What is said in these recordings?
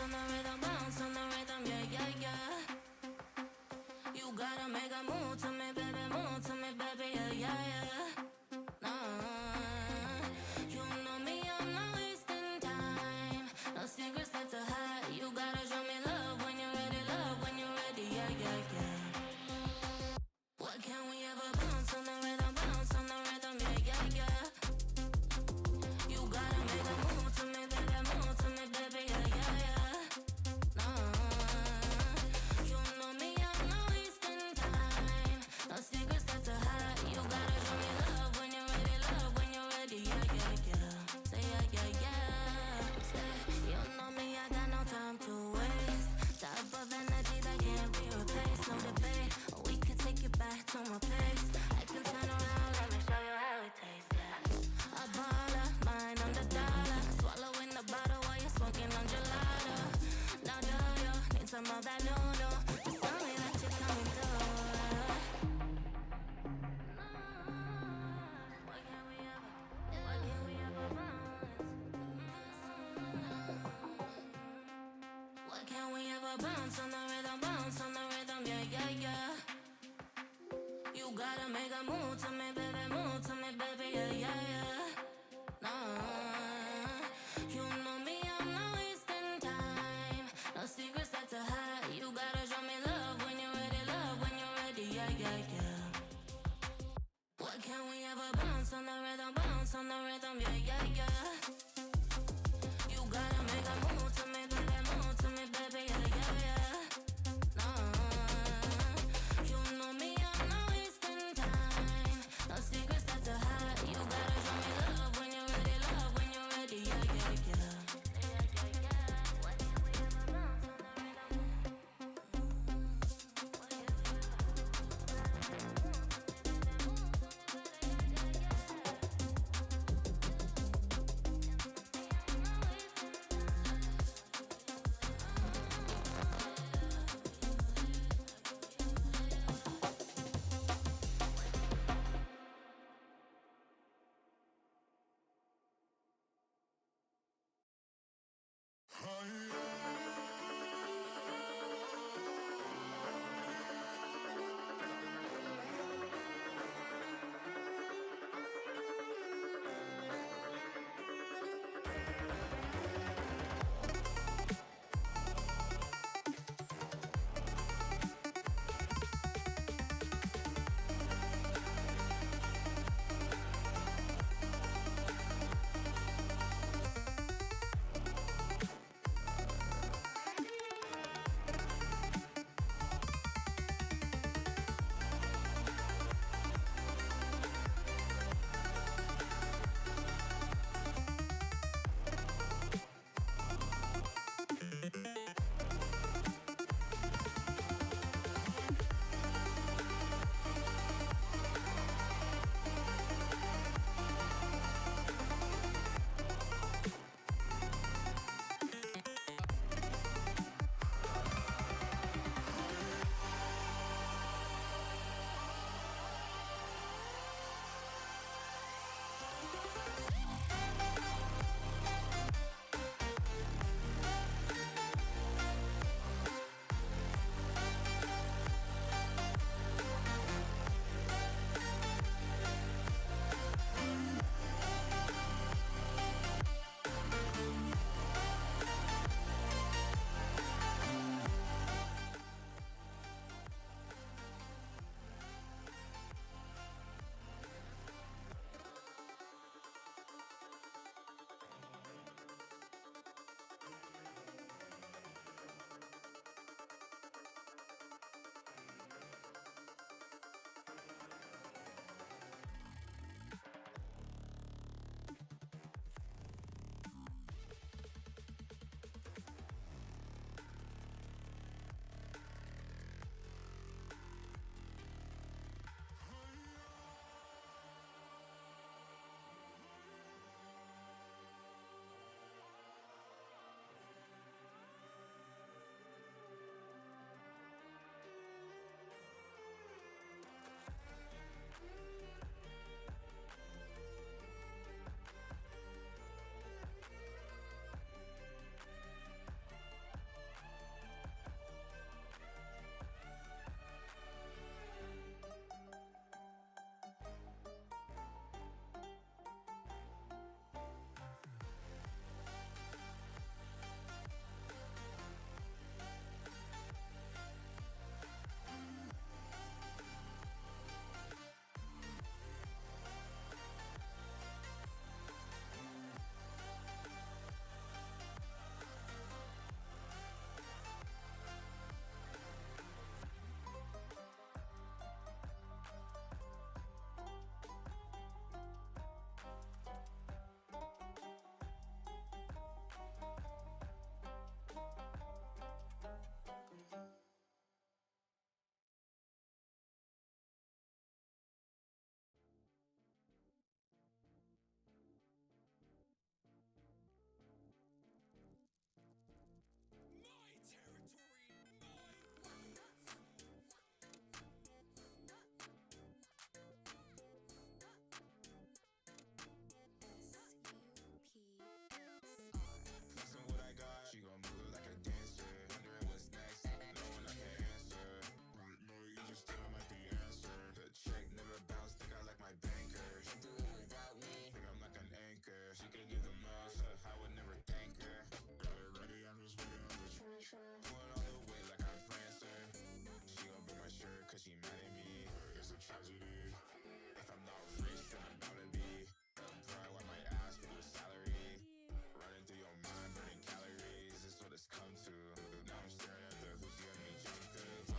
on the rhythm, bounce on the rhythm, yeah, yeah, yeah. You gotta make a move to me, baby, move to me, baby, yeah, yeah, yeah. Nah, you know me, I'm not wasting time. No secrets left to hide. You gotta show me love when you're ready, yeah, yeah, yeah. What can we ever bounce on the rhythm, yeah, yeah, yeah. You gotta make a move to me, baby, yeah, yeah, yeah. Nah, you know me, I'm not wasting time. No secrets left to hide. You gotta show me love when you're ready, yeah, yeah, yeah. Say yeah, yeah, yeah. Say, you know me, I got no time to waste. Type of energy that can't be replaced, no debate. We could take it back to my place. I can turn around, let me show you how it tastes, yeah. A baller, mine on the dollar. Swallowing the bottle while you're smoking on gelato. Now do you need some of that noodle? Just tell me that you're coming through. Why can't we ever bounce? Why can't we ever bounce on the rhythm, yeah, yeah, yeah. You gotta make a move to me, baby, yeah, yeah, yeah. Nah, you know me, I'm not wasting time. No secrets left to hide. You gotta show me love when you're ready, yeah, yeah, yeah. Why can't we ever bounce on the rhythm, yeah, yeah, yeah. You gotta make a move to me, baby, yeah, yeah, yeah. Nah, you know me, I'm not wasting time. No secrets left to hide. Going all the way like I'm Prancer. She gon' break my shirt cause she mad at me. It's a tragedy. If I'm not rich, then I'm bound to be. Bro, I might ask for your salary. Running through your mind, burning calories. This is what it's come to. Now I'm staring at the hoops you got me jump through.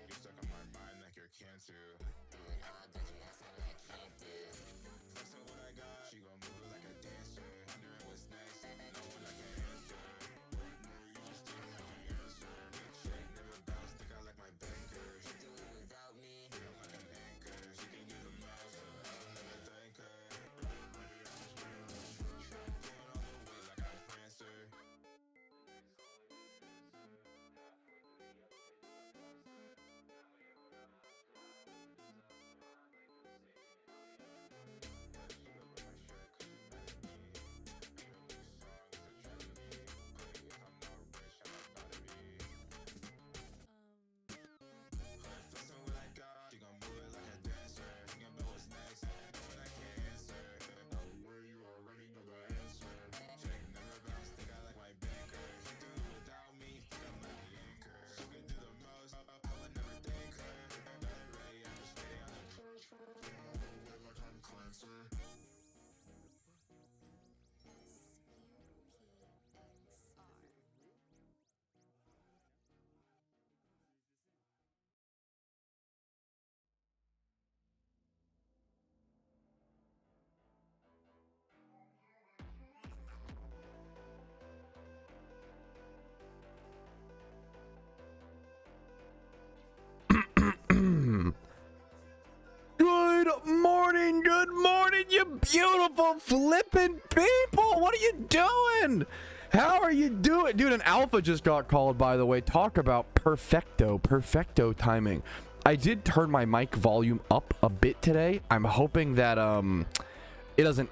You're stuck on my mind like you're cancer. Doing all dirty ass and I can't do. Flexing what I got, she gon' move it like a dancer. Wondering what's next, no one I can answer. You just didn't have the answer. Good chick, never bounce, think I like my banker. She do it without me, I'm like an anchor. She can do the most, so I'll never thank her. Going all the way like I'm Prancer. Flexing what I got, she gon' move it like a dancer. Thinking about what's next, knowing I can't answer. No way, you already know the answer. Chick never bounce, think I like my banker. She do it without me, think I'm like the anchor. She can do the most, I would never thank her. Better ready, I'm just waiting on the transfer. Going all the way like I'm Clancy. Good morning, you beautiful flippin' people. What are you doing? How are you doing? Dude, an alpha just got called, by the way. Talk about perfecto timing. I did turn my mic volume up a bit today. I'm hoping that it doesn't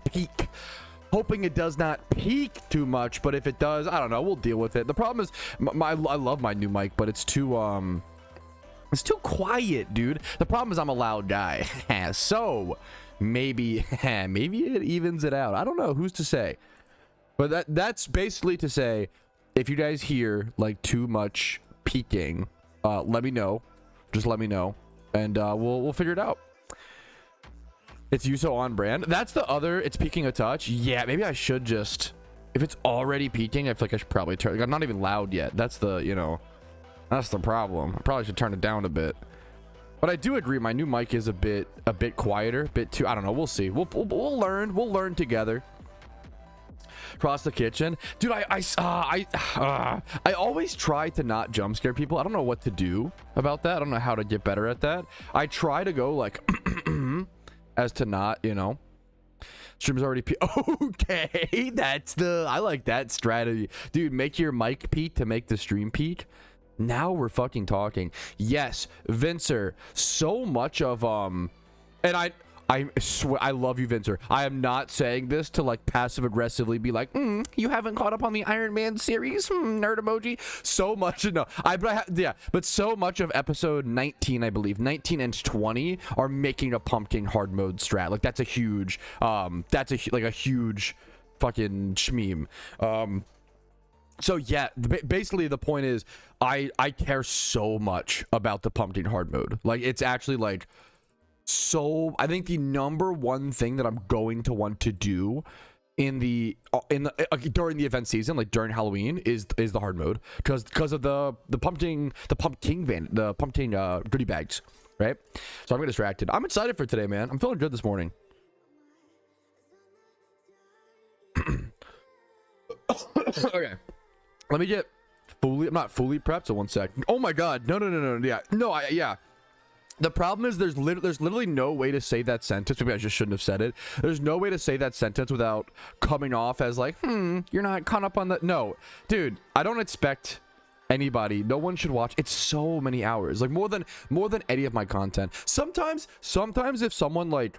peak. Hoping it does not peak too much, but if it does, I don't know, we'll deal with it. The problem is I love my new mic, but it's too quiet, dude. The problem is I'm a loud guy. So maybe it evens it out. I don't know, who's to say. But that's basically to say, if you guys hear like too much peaking, let me know. Just let me know, and we'll figure it out. It's you so on brand. That's the other. It's peaking a touch. Yeah, maybe I should just. If it's already peaking, I feel like I should probably turn. Like, I'm not even loud yet. That's the, you know, that's the problem. I probably should turn it down a bit. But I do agree, my new mic is a bit quieter, a bit too. I don't know. We'll see. We'll learn. We'll learn together. Across the kitchen, dude. I always try to not jump scare people. I don't know what to do about that. I don't know how to get better at that. I try to go like as to not, you know. Stream's already okay, that's the, I like that strategy, dude. Make your mic peak to make the stream peak. Now we're fucking talking. Yes, Vincer, so much of and I swear, I love you, Vincer. I am not saying this to like passive aggressively be like, you haven't caught up on the Iron Man series, nerd emoji. So much, no, but so much of episode 19, I believe 19 and 20 are making a pumpkin hard mode strat. Like that's a huge like a huge fucking shmeem. So yeah, basically the point is I care so much about the pumpkin hard mode. Like it's actually like, so I think the number one thing that I'm going to want to do in the during the event season, like during Halloween, is the hard mode, because of the pumpkin goodie bags, right? So I'm distracted. I'm excited for today, man. I'm feeling good this morning. Okay, let me get fully. I'm not fully prepped. So 1 sec. Oh my god, no. Yeah. The problem is there's literally no way to say that sentence. Maybe I just shouldn't have said it. There's no way to say that sentence without coming off as like, you're not caught up on that. No, dude, I don't expect anybody. No one should watch. It's so many hours, like more than any of my content. Sometimes if someone like,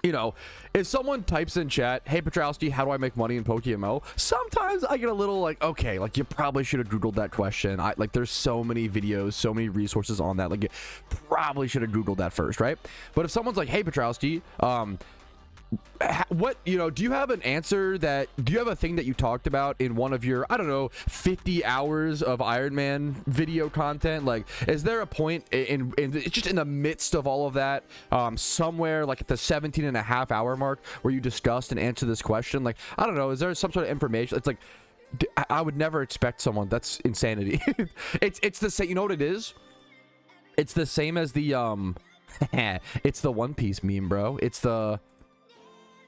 you know, if someone types in chat, hey Patrouski, how do I make money in PokeMMO? Sometimes I get a little like, okay, like you probably should have Googled that question. Like there's so many videos, so many resources on that. Like you probably should have Googled that first, right? But if someone's like, hey Patrouski, what, you know, do you have an answer that, do you have a thing that you talked about in one of your, I don't know, 50 hours of Iron Man video content? Like, is there a point in just in the midst of all of that, somewhere like at the 17.5 hour mark where you discussed and answered this question? Like, I don't know, is there some sort of information? It's like, I would never expect someone, that's insanity. It's the same, you know what it is? It's the same as the, it's the One Piece meme, bro. It's the,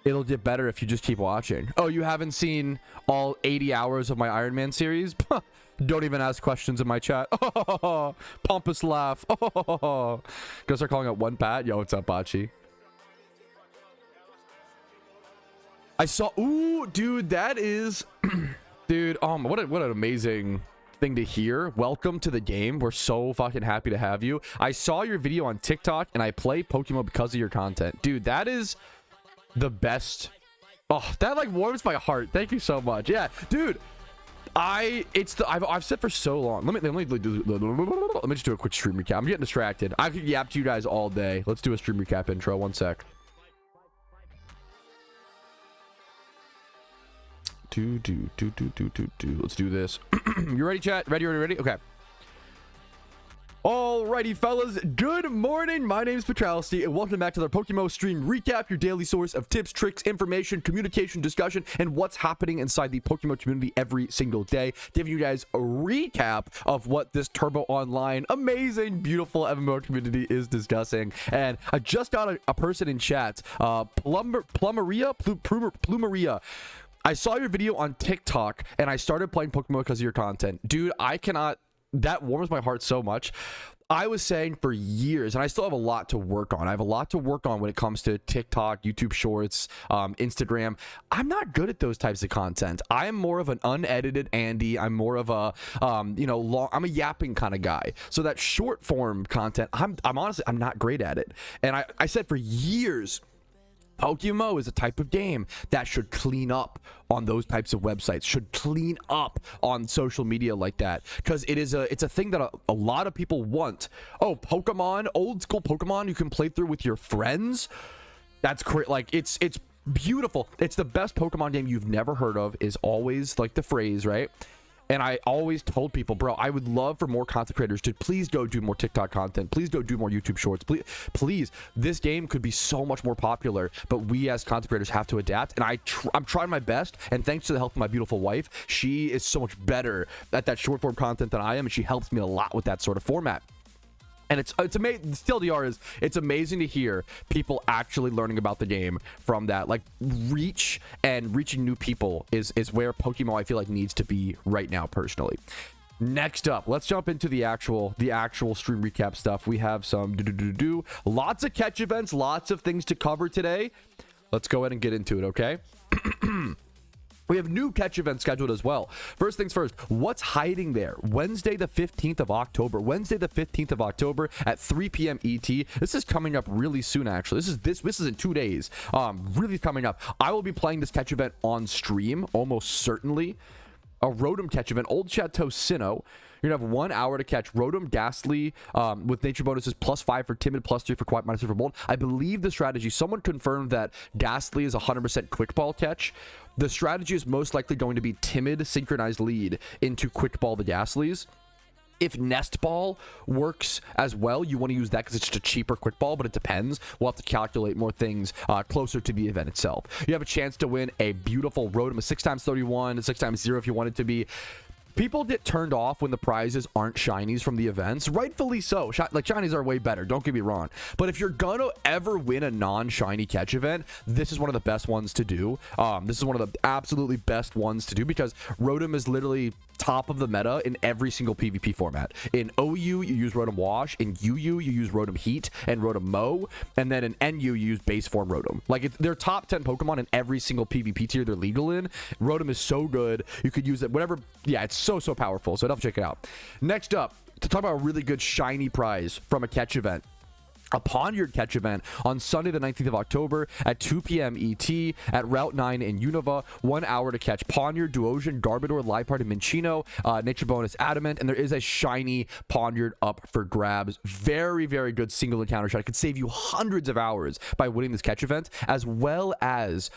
it'll get better if you just keep watching. Oh, you haven't seen all 80 hours of my Iron Man series? Don't even ask questions in my chat. Oh, pompous laugh. Oh, gonna start calling it One Pat. Yo, what's up, Bachi? I saw, ooh, dude, that is, dude, what an amazing thing to hear. Welcome to the game. We're so fucking happy to have you. I saw your video on TikTok and I play Pokemon because of your content. Dude, that is the best. Oh, that like warms my heart. Thank you so much. Yeah, dude, I've said for so long. Let me just do a quick stream recap. I'm getting distracted. I could yap to you guys all day. Let's do a stream recap intro. One sec. Let's do this. You ready, chat? Ready? Okay. Alrighty, fellas. Good morning. My name is Patrouski, and welcome back to the PokeMMO stream recap, your daily source of tips, tricks, information, communication, discussion, and what's happening inside the PokeMMO community every single day. Giving you guys a recap of what this Turbo Online, amazing, beautiful MMO community is discussing. And I just got a person in chat, Plumeria. I saw your video on TikTok, and I started playing Pokemon because of your content. Dude, I cannot... That warms my heart so much. I was saying for years, and I still have a lot to work on. I have a lot to work on when it comes to TikTok, YouTube Shorts, Instagram. I'm not good at those types of content. I am more of an unedited Andy. I'm more of a, I'm a yapping kind of guy. So that short form content, I'm honestly, I'm not great at it. And I said for years, PokeMMO is a type of game that should clean up on those types of websites, should clean up on social media like that, because it's a thing that a lot of people want. Oh, Pokemon, old school Pokemon you can play through with your friends. That's great. Like, it's beautiful. It's the best Pokemon game you've never heard of, is always like the phrase, right? And I always told people, bro, I would love for more content creators to please go do more TikTok content. Please go do more YouTube Shorts. Please, this game could be so much more popular, but we as content creators have to adapt. And I'm trying my best. And thanks to the help of my beautiful wife, she is so much better at that short form content than I am. And she helps me a lot with that sort of format. And it's amazing. Still, DR is, it's amazing to hear people actually learning about the game from that. Like, reach and reaching new people is where Pokemon, I feel like, needs to be right now, personally. Next up, let's jump into the actual stream recap stuff. We have some lots of catch events, lots of things to cover today. Let's go ahead and get into it, okay? We have new catch events scheduled as well. First things first, what's hiding there? Wednesday the 15th of October. Wednesday the 15th of October at 3 p.m. ET. This is coming up really soon, actually. This is in 2 days. Really coming up. I will be playing this catch event on stream, almost certainly. A Rotom catch event, Old Chateau Sinnoh. You're going to have 1 hour to catch Rotom, Ghastly, with nature bonuses, +5 for Timid, +3 for Quiet, -3 for Bold. I believe the strategy, someone confirmed that Ghastly is 100% Quick Ball catch. The strategy is most likely going to be Timid, Synchronized Lead into Quick Ball the Ghastlies. If Nest Ball works as well, you want to use that because it's just a cheaper Quick Ball, but it depends. We'll have to calculate more things closer to the event itself. You have a chance to win a beautiful Rotom, a 6x31, a 6x0 if you want it to be. People get turned off when the prizes aren't shinies from the events. Rightfully so. Like, shinies are way better, don't get me wrong. But if you're gonna ever win a non-shiny catch event, this is one of the best ones to do. This is one of the absolutely best ones to do because Rotom is literally top of the meta in every single PvP format. In OU, you use Rotom Wash. In UU, you use Rotom Heat and Rotom Mow. And then in NU, you use base form Rotom. Like, they're top 10 Pokemon in every single PvP tier they're legal in. Rotom is so good. You could use it, whatever. Yeah, it's so powerful. So definitely check it out. Next up, to talk about a really good shiny prize from a catch event. a Poniard catch event on Sunday the 19th of October at 2 p.m. ET at Route 9 in Unova. 1 hour to catch Poniard, Duosian, Garbodor, Liepard, and Minccino, Nature Bonus Adamant, and there is a shiny Poniard up for grabs. Very, very good single encounter shot. It could save you hundreds of hours by winning this catch event, as well as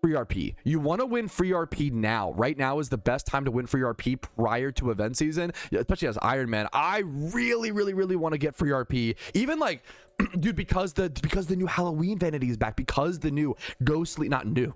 free RP. You want to win free RP now. Right now is the best time to win free RP prior to event season, especially as Iron Man. I really, really, really want to get free RP. Even like, dude, because the new Halloween Vanity is back, because the new ghostly, not new,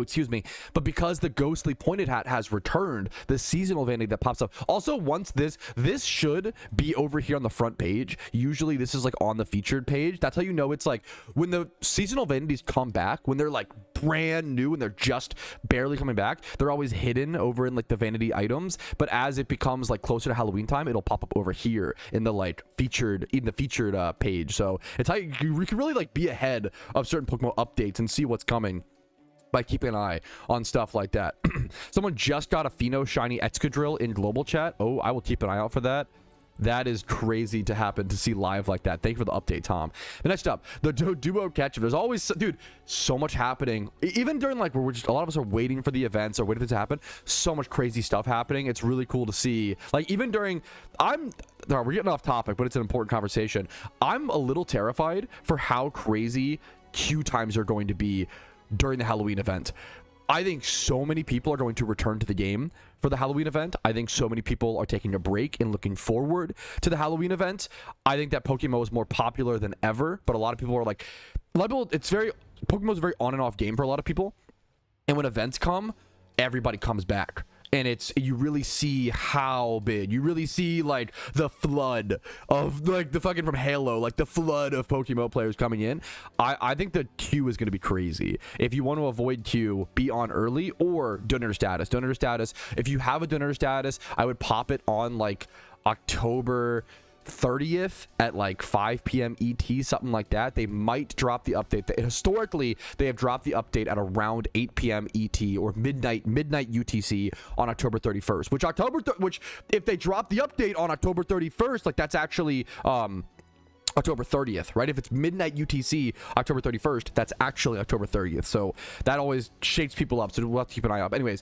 excuse me, but because the ghostly pointed hat has returned, the seasonal vanity that pops up. Also, once this should be over here on the front page. Usually this is like on the featured page. That's how you know it's like when the seasonal vanities come back, when they're like brand new and they're just barely coming back, they're always hidden over in like the vanity items. But as it becomes like closer to Halloween time, it'll pop up over here in the like featured page. So it's how you can really like be ahead of certain Pokemon updates and see what's coming by keeping an eye on stuff like that. Someone just got a Pheno shiny Excadrill in global chat. Oh, I will keep an eye out for that. That is crazy to happen to see live like that. Thank you for the update, Tom. The next up, the Duo catch. There's always, dude, so much happening. Even during like where we're just, a lot of us are waiting for the events or waiting for it to happen. So much crazy stuff happening. It's really cool to see. Like even during, we're getting off topic, but it's an important conversation. I'm a little terrified for how crazy queue times are going to be during the Halloween event. I think so many people are going to return to the game for the Halloween event. I think so many people are taking a break and looking forward to the Halloween event. I think that PokeMMO is more popular than ever, but a lot of people are like, PokeMMO is a very on and off game for a lot of people. And when events come, everybody comes back. And you really see how big, you really see like the flood of like the fucking from Halo, like the flood of PokeMMO players coming in. I think the queue is going to be crazy. If you want to avoid queue, be on early or donator status. Donator status, if you have a donator status, I would pop it on like October 30th at like 5 p.m. ET, something like that. They might drop the update. Historically, they have dropped the update at around 8 p.m. ET or midnight UTC on October 31st. Which if they drop the update on October 31st, like that's actually October 30th, right? If it's midnight UTC, October 31st, that's actually October 30th. So that always shakes people up. So we'll have to keep an eye out. Anyways,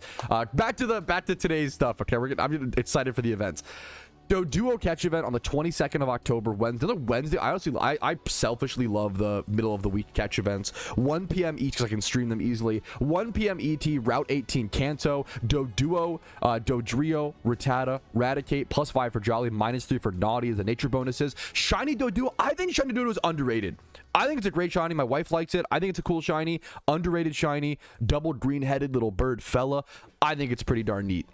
back to today's stuff. Okay, I'm excited for the events. So Duo catch event on the 22nd of October, Wednesday. I selfishly love the middle of the week catch events. 1 p.m. each because I can stream them easily. 1 p.m. ET, Route 18 Kanto, Doduo, Dodrio, Rattata, Raticate, +5 for Jolly, -3 for Naughty as the nature bonuses. Shiny Doduo. I think Shiny Doduo is underrated. I think it's a great shiny. My wife likes it. I think it's a cool shiny. Underrated shiny. Double green-headed little bird fella. I think it's pretty darn neat.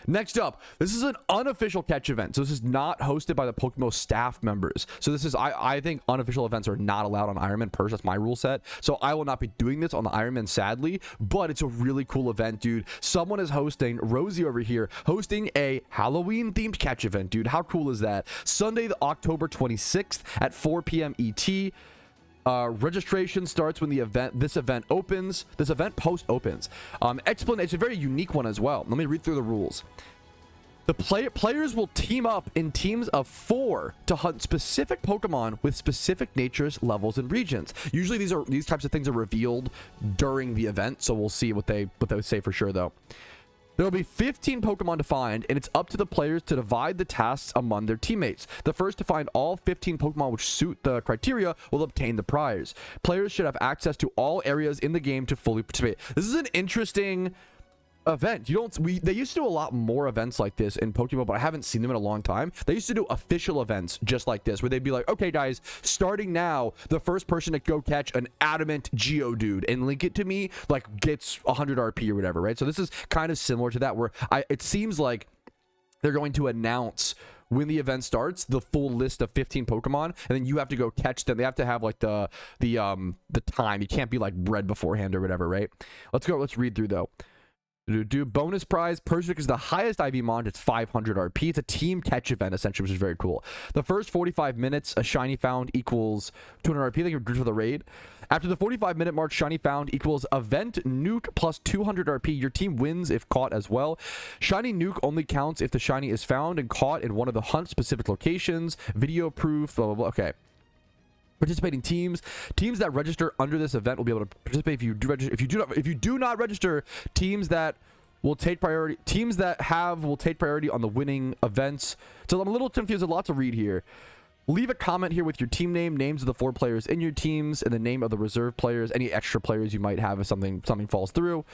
Next up, this is an unofficial catch event. So this is not hosted by the PokeMMO staff members. So this is, I think unofficial events are not allowed on Ironman Purse. That's my rule set. So I will not be doing this on the Ironman, sadly, but it's a really cool event, dude. Someone is hosting, Rosie over here, hosting a Halloween themed catch event, dude. How cool is that? Sunday, October 26th at 4 p.m. ET. Registration starts when this event post opens. It's a very unique one as well. Let me read through the rules. The players will team up in teams of 4 to hunt specific Pokemon with specific natures, levels, and regions. Usually these types of things are revealed during the event, so we'll see what they say for sure though. There will be 15 Pokemon to find, and it's up to the players to divide the tasks among their teammates. The first to find all 15 Pokemon which suit the criteria will obtain the prize. Players should have access to all areas in the game to fully participate. This is an interesting event. They used to do a lot more events like this in Pokemon, but I haven't seen them in a long time. They used to do official events just like this, where they'd be like, okay guys, starting now, the first person to go catch an adamant Geodude and link it to me like gets 100 RP or whatever, right? So this is kind of similar to that, where it seems like they're going to announce when the event starts the full list of 15 Pokemon, and then you have to go catch them. They have to have like the time. You can't be like bred beforehand or whatever, right? Let's read through though. Do bonus prize. Persic is the highest IV Mon. It's 500 RP. It's a team catch event, essentially, which is very cool. The first 45 minutes, a shiny found equals 200 RP. They can good for the raid. After the 45-minute mark, shiny found equals event nuke plus 200 RP. Your team wins if caught as well. Shiny nuke only counts if the shiny is found and caught in one of the hunt-specific locations. Video proof, blah, blah, blah. Okay. Participating teams that register under this event will be able to participate. If you do not register, teams that will take priority will take priority on the winning events. So I'm a little confused. There's a lot to read here. Leave a comment here with your team name, names of the 4 players in your teams, and the name of the reserve players, any extra players you might have if something falls through.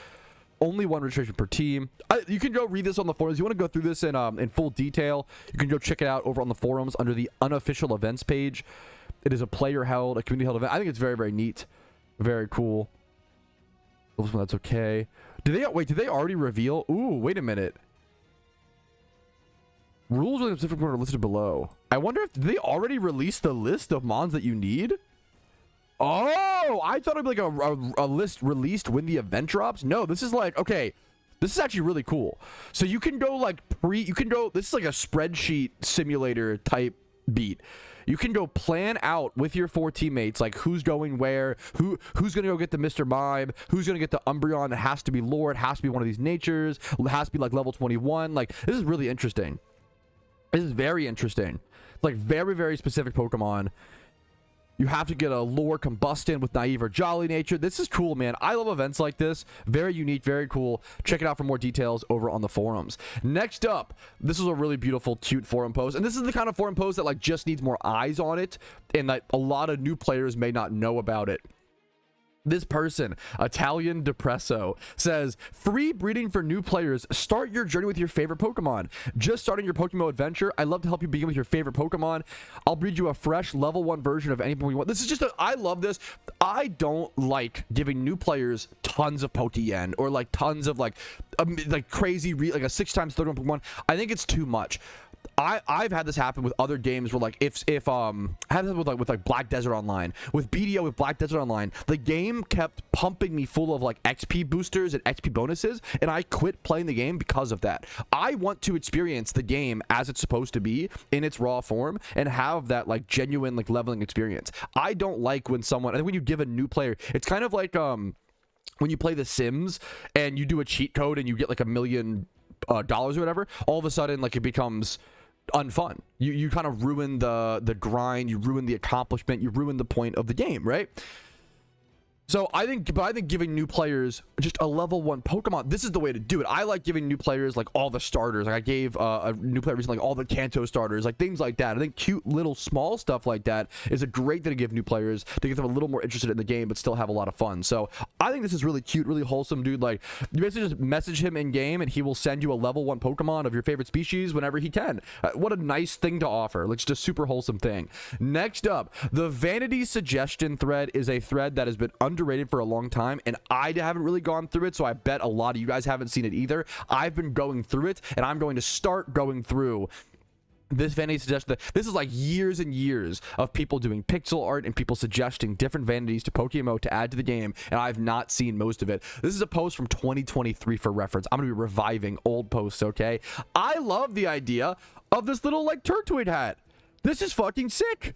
Only 1 registration per team. You can go read this on the forums. You want to go through this in full detail, you can go check it out over on the forums under the unofficial events page. It is a player-held, a community-held event. I think it's very, very neat. Very cool. That's okay. Did they already reveal? Ooh, wait a minute. Rules with specific are listed below. I wonder if they already released the list of mons that you need? Oh, I thought it'd be like a list released when the event drops. No, this is like, okay, this is actually really cool. So you can go like this is like a spreadsheet simulator type beat. You can go plan out with your 4 teammates, like who's going where, who's going to go get the Mr. Mime, who's going to get the Umbreon. It has to be lore. It has to be one of these natures. It has to be like level 21. Like, this is really interesting. This is very interesting. Like, very, very specific Pokemon. You have to get a lore combustion with naive or jolly nature. This is cool, man. I love events like this. Very unique, very cool. Check it out for more details over on the forums. Next up, this is a really beautiful, cute forum post. And this is the kind of forum post that like just needs more eyes on it, and that a lot of new players may not know about it. This person, Italian Depresso, says, free breeding for new players. Start your journey with your favorite Pokemon. Just starting your PokeMMO adventure. I'd love to help you begin with your favorite Pokemon. I'll breed you a fresh level 1 version of any Pokemon you want. This is just I love this. I don't like giving new players tons of Pokeyen or like tons of like crazy, like a 6x 31 Pokemon. I think it's too much. I've had this happen with other games where like if I had this with like Black Desert Online, with BDO, with Black Desert Online, the game kept pumping me full of like XP boosters and XP bonuses, and I quit playing the game because of that. I want to experience the game as it's supposed to be in its raw form and have that like genuine like leveling experience. I don't like when I think when you give a new player, it's kind of like when you play The Sims and you do a cheat code and you get like $1 million or whatever, all of a sudden like it becomes unfun. You kind of ruin the grind, you ruin the accomplishment, you ruin the point of the game, right? So I think giving new players just a level 1 Pokemon, this is the way to do it. I like giving new players like all the starters. Like I gave a new player recently like all the Kanto starters, like things like that. I think cute little small stuff like that is a great thing to give new players to get them a little more interested in the game but still have a lot of fun. So I think this is really cute, really wholesome, dude. Like you basically just message him in game and he will send you a level 1 Pokemon of your favorite species whenever he can. What a nice thing to offer. Like just a super wholesome thing. Next up, the Vanity suggestion thread is a thread that has been underrated for a long time, and I haven't really gone through it, so I bet a lot of you guys haven't seen it either. I've been going through it, and I'm going to start going through this Vanity suggestion. This is like years and years of people doing pixel art and people suggesting different vanities to PokeMMO to add to the game, and I've not seen most of it. This is a post from 2023 for reference. I'm going to be reviving old posts, okay? I love the idea of this little like Turtwig hat. This is fucking sick.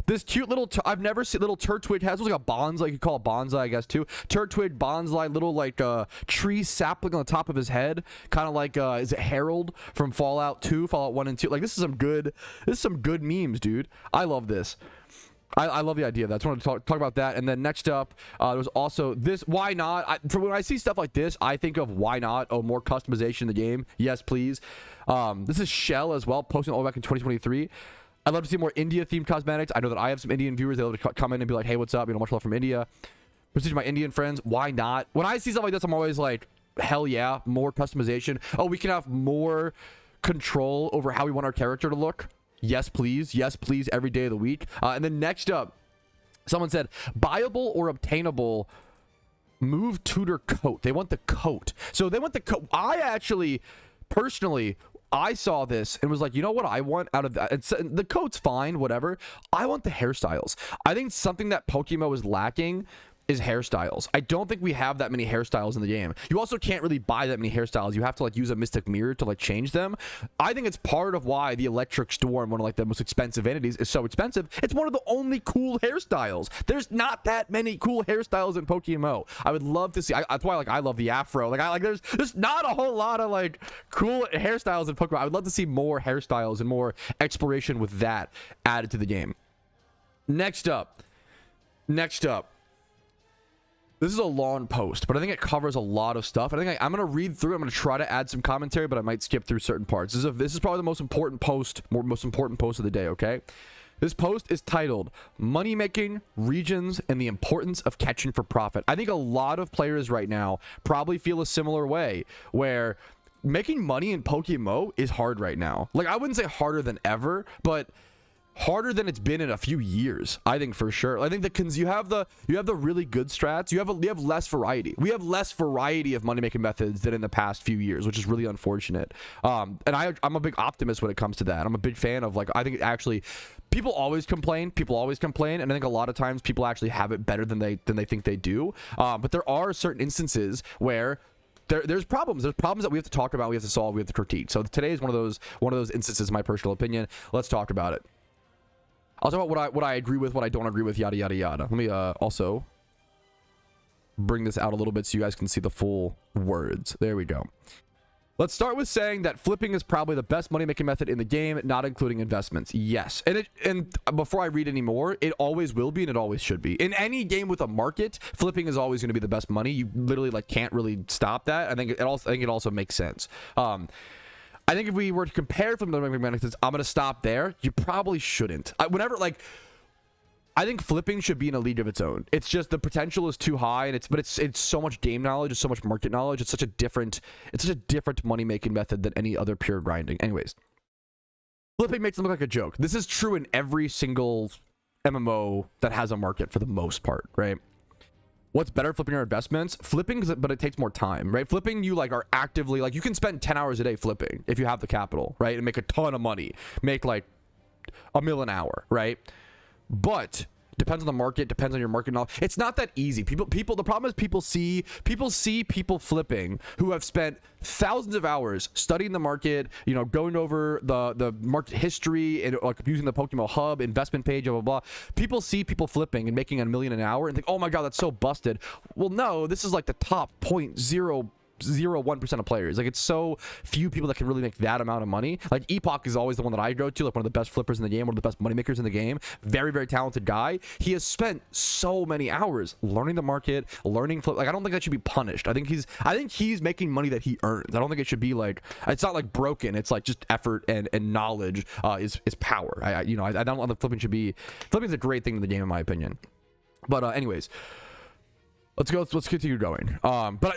This cute little, I've never seen little Turtwig has like a bonsai, you could call it bonsai, I guess, too. Turtwig, bonsai, little like tree sapling on the top of his head. Kind of like, is it Harold from Fallout 2, Fallout 1 and 2? Like, this is some good memes, dude. I love this. I love the idea of that. I just wanted to talk about that. And then next up, there was also this, why not? When I see stuff like this, I think of why not? Oh, more customization in the game. Yes, please. This is Shell as well, posting all back in 2023. I'd love to see more India-themed cosmetics. I know that I have some Indian viewers. They love to come in and be like, hey, what's up? You know, much love from India. Message my Indian friends. Why not? When I see stuff like this, I'm always like, hell yeah, more customization. Oh, we can have more control over how we want our character to look. Yes, please. Yes, please, every day of the week. And then next up, someone said, buyable or obtainable move tutor coat. They want the coat. So they want the coat. I actually, personally, I saw this and was like, you know what I want out of that? The coat's fine, whatever. I want the hairstyles. I think something that PokeMMO is lacking is hairstyles. I don't think we have that many hairstyles in the game. You also can't really buy that many hairstyles. You have to like use a mystic mirror to like change them. I think it's part of why the electric storm, one of like the most expensive vanities, is so expensive. It's one of the only cool hairstyles. There's not that many cool hairstyles in PokeMMO. I would love to see. That's why like I love the afro. Like there's not a whole lot of like cool hairstyles in Pokemon. I would love to see more hairstyles and more exploration with that added to the game. Next up. This is a long post, but I think it covers a lot of stuff. I think I'm going to read through. I'm going to try to add some commentary, but I might skip through certain parts. This is probably the most important post of the day, okay? This post is titled Money Making, Regions, and the Importance of Catching for Profit. I think a lot of players right now probably feel a similar way, where making money in PokeMMO is hard right now. Like, I wouldn't say harder than ever, but harder than it's been in a few years, I think, for sure. I think that you have the really good strats. You have less variety. We have less variety of money making methods than in the past few years, which is really unfortunate. And I'm a big optimist when it comes to that. I'm a big fan of, like, I think actually people always complain, and I think a lot of times people actually have it better than they think they do. But there are certain instances where there's problems that we have to talk about, we have to solve, we have to critique. So today is one of those instances, my personal opinion. Let's talk about it. I'll talk about what I agree with, what I don't agree with, yada yada yada. Let me also bring this out a little bit so you guys can see the full words. There we go. Let's start with saying that flipping is probably the best money making method in the game, not including investments. Yes, and before I read any more, it always will be and it always should be. In any game with a market, flipping is always going to be the best money. You literally like can't really stop that. I think it also makes sense. I think if we were to compare flipping to methods, I'm going to stop there. You probably shouldn't. I think flipping should be in a league of its own. It's just the potential is too high, and it's so much game knowledge, it's so much market knowledge. It's such a different money making method than any other pure grinding. Anyways, flipping makes them look like a joke. This is true in every single MMO that has a market for the most part, right? What's better, flipping or investments? Flipping, but it takes more time, right? Flipping, you like are actively, like, you can spend 10 hours a day flipping if you have the capital, right? And make a ton of money, make like $1 million an hour, right? But depends on the market, depends on your market knowledge. It's not that easy. The problem is people see people flipping who have spent thousands of hours studying the market, you know, going over the market history and like using the Pokemon Hub investment page, blah, blah, blah. People see people flipping and making $1 million an hour and think, oh my God, that's so busted. Well, no, this is like the top 0.01% of players. Like, it's so few people that can really make that amount of money. Like, Epoch is always the one that I go to, like one of the best flippers in the game, one of the best money makers in the game. Very, very talented guy. He has spent so many hours learning the market, learning flip. Like, I don't think that should be punished. I think he's making money that he earns. I don't think it should be like, it's not like broken. It's like just effort and knowledge is power. I don't know, the flipping's a great thing in the game, in my opinion. But anyways, let's continue going.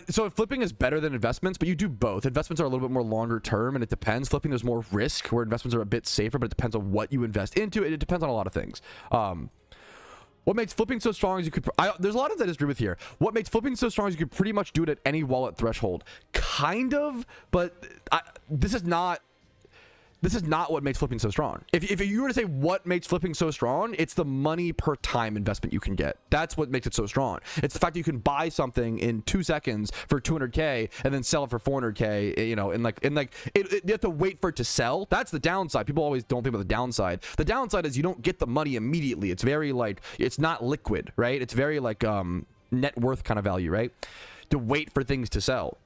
So flipping is better than investments, but you do both. Investments are a little bit more longer term, and it depends. Flipping, there's more risk, where investments are a bit safer, but it depends on what you invest into. It depends on a lot of things. What makes flipping so strong is you could... there's a lot of that I disagree with here. What makes flipping so strong is you could pretty much do it at any wallet threshold. Kind of, but this is not what makes flipping so strong. If you were to say what makes flipping so strong, it's the money per time investment you can get. That's what makes it so strong. It's the fact that you can buy something in 2 seconds for 200K and then sell it for 400K, you know, and you have to wait for it to sell. That's the downside. People always don't think about the downside. The downside is you don't get the money immediately. It's very like, it's not liquid, right? It's very like net worth kind of value, right? To wait for things to sell.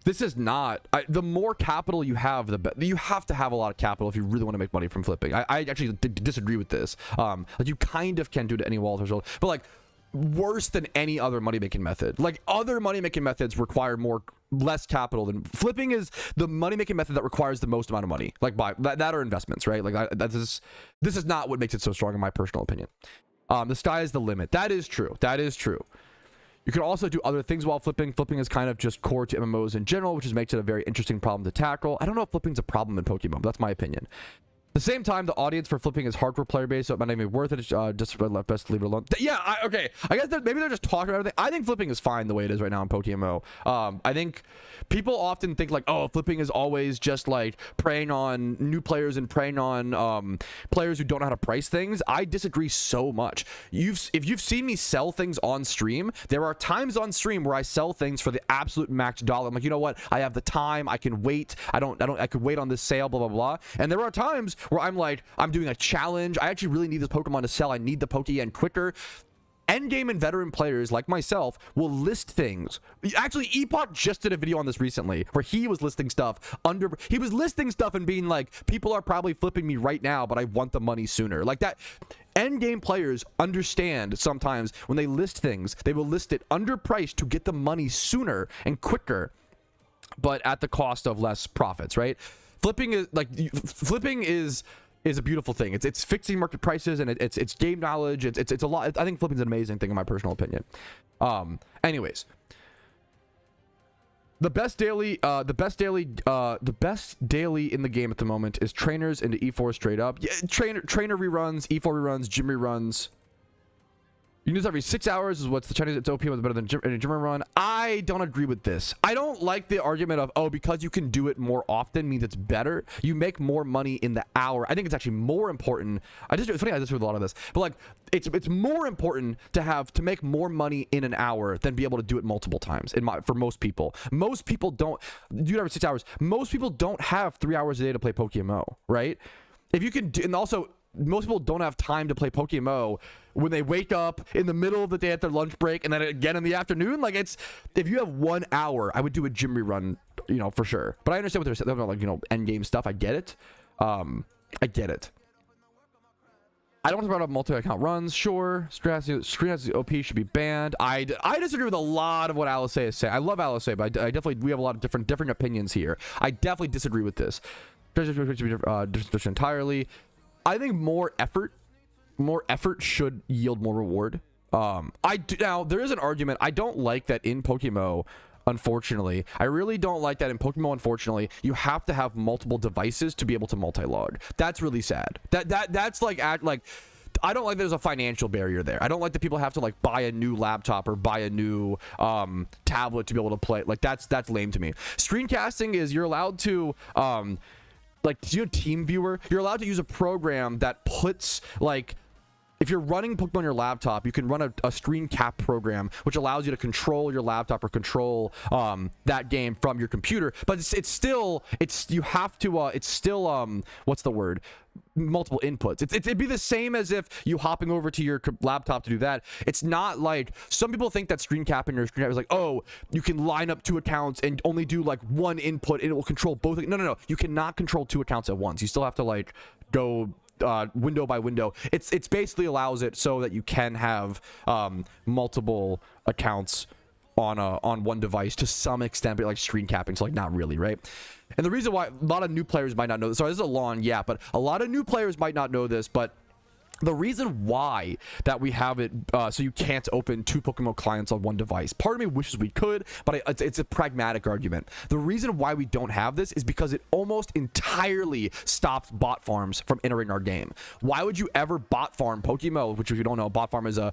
This is not... the more capital you have, the better. You have to have a lot of capital if you really want to make money from flipping. I actually disagree with this. Like, you kind of can do it to any wallet threshold, but like worse than any other money making method. Like, other money making methods require less capital than flipping is the money making method that requires the most amount of money. Like, by that or investments, right? Like, this is not what makes it so strong, in my personal opinion. The sky is the limit. That is true. That is true. You can also do other things while flipping. Flipping is kind of just core to MMOs in general, which makes it a very interesting problem to tackle. I don't know if flipping's a problem in Pokemon, but that's my opinion. the same time, the audience for flipping is hardcore player base, so it might not even be worth it. Just best to leave it alone. Yeah, okay. I guess maybe they're just talking about everything. I think flipping is fine the way it is right now in PokeMMO. I think people often think like, oh, flipping is always just like preying on new players and preying on players who don't know how to price things. I disagree so much. If you've seen me sell things on stream, there are times on stream where I sell things for the absolute max dollar. I'm like, you know what? I have the time. I can wait. I could wait on this sale. Blah blah blah. And there are times where I'm like, I'm doing a challenge. I actually really need this Pokemon to sell. I need the Pokeyen quicker. Endgame and veteran players like myself will list things. Actually, Epoch just did a video on this recently where he was listing stuff and being like, people are probably flipping me right now, but I want the money sooner. Like that. Endgame players understand sometimes when they list things, they will list it underpriced to get the money sooner and quicker, but at the cost of less profits, right? Flipping is a beautiful thing. It's fixing market prices, and it's game knowledge. It's a lot. I think flipping is an amazing thing in my personal opinion. Anyways, the best daily in the game at the moment is trainers into E4 straight up. Yeah, trainer reruns, E4 reruns, gym reruns. You can do this every 6 hours is what's the Chinese. It's OP was better than a gym run. I don't agree with this. I don't like the argument of, oh, because you can do it more often means it's better. You make more money in the hour. I think it's actually more important. It's funny I disagree with a lot of this, but like it's more important to make more money in an hour than be able to do it multiple times. For most people, don't do it every 6 hours. Most people don't have 3 hours a day to play PokeMMO, right? If you can, and also most people don't have time to play PokeMMO when they wake up in the middle of the day at their lunch break and then again in the afternoon. Like if you have 1 hour, I would do a gym rerun, for sure. But I understand what they're saying about, like, end game stuff. I get it. I get it. I don't want to talk about multi-account runs. Sure, screen has OP should be banned. I disagree with a lot of what Alice is saying. I love Alice, but I definitely, we have a lot of different opinions here. I definitely disagree with this. Entirely. I think more effort should yield more reward. Now there is an argument. I don't like that in PokeMMO. Unfortunately, I really don't like that in PokeMMO. Unfortunately, you have to have multiple devices to be able to multi-log. That's really sad. That's like I don't like there's a financial barrier there. I don't like that people have to like buy a new laptop or buy a new tablet to be able to play. Like that's lame to me. Screencasting is you're allowed to like TeamViewer, you're allowed to use a program that puts, like, if you're running Pokemon on your laptop, you can run a screen cap program, which allows you to control your laptop or control that game from your computer. But it's still what's the word? Multiple inputs. It'd be the same as if you hopping over to your laptop to do that. It's not like some people think that screen capping or screen cap is like, oh, you can line up 2 accounts and only do like 1 input and it will control both. No. You cannot control 2 accounts at once. You still have to like go window by window. It's basically allows it so that you can have multiple accounts on one device to some extent, but like screen capping, so like not really, right? And the reason why a lot of new players might not know this, sorry, this is a long but a lot of new players might not know this, but the reason why that we have it so you can't open 2 PokeMMO clients on one device, part of me wishes we could, but it's a pragmatic argument. The reason why we don't have this is because it almost entirely stops bot farms from entering our game. Why would you ever bot farm PokeMMO, which if you don't know, bot farm is a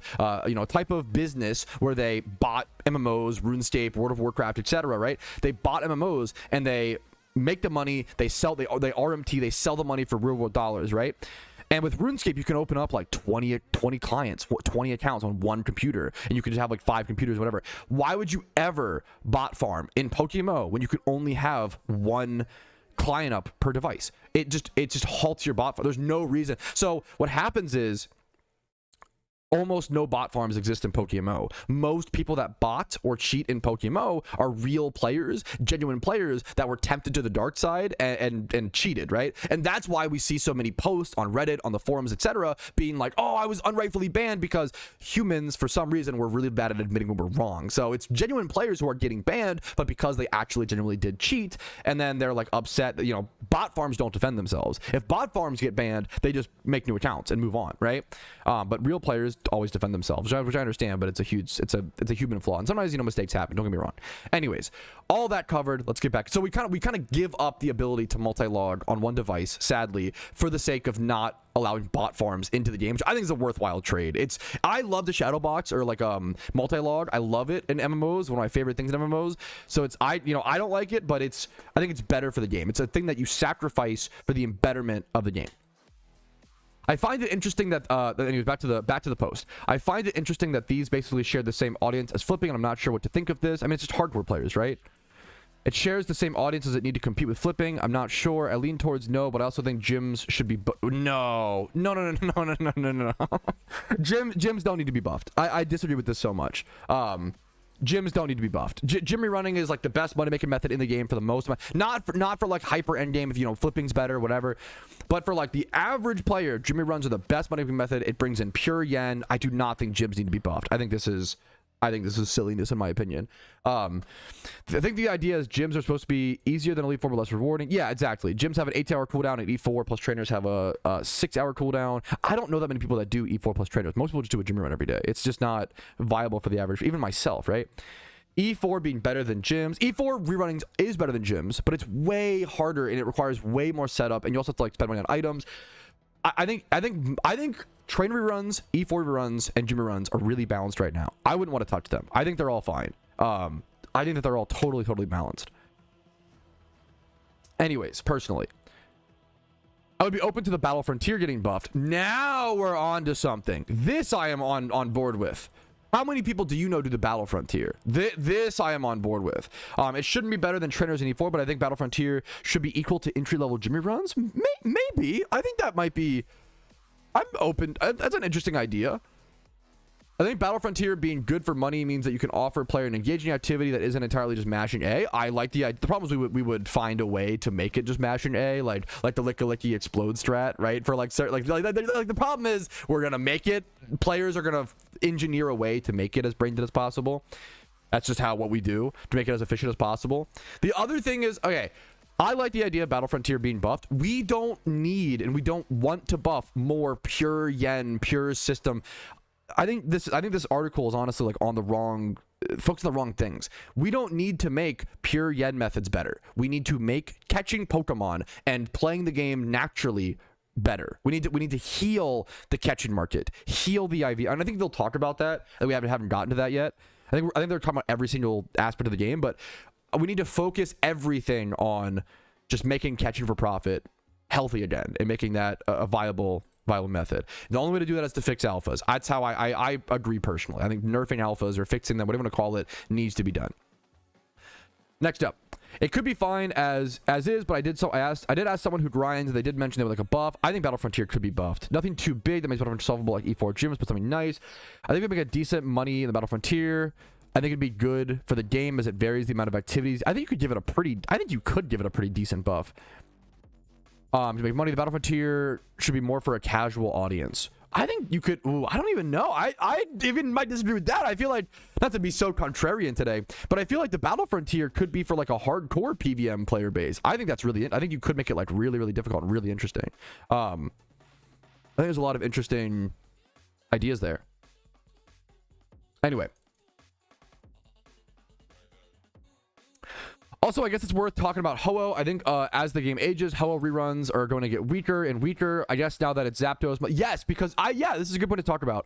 type of business where they bot MMOs, RuneScape, World of Warcraft, etc., right? They bot MMOs and they make the money, they RMT, they sell the money for real world dollars, right? And with RuneScape, you can open up like 20 clients, 20 accounts on one computer, and you can just have like 5 computers, whatever. Why would you ever bot farm in PokeMMO when you could only have 1 client up per device? It just halts your bot farm. There's no reason. So what happens is almost no bot farms exist in PokeMMO. Most people that bot or cheat in PokeMMO are real players, genuine players that were tempted to the dark side and cheated, right? And that's why we see so many posts on Reddit, on the forums, etc., being like, oh, I was unrightfully banned, because humans, for some reason, were really bad at admitting when we're wrong. So it's genuine players who are getting banned, but because they actually genuinely did cheat, and then they're like upset that, bot farms don't defend themselves. If bot farms get banned, they just make new accounts and move on, right? But real players just always defend themselves, which I understand, but it's a human flaw, and sometimes, you know, mistakes happen, don't get me wrong. Anyways, all that covered, let's get back. So we kind of give up the ability to multi-log on one device, sadly, for the sake of not allowing bot farms into the game, which I think is a worthwhile trade. I love the shadow box, or like multi-log. I love it in MMOs, one of my favorite things in MMOs. So I don't like it, but I think it's better for the game. It's a thing that you sacrifice for the betterment of the game. I find it interesting that anyways, back to the post. I find it interesting that these basically share the same audience as flipping, and I'm not sure what to think of this. I mean, it's just hardcore players, right? It shares the same audiences that need to compete with flipping. I'm not sure. I lean towards no, but I also think gyms should be no. Gyms don't need to be buffed. I disagree with this so much. Gyms don't need to be buffed. Gym rerunning is like the best money making method in the game for the most. Not for like hyper end game, if you know flipping's better, whatever. But for like the average player, gym reruns are the best money making method. It brings in pure yen. I do not think gyms need to be buffed. I think this is silliness in my opinion. I think the idea is gyms are supposed to be easier than Elite Four but less rewarding. Yeah, exactly. Gyms have an 8-hour cooldown at E4, plus trainers have a 6-hour cooldown. I don't know that many people that do E4 plus trainers. Most people just do a gym run every day. It's just not viable for the average, even myself, right? E4 being better than gyms. E4 rerunning is better than gyms, but it's way harder and it requires way more setup, and you also have to like spend money on items. I think train reruns, E4 reruns, and gym reruns are really balanced right now. I wouldn't want to touch them. I think they're all fine. I think that they're all totally balanced. Anyways, personally, I would be open to the Battle Frontier getting buffed. Now we're on to something. This I am on board with. How many people do you know do the Battle Frontier? This I am on board with. It shouldn't be better than trainers in E4, but I think Battle Frontier should be equal to entry-level gym runs. Maybe. I think that might be... I'm open. That's an interesting idea. I think Battle Frontier being good for money means that you can offer a player an engaging activity that isn't entirely just mashing A. I like the problem is we would find a way to make it just mashing A, like the licky explode strat, right? For like the problem is we're gonna make it. Players are gonna engineer a way to make it as brain dead as possible. That's just what we do to make it as efficient as possible. The other thing is, okay, I like the idea of Battle Frontier being buffed. We don't need and we don't want to buff more pure yen, pure system. I think this article is honestly like on the wrong, focused on the wrong things. We don't need to make pure yen methods better. We need to make catching Pokemon and playing the game naturally better. We need to heal the catching market, heal the IV, and I think they'll talk about that. And we haven't gotten to that yet. I think they're talking about every single aspect of the game, but we need to focus everything on just making catching for profit healthy again and making that a viable method. The only way to do that is to fix alphas. That's how I agree personally. I think nerfing alphas or fixing them, whatever you want to call it, needs to be done. Next up, it could be fine as is, but I did ask someone who grinds, and they did mention they would like a buff. I think Battle Frontier could be buffed. Nothing too big that makes Battle Frontier solvable like E4 gyms, but something nice. I think we make a decent money in the Battle Frontier. I think it'd be good for the game as it varies the amount of activities. I think you could give it a pretty decent buff. To make money, the Battle Frontier should be more for a casual audience. I think you could. Ooh, I don't even know. I even might disagree with that. I feel like, not to be so contrarian today, but I feel like the Battle Frontier could be for like a hardcore PVM player base. I think that's really. I think you could make it like really difficult and really interesting. I think there's a lot of interesting ideas there. Anyway. Also, I guess it's worth talking about Ho-Oh. I think as the game ages, Ho-Oh reruns are going to get weaker and weaker. I guess now that it's Zapdos month. Yes, because this is a good point to talk about.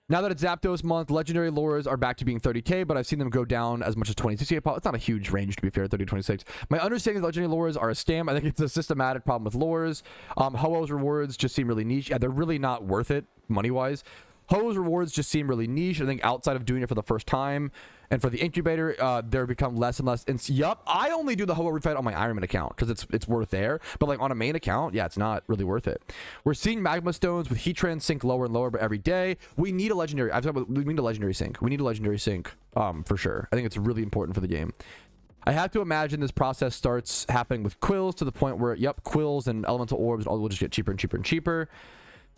Now that it's Zapdos month, legendary lures are back to being 30k, but I've seen them go down as much as 26k. It's not a huge range, to be fair, 30 to 26. My understanding is legendary lures are a scam. I think it's a systematic problem with lures. Ho-Oh's rewards just seem really niche. Yeah, they're really not worth it money-wise. Ho-Oh's rewards just seem really niche. I think outside of doing it for the first time and for the incubator, they're become less and less. And yup, I only do the Ho-Oh refight on my Ironman account because it's worth there. But like on a main account, yeah, it's not really worth it. We're seeing magma stones with heat trends sink lower and lower, but every day we need a legendary. We need a legendary sync. We need a legendary sync for sure. I think it's really important for the game. I have to imagine this process starts happening with quills to the point where, yep, quills and elemental orbs all will just get cheaper and cheaper and cheaper.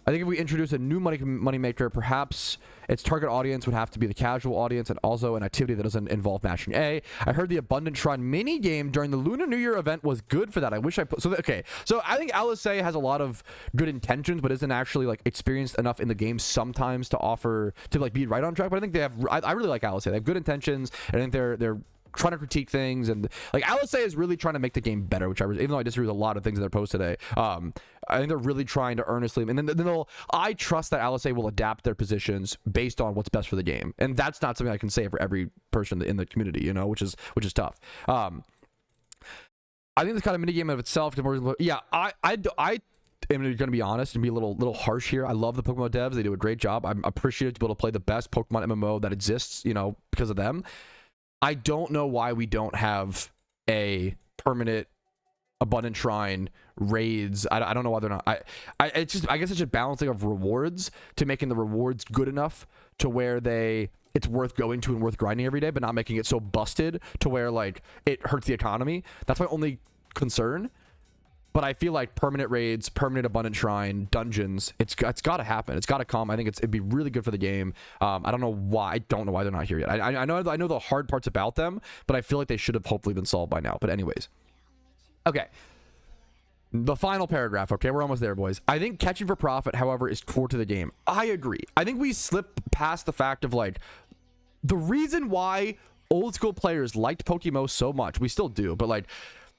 I think if we introduce a new money maker, perhaps its target audience would have to be the casual audience and also an activity that doesn't involve mashing A. I heard the Abundant Shrine mini game during the Lunar New Year event was good for that. I wish I put... Okay. So I think LSA has a lot of good intentions, but isn't actually, like, experienced enough in the game sometimes to offer... to, like, be right on track. But I think they have... I really like LSA. They have good intentions. And I think they're trying to critique things, and like LSA is really trying to make the game better, which even though I disagree with a lot of things in their post today, I think they're really trying to earnestly, and then I trust that LSA will adapt their positions based on what's best for the game, and that's not something I can say for every person in the community, you know, which is tough. I think this kind of minigame of itself, yeah, I am going to be honest and be a little harsh here. I love the PokeMMO devs. They do a great job. I'm appreciative to be able to play the best Pokemon MMO that exists, you know, because of them. I don't know why we don't have a permanent Abundant Shrine raids. I don't know why they're not. I guess it's just balancing of rewards to making the rewards good enough to where it's worth going to and worth grinding every day, but not making it so busted to where like it hurts the economy. That's my only concern. But I feel like permanent raids, permanent Abundant Shrine, dungeons, it's got to happen. It's got to come. I think it'd be really good for the game. I don't know why. I don't know why they're not here yet. I know the hard parts about them, but I feel like they should have hopefully been solved by now. But anyways. Okay. The final paragraph. Okay, we're almost there, boys. I think catching for profit, however, is core to the game. I agree. I think we slip past the fact of like the reason why old school players liked PokeMMO so much. We still do, but like...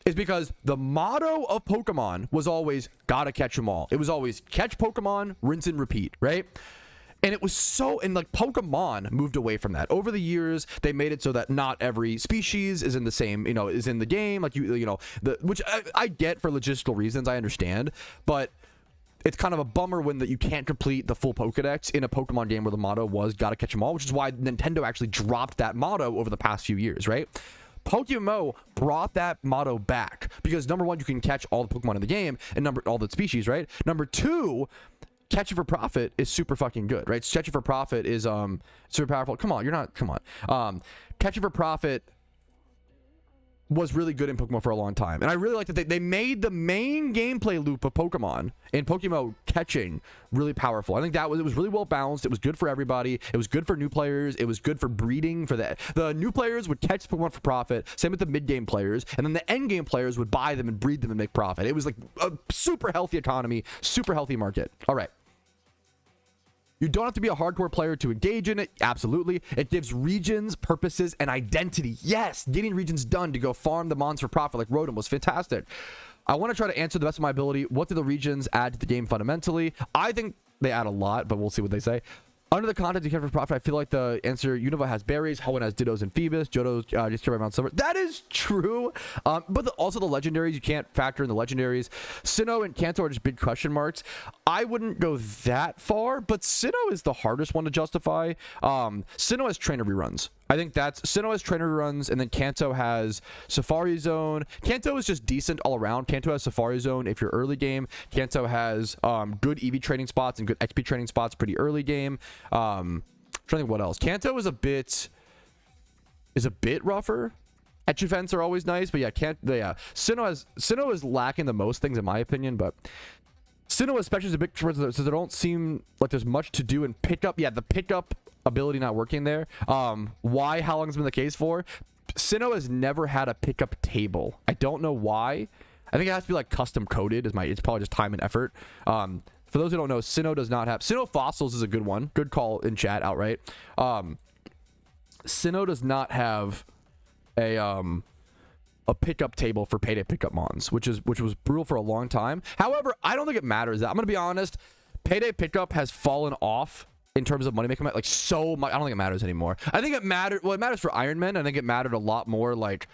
is because the motto of Pokemon was always gotta catch them all. It was always catch Pokemon, rinse and repeat, right? And it was so, and like Pokemon moved away from that. Over the years, they made it so that not every species is in the same, you know, is in the game. Like, you know, which I get for logistical reasons, I understand. But it's kind of a bummer when you can't complete the full Pokedex in a Pokemon game where the motto was gotta catch them all, which is why Nintendo actually dropped that motto over the past few years, right? PokeMMO brought that motto back because number one, you can catch all the Pokemon in the game, and all the species, right? Number two, catching for profit is super fucking good, right? Catching for profit is super powerful. Come on. Catching for profit was really good in Pokemon for a long time, and I really like that they made the main gameplay loop of Pokemon in PokeMMO catching really powerful. I think it was really well balanced. It was good for everybody. It was good for new players. It was good for breeding for the new players would catch Pokemon for profit. Same with the mid game players, and then the end game players would buy them and breed them and make profit. It was like a super healthy economy, super healthy market. All right. You don't have to be a hardcore player to engage in it. Absolutely. It gives regions, purposes, and identity. Yes, getting regions done to go farm the mons for profit like Rotom was fantastic. I want to try to answer the best of my ability. What do the regions add to the game fundamentally? I think they add a lot, but we'll see what they say. Under the content you care for profit, I feel like the answer, Unova has berries, Hoenn has Dittos and Phoebus, Johto's just care about Mount Silver. That is true. But also the legendaries, you can't factor in the legendaries. Sinnoh and Kanto are just big question marks. I wouldn't go that far, but Sinnoh is the hardest one to justify. Sinnoh has trainer reruns. I think Sinnoh has trainer reruns, and then Kanto has Safari Zone. Kanto is just decent all around. Kanto has Safari Zone if you're early game. Kanto has good EV training spots and good XP training spots pretty early game. I'm trying to think what else. Kanto is a bit rougher. Etch events are always nice, but yeah, Sinnoh is lacking the most things in my opinion, but Sinnoh especially is a bit, so there don't seem like there's much to do in pickup. Yeah, the pickup ability not working there. Why? How long has been the case for? Sinnoh has never had a pickup table. I don't know why. I think it has to be like custom coded. It's probably just time and effort. For those who don't know, Sinnoh does not have. Sinnoh Fossils is a good one. Good call in chat outright. Sinnoh does not have a pickup table for payday pickup mons, which was brutal for a long time. However, I don't think it matters. I'm gonna be honest. Payday pickup has fallen off in terms of money making, like so much. I don't think it matters anymore. I think it mattered. Well, it matters for Iron Man. I think it mattered a lot more like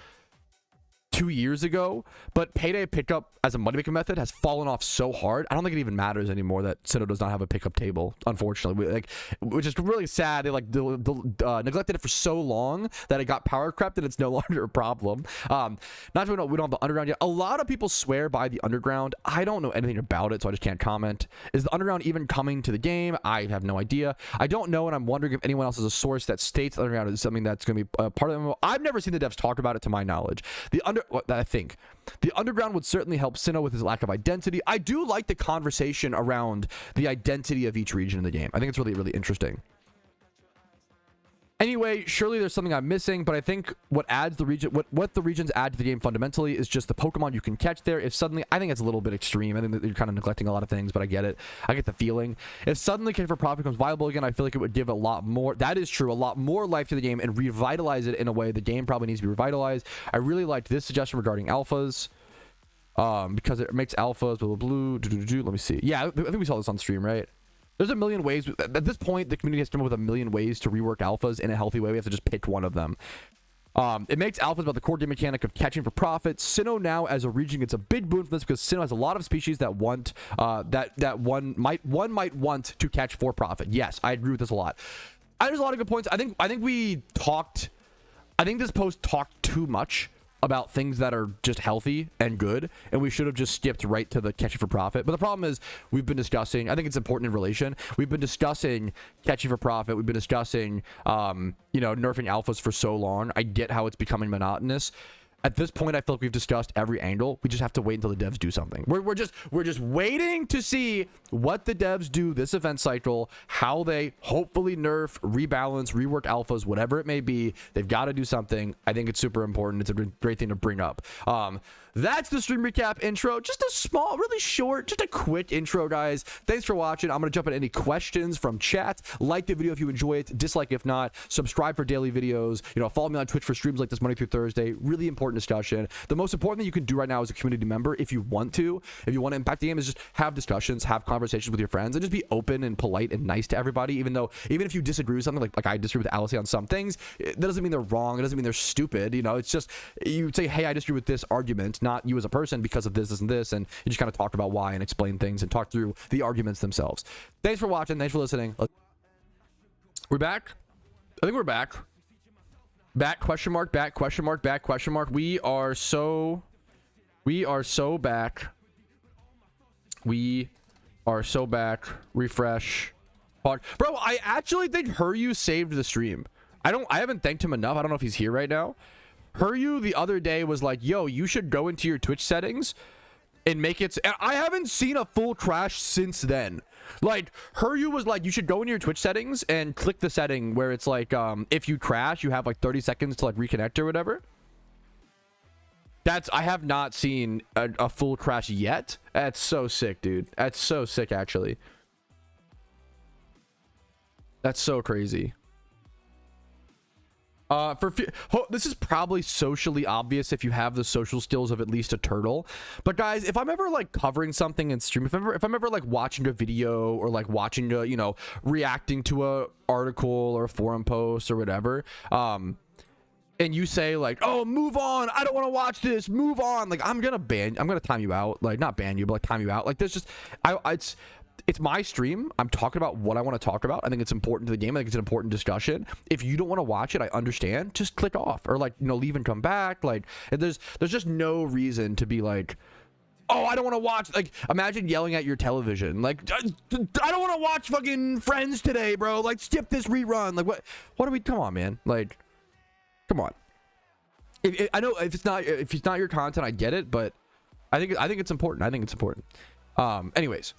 2 years ago, but payday pickup as a money making method has fallen off so hard. I don't think it even matters anymore that Sinnoh does not have a pickup table, unfortunately. Which is really sad. They neglected it for so long that it got power crept and it's no longer a problem. Not that we don't have the underground yet. A lot of people swear by the underground. I don't know anything about it, so I just can't comment. Is the underground even coming to the game? I have no idea. I don't know, and I'm wondering if anyone else has a source that states the underground is something that's going to be part of the MMO. I've never seen the devs talk about it to my knowledge. I think the underground would certainly help Sinnoh with his lack of identity. I do like the conversation around the identity of each region in the game. I think it's really, really interesting. Anyway, surely there's something I'm missing, but I think what adds the region, what the regions add to the game fundamentally is just the Pokemon you can catch there. If suddenly, I think it's a little bit extreme. I think that you're kind of neglecting a lot of things, but I get it. I get the feeling. If suddenly catching for profit becomes viable again, I feel like it would give a lot more. That is true, a lot more life to the game and revitalize it in a way the game probably needs to be revitalized. I really liked this suggestion regarding alphas, because it makes alphas blue. Let me see. Yeah, I think we saw this on stream, right? There's a million ways. At this point, the community has come up with a million ways to rework alphas in a healthy way. We have to just pick one of them. It makes alphas about the core game mechanic of catching for profit. Sinnoh now as a region gets a big boon from this because Sinnoh has a lot of species that want that one might want to catch for profit. Yes, I agree with this a lot. There's a lot of good points. I think this post talked too much about things that are just healthy and good, and we should have just skipped right to the catching for profit. But the problem is, we've been discussing, I think it's important in relation, we've been discussing catching for profit, we've been discussing you know, nerfing alphas for so long. I get how it's becoming monotonous. At this point, I feel like we've discussed every angle. We just have to wait until the devs do something. We're just waiting to see what the devs do this event cycle, how they hopefully nerf, rebalance, rework alphas, whatever it may be. They've got to do something. I think it's super important. It's a great thing to bring up. That's the stream recap intro. Just a small, really short, just a quick intro, guys. Thanks for watching. I'm going to jump into any questions from chat. Like the video if you enjoy it. Dislike if not. Subscribe for daily videos. You know, follow me on Twitch for streams like this Monday through Thursday. Really important discussion. The most important thing you can do right now as a community member, if you want to impact the game, is just have discussions, have conversations with your friends, and just be open and polite and nice to everybody. Even if you disagree with something, like I disagree with Alice on some things, that doesn't mean they're wrong. It doesn't mean they're stupid. You know, it's just you say, hey, I disagree with this argument, not you as a person because of this and this, and you just kind of talk about why and explain things and talk through the arguments themselves. Thanks for watching. Thanks for listening. We're back. I think we're back. Back question mark, back question mark, back question mark. We are so back. We are so back. Refresh. Bro, I actually think Huryu saved the stream. I haven't thanked him enough. I don't know if he's here right now. Huryu the other day was like, yo, you should go into your Twitch settings and make it. I haven't seen a full crash since then. Like, Huryu was like, you should go into your Twitch settings and click the setting where it's like, if you crash, you have like 30 seconds to like reconnect or whatever. I have not seen a full crash yet. That's so sick, dude. That's so sick, actually. That's so crazy. This is probably socially obvious if you have the social skills of at least a turtle, but guys, if I'm ever like covering something in stream, if I'm ever like watching a video or like watching a, you know, reacting to a article or a forum post or whatever, and you say like, oh, move on, I don't want to watch this, move on, like I'm gonna time you out, like not ban you, but like time you out. Like there's just it's my stream. I'm talking about what I want to talk about. I think it's important to the game. I think it's an important discussion. If you don't want to watch it, I understand. Just click off or like, you know, leave and come back. Like there's just no reason to be like, oh, I don't want to watch. Like imagine yelling at your television. Like I don't want to watch fucking Friends today, bro. Like skip this rerun. Like what are we? Come on, man. Like, come on. I know if it's not your content, I get it, but I think it's important. I think it's important. Anyways.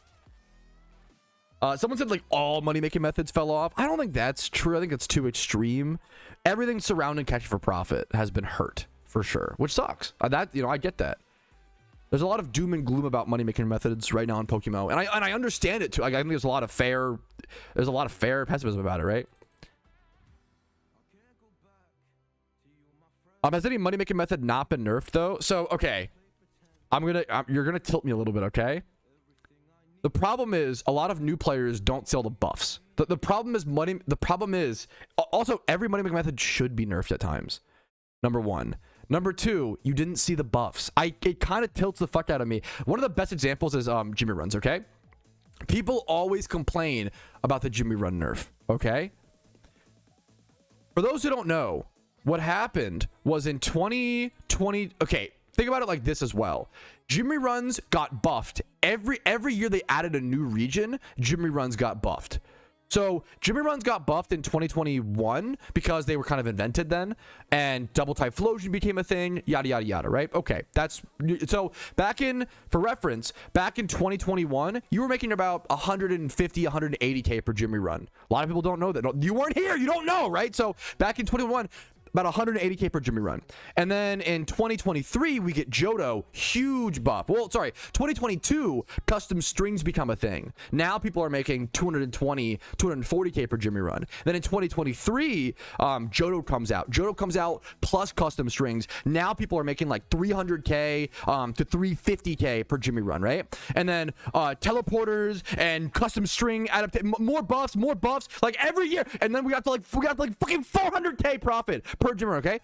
Someone said like all money making methods fell off. I don't think that's true. I think it's too extreme. Everything surrounding catching for profit has been hurt for sure, which sucks. That, you know, I get that. There's a lot of doom and gloom about money making methods right now in PokeMMO, and I understand it too. Like I think there's a lot of fair pessimism about it, right? Has any money making method not been nerfed though? So okay, you're gonna tilt me a little bit, okay? The problem is a lot of new players don't sell the buffs. The problem is money. The problem is also every money making method should be nerfed at times. Number one. Number two, you didn't see the buffs. It kind of tilts the fuck out of me. One of the best examples is Jimmy runs. Okay, people always complain about the Jimmy run nerf. Okay, for those who don't know, what happened was in 2020. Okay. Think about it like this as well. Jimmy runs got buffed. Every year they added a new region, Jimmy runs got buffed. So Jimmy runs got buffed in 2021 because they were kind of invented then, and double type flosion became a thing, yada yada yada, right? Okay, that's so for reference, back in 2021, you were making about 150, 180k per Jimmy run. A lot of people don't know that. You weren't here, you don't know, right? So back in 21, about 180k per Jimmy run. And then in 2023, we get Johto, huge buff. Well, sorry, 2022, custom strings become a thing. Now people are making 220, 240k per Jimmy run. Then in 2023, Johto comes out. Johto comes out plus custom strings. Now people are making like 300k to 350k per Jimmy run, right? And then teleporters and custom string more buffs, like every year. And then we got to like fucking 400k profit per Jimmy run, okay?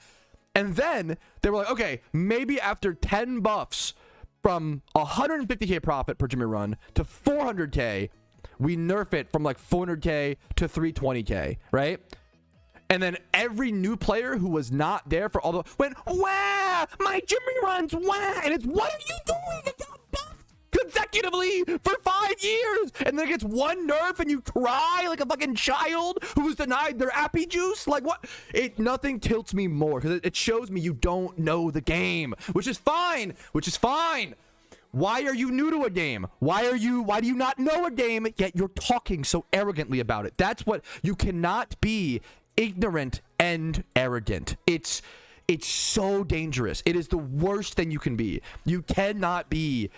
And then they were like, okay, maybe after 10 buffs from 150k profit per Jimmy run to 400k, we nerf it from like 400k to 320k, right? And then every new player who was not there for all the went, wow, my Jimmy runs, wow, and it's, what are you doing? It got buffed consecutively for 5 years, and then it gets one nerf and you cry like a fucking child who was denied their appy juice. Like, what? Nothing tilts me more, because it shows me you don't know the game, which is fine. Why are you new to a game? Why do you not know a game, yet you're talking so arrogantly about it? That's what, you cannot be ignorant and arrogant. It's so dangerous. It is the worst thing you can be. You cannot be,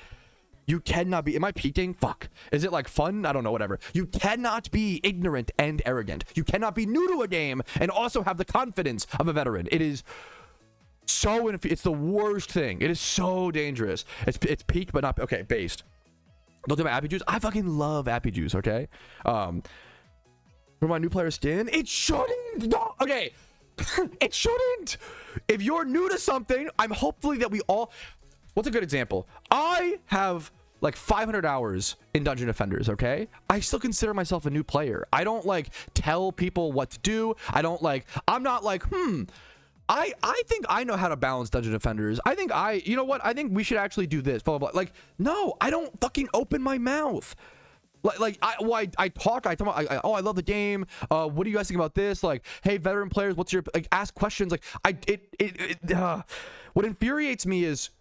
am I peeking? Fuck. Is it like fun? I don't know, whatever. You cannot be ignorant and arrogant. You cannot be new to a game and also have the confidence of a veteran. It is so, it's the worst thing. It is so dangerous. It's peaked, but not, okay, based. Don't do my appy juice. I fucking love appy juice, okay? For my new player skin, it shouldn't. No, okay. It shouldn't. If you're new to something, I'm hopefully that we all, what's a good example? I have like 500 hours in Dungeon Defenders, okay? I still consider myself a new player. I don't like tell people what to do. I'm not like, I think I know how to balance Dungeon Defenders. You know what? I think we should actually do this, blah, blah, blah. Like, no, I don't fucking open my mouth. I talk, oh, I love the game. What do you guys think about this? Like, hey, veteran players, what's your, like, ask questions. Like, what infuriates me is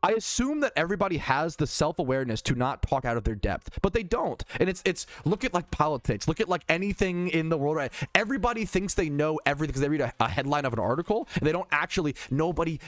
I assume that everybody has the self-awareness to not talk out of their depth, but they don't. And it's look at like politics, look at like anything in the world, right? Everybody thinks they know everything because they read a headline of an article, and they don't actually,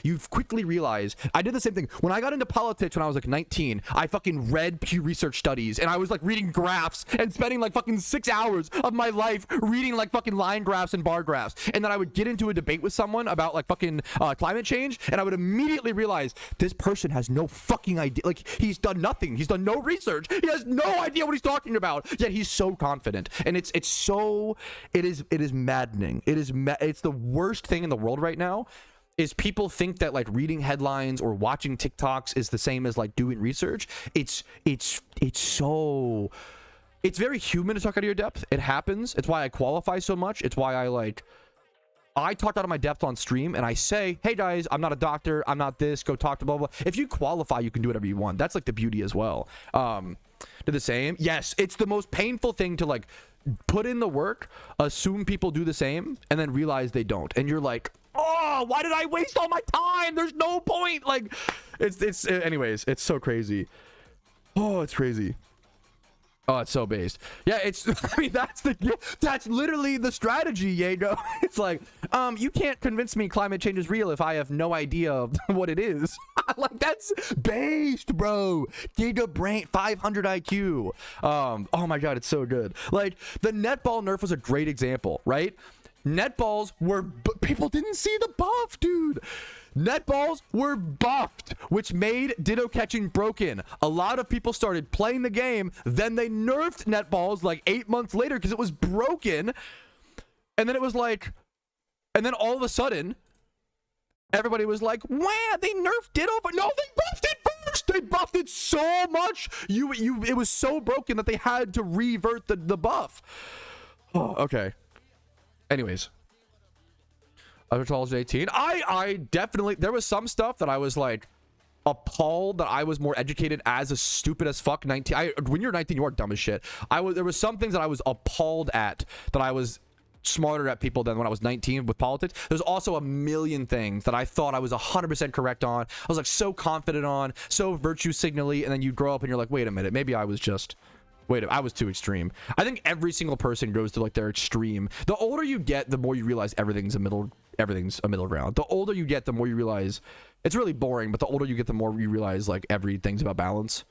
you quickly realize, I did the same thing. When I got into politics when I was like 19, I fucking read Pew Research studies, and I was like reading graphs and spending like fucking 6 hours of my life reading like fucking line graphs and bar graphs. And then I would get into a debate with someone about like fucking climate change, and I would immediately realize this person has no fucking idea. Like, he's done nothing. He's done no research. He has no idea what he's talking about. Yet he's so confident, and it is maddening. It's the worst thing in the world right now. Is people think that like reading headlines or watching TikToks is the same as like doing research. It's very human to talk out of your depth. It happens. It's why I qualify so much. It's why I talked out of my depth on stream, and I say, hey guys, I'm not a doctor, I'm not this, go talk to blah blah. If you qualify, you can do whatever you want. That's like the beauty as well. Do the same. Yes, it's the most painful thing to like put in the work, assume people do the same, and then realize they don't, and you're like, oh, why did I waste all my time? There's no point. Like, anyways, it's so crazy. Oh, it's crazy. Oh, it's so based. Yeah, I mean, that's literally the strategy, Jago. It's like, you can't convince me climate change is real if I have no idea of what it is. Like, that's based, bro. Giga brain, 500 IQ. Oh my God, it's so good. Like, the netball nerf was a great example, right? Netballs were, people didn't see the buff, dude. Netballs were buffed, which made ditto catching broken. A lot of people started playing the game, then they nerfed netballs like 8 months later because it was broken. And then it was like, and then all of a sudden, everybody was like, wow, they nerfed ditto, but no, they buffed it first. They buffed it so much. It was so broken that they had to revert the buff. Oh, okay. Anyways. As tall as 18. I definitely, there was some stuff that I was like, appalled that I was more educated as a stupid as fuck 19. When you're 19, you are dumb as shit. There was some things that I was appalled at, that I was smarter at people than when I was 19 with politics. There's also a million things that I thought I was 100% correct on. I was like so confident on, so virtue signally, and then you grow up and you're like, wait a minute, maybe I was just, I was too extreme. I think every single person goes to like their extreme. The older you get, the more you realize everything's a middle ground. The older you get, the more you realize it's really boring, but the older you get, the more you realize like everything's about balance.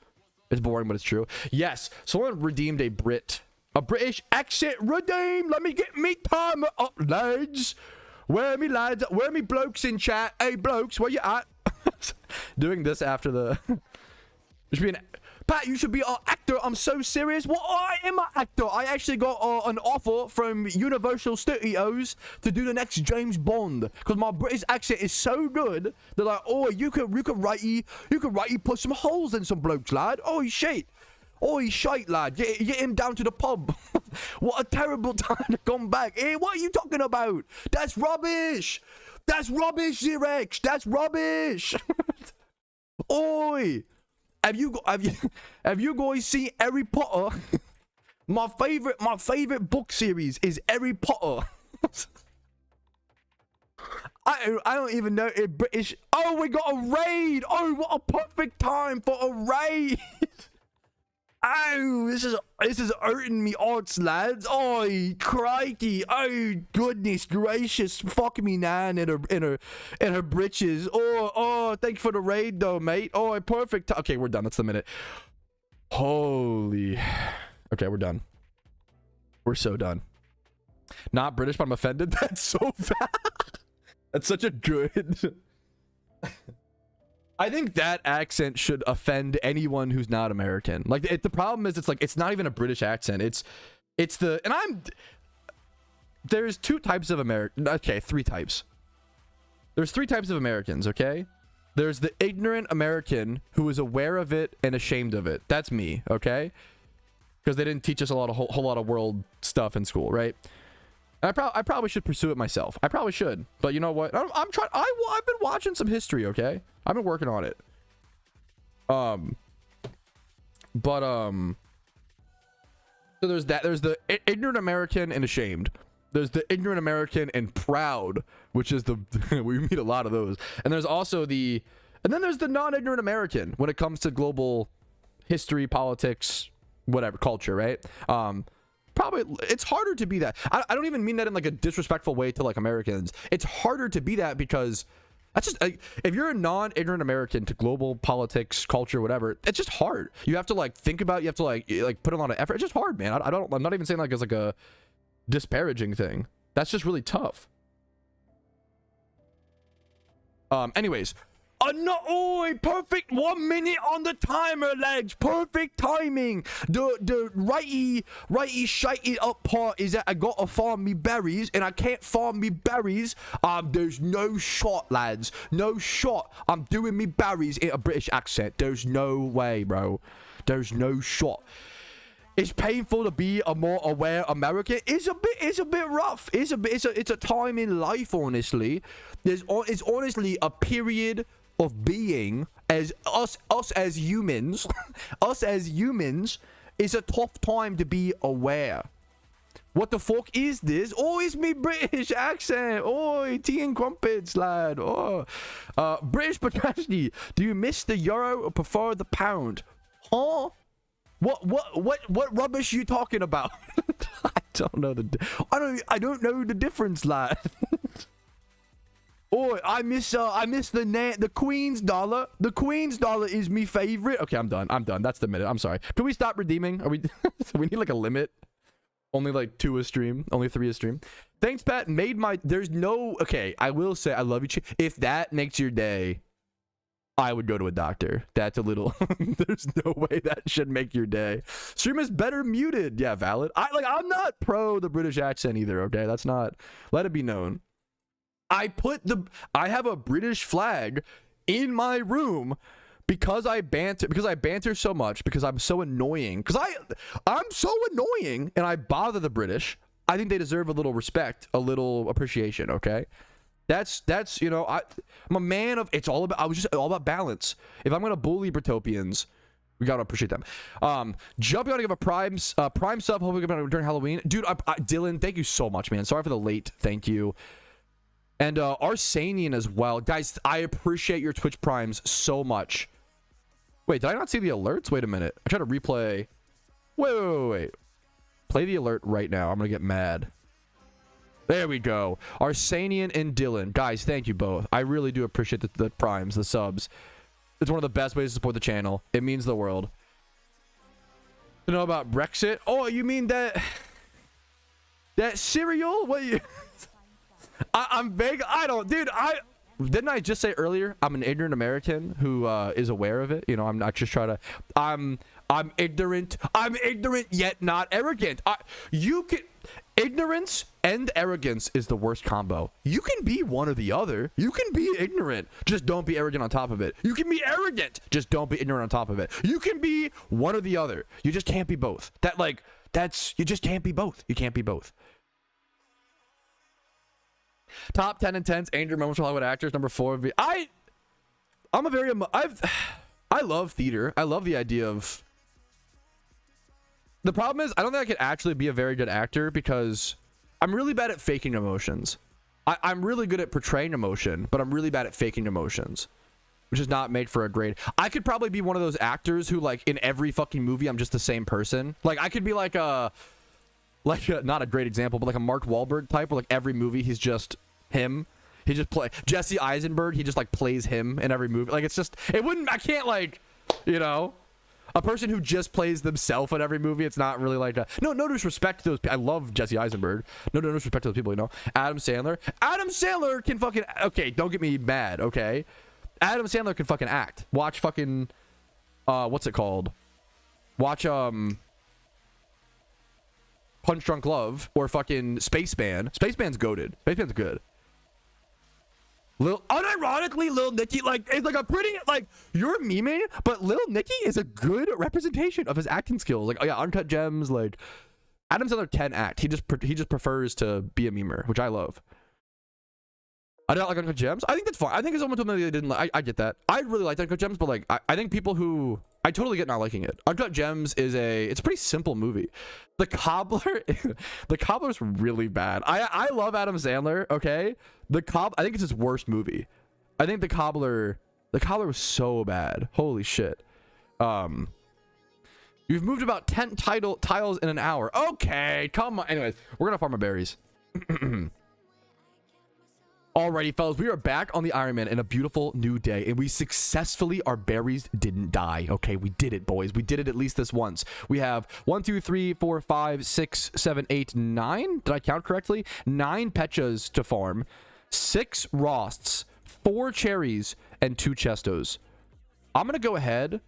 It's boring, but it's true. Yes, someone redeemed a British accent redeem. Let me get me timer up, lads. Where me lads? Where me blokes in chat? Hey blokes, where you at? Doing this after the should be an Pat, you should be an actor. I'm so serious. Well, I am an actor. I actually got an offer from Universal Studios to do the next James Bond because my British accent is so good. They're like, oh, you could write put some holes in some blokes, lad. Oh shit. Oh, shite, lad. Get him down to the pub. What a terrible time to come back. Hey, what are you talking about? That's rubbish. That's rubbish, Zirex. That's rubbish. Oi. Have you guys seen Harry Potter? My favorite book series is Harry Potter. I don't even know if British. Oh, we got a raid. Oh, what a perfect time for a raid. Oh, this is hurting me odds, lads. Oh, crikey. Oh, goodness gracious. Fuck me, nan, in her britches. Oh, thank you for the raid, though, mate. Oh, perfect. Okay, we're done. That's the minute. Holy. Okay, we're done. We're so done. Not British, but I'm offended. That's so bad. That's such a good. I think that accent should offend anyone who's not American. Like, the problem is, it's not even a British accent. There's two types of American. Okay, three types. There's three types of Americans, okay? There's the ignorant American who is aware of it and ashamed of it. That's me, okay? Because they didn't teach us whole lot of world stuff in school, right? I probably should pursue it myself. I probably should. But you know what? I'm trying. I've been watching some history, okay? I've been working on it. So there's that. There's the ignorant American and ashamed. There's the ignorant American and proud, which is we meet a lot of those. And there's also and then there's the non-ignorant American when it comes to global history, politics, whatever, culture, right? Probably it's harder to be that. I don't even mean that in like a disrespectful way to like Americans. It's harder to be that because that's just if you're a non-ignorant American to global politics, culture, whatever, it's just hard. You have to like think about it. You have to like put a lot of effort. It's just hard, man. I'm not even saying like it's like a disparaging thing. That's just really tough. Anyways, perfect 1 minute on the timer, lads. Perfect timing. The righty shitey up part is that I gotta farm me berries and I can't farm me berries. There's no shot, lads. No shot. I'm doing me berries in a British accent. There's no way, bro. There's no shot. It's painful to be a more aware American. It's a bit rough. It's a time in life, honestly. It's honestly a period of being as us as humans. Us as humans is a tough time to be aware. What the fuck is this? Oh, it's me British accent. Oh, tea and crumpets, lad. Oh, British Patrouski. Do you miss the euro or prefer the pound? Huh? What rubbish are you talking about? I don't know I don't know the difference, lad. Oh, I miss the Queen's dollar. The Queen's dollar is me favorite. Okay, I'm done. That's the minute. I'm sorry. Can we stop redeeming? Are we? We need like a limit. Only like 2 a stream. Only 3 a stream. Thanks, Pat. There's no. Okay, I will say I love you. If that makes your day, I would go to a doctor. That's a little. There's no way that should make your day. Stream is better muted. Yeah, valid. I'm not pro the British accent either. Okay, that's not. Let it be known. I have a British flag in my room because I banter so much, because I'm so annoying, because I'm so annoying and I bother the British. I think they deserve a little respect, a little appreciation, okay? That's you know, I'm a man of, it's all about, I was just all about balance. If I'm gonna bully Britopians, we gotta appreciate them. Jumping on to give a prime sub, hoping during Halloween. Dude, Dylan, thank you so much, man. Sorry for the late, thank you. And Arsanian as well. Guys, I appreciate your Twitch primes so much. Wait, did I not see the alerts? Wait a minute. I tried to replay. Wait. Play the alert right now. I'm gonna get mad. There we go. Arsanian and Dylan. Guys, thank you both. I really do appreciate the primes, the subs. It's one of the best ways to support the channel. It means the world. To know about Brexit? Oh, you mean that cereal? What you... I'm vague. I don't, dude. Didn't I just say earlier? I'm an ignorant American who is aware of it. You know, I'm not just trying to. I'm ignorant. I'm ignorant yet not arrogant. Ignorance and arrogance is the worst combo. You can be one or the other. You can be ignorant, just don't be arrogant on top of it. You can be arrogant, just don't be ignorant on top of it. You can be one or the other. You just can't be both. You just can't be both. You can't be both. Top 10 intense Andrew moments for Hollywood actors. Number 4 would be I love theater. I love the idea of. The problem is I don't think I could actually be a very good actor because I'm really bad at faking emotions. I'm really good at portraying emotion, but I'm really bad at faking emotions, which is not made for a great. I could probably be one of those actors who, like, in every fucking movie I'm just the same person. Like, I could be like a not a great example, but like a Mark Wahlberg type, where like every movie he's just him. He just play Jesse Eisenberg. He just like plays him in every movie. Like, it's just, it wouldn't, I can't, like, you know, a person who just plays themselves in every movie. It's not really like that. No disrespect to those. I love Jesse Eisenberg. No disrespect to those people, you know. Adam Sandler can fucking, okay, don't get me mad, okay. Adam Sandler can fucking act. Watch fucking, what's it called? Watch, Punch Drunk Love or fucking Spaceman. Spaceman's goated. Spaceman's good. Unironically, Lil Nicky, like, is like a pretty, like, you're memeing, but Lil Nicky is a good representation of his acting skills. Like, oh yeah, Uncut Gems, like, Adam Sandler can act. He just prefers to be a memer, which I love. I don't like Uncut Gems. I think that's fine. I think if someone told me they didn't like, I get that. I really like Uncut Gems, but like, I think people who, I totally get not liking it. Uncut Gems is it's a pretty simple movie. The Cobbler's really bad. I love Adam Sandler, okay? I think it's his worst movie. I think The Cobbler was so bad. Holy shit. You've moved about 10 tiles in an hour. Okay, come on. Anyways, we're gonna farm our berries. Alrighty, fellas, we are back on the Ironman in a beautiful new day, and we successfully, our berries didn't die. Okay, we did it, boys. We did it at least this once. We have 1, 2, 3, 4, 5, 6, 7, 8, 9. Did I count correctly? 9 Petchas to farm, 6 Rosts, 4 Cherries, and 2 Chestos. I'm gonna go ahead.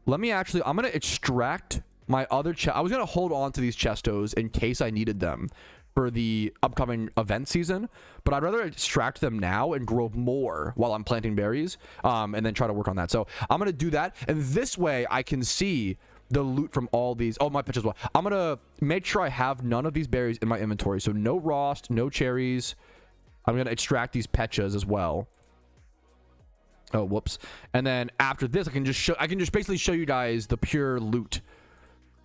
I'm gonna extract my other I was gonna hold on to these Chestos in case I needed them for the upcoming event season, but I'd rather extract them now and grow more while I'm planting berries, and then try to work on that. So I'm gonna do that, and this way I can see the loot from all these. Oh, my pitch as well. I'm gonna make sure I have none of these berries in my inventory, so no Rost, no cherries. I'm gonna extract these Petchas as well. Oh, whoops. And then after this, I can just basically show you guys the pure loot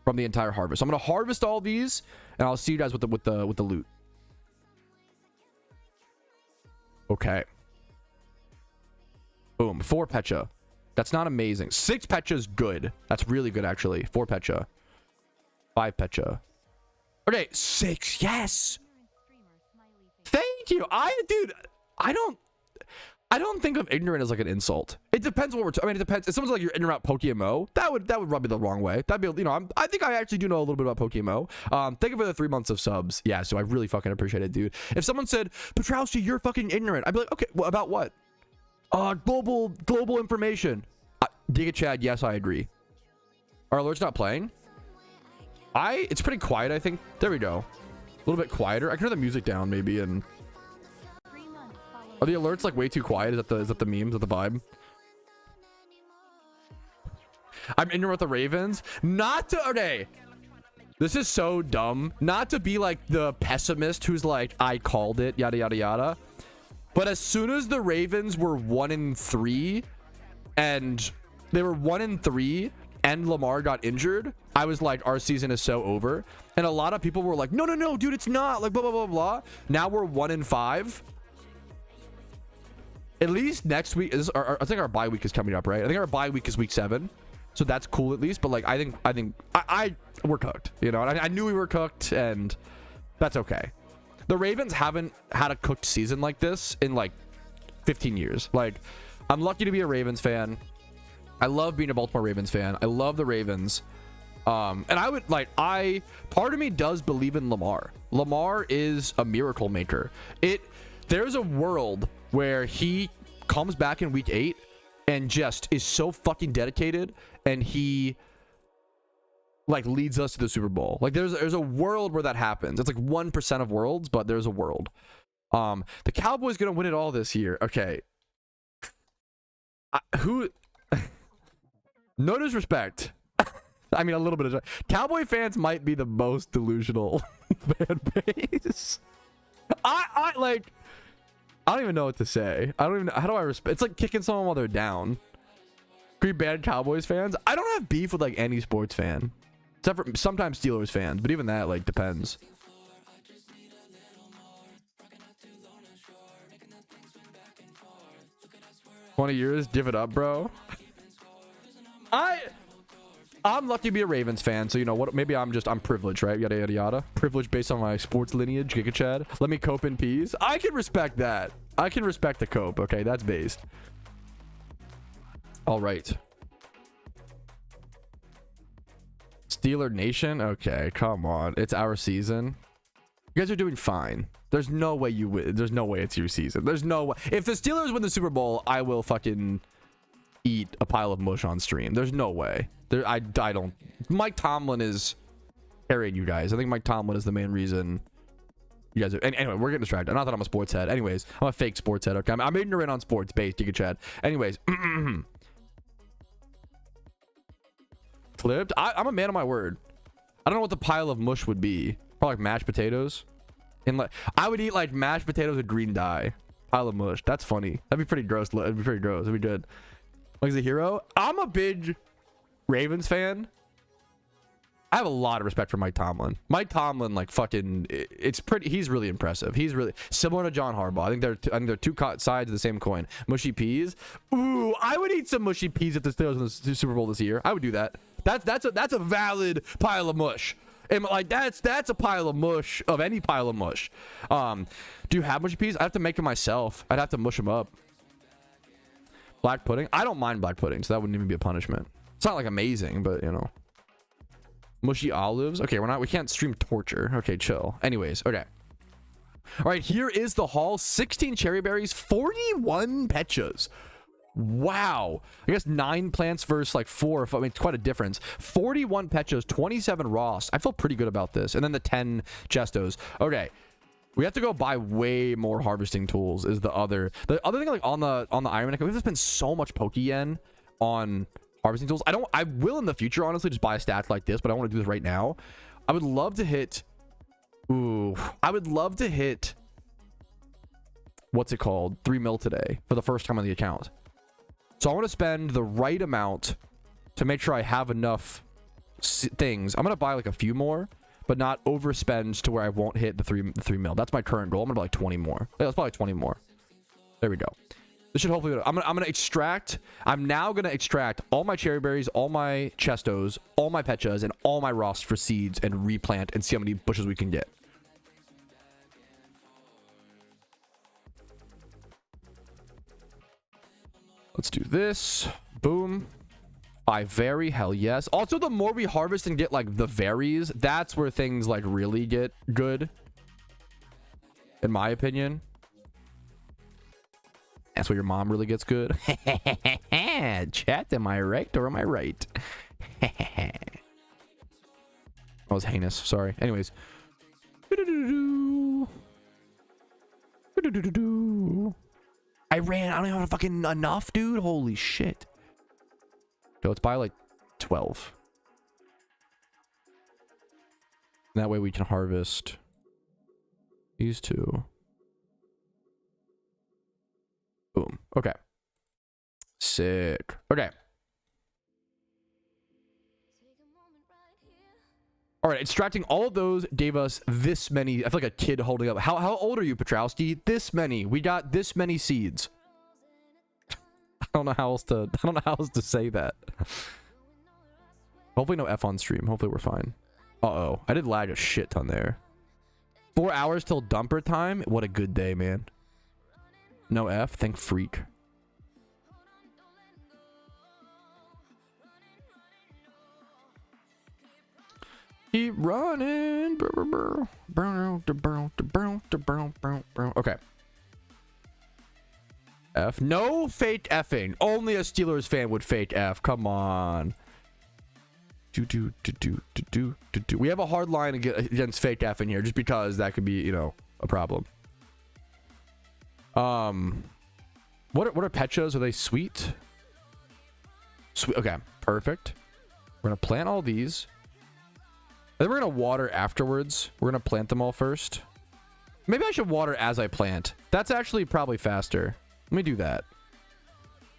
from the entire harvest. So I'm gonna harvest all these, and I'll see you guys with the loot. Okay. Boom. 4 Petcha. That's not amazing. 6 Petcha's good. That's really good, actually. 4 Petcha. 5 Petcha. Okay, 6. Yes. Thank you. Dude, I don't think of ignorant as like an insult. It depends what we're I mean, it depends. If someone's like, you're ignorant about PokeMMO, that would rub me the wrong way. That'd be, you know, I think I actually do know a little bit about PokeMMO. Thank you for the 3 months of subs. Yeah, so I really fucking appreciate it, dude. If someone said, Patrouski, you're fucking ignorant, I'd be like, okay, well, about what? Global information. Giga Chad, yes, I agree. Our alert's not playing. It's pretty quiet, I think. There we go. A little bit quieter. I can hear the music down maybe, and are the alerts like way too quiet? Is that the meme? Is that the vibe? I'm ignorant with the Ravens. Okay. This is so dumb. Not to be like the pessimist who's like, I called it, yada, yada, yada. But as soon as the Ravens were 1-3 and they were 1-3 and Lamar got injured, I was like, our season is so over. And a lot of people were like, no, dude, it's not, like, blah, blah, blah, blah. Now we're 1-5. At least next week is I think our bye week is coming up, right? I think our bye week is week 7. So that's cool at least. But like, I think we're cooked, you know, and I knew we were cooked, and that's okay. The Ravens haven't had a cooked season like this in like 15 years. Like, I'm lucky to be a Ravens fan. I love being a Baltimore Ravens fan. I love the Ravens. And I would like, part of me does believe in Lamar. Lamar is a miracle maker. There's a world where he comes back in week 8 and just is so fucking dedicated, and he like leads us to the Super Bowl. Like, there's a world where that happens. It's like 1% of worlds, but there's a world. The Cowboys gonna win it all this year. Okay. No disrespect. I mean, a little bit of Cowboy fans might be the most delusional fan base. I don't even know what to say. I don't even know. How do I respect? It's like kicking someone while they're down. Pretty bad Cowboys fans. I don't have beef with like any sports fan, except for sometimes Steelers fans, but even that like depends. 20 years, give it up, bro. I'm lucky to be a Ravens fan, so you know what? Maybe I'm privileged, right? Yada yada yada. Privileged based on my sports lineage, Giga Chad. Let me cope in peace. I can respect that. I can respect the cope. Okay, that's based. All right. Steeler Nation. Okay, come on. It's our season. You guys are doing fine. There's no way you win. There's no way it's your season. There's no way. If the Steelers win the Super Bowl, I will fucking eat a pile of mush on stream. There's no way. I don't. Mike Tomlin is carrying you guys. I think Mike Tomlin is the main reason you guys are. Anyway, we're getting distracted. Not that I'm a sports head. Anyways, I'm a fake sports head. Okay, I'm ignorant on sports based. Giga Chad. Anyways, flipped. I'm a man of my word. I don't know what the pile of mush would be. Probably like mashed potatoes. And like, I would eat like mashed potatoes with green dye. Pile of mush. That's funny. That'd be pretty gross. That'd be pretty gross. That'd be good. Like, the hero. I'm a big Ravens fan. I have a lot of respect for Mike Tomlin. Mike Tomlin, like, fucking, it's pretty. He's really impressive. He's really similar to John Harbaugh. I think they're two sides of the same coin. Mushy peas. Ooh, I would eat some mushy peas if the Steelers win the Super Bowl this year. I would do that. That's a valid pile of mush. And like, that's a pile of mush of any pile of mush. Do you have mushy peas? I have to make them myself. I'd have to mush them up. Black pudding. I don't mind black pudding, so that wouldn't even be a punishment. It's not like amazing, but you know. Mushy olives. Okay, we can't stream torture. Okay, chill. Anyways, okay. All right, here is the haul. 16 cherry berries, 41 petchas. Wow. I guess 9 plants versus like 4. I mean, it's quite a difference. 41 petchas, 27 Ross. I feel pretty good about this. And then the 10 Chestos. Okay. We have to go buy way more harvesting tools is the other thing. Like on the Iron Man, we've just spent so much Pokeyen on harvesting tools. I will in the future, honestly, just buy a stack like this, but I want to do this right now. I would love to hit what's it called? 3 mil today for the first time on the account. So I want to spend the right amount to make sure I have enough things. I'm going to buy like a few more, but not overspend to where I won't hit the 3 mil. That's my current goal. I'm going to buy like 20 more. Yeah, let's buy like 20 more. There we go. This should hopefully... I'm going to extract... I'm now going to extract all my cherry berries, all my Chestos, all my Petchas, and all my Ross for seeds and replant and see how many bushes we can get. Let's do this. Boom. By very, hell yes. Also, the more we harvest and get like the berries, that's where things like really get good. In my opinion. That's where your mom really gets good. Chat, am I right or am I right? That was heinous. Sorry. Anyways. I don't even have fucking enough, dude. Holy shit. So let's buy like 12. That way we can harvest these two. Okay. Sick. Okay. All right, extracting all of those gave us this many. I feel like a kid holding up. How old are you, Patrouski? This many. We got this many seeds. I don't know how else to say that. Hopefully no F on stream. Hopefully we're fine. Uh-oh. I did lag a shit ton there. 4 hours till dumper time. What a good day, man. No F. Thank freak. Keep running. Okay. F. No fake effing. Only a Steelers fan would fake F. Come on. We have a hard line against fake F in here just because that could be, you know, a problem. What are Petras? Are they sweet? Sweet. Okay, perfect. We're gonna plant all these. And then we're gonna water afterwards. We're gonna plant them all first. Maybe I should water as I plant. That's actually probably faster. Let me do that.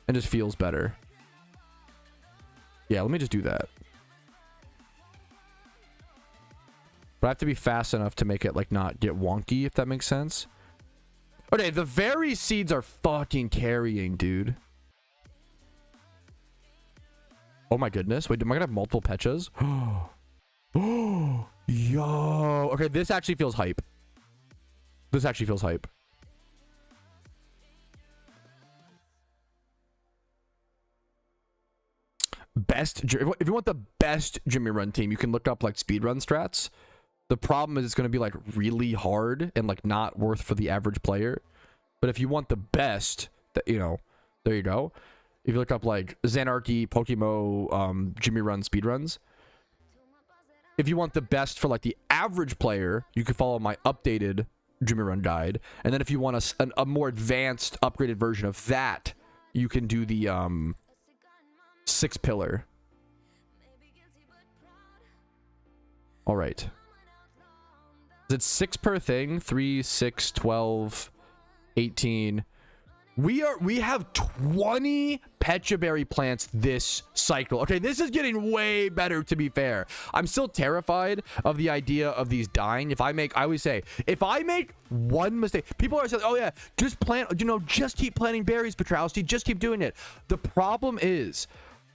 It just feels better. Yeah, let me just do that. But I have to be fast enough to make it like not get wonky, if that makes sense. Okay, the very seeds are fucking carrying, dude. Oh my goodness. Wait, am I gonna have multiple Petras? Oh, yo. Okay, this actually feels hype. This actually feels hype. Best, if you want the best Jimmy Run team, you can look up like speedrun strats. The problem is it's going to be like really hard and like not worth for the average player. But if you want the best, that, you know, there you go. If you look up like Xanarchy, PokeMMO, Jimmy Run speedruns. If you want the best for like the average player, you can follow my updated Jimmy Run guide. And then if you want a more advanced, upgraded version of that, you can do the 6 pillar. All right. Is it 6 per thing? 3, 6, 12, 18. We have 20 Petraberry plants this cycle. Okay, this is getting way better, to be fair. I'm still terrified of the idea of these dying. I always say, if I make one mistake, people are saying, oh yeah, just plant, you know, just keep planting berries, Patrouski, just keep doing it. The problem is,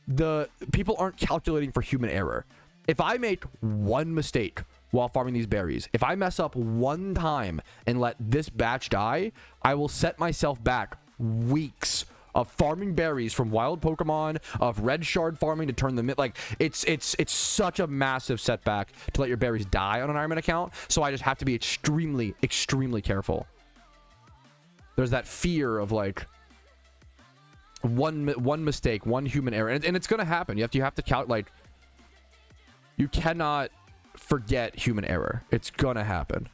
the people aren't calculating for human error. If I make one mistake while farming these berries, if I mess up one time and let this batch die, I will set myself back weeks of farming berries from wild Pokemon, of red shard farming to turn them in. Like, it's such a massive setback to let your berries die on an Ironman account. So I just have to be extremely, extremely careful. There's that fear of like one mistake, one human error, and it's gonna happen. You have to count, like, you cannot forget human error. It's gonna happen.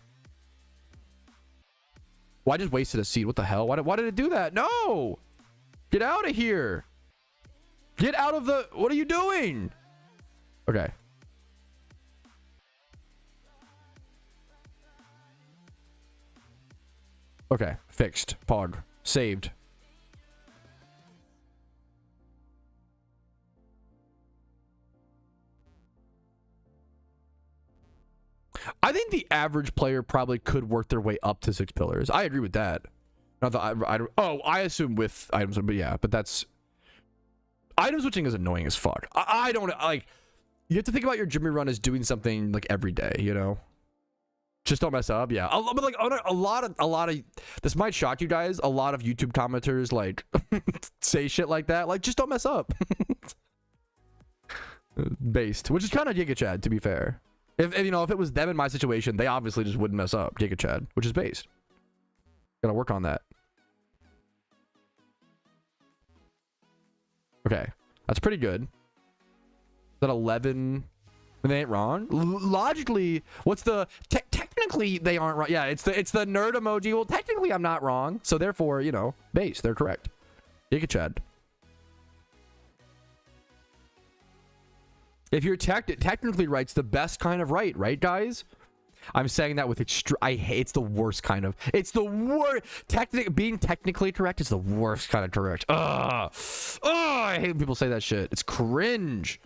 Well, I just wasted a seed. What the hell? Why did it do that? No! Get out of here! Get out of the... What are you doing? Okay. Okay. Fixed. Pog. Saved. I think the average player probably could work their way up to 6 pillars. I agree with that. Not that I assume with items, but yeah, but that's... Item switching is annoying as fuck. I don't, like... You have to think about your Jimmy Run as doing something, like, every day, you know? Just don't mess up, yeah. But, like, a lot of... This might shock you guys. A lot of YouTube commenters, like, say shit like that. Like, just don't mess up. Based. Which is kind of Giga Chad, to be fair. If you know, if it was them in my situation, they obviously just wouldn't mess up. Giga Chad, which is based. Gotta work on that. Okay, that's pretty good. Is that 11? They ain't wrong. Logically, what's the technically they aren't wrong. Yeah, it's the nerd emoji. Well, technically I'm not wrong, so therefore, you know, base, they're correct. Giga Chad. If you're technically right's the best kind of right, guys? I'm saying that with I hate. It's the worst kind of. It's the worst. Being technically correct is the worst kind of correct. Ugh. Oh, I hate when people say that shit. It's cringe.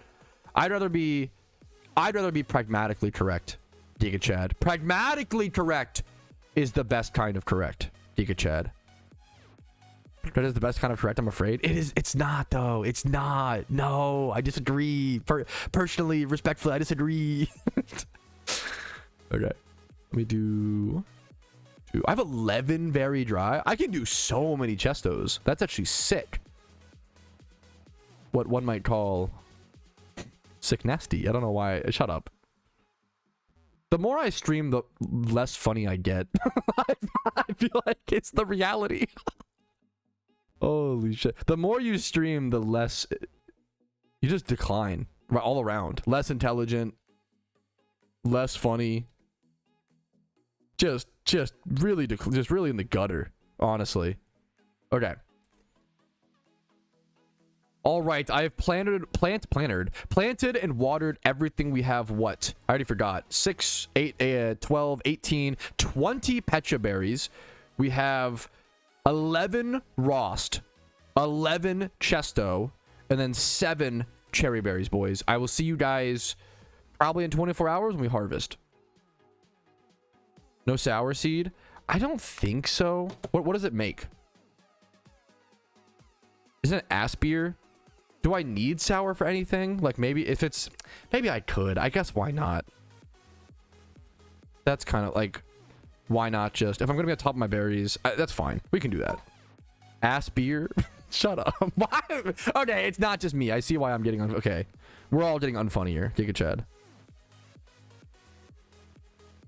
I'd rather be pragmatically correct, Giga Chad. Pragmatically correct is the best kind of correct, Giga Chad. That is the best kind of correct, I'm afraid. It is. It's not, though. It's not. No, I disagree. Personally, respectfully, I disagree. Okay. Let me do... I have 11 very dry. I can do so many chestos. That's actually sick. What one might call... sick nasty. I don't know why. Shut up. The more I stream, the less funny I get. I feel like it's the reality. Holy shit. The more you stream, the less you just decline all around. Less intelligent, less funny. Just really in the gutter, honestly. Okay. All right, I have planted and watered everything we have. What? I already forgot. 6, 8, 12, 18, 20 Pecha berries. We have 11 Rost, 11 Chesto, and then 7 Cherry Berries, boys. I will see you guys probably in 24 hours when we harvest. No Sour Seed? I don't think so. What does it make? Isn't it Aspir? Do I need Sour for anything? Like, maybe if it's... Maybe I could. I guess why not? That's kind of like... Why not just... If I'm going to be on top of my berries, that's fine. We can do that. Ass beer? Shut up. Why? Okay, it's not just me. I see why I'm getting... Okay. We're all getting unfunny here. Giga Chad.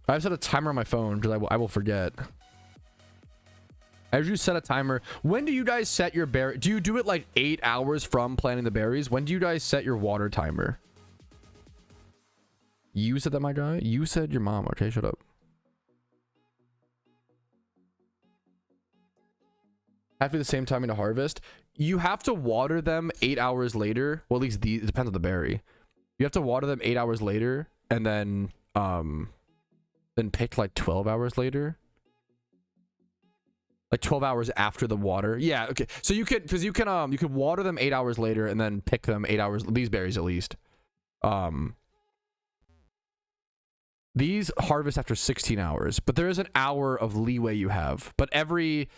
I've set a timer on my phone because I will forget. I usually set a timer. When do you guys set your berry? Do you do it like 8 hours from planting the berries? When do you guys set your water timer? You said that, my guy? You said your mom. Okay, shut up. Have to be the same timing to harvest. You have to water them 8 hours later. Well, at least it depends on the berry. You have to water them 8 hours later, and then pick like 12 hours later. Like 12 hours after the water. Yeah, okay. So you can, because you can water them 8 hours later and then pick them 8 hours. These berries, at least. These harvest after 16 hours, but there is an hour of leeway you have. But every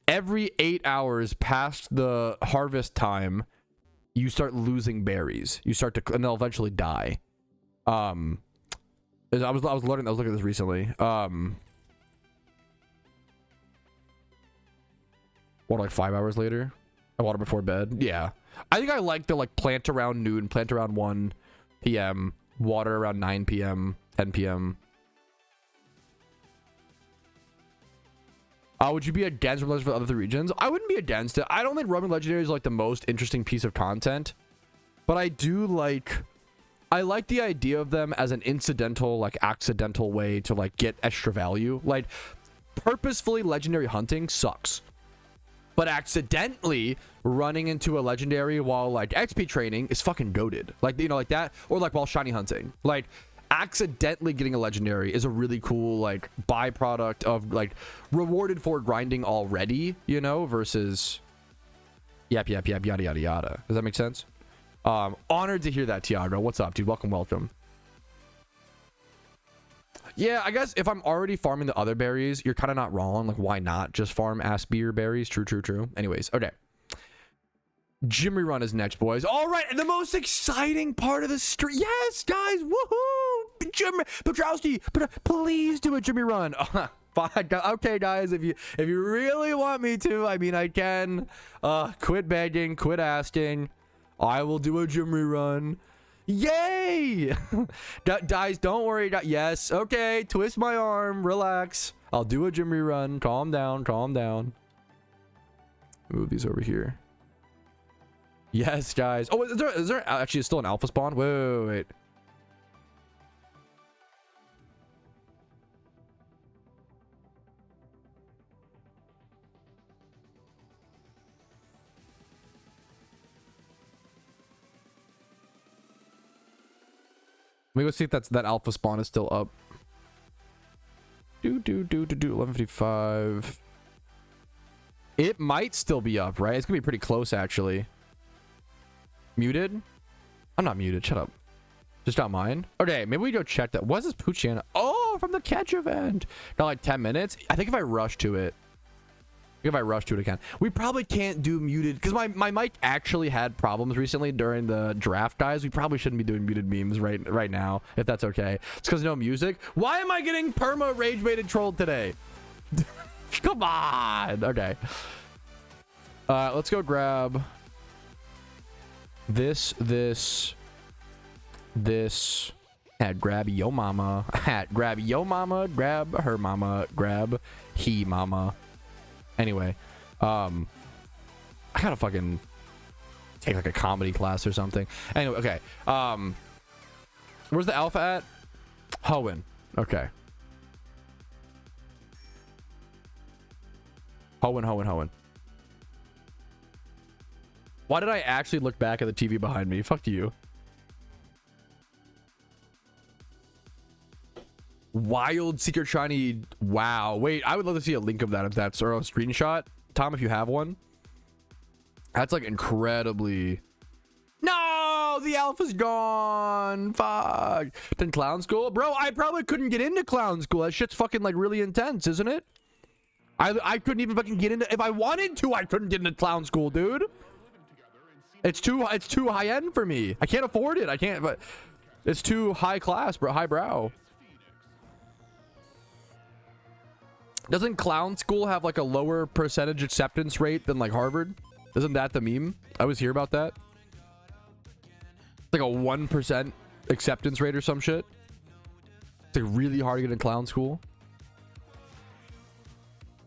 8 hours past the harvest time, you start losing berries. You start to, and they'll eventually die. I was looking at this recently. What, like 5 hours later? I water before bed. Yeah, I think I like the plant around noon, plant around 1 p.m., water around 9 p.m., 10 p.m. Would you be against roaming legendaries for the other 3 regions? I wouldn't be against it. I don't think roaming legendaries is like the most interesting piece of content, but I do like. I like the idea of them as an incidental, like accidental way to like get extra value. Like purposefully legendary hunting sucks, but accidentally running into a legendary while like XP training is fucking goated. Like, you know, like that, or like while shiny hunting. Like accidentally getting a legendary is a really cool like byproduct of like rewarded for grinding already, you know, versus yap yada yada. Does that make sense? Honored to hear that, Tiago. What's up, dude? Welcome. Yeah, I guess if I'm already farming the other berries, you're kind of not wrong. Like, why not just farm ass beer berries? True. Anyways, okay. Gym rerun is next, boys. All right, and the most exciting part of the stream. Yes, guys, woohoo! Jim Patrouski, please do a Jimmy run. Fine. Okay, guys, if you really want me to, I mean, I can. Quit begging, quit asking. I will do a gym rerun. Yay! Guys, don't worry. Yes, okay. Twist my arm. Relax. I'll do a gym rerun. Calm down. Move these over here. Yes, guys. Oh, is there actually still an alpha spawn? Wait. Let me go see if that alpha spawn is still up. 11:55. It might still be up, right? It's gonna be pretty close, actually. Muted? I'm not muted. Shut up. Just not mine. Okay, maybe we go check that. What's this Pokeyen? Oh, from the catch event. Got like 10 minutes. I think if I rush to it, again. We probably can't do muted because my mic actually had problems recently during the draft, guys. We probably shouldn't be doing muted memes right now, if that's okay. It's because no music. Why am I getting perma rage baited trolled today? Come on. Okay. Let's go grab this. Grab yo mama. Grab yo mama. Grab her mama. Grab he mama. Anyway, I gotta fucking take like a comedy class or something. Anyway, okay. Where's the alpha at? Hoenn. Okay. Hoenn. Why did I actually look back at the TV behind me? Fuck you. Wild secret shiny. Wow. Wait, I would love to see a link of that if that's or a screenshot. Tom, if you have one. That's like incredibly. No, the alpha's gone. Fuck. Then clown school, bro. I probably couldn't get into clown school. That shit's fucking like really intense, isn't it? I couldn't even fucking get into. If I wanted to, I couldn't get into clown school, dude. It's too high end for me. I can't afford it. I can't. But it's too high class, bro. Highbrow. Doesn't clown school have like a lower percentage acceptance rate than like Harvard? Isn't that the meme? I always hear about that. It's like a 1% acceptance rate or some shit. It's like really hard to get in clown school.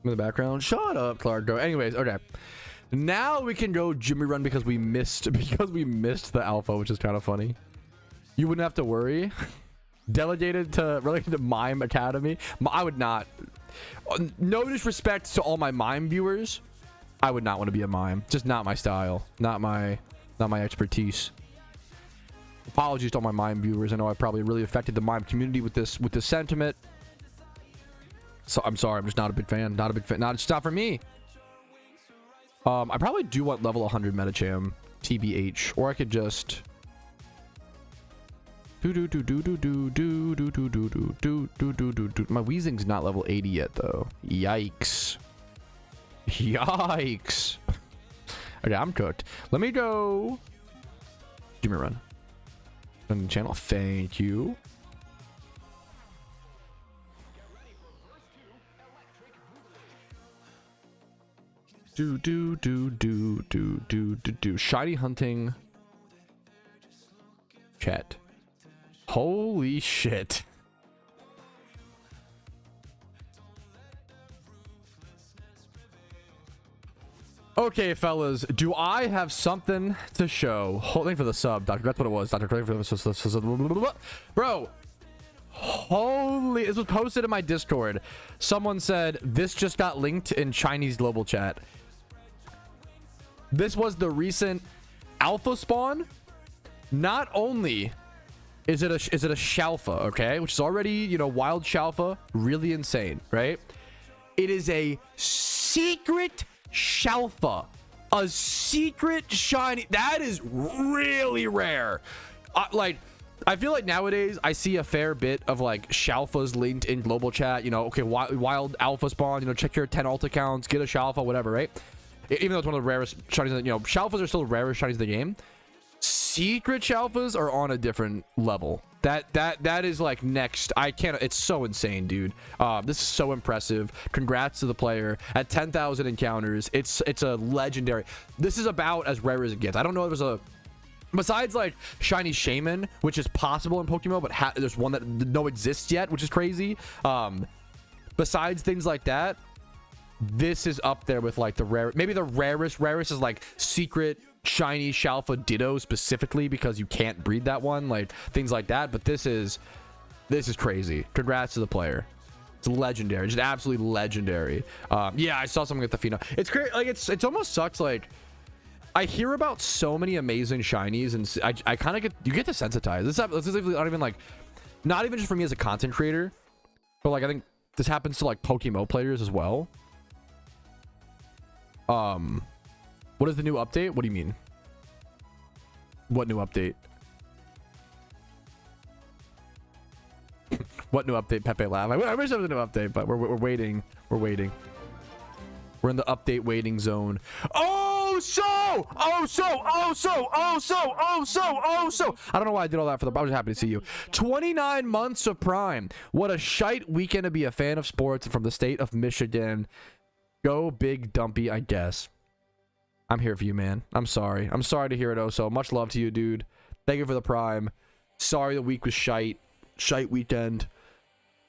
In the background. Shut up, Clark. Go. Anyways, okay. Now we can go Jimmy Run because we missed the alpha, which is kind of funny. You wouldn't have to worry. Delegated to Mime Academy. I would not. No disrespect to all my mime viewers. I would not want to be a mime. Just not my style. Not my expertise. Apologies to all my mime viewers. I know I probably really affected the mime community with this sentiment. So I'm sorry. I'm just not a big fan. Not a big fan. It's not for me. I probably do want level 100 Metacham, TBH, or I could just my Weezing's not level 80 yet though. Yikes. Okay, I'm cooked. Let me go. Give me a run. On the channel. Thank you. Shiny hunting. Chat. Holy shit. Okay, fellas, do I have something to show? Holding for the sub, Doctor. That's what it was, Doctor. Bro, holy! This was posted in my Discord. Someone said this just got linked in Chinese global chat. This was the recent alpha spawn. Not only is it a Shalfa, okay, which is already, you know, wild Shalfa, really insane, right? It is a secret Shalfa, a secret shiny. That is really rare. Like, I feel like nowadays I see a fair bit of like Shalfas linked in global chat. You know, okay, wild alpha spawn. You know, check your 10 alt accounts, get a Shalfa, whatever, right? Even though it's one of the rarest shinies, you know, Shalfas are still the rarest shinies in the game. Secret Shalfas are on a different level. That is like next. I can't. It's so insane, dude. This is so impressive. Congrats to the player at 10,000 encounters. It's a legendary. This is about as rare as it gets. I don't know if there's a besides like shiny Shaman, which is possible in Pokemon, but there's one that no exists yet, which is crazy. Besides things like that, this is up there with like the rare. Maybe the rarest is like secret shiny Shalfa Ditto specifically because you can't breed that one, like things like that. But this is crazy. Congrats to the player. It's legendary, just absolutely legendary. Yeah, I saw something at the Phenom. It's great. Like it's almost sucks. Like I hear about so many amazing shinies, and I kind of get desensitized. This is not even just for me as a content creator, but like I think this happens to like PokeMMO players as well. What is the new update? What do you mean? What new update? What new update? Pepe laugh. I wish there was a new update, but we're waiting. We're waiting. We're in the update waiting zone. I don't know why I did all that for the. I was happy to see you. 29 months of Prime. What a shite weekend to be a fan of sports from the state of Michigan. Go big dumpy, I guess. I'm here for you, man. I'm sorry. I'm sorry to hear it. So much love to you, dude. Thank you for the Prime. Sorry the week was shite. Shite weekend.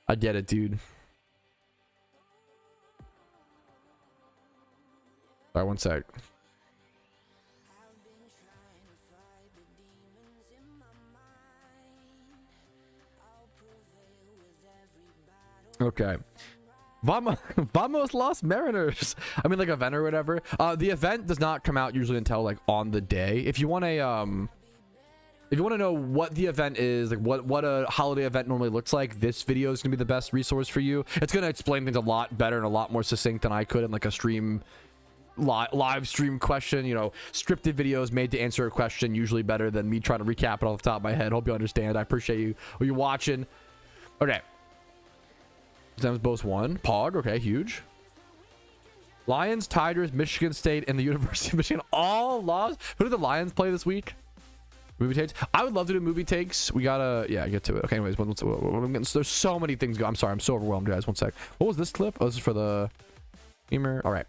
I get it, dude. All right, one sec. Okay. Vamos Los Mariners. I mean, like, event or whatever. The event does not come out usually until like on the day. If you want to know what the event is, like what a holiday event normally looks like, this video is gonna be the best resource for you. It's gonna explain things a lot better and a lot more succinct than I could in like a stream, live stream question. You know, scripted videos made to answer a question usually better than me trying to recap it off the top of my head. Hope you understand. I appreciate you watching. Okay. Sam's both won. Pog, okay, huge. Lions, Tigers, Michigan State, and the University of Michigan all lost. Who did the Lions play this week? Movie takes. I would love to do movie takes. We gotta, yeah, get to it. Okay, anyways, there's so many things going. I'm sorry, I'm so overwhelmed, guys. One sec. What was this clip? Oh, this is for the gamer. All right.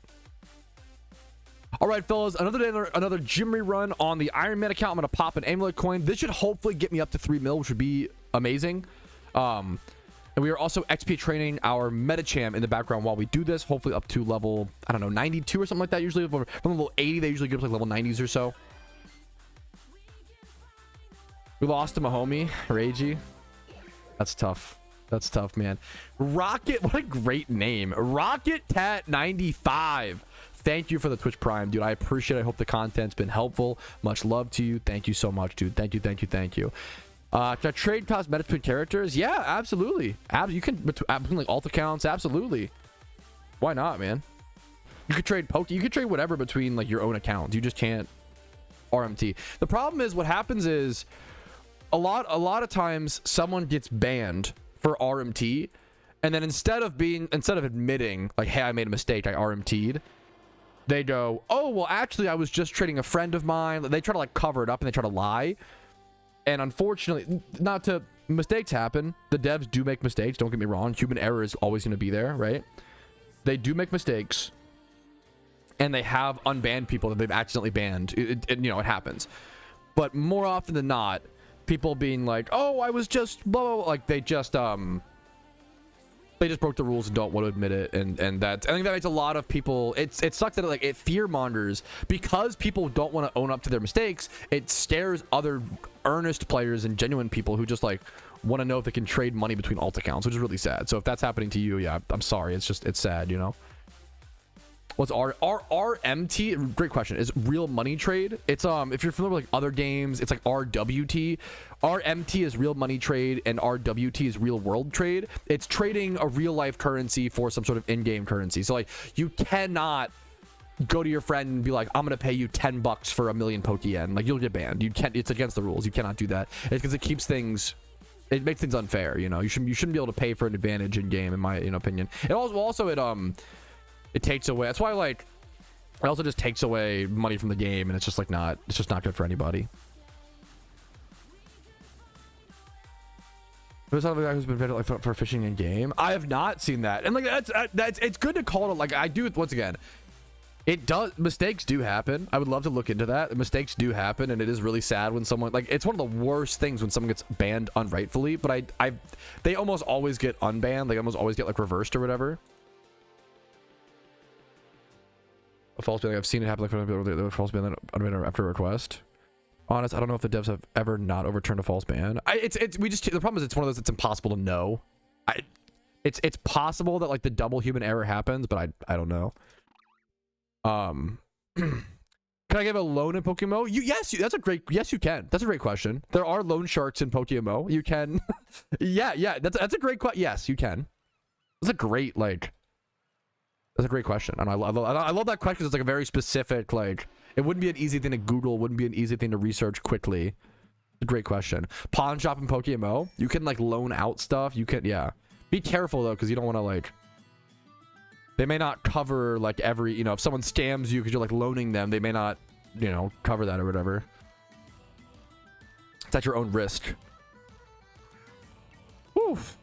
All right, fellas, another day, another Jimmy run on the Iron Man account. I'm gonna pop an amulet coin. This should hopefully get me up to 3 mil, which would be amazing. And we are also XP training our Metacham in the background while we do this. Hopefully up to level, I don't know, 92 or something like that. Usually from level 80, they usually give us like level 90s or so. We lost to my homie, Ragey. That's tough. That's tough, man. Rocket, what a great name. Rocket Tat 95. Thank you for the Twitch Prime, dude. I appreciate it. I hope the content's been helpful. Much love to you. Thank you so much, dude. Thank you, thank you, thank you. Can I trade cosmetics between characters? Yeah, absolutely. You can between like alt accounts, absolutely. Why not, man? You could trade you could trade whatever between like your own accounts. You just can't RMT. The problem is what happens is a lot of times someone gets banned for RMT, and then instead of admitting like, hey, I made a mistake, I RMT'd, they go, oh well, actually I was just trading a friend of mine. They try to like cover it up and they try to lie. And unfortunately, mistakes happen. The devs do make mistakes. Don't get me wrong. Human error is always going to be there, right? They do make mistakes. And they have unbanned people that they've accidentally banned. You know, it happens. But more often than not, people being like, oh, I was just blah, blah, blah. Like, they just broke the rules and don't want to admit it. And I think that makes a lot of people, it sucks that it fear mongers because people don't want to own up to their mistakes. It scares other earnest players and genuine people who just like want to know if they can trade money between alt accounts, which is really sad. So if that's happening to you, yeah, I'm sorry. It's sad, you know. What's RMT? Great question. Is real money trade? It's if you're familiar with like other games, it's like RWT. RMT is real money trade and RWT is real world trade. It's trading a real life currency for some sort of in-game currency. So like you cannot go to your friend and be like, I'm gonna pay you $10 for 1,000,000 Pokeyen. Like, you'll get banned. You can't. It's against the rules. You cannot do that. It's because it keeps things. It makes things unfair. You know, you shouldn't be able to pay for an advantage in game, in my opinion. It also it takes away. That's why like it also just takes away money from the game, and it's just like not. It's just not good for anybody. There's another guy who's been vetted like for fishing in game. I have not seen that, and like that's it's good to call it. Like I do once again. It does. Mistakes do happen. I would love to look into that. Mistakes do happen, and it is really sad when someone like it's one of the worst things when someone gets banned unrightfully. But they almost always get unbanned. They almost always get like reversed or whatever. A false ban. I've seen it happen. Like the false ban after a request. Honest, I don't know if the devs have ever not overturned a false ban. The problem is it's one of those that's impossible to know. It's possible that like the double human error happens, but I don't know. Can I give a loan in PokeMMO? Yes, you can. That's a great question. There are loan sharks in PokeMMO. You can. yeah, that's a great question. Yes, you can. That's a great, like, that's a great question. And I love that question. It's like a very specific, like, it wouldn't be an easy thing to Google, wouldn't be an easy thing to research quickly. It's a great question. Pawn shop in PokeMMO, you can like loan out stuff. You can, yeah. Be careful though, because you don't want to like, they may not cover like every, you know, if someone scams you because you're like loaning them, they may not, you know, cover that or whatever. It's at your own risk. Oof.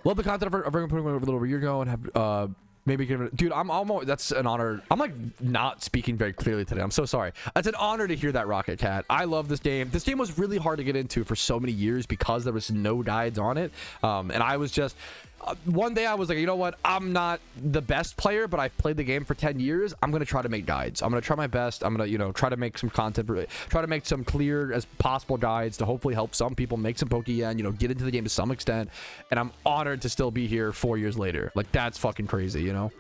Love the content of putting over a little over a year ago and have maybe give it, dude. I'm almost, that's an honor. I'm like not speaking very clearly today. I'm so sorry. It's an honor to hear that, Rocket Cat. I love this game. This game was really hard to get into for so many years because there was no guides on it. And I was just one day I was like, you know what? I'm not the best player, but I've played the game for 10 years. I'm gonna try to make guides. I'm gonna try my best. I'm gonna, you know, try to make some content, try to make some clear as possible guides to hopefully help some people make some Pokeyen, you know, get into the game to some extent. And I'm honored to still be here 4 years later. Like, that's fucking crazy, you know.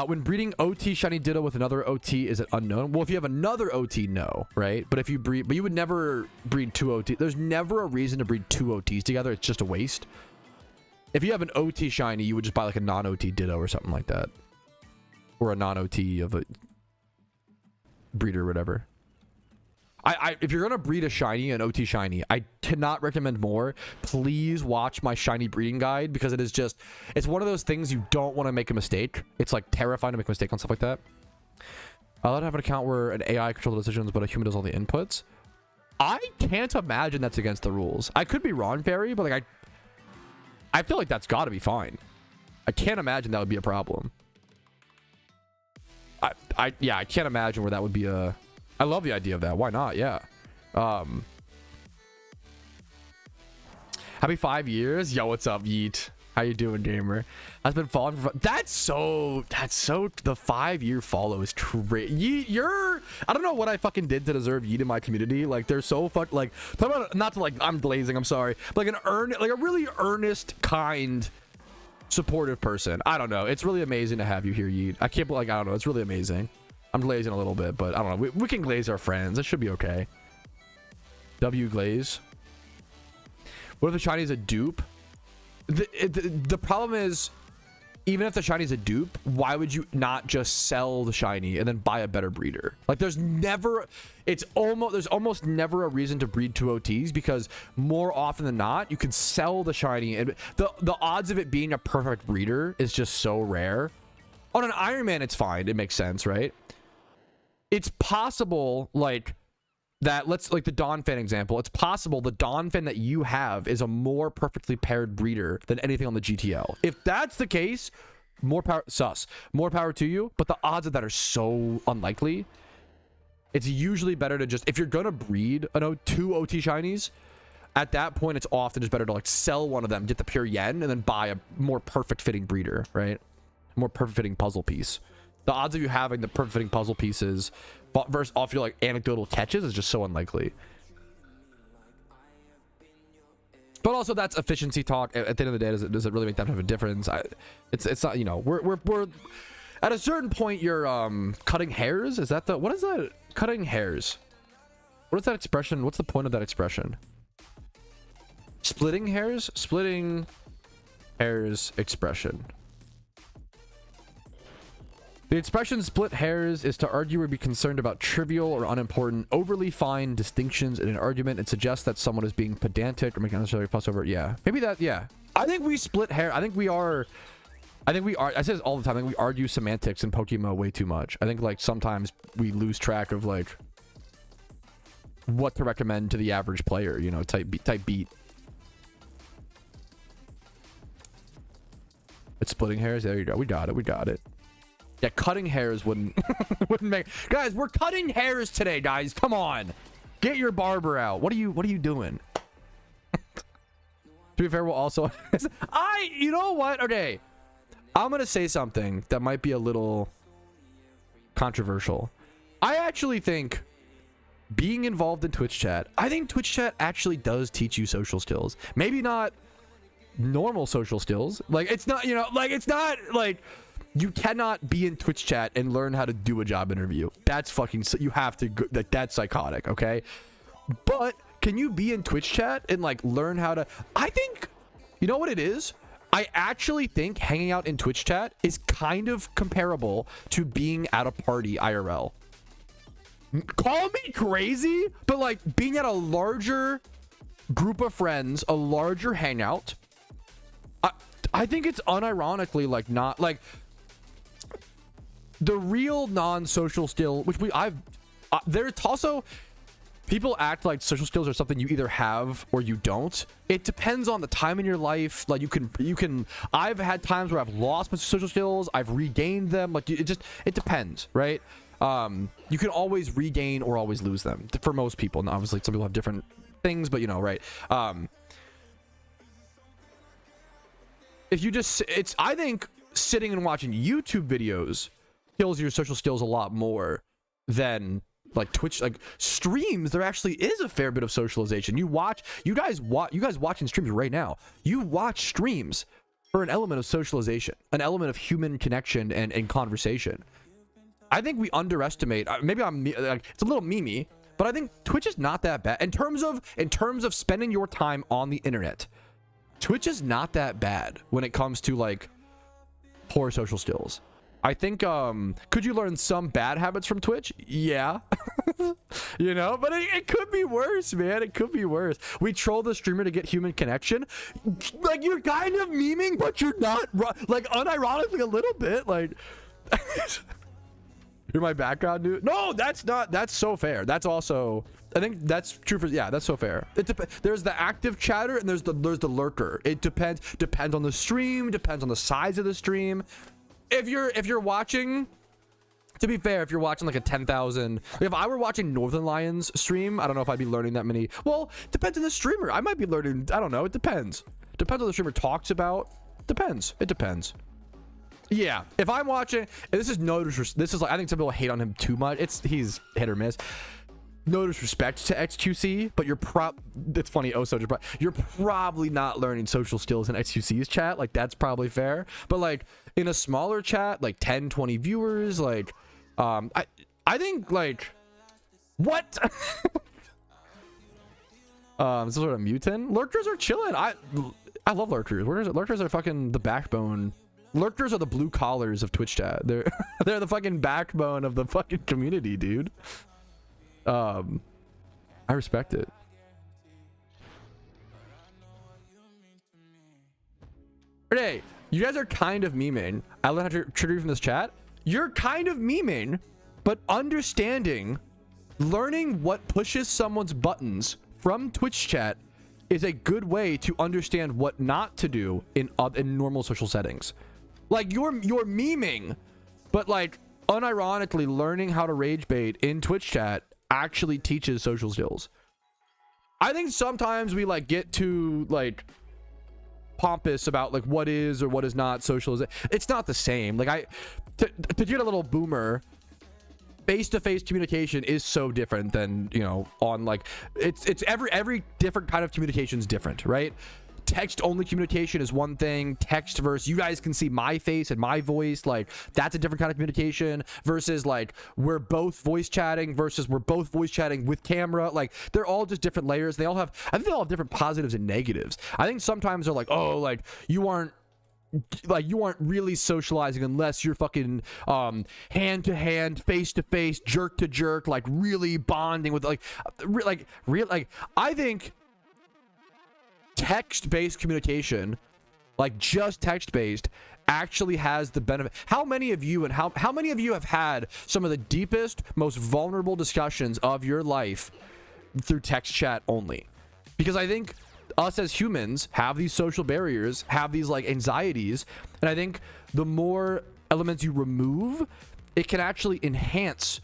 When breeding OT shiny Ditto with another OT, is it unknown? Well, if you have another OT, no, right? But if you breed, but you would never breed 2 OT. There's never a reason to breed 2 OTs together. It's just a waste. If you have an OT shiny, you would just buy like a non-OT Ditto or something like that, or a non-OT of a breeder or whatever. If you're gonna breed a shiny, an OT shiny, I cannot recommend more. Please watch my shiny breeding guide, because it is just, it's one of those things you don't want to make a mistake. It's like terrifying to make a mistake on stuff like that. I love to have an account where an AI controls the decisions, but a human does all the inputs. I can't imagine that's against the rules. I could be wrong, Barry, but like I feel like that's got to be fine. I can't imagine that would be a problem. Yeah, I can't imagine where that would be a. I love the idea of that. Why not? Yeah. Happy 5 years. Yo, what's up, Yeet? How you doing, gamer? I've been following for, that's so the 5-year follow is crazy. Yeet, I don't know what I fucking did to deserve Yeet in my community. Like, they're so like, talk about, not to like, I'm glazing, I'm sorry, but like a really earnest, kind, supportive person. I don't know. It's really amazing to have you here, Yeet. I can't, like, I don't know. It's really amazing. I'm glazing a little bit, but I don't know. We can glaze our friends. It should be okay. W glaze. What if the shiny is a dupe? The problem is, even if the shiny is a dupe, why would you not just sell the shiny and then buy a better breeder? Like, there's almost never a reason to breed 2 OTs, because more often than not, you can sell the shiny, and the odds of it being a perfect breeder is just so rare. On an Iron Man, it's fine. It makes sense, right? It's possible, like, that, let's, like the Donphan example, it's possible the Donphan that you have is a more perfectly paired breeder than anything on the GTL. If that's the case, more power, more power to you, but the odds of that are so unlikely. It's usually better to just, if you're gonna breed 2 OT shinies, at that point, it's often just better to like sell one of them, get the pure yen, and then buy a more perfect fitting breeder, right? More perfect fitting puzzle piece. The odds of you having the perfect fitting puzzle pieces versus off your like anecdotal catches is just so unlikely. But also, that's efficiency talk. At the end of the day, does it really make that much of a difference? It's not, you know, we're at a certain point, you're cutting hairs. Is that what is that? Cutting hairs. What is that expression? What's the point of that expression? Splitting hairs? Splitting hairs expression. The expression split hairs is to argue or be concerned about trivial or unimportant, overly fine distinctions in an argument. It suggests that someone is being pedantic or making unnecessary fuss over it. Yeah. Maybe that, yeah. I think we split hair. I think we are. I say this all the time. I think we argue semantics in PokeMMO way too much. I think like sometimes we lose track of like what to recommend to the average player, you know, type beat. It's splitting hairs. There you go. We got it. Yeah, cutting hairs wouldn't make. Guys, we're cutting hairs today, guys. Come on, get your barber out. What are you doing? To be fair, we'll also. You know what? Okay, I'm gonna say something that might be a little controversial. I actually think being involved in Twitch chat. I think Twitch chat actually does teach you social skills. Maybe not normal social skills. Like it's not, you know, like it's not like. You cannot be in Twitch chat and learn how to do a job interview. That's fucking, you have to, like, that's psychotic, okay? But can you be in Twitch chat and like learn how to, I think, you know what it is? I actually think hanging out in Twitch chat is kind of comparable to being at a party IRL. Call me crazy, but like being at a larger group of friends, a larger hangout, I think it's unironically like not like the real non-social skill, which there's also people act like social skills are something you either have or you don't. It depends on the time in your life. Like you can I've had times where I've lost my social skills, I've regained them. Like it depends, right? You can always regain or always lose them for most people. And obviously some people have different things, but you know, right? If you just, I think sitting and watching YouTube videos kills your social skills a lot more than like Twitch, like streams. There actually is a fair bit of socialization. You guys watching streams right now, you watch streams for an element of socialization, an element of human connection and conversation. I think we underestimate, maybe it's a little memey, but I think Twitch is not that bad in terms of spending your time on the internet. Twitch is not that bad when it comes to like poor social skills. I think could you learn some bad habits from Twitch? Yeah. You know, but it could be worse, man. It could be worse. We troll the streamer to get human connection. Like you're kind of memeing, but you're not, like unironically a little bit like you're my background dude. No, that's so fair. That's also, I think that's true for, yeah, that's so fair. There's the active chatter and there's the lurker. It depends on the stream, depends on the size of the stream. If you're watching, to be fair, if you're watching like a 10,000, if I were watching Northern Lions stream, I don't know if I'd be learning that many. Well, depends on the streamer. I might be learning, I don't know, it depends. Depends on what the streamer talks about. Depends. It depends. Yeah, if I'm watching, and this is like, I think some people hate on him too much. He's hit or miss. No disrespect to XQC, but it's funny, you're probably not learning social skills in XQC's chat. Like that's probably fair. But like in a smaller chat, like 10, 20 viewers, like I think like what? Some sort of mutant. Lurkers are chilling. I love lurkers. Lurkers are fucking the backbone. Lurkers are the blue collars of Twitch chat. They're the fucking backbone of the fucking community, dude. I respect it. Hey, you guys are kind of memeing. I learned how to trigger from this chat. You're kind of memeing, but learning what pushes someone's buttons from Twitch chat is a good way to understand what not to do in normal social settings. Like you're memeing, but like unironically learning how to rage bait in Twitch chat actually teaches social skills. I think sometimes we like get too like pompous about like what is or what is not socialization. It's not the same. Like to get a little boomer, face-to-face communication is so different than, you know, on like it's every different kind of communication is different, right? Text only communication is one thing. Text versus you guys can see my face and my voice, like that's a different kind of communication versus like we're both voice chatting versus we're both voice chatting with camera. Like they're all just different layers. I think they all have different positives and negatives. I think sometimes they're like, oh, like you aren't really socializing unless you're fucking hand to hand, face to face, jerk to jerk, like really bonding with like I think text-based communication, like just text-based, actually has the benefit. How many of you have had some of the deepest, most vulnerable discussions of your life through text chat only? Because I think us as humans have these social barriers, have these like anxieties, and I think the more elements you remove, it can actually enhance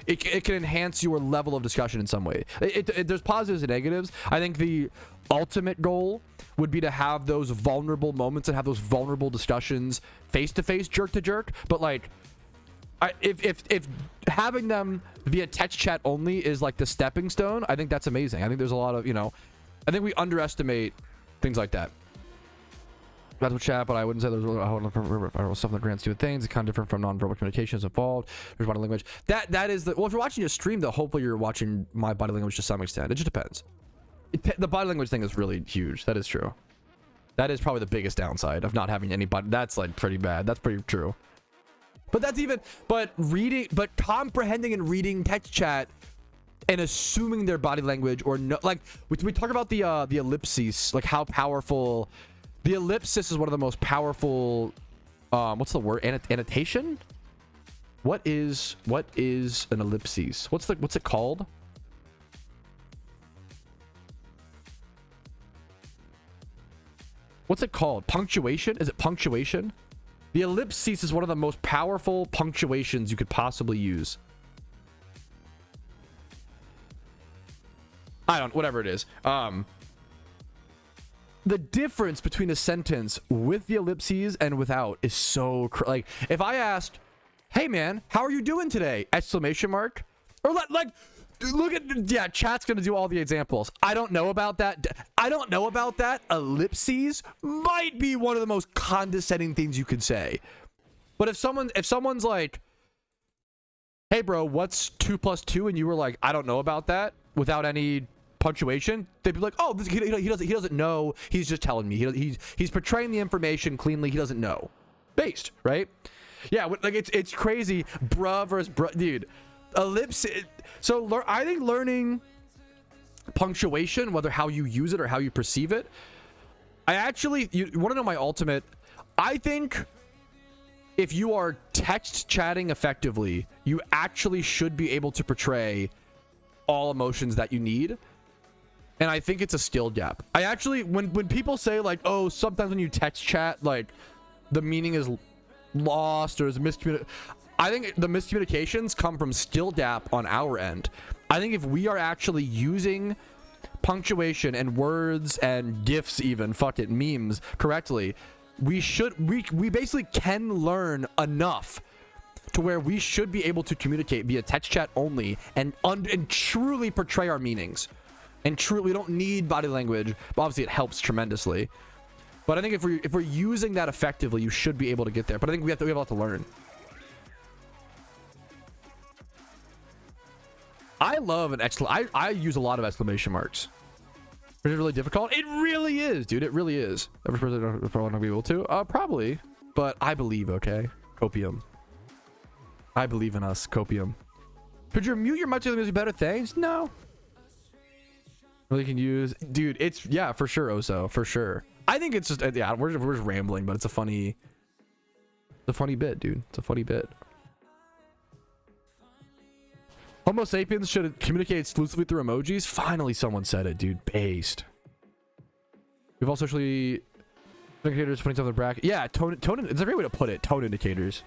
it can enhance your level of discussion in some way. There's positives and negatives. I think the ultimate goal would be to have those vulnerable moments and have those vulnerable discussions face to face, jerk to jerk. But like, if having them via text chat only is like the stepping stone, I think that's amazing. I think there's a lot of, you know, I think we underestimate things like that. That's what chat, but I wouldn't say there's stuff in the grand scheme of things. It's kind of different from non-verbal communications involved. There's body language. That is the, well, if you're watching a stream, though, hopefully you're watching my body language to some extent. It just depends. The body language thing is really huge. That is true. That is probably the biggest downside of not having any body. That's like pretty bad. That's pretty true. But that's even, but comprehending and reading text chat and assuming their body language or no, like we talk about the ellipses, like how powerful the ellipsis is. One of the most powerful, what's the word, annotation? What is an ellipses? What's it called? What's it called? Punctuation? Is it punctuation? The ellipses is one of the most powerful punctuations you could possibly use. Whatever it is. The difference between a sentence with the ellipses and without is so like, if I asked, hey man, how are you doing today? Exclamation mark. Or like, look at, yeah, chat's gonna do all the examples. I don't know about that. Ellipses might be one of the most condescending things you could say. But if someone's like, hey bro, what's 2 + 2? And you were like, I don't know about that, without any punctuation, they'd be like, oh, he doesn't know. He's just telling me. He's portraying the information cleanly. He doesn't know. Based, right? Yeah, like it's crazy. Bruh versus bruh, dude. Ellipsis. So I think learning punctuation, whether how you use it or how you perceive it, you want to know my ultimate? I think if you are text chatting effectively, you actually should be able to portray all emotions that you need. And I think it's a skill gap. I actually, when people say like, oh, sometimes when you text chat, like the meaning is lost or is miscommunicated, I think the miscommunications come from skill gap on our end. I think if we are actually using punctuation and words and gifs, even fuck it, memes correctly, we basically can learn enough to where we should be able to communicate via text chat only and truly portray our meanings. And truly, we don't need body language. Obviously, it helps tremendously. But I think if we're using that effectively, you should be able to get there. But I think we have a lot to learn. I love I use a lot of exclamation marks. Is it really difficult? It really is, dude. It really is. Every person probably not be able to. Probably. But I believe, okay? Copium. I believe in us. Copium. Could you mute your mic to better things? No. Really can use, dude. It's, yeah, for sure, Oso, for sure. I think it's just, yeah, we're just rambling, but it's a funny bit, dude. It's a funny bit. Homo sapiens should communicate exclusively through emojis. Finally, someone said it, dude. Based. We've all socially indicators putting something in the bracket. Yeah, tone. It's a great way to put it. Tone indicators.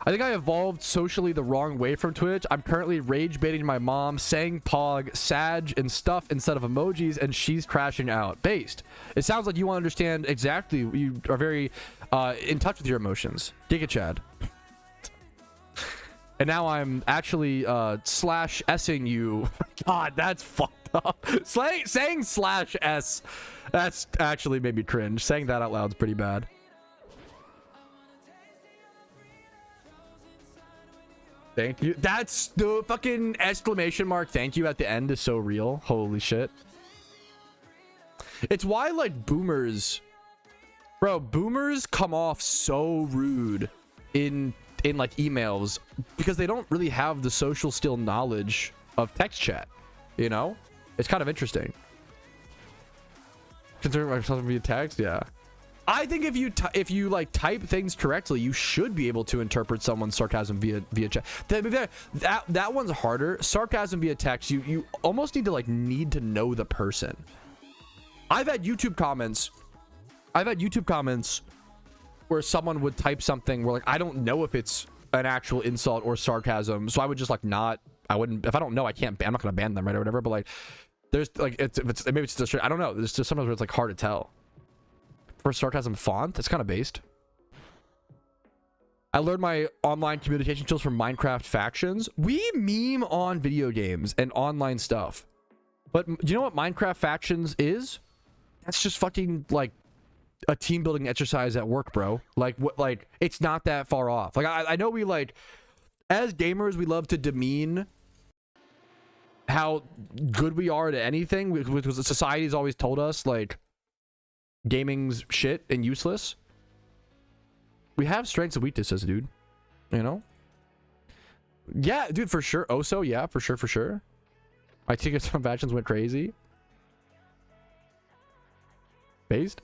I think I evolved socially the wrong way from Twitch. I'm currently rage baiting my mom, saying pog, sag, and stuff instead of emojis, and she's crashing out. Based. It sounds like you understand exactly. You are very in touch with your emotions. Giga Chad. And now I'm actually /s'ing you. God, that's fucked up. Saying /s, that's actually made me cringe. Saying that out loud is pretty bad. Thank you. That's the fucking exclamation mark. Thank you at the end is so real. Holy shit. It's why, like, boomers, bro, boomers come off so rude in like emails because they don't really have the social skill knowledge of text chat, you know? It's kind of interesting. Considering myself via text, yeah. I think if you like type things correctly, you should be able to interpret someone's sarcasm via chat. That one's harder. Sarcasm via text, you almost need to know the person. I've had YouTube comments where someone would type something where, like, I don't know if it's an actual insult or sarcasm, so I would just, like, I wouldn't, if I don't know, I'm not gonna ban them, right, or whatever. But, like, there's, like, maybe it's just, I don't know, there's just sometimes where it's, like, hard to tell. For sarcasm font, it's kind of based. I learned my online communication skills from Minecraft factions. We meme on video games and online stuff, but do you know what Minecraft factions is? that's just fucking like a team building exercise at work, bro. Like what? Like it's not that far off. Like I know we like as gamers we love to demean how good we are at anything, because society's always told us like gaming's shit and useless. We have strengths and weaknesses, dude. You know? Yeah, dude, for sure. Oso, yeah, for sure. I think if some factions went crazy. Based?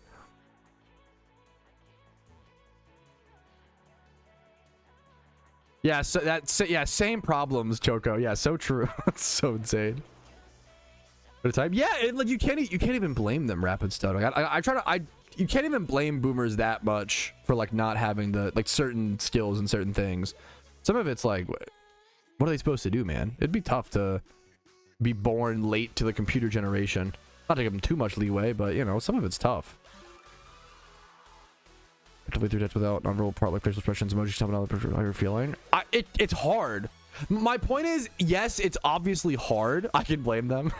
Yeah, so that's same problems, Choco. Yeah, so true. That's so insane. At a time, yeah, like you can't even blame them. Rapid stuff. Like you can't even blame boomers that much for like not having the like certain skills and certain things. Some of it's like, what are they supposed to do, man? It'd be tough to be born late to the computer generation. Not to give them too much leeway, but you know, some of it's tough. Through text without nonverbal part like facial expressions, emojis, something else, how you're feeling. It's hard. My point is, yes, it's obviously hard. I can blame them.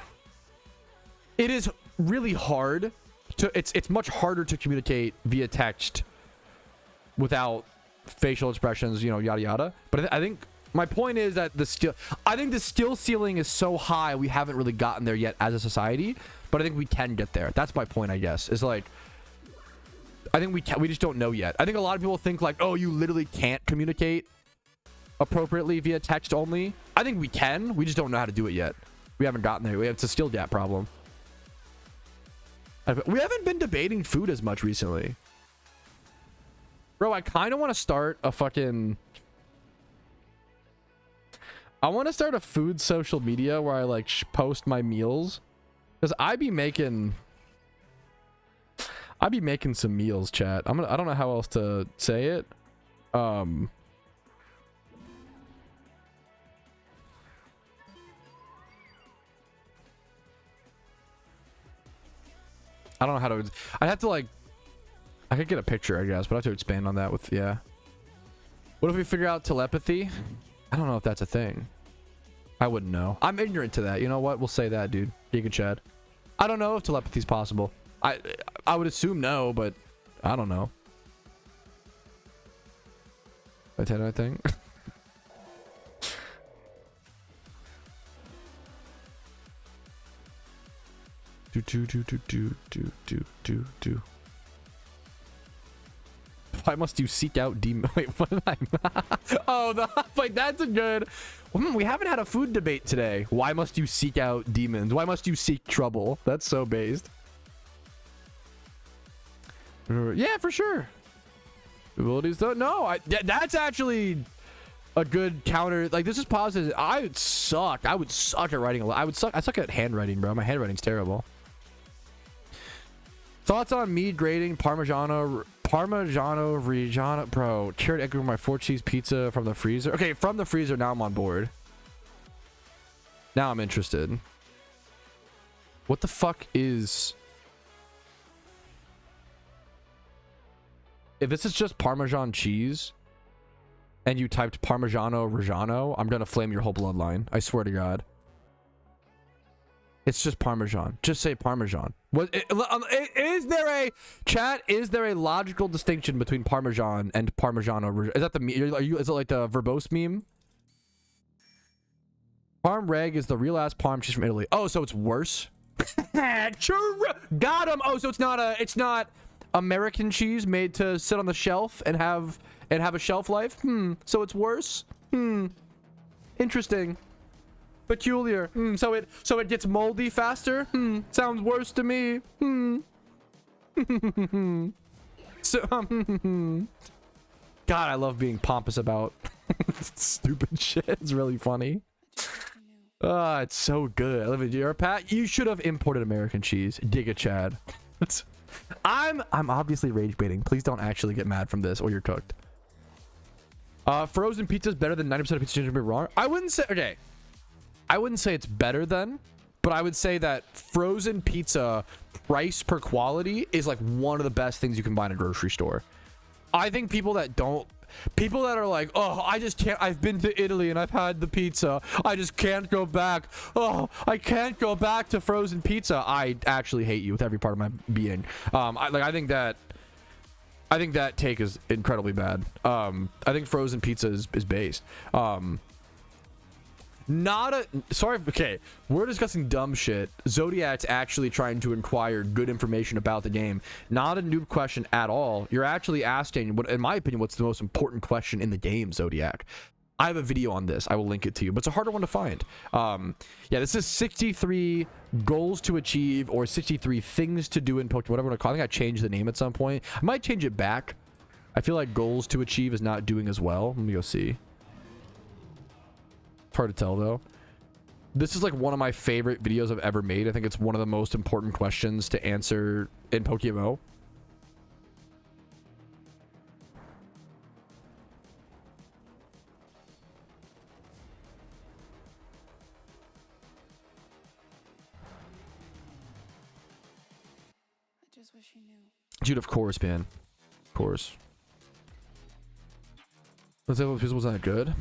It is really hard to. It's much harder to communicate via text without facial expressions, you know, yada yada. But I think my point is that I think the skill ceiling is so high we haven't really gotten there yet as a society. But I think we can get there. That's my point, I guess. Is like. I think we just don't know yet. I think a lot of people think like, oh, you literally can't communicate appropriately via text only. I think we can. We just don't know how to do it yet. We haven't gotten there. It's a skill gap problem. We haven't been debating food as much recently. Bro, I kind of want to start a fucking... I want to start a food social media where I like post my meals. Because I be making some meals, chat. I don't know how else to say it. I don't know how to. I'd have to like. I could get a picture, I guess, but I have to expand on that with yeah. What if we figure out telepathy? I don't know if that's a thing. I wouldn't know. I'm ignorant to that. You know what? We'll say that, dude. Giga Chad. I don't know if telepathy's possible. I would assume no, but I don't know. I think. do. Why must you seek out demon? Wait, what did I? Oh, like that's a good. We haven't had a food debate today. Why must you seek out demons? Why must you seek trouble? That's so based. Yeah, for sure. Abilities though? No, that's actually a good counter. Like this is positive. I would suck at writing a lot. I suck at handwriting, bro. My handwriting's terrible. Thoughts on me grading Parmigiano Reggiano, bro. Cured egg with my 4-cheese pizza from the freezer. Okay, from the freezer. Now I'm on board. Now I'm interested. What the fuck is? If this is just Parmesan cheese and you typed Parmigiano Reggiano, I'm gonna flame your whole bloodline. I swear to God. It's just Parmesan. Just say Parmesan. Is there a chat? Is there a logical distinction between Parmesan and Parmigiano? Is that the is it like the verbose meme? Parm reg is the real ass parm cheese from Italy. Oh, so it's worse. Got him. Oh, so it's not American cheese made to sit on the shelf and have a shelf life. So it's worse. Interesting. Peculiar. So it gets moldy faster. Sounds worse to me. So God, I love being pompous about stupid shit. It's really funny. It's so good. I love it. You're Pat. You should have imported American cheese. Giga Chad. I'm obviously rage baiting. Please don't actually get mad from this or you're cooked. Frozen pizza is better than 90% of pizza. Be wrong. I wouldn't say. Okay. I wouldn't say it's better than, but I would say that frozen pizza price per quality is like one of the best things you can buy in a grocery store. I think people that don't, People that are like, oh, I just can't, I've been to Italy and I've had the pizza, I just can't go back, oh, I can't go back to frozen pizza. I actually hate you with every part of my being. I think that take is incredibly bad. I think frozen pizza is based. Okay, we're discussing dumb shit. Zodiac's actually trying to inquire good information about the game. Not a noob question at all. You're actually asking, what, in my opinion, what's the most important question in the game, Zodiac. I have a video on this. I will link it to you, but it's a harder one to find. Yeah, this is 63 goals to achieve or 63 things to do in Pokemon, whatever I want to call it. I think I changed the name at some point. I might change it back. I feel like goals to achieve is not doing as well. Let me go see. Hard to tell though. This is like one of my favorite videos I've ever made. I think it's one of the most important questions to answer in PokeMMO. I just wish you knew. Dude, of course, man. Of course. Let's say was that good?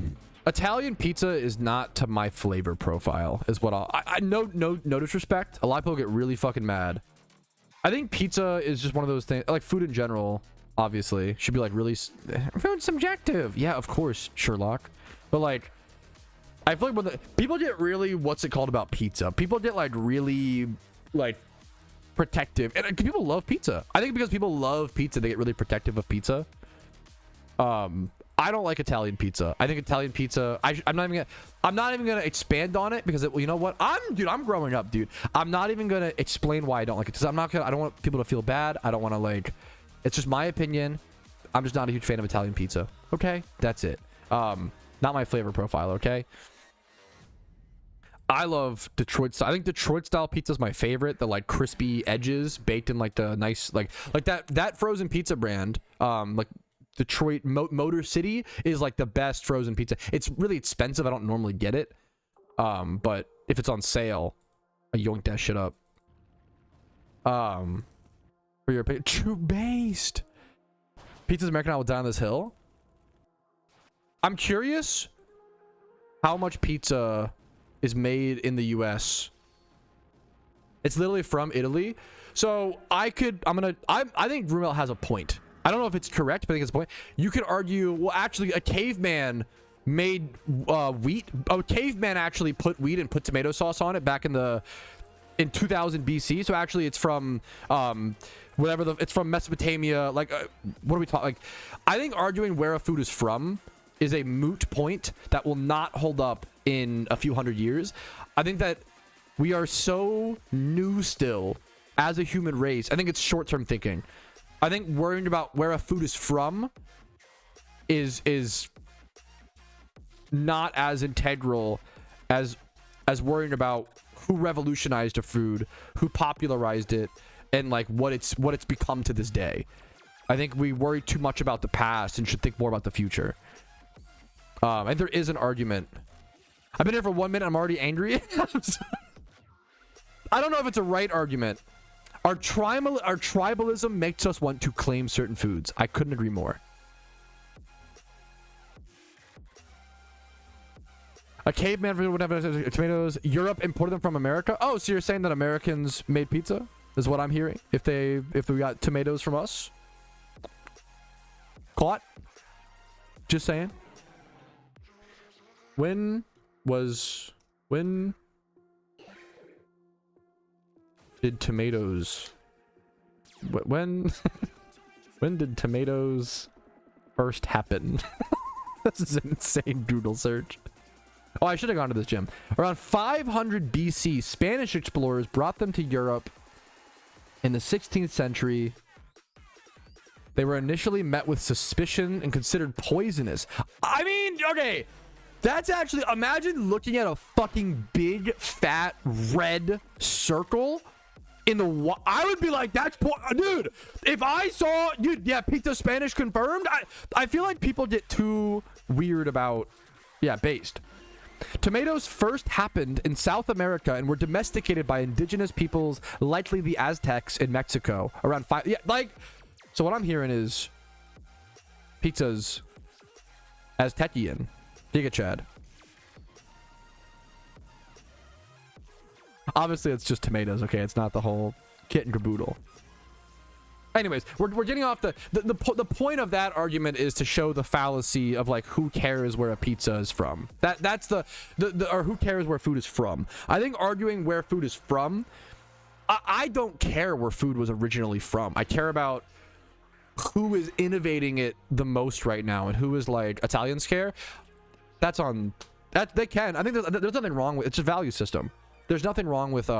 Italian pizza is not to my flavor profile, is what no disrespect. A lot of people get really fucking mad. I think pizza is just one of those things, like food in general, obviously, should be like really food's subjective. Yeah, of course, Sherlock. But like, I feel like when people get really, what's it called about pizza? People get like really like protective. And people love pizza. I think because people love pizza, they get really protective of pizza. I don't like Italian pizza. I think Italian pizza, I'm not even gonna expand on it because you know what? I'm growing up, dude. I'm not even gonna explain why I don't like it because I don't want people to feel bad. I don't want to like, it's just my opinion. I'm just not a huge fan of Italian pizza. Okay, that's it. Not my flavor profile. Okay. I love Detroit style. I think Detroit style pizza is my favorite. The like crispy edges baked in like the nice like that frozen pizza brand. Like Detroit Motor City is like the best frozen pizza. It's really expensive. I don't normally get it. But if it's on sale, I yoink that shit up. For your true based. Pizza's American, I will die on this hill. I'm curious how much pizza is made in the US. It's literally from Italy. So I think Rumel has a point. I don't know if it's correct, but I think it's a point. You could argue, well, actually, a caveman made wheat. A caveman actually put wheat and put tomato sauce on it back in 2000 BC. So actually, it's from it's from Mesopotamia. Like, what are we talking? Like, I think arguing where a food is from is a moot point that will not hold up in a few hundred years. I think that we are so new still as a human race. I think it's short-term thinking. I think worrying about where a food is from is not as integral as worrying about who revolutionized a food, who popularized it, and like what it's become to this day. I think we worry too much about the past and should think more about the future. And there is an argument. I've been here for 1 minute. I'm already angry. I don't know if it's a right argument. Our tribalism makes us want to claim certain foods. I couldn't agree more. A caveman would have tomatoes. Europe imported them from America. Oh, so you're saying that Americans made pizza? Is what I'm hearing. If we got tomatoes from us. Caught. Just saying. When did tomatoes when did tomatoes first happen? This is an insane Google search. Oh, I should have gone to this gym. Around 500 BC, Spanish explorers brought them to Europe in the 16th century. They were initially met with suspicion and considered poisonous. I mean, okay, that's actually, imagine looking at a fucking big fat red circle in the, I would be like, that's dude, if I saw, dude, yeah, pizza Spanish confirmed. I feel like people get too weird about, yeah, based. Tomatoes first happened in South America and were domesticated by indigenous peoples, likely the Aztecs in Mexico around 5, yeah, like, so what I'm hearing is pizza's as Tekian, Giga Chad. Obviously, it's just tomatoes. Okay, it's not the whole kit and caboodle. Anyways, we're getting off the point of that argument is to show the fallacy of like who cares where a pizza is from. That's the or who cares where food is from. I think arguing where food is from, I don't care where food was originally from. I care about who is innovating it the most right now and who is like Italians care. That's on that they can. I think there's nothing wrong with it's a value system. There's nothing wrong with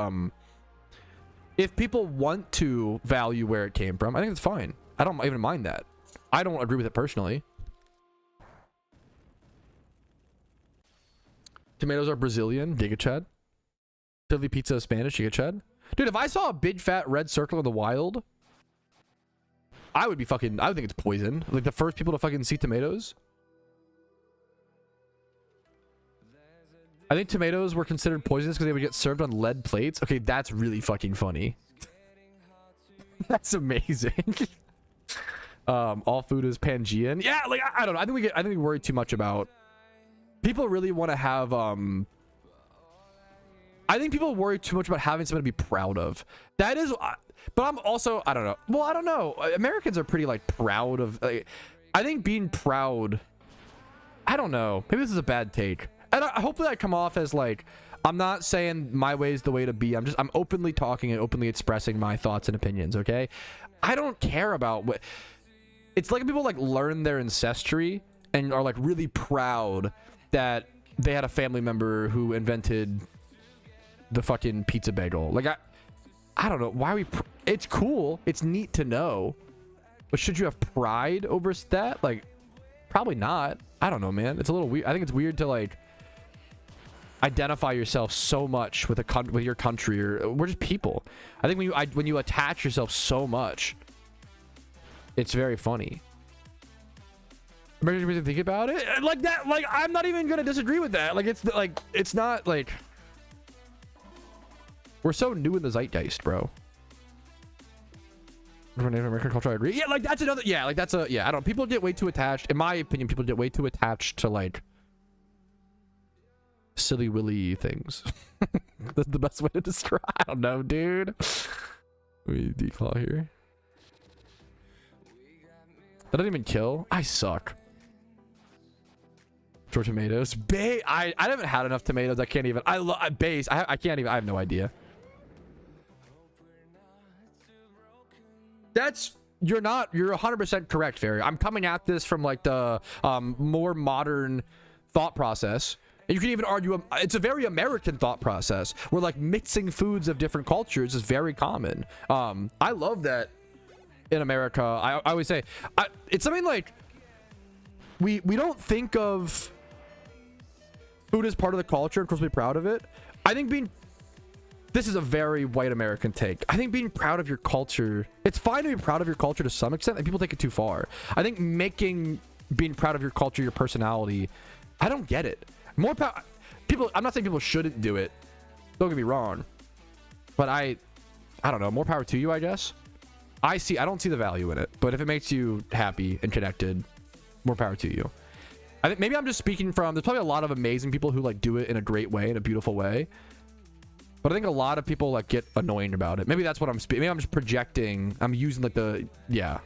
if people want to value where it came from, I think it's fine. I don't even mind that. I don't agree with it personally. Tomatoes are Brazilian, Giga Chad. Philly pizza is Spanish, Giga Chad. Dude, if I saw a big fat red circle in the wild, I would think it's poison. Like the first people to fucking see tomatoes. I think tomatoes were considered poisonous because they would get served on lead plates. Okay, that's really fucking funny. That's amazing. All food is Pangean. Yeah, like I don't know. I think we worry too much about. People really want to have. I think people worry too much about having something to be proud of. That is, but I'm also I don't know. Well, I don't know. Americans are pretty like proud of. Like, I think being proud. I don't know. Maybe this is a bad take. And hopefully I come off as like I'm not saying my way is the way to be. I'm openly talking and openly expressing my thoughts and opinions. Okay, I don't care about what. It's like people like learn their ancestry and are like really proud that they had a family member who invented the fucking pizza bagel. Like I don't know why we. It's cool. It's neat to know, but should you have pride over that? Like, probably not. I don't know, man. It's a little weird. I think it's weird to like identify yourself so much with your country, or we're just people. I think when you attach yourself so much, it's very funny. Imagine think about it like that. Like I'm not even gonna disagree with that. Like it's not like we're so new in the zeitgeist, bro. Native American culture, I agree. Yeah, like that's another. Yeah, like that's a. Yeah, I don't. People get way too attached. In my opinion, people get way too attached to like silly willy things. That's the best way to describe. I don't know, dude. Let me declaw here. That didn't even kill. I suck. For tomatoes, I haven't had enough tomatoes. I can't even. I love base. I can't even. I have no idea. You're 100% correct, Fairy. I'm coming at this from like the more modern thought process. And you can even argue it's a very American thought process where like mixing foods of different cultures is very common. I love that in America. I always say it's something like we don't think of food as part of the culture. Of course, we're proud of it. I think this is a very white American take. I think being proud of your culture, it's fine to be proud of your culture to some extent, and people take it too far. I think being proud of your culture, your personality, I don't get it. More people, I'm not saying people shouldn't do it. Don't get me wrong. But I don't know, more power to you, I guess. I don't see the value in it, but if it makes you happy and connected, more power to you. I think maybe I'm just speaking from, there's probably a lot of amazing people who like do it in a great way, in a beautiful way. But I think a lot of people like get annoying about it. Maybe that's what maybe I'm just projecting. I'm using like yeah.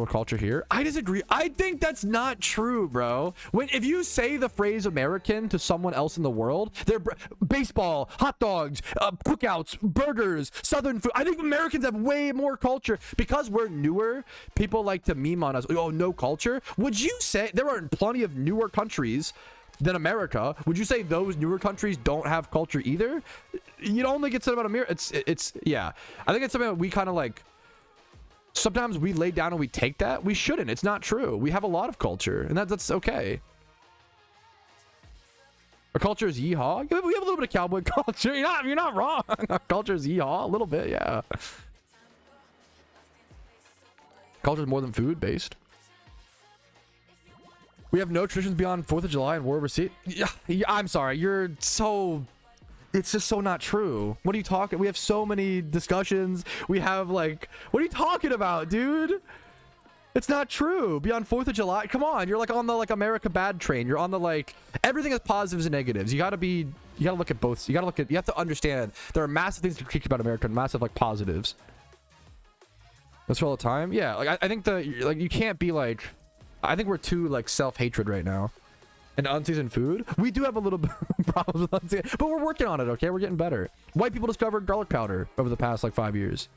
Culture here. I disagree. I think that's not true, bro. If you say the phrase American to someone else in the world, they're baseball, hot dogs, cookouts, burgers, southern food. I think Americans have way more culture because we're newer. People like to meme on us. Oh, no culture. Would you say there are plenty of newer countries than America? Would you say those newer countries don't have culture either? You'd only get said about America. It's yeah. I think it's something that we kind of like. Sometimes we lay down and we take that. We shouldn't. It's not true. We have a lot of culture, and that's okay. Our culture is yeehaw. We have a little bit of cowboy culture. You're not wrong. Our culture is yeehaw. A little bit, yeah. Culture is more than food based. We have no traditions beyond 4th of July and war overseas. Yeah, I'm sorry. You're so it's just so not true. What are you talking? We have so many discussions. We have like, what are you talking about, dude? It's not true. Beyond 4th of July, come on. You're like on the like America bad train. You're on the like, everything has positives and negatives. You gotta look at both. You have to understand there are massive things to critique about America and massive like positives. That's for all the time. Yeah, like I think like you can't be like, I think we're too like self-hatred right now. And unseasoned food, we do have a little bit of problems with unseasoned, but we're working on it. Okay, we're getting better. White people discovered garlic powder over the past like 5 years.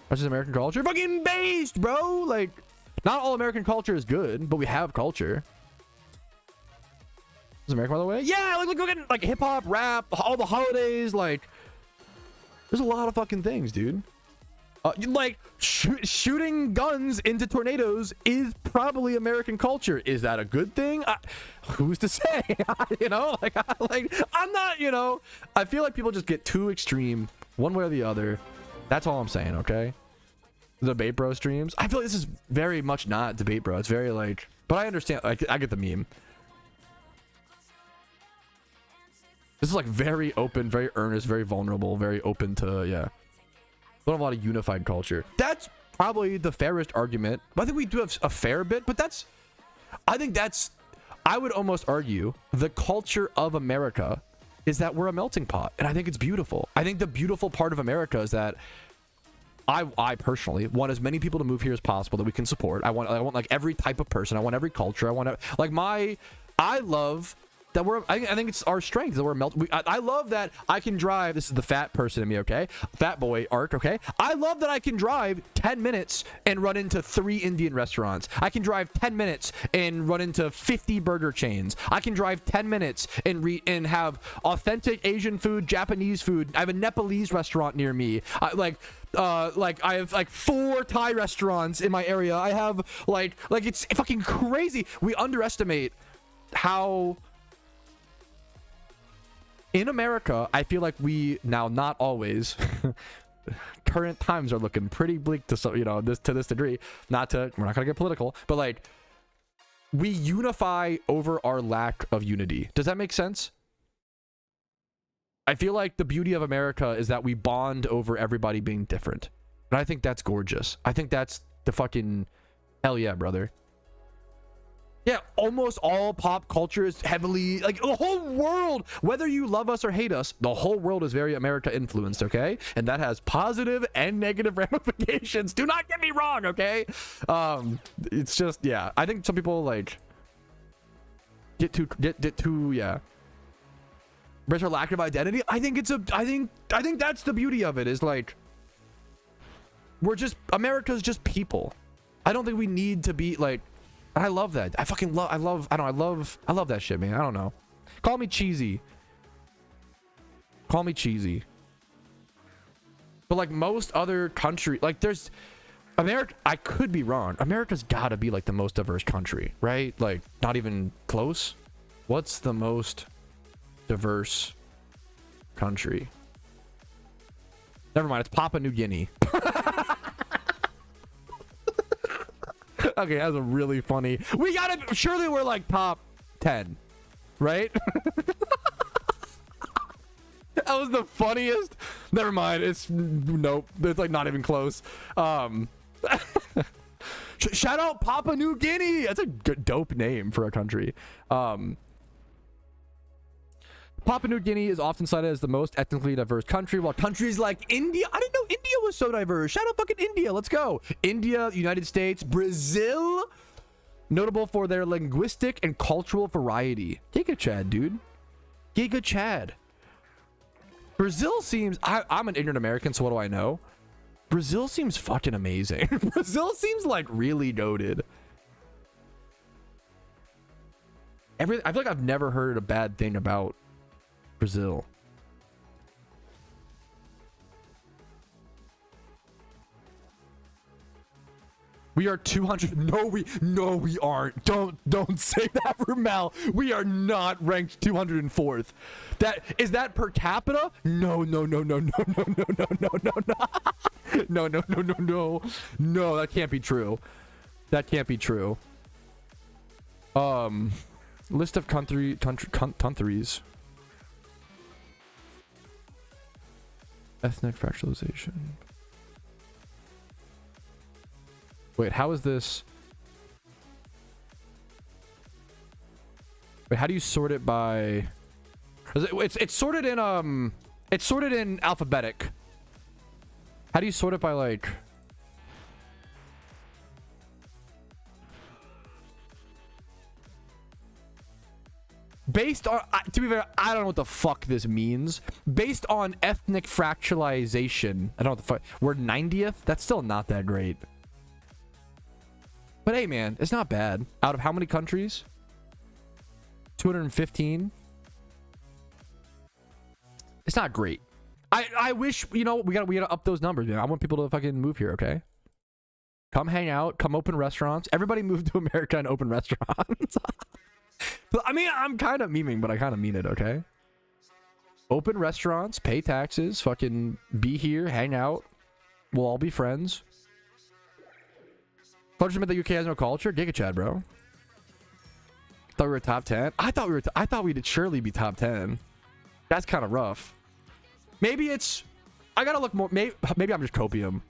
That's just American culture, fucking based, bro. Like, not all American culture is good, but we have culture. Is America, by the way? Yeah, like look at like hip hop, rap, all the holidays. Like, there's a lot of fucking things, dude. Like shooting guns into tornadoes is probably American culture. Is that a good thing? Who's to say? You know, like I'm not. You know, I feel like people just get too extreme, one way or the other. That's all I'm saying. Okay. Debate bro streams. I feel like this is very much not debate bro. It's very like, but I understand. Like I get the meme. This is like very open, very earnest, very vulnerable, very open to yeah. Don't have a lot of unified culture. That's probably the fairest argument. But I think we do have a fair bit, but I would almost argue the culture of America is that we're a melting pot. And I think it's beautiful. I think the beautiful part of America is that I personally want as many people to move here as possible that we can support. I want like every type of person. I want every culture. I love that I think it's our strength that we're I love that I can drive. This is the fat person in me, okay? Fat boy arc, okay? I love that I can drive 10 minutes and run into 3 Indian restaurants. I can drive 10 minutes and run into 50 burger chains. I can drive 10 minutes and have authentic Asian food, Japanese food. I have a Nepalese restaurant near me. I have like 4 Thai restaurants in my area. I have like it's fucking crazy. We underestimate how in America, I feel like we now, not always, current times are looking pretty bleak to some, you know, to this degree. We're not gonna get political, but like we unify over our lack of unity. Does that make sense? I feel like the beauty of America is that we bond over everybody being different. And I think that's gorgeous. I think that's the fucking hell yeah, brother. Yeah, almost all pop culture is heavily, like, the whole world, whether you love us or hate us, the whole world is very America influenced, okay? And that has positive and negative ramifications. Do not get me wrong, okay? It's just, yeah, I think some people, like, get too, yeah. Embrace our lack of identity. I think that's the beauty of it, is, like, America's just people. I don't think we need to be, like, I love that. I love that shit, man. I don't know. Call me cheesy. But like most other countries, like there's America, I could be wrong. America's gotta be like the most diverse country, right? Like not even close. What's the most diverse country? Never mind. It's Papua New Guinea. Okay, that's a really funny. We gotta, surely we're like top 10, right? That was the funniest. Never mind. Nope. It's like not even close. Shout out Papua New Guinea. That's a good, dope name for a country. Papua New Guinea is often cited as the most ethnically diverse country, while countries like India, I didn't know India was so diverse. Shout out fucking India. Let's go. India, United States, Brazil, notable for their linguistic and cultural variety. Giga Chad, dude. Giga Chad. Brazil seems, I'm an ignorant American, so what do I know? Brazil seems fucking amazing. Brazil seems like really goated. I feel like I've never heard a bad thing about Brazil. We are 200. No, we aren't. Don't say that, Ramel. We are not ranked 204th. Is that per capita? No. No, that can't be true. That can't be true. List of countries. Ethnic fractalization. Wait, how is this? Wait, how do you sort it by? It's sorted in it's sorted in alphabetic. How do you sort it by like? Based on, to be fair, I don't know what the fuck this means. Based on ethnic fractalization, I don't know what the fuck. We're 90th. That's still not that great. But hey, man, it's not bad. Out of how many countries? 215. It's not great. I wish, you know, we gotta up those numbers, man. I want people to fucking move here, okay? Come hang out. Come open restaurants. Everybody move to America and open restaurants. I mean, I'm kind of memeing, but I kind of mean it, okay? Open restaurants, pay taxes, fucking be here, hang out. We'll all be friends. Culture admit the UK has no culture? Giga Chad, bro. Thought we were top 10. I thought we'd surely be top 10. That's kind of rough. Maybe it's, I gotta look more. Maybe I'm just copium.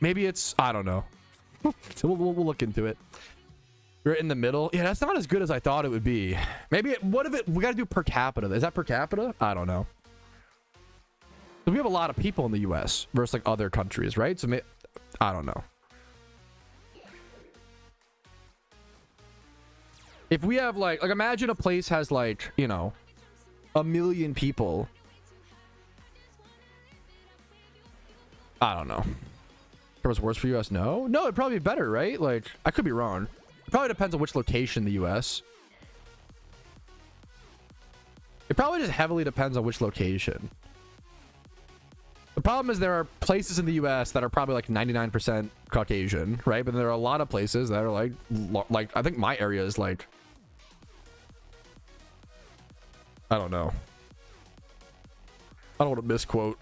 Maybe it's, I don't know. So we'll look into it. We're in the middle. Yeah, that's not as good as I thought it would be. Maybe what if it, we got to do per capita. Is that per capita? I don't know. So we have a lot of people in the US versus like other countries, right? So I don't know. If we have like imagine a place has like, you know, 1 million people. I don't know. If it was worse for US? No, it'd probably be better, right? Like, I could be wrong. It probably depends on which location in the US. It probably just heavily depends on which location. The problem is there are places in the US that are probably like 99% Caucasian, right? But there are a lot of places that are like I think my area is like, I don't know. I don't want to misquote.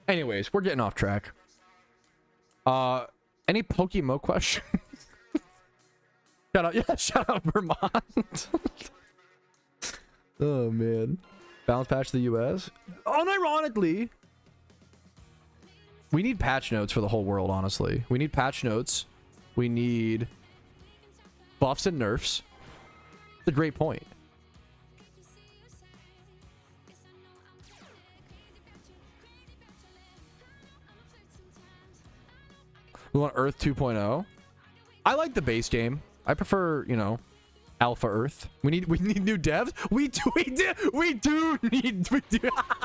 Anyways, we're getting off track. Any PokeMMO questions? Shout out Vermont. Oh man. Balance patch to the US. Unironically, we need patch notes for the whole world, honestly. We need patch notes. We need buffs and nerfs. It's a great point. We want Earth 2.0. I like the base game. I prefer, you know, Alpha Earth. We need new devs. We do need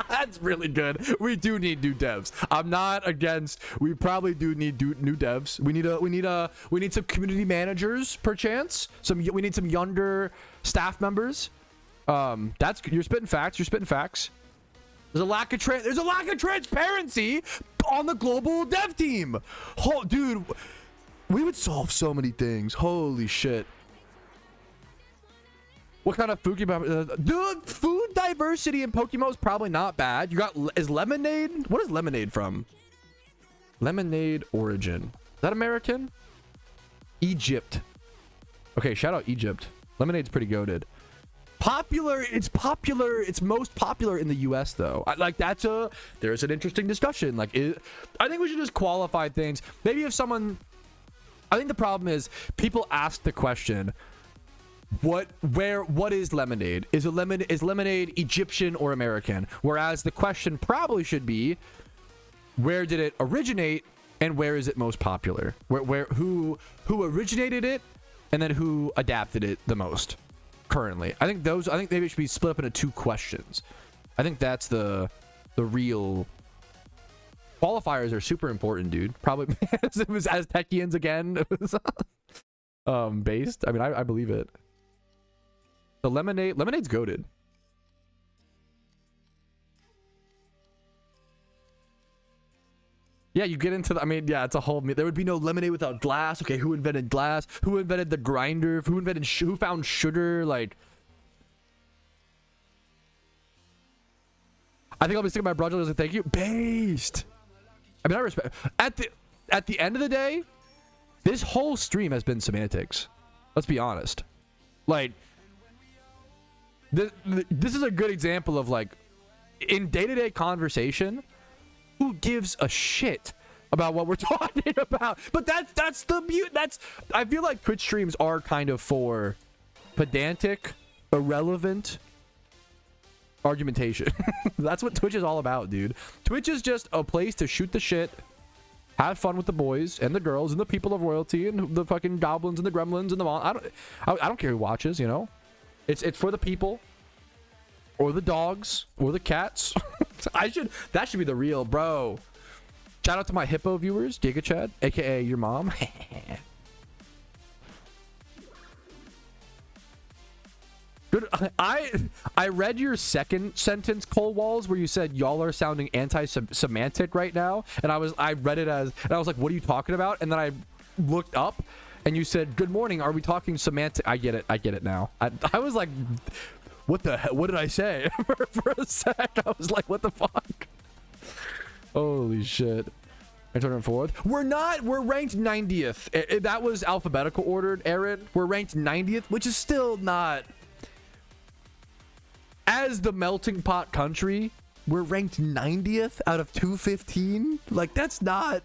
that's really good. We do need new devs. I'm not against. We probably do need new devs. We need some community managers, perchance. We need some younger staff members. That's, you're spitting facts. You're spitting facts. There's a lack of transparency on the global dev team. Oh, dude, we would solve so many things. Holy shit. What kind of food? Dude, food diversity in PokeMMO is probably not bad. You got, is lemonade? What is lemonade from? Lemonade origin. Is that American? Egypt. Okay, shout out Egypt. Lemonade's pretty goated. Popular, it's most popular in the US though. There's an interesting discussion. I think we should just qualify things. Maybe if someone, I think the problem is people ask the question, what is lemonade? Is lemonade Egyptian or American? Whereas the question probably should be, where did it originate and where is it most popular? Who originated it and then who adapted it the most? Currently, I think maybe it should be split up into two questions. I think that's the real qualifiers are super important, dude. Probably it was Aztecians again. It was based. I mean, I believe it. The lemonade's goated. Yeah, you get into the, I mean, yeah, it's a whole, there would be no lemonade without glass. Okay, who invented glass? Who invented the grinder? Who invented, who found sugar? Like, I think I'll be sticking my brother as a thank you. Based. I mean, I respect, at the end of the day, this whole stream has been semantics. Let's be honest. Like, this is a good example of, like, in day-to-day conversation, who gives a shit about what we're talking about? But that's the beauty. I feel like Twitch streams are kind of for pedantic, irrelevant argumentation. That's what Twitch is all about, dude. Twitch is just a place to shoot the shit, have fun with the boys and the girls and the people of royalty and the fucking goblins and the gremlins and the I don't care who watches, you know. It's for the people or the dogs or the cats. That should be the real, bro. Shout out to my hippo viewers, Giga Chad, aka your mom. Good. I read your second sentence, Cole Walls, where you said y'all are sounding anti-semantic right now, and I read it as, and I was like, what are you talking about? And then I looked up, and you said, good morning. Are we talking semantic? I get it now. I was like, what the hell? What did I say? for a sec, I was like, what the fuck? Holy shit. I turned forth. We're ranked 90th. That was alphabetical ordered, Aaron. We're ranked 90th, which is still not. As the melting pot country, we're ranked 90th out of 215. Like, that's not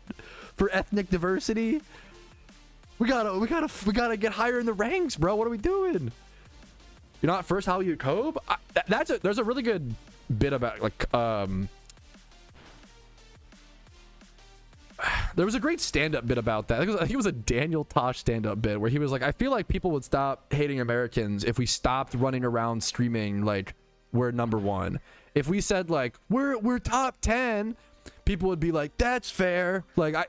for ethnic diversity. We gotta get higher in the ranks, bro. What are we doing? You're not first. How you Cobe? There's a really good bit about, like, there was a great stand-up bit about that. I think it was a Daniel Tosh stand-up bit where he was like, I feel like people would stop hating Americans if we stopped running around streaming like we're number one. If we said like we're top 10, people would be like, that's fair. Like, I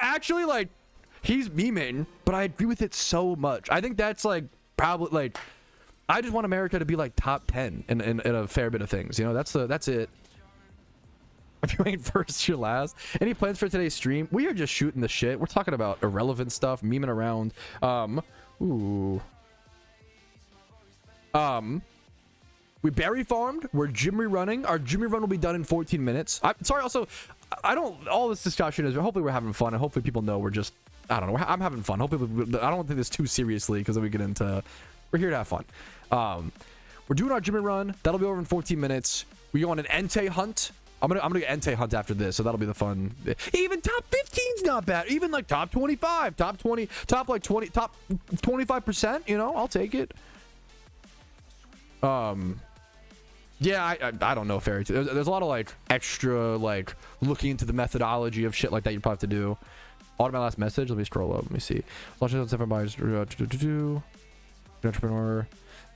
actually, like, he's memeing, but I agree with it so much. I think that's like probably, like, I just want America to be like top 10 in a fair bit of things. You know, that's it. If you ain't first, you're last. Any plans for today's stream? We are just shooting the shit. We're talking about irrelevant stuff, memeing around. We berry farmed. We're gym rerunning. Our gym rerun will be done in 14 minutes. Sorry, also, all this discussion is, hopefully we're having fun, and hopefully people know we're just, I don't know, I'm having fun. Hopefully, I don't take this too seriously, because then we get into, we're here to have fun. We're doing our gym run. That'll be over in 14 minutes. We go on an Entei hunt. I'm gonna get Entei hunt after this, so that'll be the fun. Even top 15's not bad. Even like top 25, top 20, top like 20, top 25%. You know, I'll take it. Yeah, I don't know, Fairy. There's a lot of like extra, like, looking into the methodology of shit like that you'd probably have to do. Auto my last message. Let me scroll up. Let me see. Launches on 7 buyers. Entrepreneur.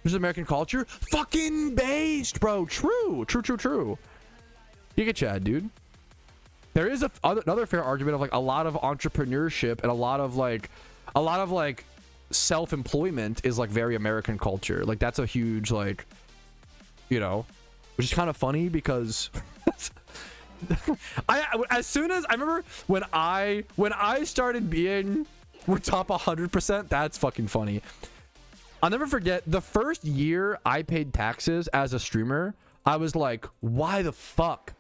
This is American culture. Fucking based, bro. True. Giga Chad, dude. There is another fair argument of like a lot of entrepreneurship and a lot of like self-employment is like very American culture. Like, that's a huge, like, you know, which is kind of funny because as soon as I remember when I started being, we're top 100%, that's fucking funny. I'll never forget the first year I paid taxes as a streamer. I was like, why the fuck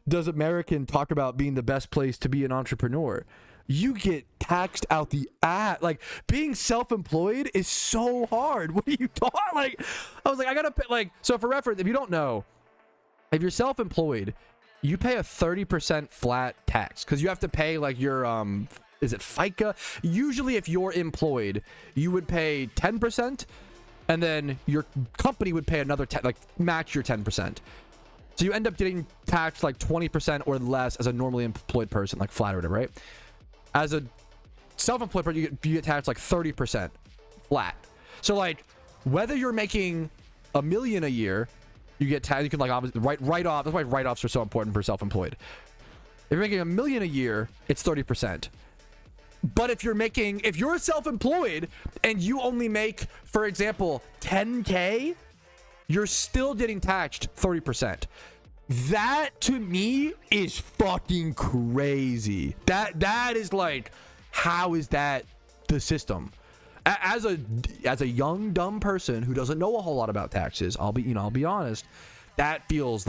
does American talk about being the best place to be an entrepreneur? You get taxed out the ass. Like, being self-employed is so hard. What are you talking? Like, I was like, I gotta pay, like, so for reference, if you don't know, if you're self-employed, you pay a 30% flat tax because you have to pay like your is it FICA? Usually if you're employed, you would pay 10%, and then your company would pay another 10, like match your 10%. So you end up getting taxed like 20% or less as a normally employed person, like flat or whatever, right? As a self-employed person, you get taxed like 30% flat. So like, whether you're making $1 million a year, you get taxed. You can like obviously write off. That's why write-offs are so important for self-employed. If you're making $1 million a year, it's 30%. But if you're self-employed and you only make, for example, 10K, you're still getting taxed 30%. That to me is fucking crazy. That is like, how is that the system? As a young dumb person who doesn't know a whole lot about taxes, I'll be honest, that feels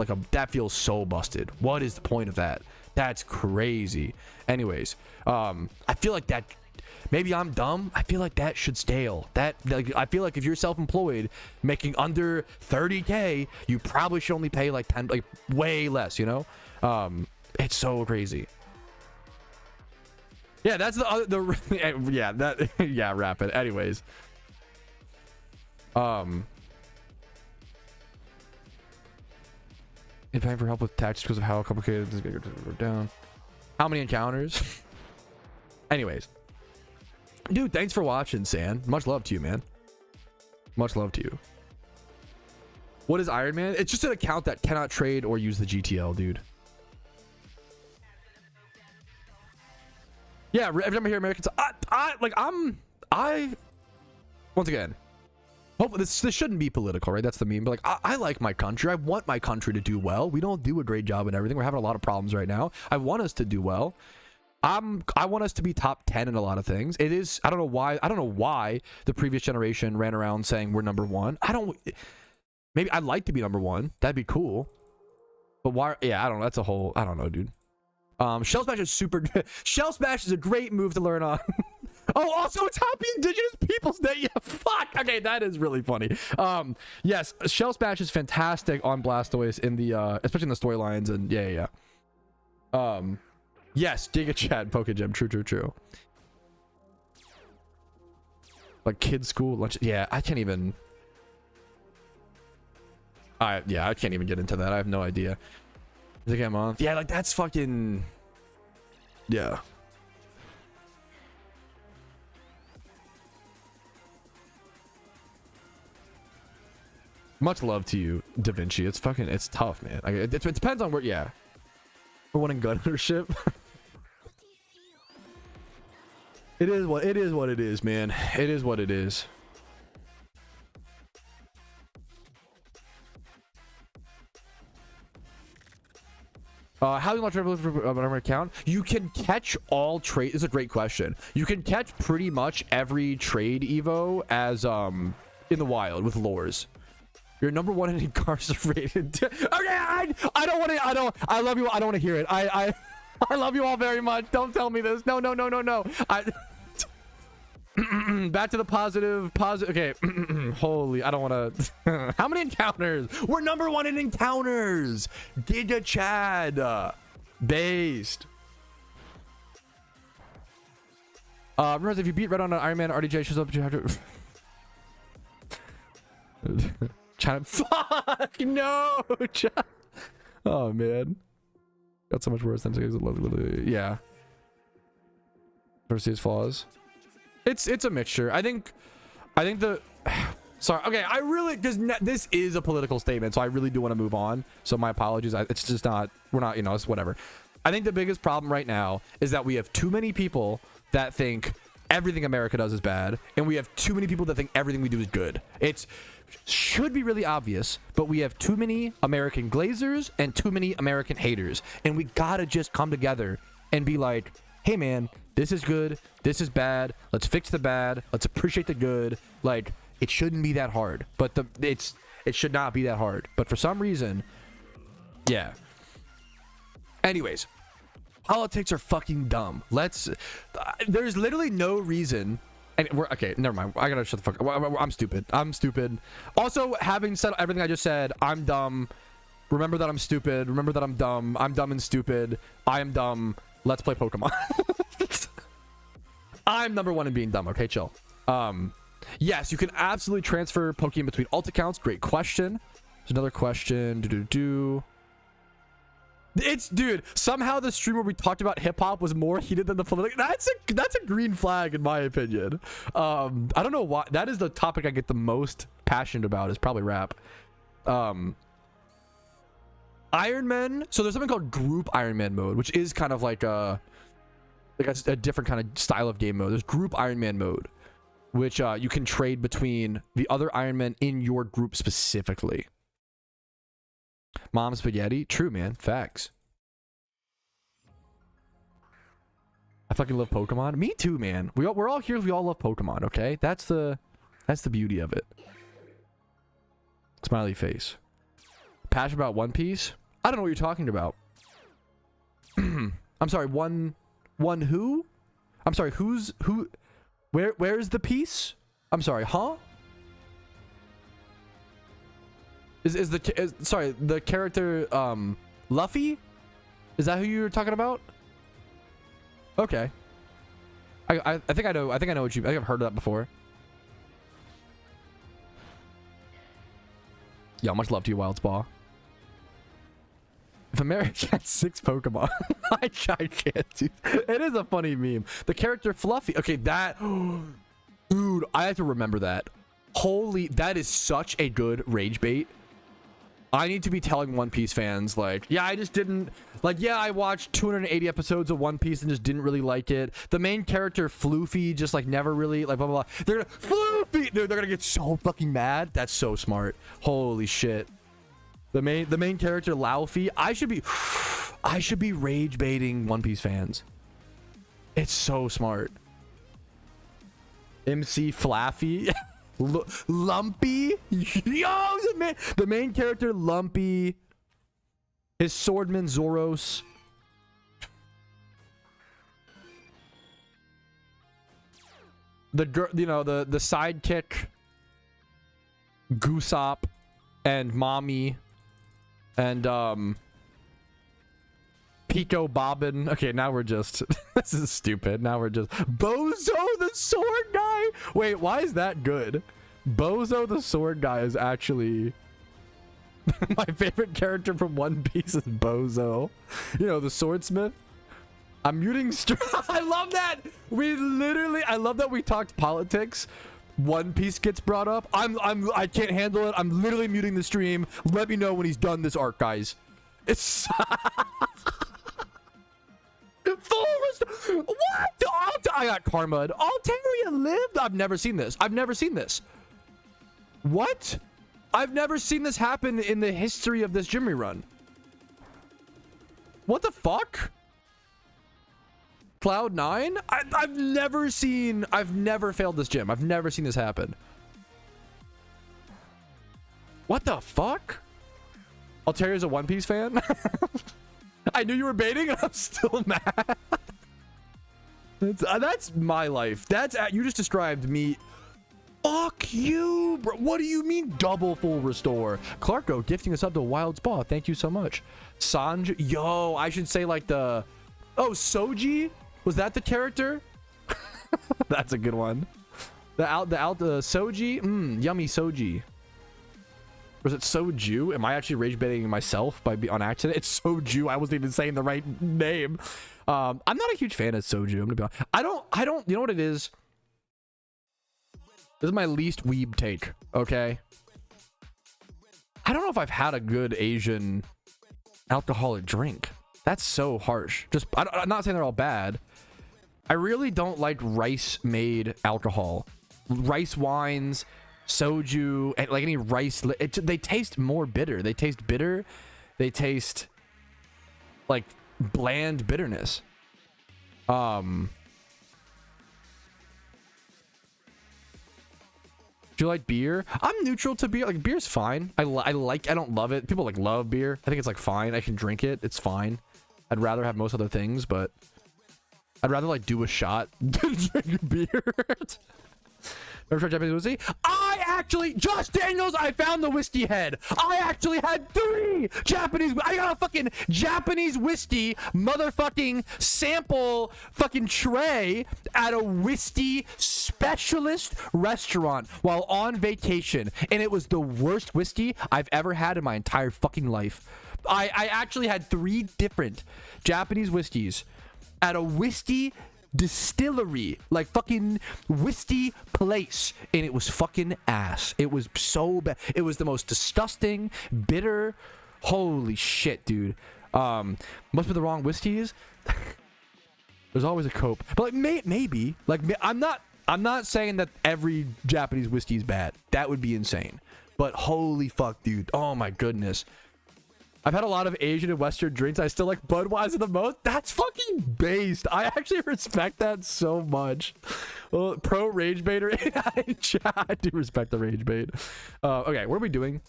so busted. What is the point of that? That's crazy. Anyways, I feel like that, maybe I'm dumb. I feel like that should stale. That, like, I feel like if you're self-employed making under 30K, you probably should only pay like 10, like way less, you know? It's so crazy. Yeah, that's yeah, that yeah, wrap it. Anyways. If paying for help with taxes because of how complicated this is going to go down. How many encounters? Anyways. Dude, thanks for watching, San. Much love to you, man. Much love to you. What is Iron Man? It's just an account that cannot trade or use the GTL, dude. Yeah, every time I hear Americans, once again, hope this shouldn't be political, right? That's the meme. But like, I like my country. I want my country to do well. We don't do a great job in everything. We're having a lot of problems right now. I want us to do well. I want us to be top 10 in a lot of things. It is, I don't know why the previous generation ran around saying we're number one. Maybe I'd like to be number one. That'd be cool. But why? Yeah, I don't know. That's a whole, I don't know, dude. Shell Smash is super. Shell Smash is a great move to learn on. Oh, also it's Happy Indigenous Peoples Day. Yeah, fuck. Okay, that is really funny. Yes, Shell Smash is fantastic on Blastoise in the especially in the storylines, and yeah. Yes, Giga Chat, Pokegem. True. Like kids school lunch. Yeah, I can't even. I can't even get into that. I have no idea. Is it a month? Yeah, like that's fucking. Yeah. Much love to you, Da Vinci. It's tough, man. Like, it depends on where. Yeah. For winning gun ownership. It is what it is, man. It is what it is. How do you launch an account? You can catch all trade. This is a great question. You can catch pretty much every trade Evo as in the wild with lures. You're number one in incarcerated. Okay, I don't want to. I love you. I don't want to hear it. I love you all very much. Don't tell me this. No. Back to the positive. Okay. Holy, I don't want to. How many encounters? We're number one in encounters. Giga Chad. Based. Remember, if you beat Red on an Iron Man, RDJ shows up. You have to. China. Fuck no. Oh man. Got so much worse than yeah. First, his flaws. It's a mixture. I think the sorry. Okay, I really, because this is a political statement, so I really do want to move on. So my apologies. It's just not. We're not. You know, it's whatever. I think the biggest problem right now is that we have too many people that think everything America does is bad, and we have too many people that think everything we do is good. It should be really obvious, but we have too many American glazers and too many American haters, and we gotta just come together and be like, hey man, this is good, this is bad, let's fix the bad, let's appreciate the good. Like, it shouldn't be that hard, but it should not be that hard, but for some reason, yeah. Anyways, politics are fucking dumb. There's literally no reason. And we're okay, never mind. I gotta shut the fuck up. I'm stupid. Also, having said everything I just said, I'm dumb. Remember that I'm stupid. Remember that I'm dumb. I'm dumb and stupid. I am dumb. Let's play Pokemon. I'm number one in being dumb. Okay, chill. Yes, you can absolutely transfer Pokemon between alt accounts. Great question. There's another question. It's, dude, somehow the stream where we talked about hip-hop was more heated than the political. That's a green flag in my opinion. I don't know why. That is the topic I get the most passionate about, is probably rap. Iron Man. So there's something called group Iron Man mode, which is kind of like a different kind of style of game mode. There's group Iron Man mode, which you can trade between the other Iron Men in your group specifically. Mom spaghetti. True, man. Facts. I fucking love Pokemon. Me too, man. We're all here. We all love Pokemon. Okay, that's the beauty of it. Smiley face. Passionate about One Piece? I don't know what you're talking about. I'm sorry. One who? I'm sorry. Who? Where's the piece? I'm sorry. Huh? Sorry, the character Luffy? Is that who you were talking about? Okay. I think I know what you. I think I've heard of that before. Yeah, much love to you, Wild Spa. If America had 6 Pokemon, I can't do. It is a funny meme. The character Fluffy. Okay, that. Dude, I have to remember that. Holy, that is such a good rage bait. I need to be telling One Piece fans, like, yeah, I just didn't, like, yeah, I watched 280 episodes of One Piece and just didn't really like it. The main character, Floofy, just, like, never really, like, blah, blah, blah. They're gonna, Floofy! Dude, they're gonna get so fucking mad. That's so smart. Holy shit. The main character, Laufey, I should be rage baiting One Piece fans. It's so smart. MC Flaffy. Lumpy. Yo, the main character Lumpy. His swordman Zoros. The girl, you know, the sidekick Goosop and Mommy and Pico Bobbin. Okay, now we're just this is stupid. Now we're just Bozo the sword guy. Wait, why is that good? Bozo the sword guy is actually my favorite character from One Piece is Bozo. You know, the swordsmith. I'm muting I love that. I love that we talked politics. One Piece gets brought up. I can't handle it. I'm literally muting the stream. Let me know when he's done this arc, guys. It's what? I got karma. Altaria lived? I've never seen this. What? I've never seen this happen in the history of this gym run. What the fuck? Cloud9? I've never failed this gym. I've never seen this happen. What the fuck? Altaria's a One Piece fan? I knew you were baiting and I'm still mad. That's my life. You just described me. Fuck you, bro. What do you mean double full restore? Clarko gifting us up to Wild Spa. Thank you so much. Sanj. Yo, I should say like the... Oh, Soji? Was that the character? That's a good one. The Soji? Yummy Soji. Was it Soju? Am I actually rage baiting myself on accident? It's Soju. I wasn't even saying the right name. I'm not a huge fan of Soju. I'm gonna be honest. I don't. You know what it is? This is my least weeb take. Okay. I don't know if I've had a good Asian alcoholic drink. That's so harsh. I'm not saying they're all bad. I really don't like rice-made alcohol. Rice wines, soju, and like any rice. They taste more bitter. They taste bitter. They taste like bland bitterness. Do you like beer? I'm neutral to beer. Like beer's fine. I don't love it. People like love beer. I think it's like fine. I can drink it. It's fine. I'd rather have most other things, but I'd rather like do a shot than drink beer. Never tried Japanese whiskey? I actually, Josh Daniels, I found the whiskey head. I actually had 3 Japanese. I got a fucking Japanese whiskey motherfucking sample fucking tray at a whiskey specialist restaurant while on vacation. And it was the worst whiskey I've ever had in my entire fucking life. I actually had 3 different Japanese whiskeys at a whiskey distillery, like fucking whiskey place, and it was fucking ass. It was so bad. It was the most disgusting, bitter. Holy shit, dude. Must be the wrong whiskeys. There's always a cope, but like maybe like I'm not saying that every Japanese whiskey is bad. That would be insane. But holy fuck, dude. Oh my goodness. I've had a lot of Asian and Western drinks. I still like Budweiser the most. That's fucking based. I actually respect that so much. Well, pro rage baiter. I do respect the rage bait. Okay, what are we doing?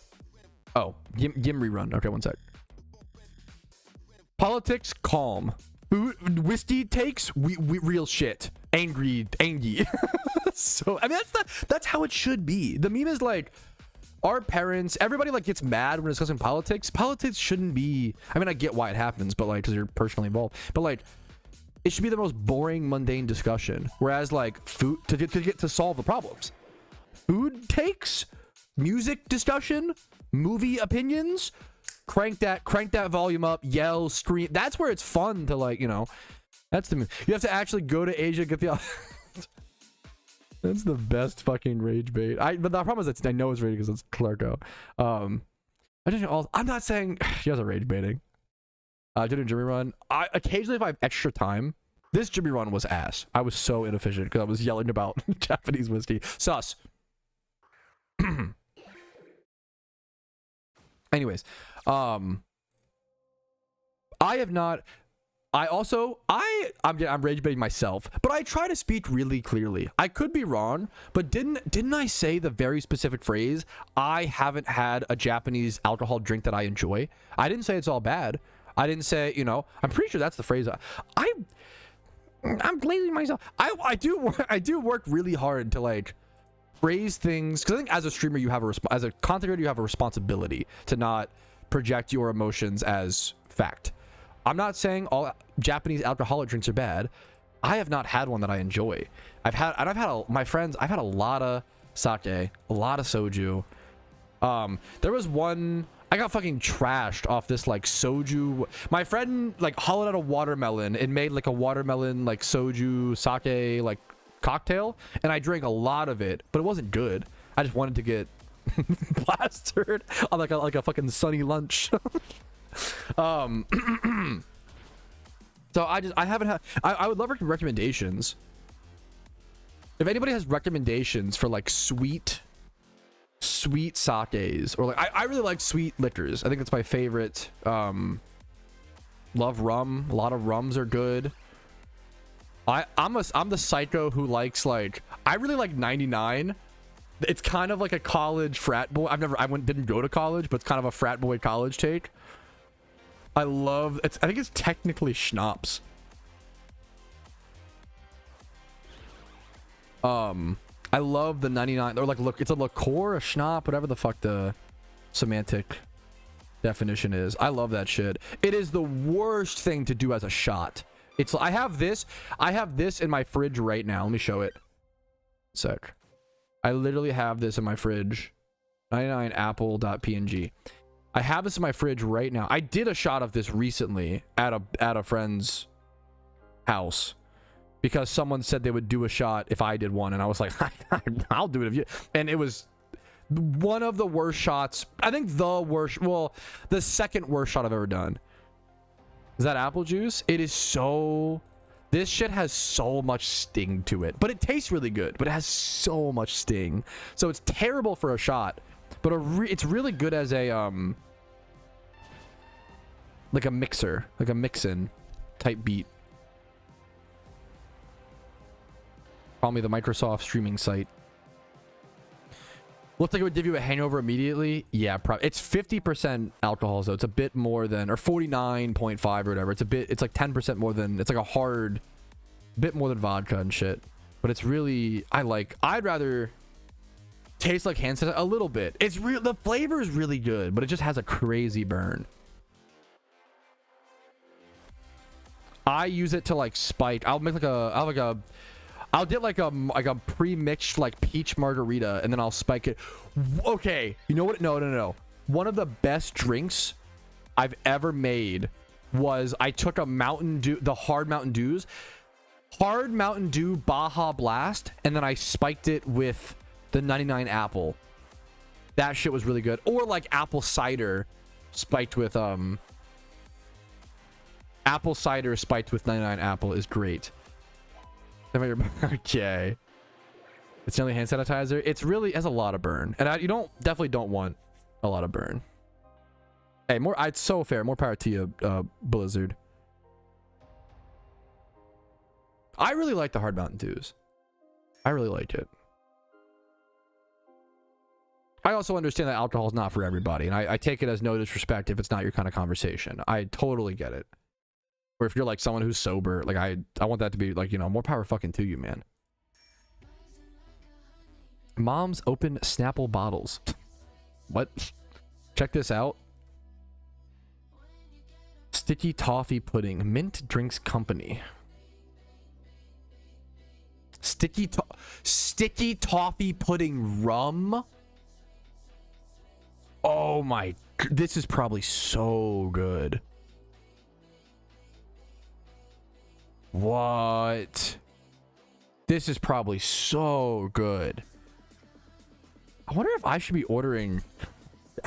Oh, Gimri run. Okay, one sec. Politics, calm. Food, whiskey takes, we real shit. Angry. So, I mean, that's how it should be. The meme is like, our parents, everybody like gets mad when discussing politics. Politics shouldn't be, I mean, I get why it happens, but like, because you're personally involved, but like, it should be the most boring, mundane discussion. Whereas like food, to get to solve the problems. Food takes, music discussion, movie opinions, crank that volume up, yell, scream. That's where it's fun to like, you know, that's the, you have to actually go to Asia, get the, that's the best fucking rage bait. But the problem is that I know it's rage because it's Clarko. I'm not saying you guys are rage baiting. Did a Jimmy run. Occasionally if I have extra time, this Jimmy run was ass. I was so inefficient because I was yelling about Japanese whiskey. Sus. Anyways, I'm rage baiting myself, but I try to speak really clearly. I could be wrong, but didn't I say the very specific phrase, I haven't had a Japanese alcohol drink that I enjoy? I didn't say it's all bad. I didn't say, you know, I'm pretty sure that's the phrase. I'm blaming myself. I do work really hard to like phrase things, because I think as a streamer you have as a content creator you have a responsibility to not project your emotions as fact. I'm not saying all Japanese alcoholic drinks are bad. I have not had one that I enjoy. I've had a lot of sake, a lot of soju. There was one, I got fucking trashed off this like soju. My friend like hollowed out a watermelon and made like a watermelon like soju sake like cocktail, and I drank a lot of it, but it wasn't good. I just wanted to get plastered on like a fucking sunny lunch. So I haven't had, I would love recommendations. If anybody has recommendations for like sweet sakes, or like I really like sweet liquors. I think it's my favorite. Love rum. A lot of rums are good. I'm the psycho who likes like, I really like 99. It's kind of like a college frat boy. Didn't go to college, but it's kind of a frat boy college take. I think it's technically schnapps. I love the 99, or like, look, it's a liqueur, a schnapp, whatever the fuck the semantic definition is. I love that shit. It is the worst thing to do as a shot. It's, I have this in my fridge right now. Let me show it. Sec. I literally have this in my fridge. 99apple.png. I have this in my fridge right now. I did a shot of this recently at a friend's house because someone said they would do a shot if I did one, and I was like, I'll do it if you. And it was one of the worst shots. I think the worst. Well, the second worst shot I've ever done. Is that apple juice? It is so. This shit has so much sting to it, but it tastes really good. But it has so much sting, so it's terrible for a shot. But it's really good as a like a mixer, like a mix-in type beat. Probably the Microsoft streaming site. Looks like it would give you a hangover immediately. Yeah, it's 50% alcohol, so it's a bit more than, or 49.5 or whatever. It's like 10% more than, it's like a hard bit more than vodka and shit. But it's really, I'd rather taste like hand sanitizer a little bit. It's real, the flavor is really good, but it just has a crazy burn. I use it to like spike. I'll get like a pre-mixed like peach margarita, and then I'll spike it. Okay, you know what? No. One of the best drinks I've ever made was I took a Mountain Dew, the hard Mountain Dew Baja Blast, and then I spiked it with the 99 apple. That shit was really good. Or like apple cider spiked with 99 apple is great. Okay. It's only hand sanitizer. It's really has a lot of burn, and you definitely don't want a lot of burn. Hey, it's so fair. More power to you, Blizzard. I really like the Hard Mountain Dews. I really like it. I also understand that alcohol is not for everybody, and I take it as no disrespect if it's not your kind of conversation. I totally get it. Or if you're like someone who's sober, like I want that to be like, you know, more power fucking to you, man. Mom's open Snapple bottles. What? Check this out. Sticky Toffee Pudding, Mint Drinks Company. Sticky Toffee Pudding rum. Oh my, this is probably so good. What? This is probably so good. I wonder if I should be ordering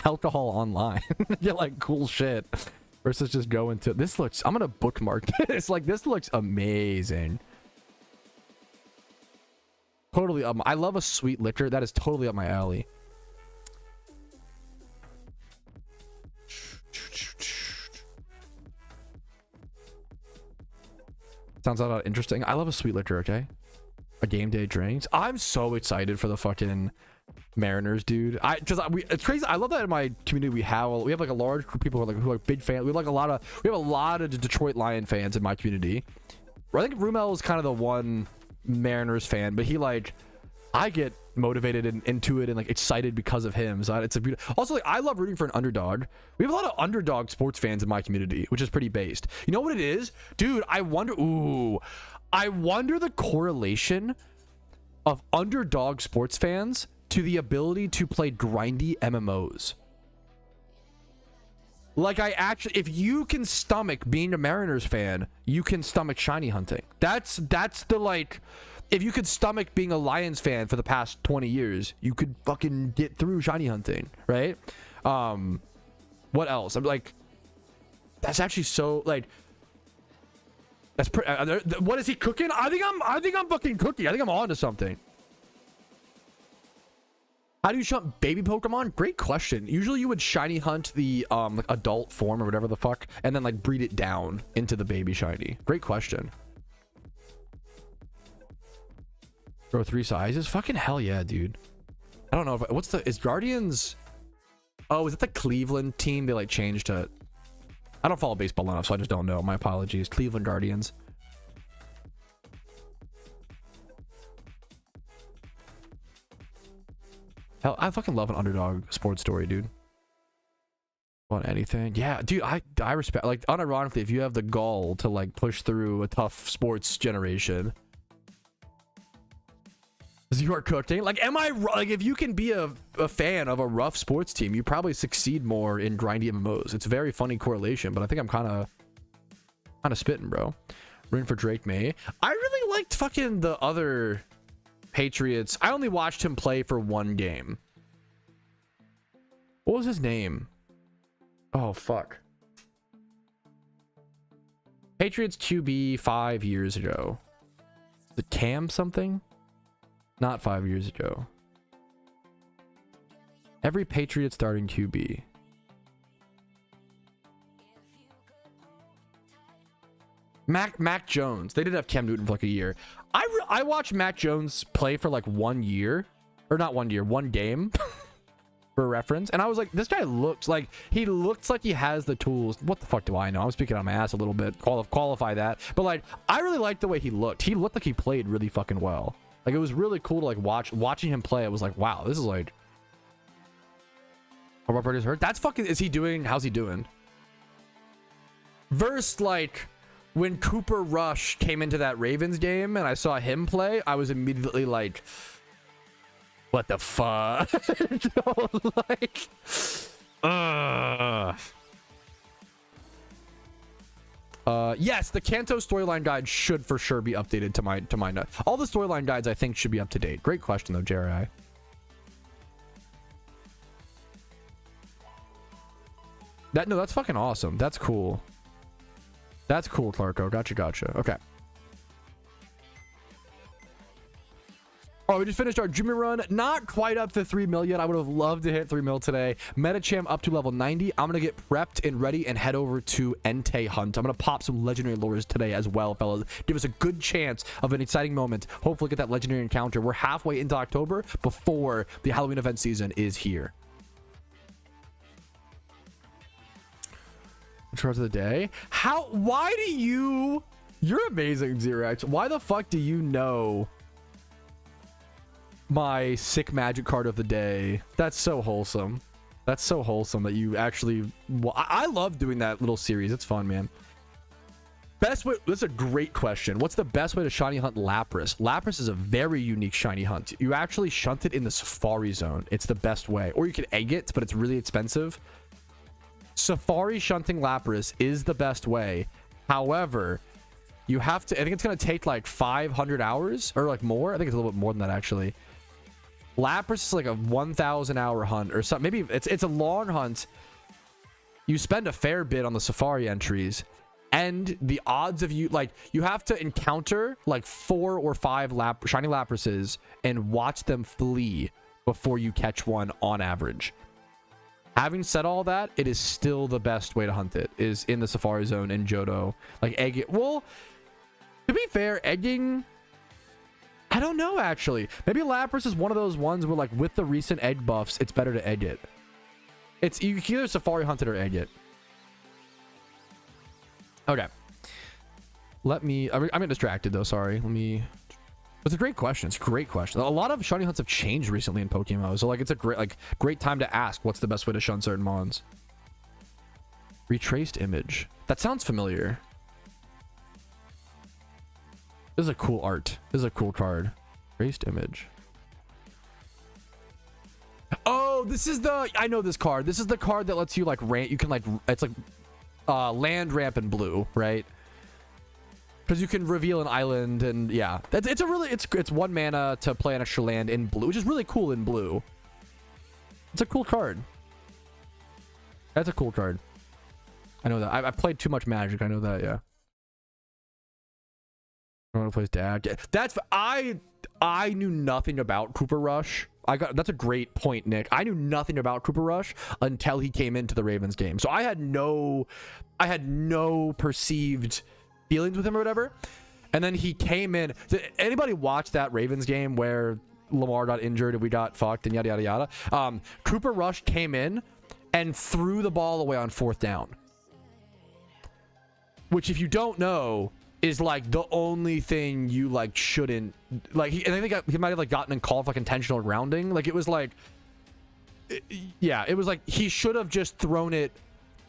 alcohol online. Get like cool shit versus just going to this. Looks, I'm gonna bookmark this. Like, this looks amazing. Totally I love a sweet liquor. That is totally up my alley. Sounds a lot interesting. I love a sweet liquor. Okay, a game day drinks. I'm so excited for the fucking Mariners, dude. It's crazy. I love that in my community we have like a large group of people who are big fans. We have a lot of Detroit Lion fans in my community. I think Rumel is kind of the one Mariners fan, but he like, I get motivated and into it and like excited because of him. So it's a beautiful. Also, like, I love rooting for an underdog. We have a lot of underdog sports fans in my community, which is pretty based. You know what it is, dude? I wonder the correlation of underdog sports fans to the ability to play grindy MMOs. Like, if you can stomach being a Mariners fan, you can stomach shiny hunting. That's the, like, if you could stomach being a Lions fan for the past 20 years, you could fucking get through shiny hunting, right? What else? I'm like, that's actually so, like, that's pretty. What is he cooking? I think I'm fucking cooking. I think I'm on to something. How do you hunt baby Pokemon? Great question. Usually you would shiny hunt the like adult form or whatever the fuck, and then like breed it down into the baby shiny. Great question. Grow 3 sizes? Fucking hell yeah, dude. I don't know if is Guardians. Oh, is it the Cleveland team? They like changed to. I don't follow baseball enough, so I just don't know. My apologies. Cleveland Guardians. Hell, I fucking love an underdog sports story, dude. Want anything? Yeah, dude, I respect, like, unironically, if you have the gall to like push through a tough sports generation, you are cooking. Like, like, if you can be a fan of a rough sports team, you probably succeed more in grindy MMOs. It's a very funny correlation, but I think I'm kind of spitting, bro. Rooting for Drake May. I really liked fucking the other Patriots. I only watched him play for one game. What was his name? Oh, fuck. Patriots QB 5 years ago. The Cam something? Not 5 years ago. Every Patriot starting QB. Mac Jones. They did have Cam Newton for like a year. I watched Mac Jones play for like 1 year, or not 1 year, one game for reference, and I was like, this guy looks like he has the tools. What the fuck do I know? I'm speaking on my ass a little bit. Qualify that, but like, I really liked the way he looked. He looked like he played really fucking well. Like, it was really cool to like watching him play. I was like, wow, this is like. Robert Purdy's hurt. That's fucking. How's he doing? Versus like, when Cooper Rush came into that Ravens game and I saw him play, I was immediately like, what the fuck? Like, yes, the Kanto storyline guide should for sure be updated to my note. All the storyline guides I think should be up to date. Great question though, Jerry. That's fucking awesome. That's cool. That's cool, Clarko. Gotcha. Okay. Oh, we just finished our Jimmy run. Not quite up to 3 million. I would have loved to hit 3 mil today. Metacham up to level 90. I'm going to get prepped and ready and head over to Entei Hunt. I'm going to pop some legendary lures today as well, fellas. Give us a good chance of an exciting moment. Hopefully get that legendary encounter. We're halfway into October before the Halloween event season is here. Cards of the day. Why do you're amazing, Xerax. Why the fuck do you know my sick magic card of the day? That's so wholesome. That's so wholesome that you actually, well, I love doing that little series. It's fun, man. Best way, that's a great question. What's the best way to shiny hunt Lapras? Lapras is a very unique shiny hunt. You actually shunt it in the Safari Zone. It's the best way. Or you can egg it, but it's really expensive. Safari shunting Lapras is the best way. However, you have to, I think it's going to take like 500 hours or like more. I think it's a little bit more than that, actually. Lapras is like a 1,000 hour hunt or something. Maybe it's a long hunt. You spend a fair bit on the Safari entries, and the odds of you, like, you have to encounter like 4 or 5 shiny Laprases and watch them flee before you catch one on average. Having said all that, it is still the best way to hunt it, is in the Safari Zone in Johto. Like, egg it. Well, to be fair, egging, I don't know, actually. Maybe Lapras is one of those ones where, like, with the recent egg buffs, it's better to egg it. It's, you can either Safari hunt it or egg it. Okay. Let me, I'm getting distracted though, sorry. Let me, it's a great question. It's a great question. A lot of shiny hunts have changed recently in PokeMMO, so like it's a great time to ask what's the best way to shun certain mons. Retraced image. That sounds familiar. This is a cool art. This is a cool card. Traced image. Oh, this is the, I know this card. This is the card that lets you like ramp. You can like, it's like land ramp in blue, right? Because you can reveal an island, and yeah, it's a really, it's 1 mana to play an extra land in blue, which is really cool in blue. It's a cool card. That's a cool card. I know that. I played too much Magic. I know that. Yeah. I want to play Dad. Yeah, that's, I knew nothing about Cooper Rush. That's a great point, Nick. I knew nothing about Cooper Rush until he came into the Ravens game, so I had no perceived feelings with him or whatever. And then he came in. Did anybody watch that Ravens game where Lamar got injured and we got fucked and yada yada yada? Cooper Rush came in and threw the ball away on 4th down, which, if you don't know, is like the only thing you like shouldn't like. And I think he might have like gotten in call for like intentional grounding. Like, it was like, yeah, it was like he should have just thrown it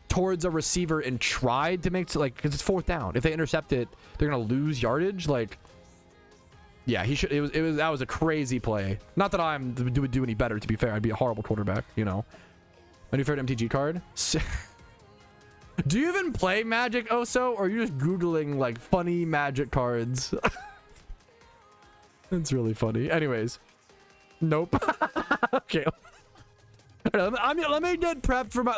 towards a receiver and tried to make, like, because it's 4th down. If they intercept it, they're gonna lose yardage. Like, yeah, he should. It was that was a crazy play. Not that I'm would do any better, to be fair. I'd be a horrible quarterback, you know. My new favorite MTG card. Do you even play Magic, Oso, or are you just googling like funny Magic cards? It's really funny. Anyways, nope. Okay. Let me get prep for the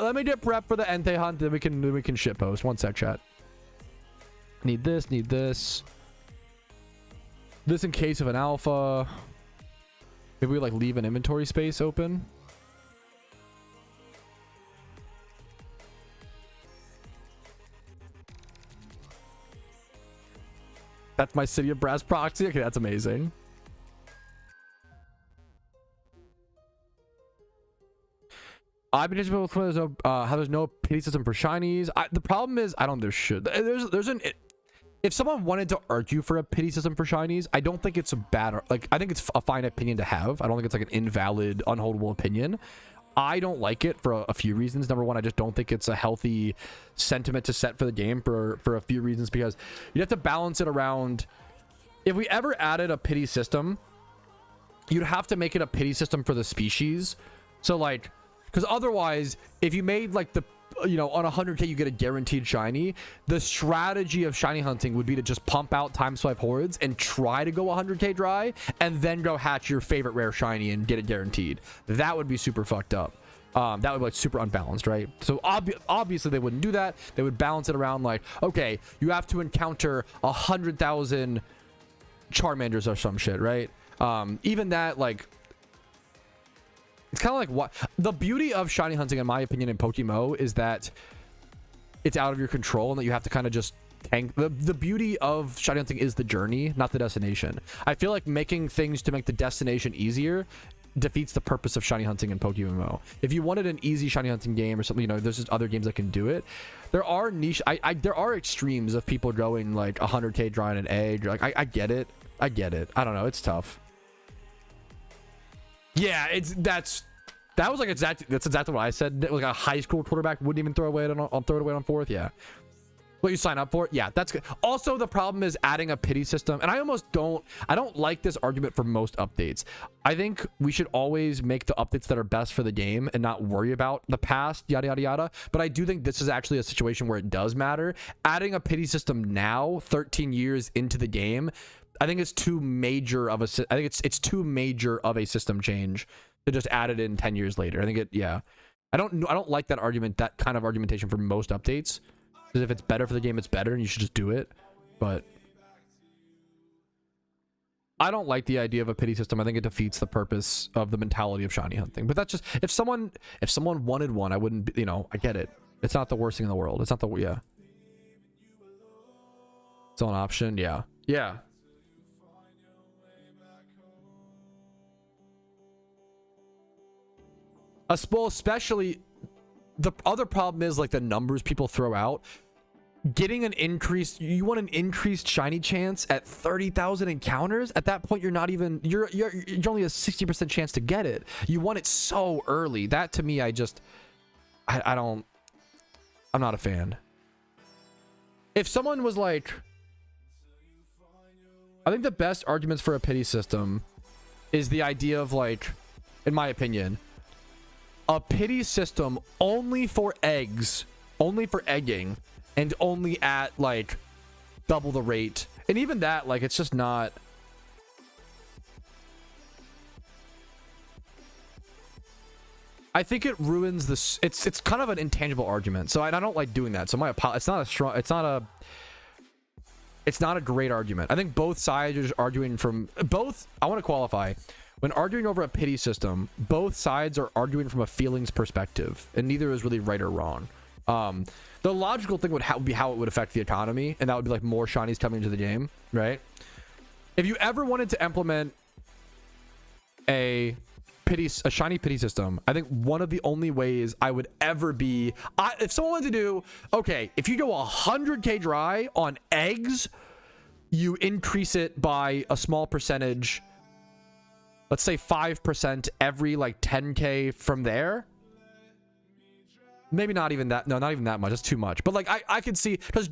Entei hunt, then we can shit post. One sec, chat. Need this in case of an alpha. Maybe we like leave an inventory space open. That's my City of Brass proxy. Okay, that's amazing. I've been interested with how there's no pity system for shinies. The problem is, I don't know, there should. If someone wanted to argue for a pity system for shinies, I don't think it's a bad, like, I think it's a fine opinion to have. I don't think it's like an invalid, unholdable opinion. I don't like it for a few reasons. Number one, I just don't think it's a healthy sentiment to set for the game for a few reasons, because you have to balance it around. If we ever added a pity system, you'd have to make it a pity system for the species. So like, because otherwise, if you made like the, you know, on 100k you get a guaranteed shiny, the strategy of shiny hunting would be to just pump out ×5 hordes and try to go 100k dry, and then go hatch your favorite rare shiny and get it guaranteed. That would be super fucked up. That would be like super unbalanced, right? So obviously they wouldn't do that. They would balance it around like, okay, you have to encounter 100,000 Charmanders or some shit, right? Even that, like, it's kind of like what the beauty of shiny hunting, in my opinion, in PokeMMO is that it's out of your control and that you have to kind of just tank. The beauty of shiny hunting is the journey, not the destination. I feel like making things to make the destination easier defeats the purpose of shiny hunting in PokeMMO. If you wanted an easy shiny hunting game or something, you know, there's just other games that can do it. There are niche, there are extremes of people going like 100k drawing an egg. Like I get it. I don't know. It's tough. Yeah, that was like that's exactly what I said. Like a high school quarterback wouldn't even throw it away on fourth. Yeah. What you sign up for? Yeah, that's good. Also, the problem is adding a pity system, and I don't like this argument for most updates. I think we should always make the updates that are best for the game and not worry about the past, yada yada yada. But I do think this is actually a situation where it does matter. Adding a pity system now, 13 years into the game, I think it's too major of a too major of a system change to just add it in 10 years later. I think I don't like that argument, that kind of argumentation for most updates. Because if it's better for the game, it's better, and you should just do it. But I don't like the idea of a pity system. I think it defeats the purpose of the mentality of shiny hunting. But that's just, if someone wanted one, I wouldn't, you know, I get it. It's not the worst thing in the world. It's not the, yeah. It's an option, yeah. Yeah. Especially, the other problem is like the numbers people throw out. Getting an increased, you want an increased shiny chance at 30,000 encounters. At that point, you're not even, you're only a 60% chance to get it. You want it so early. That to me, I'm not a fan. If someone was like, I think the best arguments for a pity system is the idea of, like, in my opinion, a pity system only for eggs, only for egging, and only at like double the rate. And even that, like, it's just not. I think it ruins this. It's kind of an intangible argument. So I don't like doing that. So my apologies. It's not a great argument. I think both sides are just arguing from both. I want to qualify. When arguing over a pity system, both sides are arguing from a feelings perspective, and neither is really right or wrong. The logical thing would be how it would affect the economy, and that would be like more shinies coming into the game, right? If you ever wanted to implement a shiny pity system, I think one of the only ways I would ever be, if someone wanted to do, okay, if you go 100k dry on eggs, you increase it by a small percentage. Let's say 5% every like 10k from there. Maybe not even that. No, not even that much. That's too much. But like I could see, because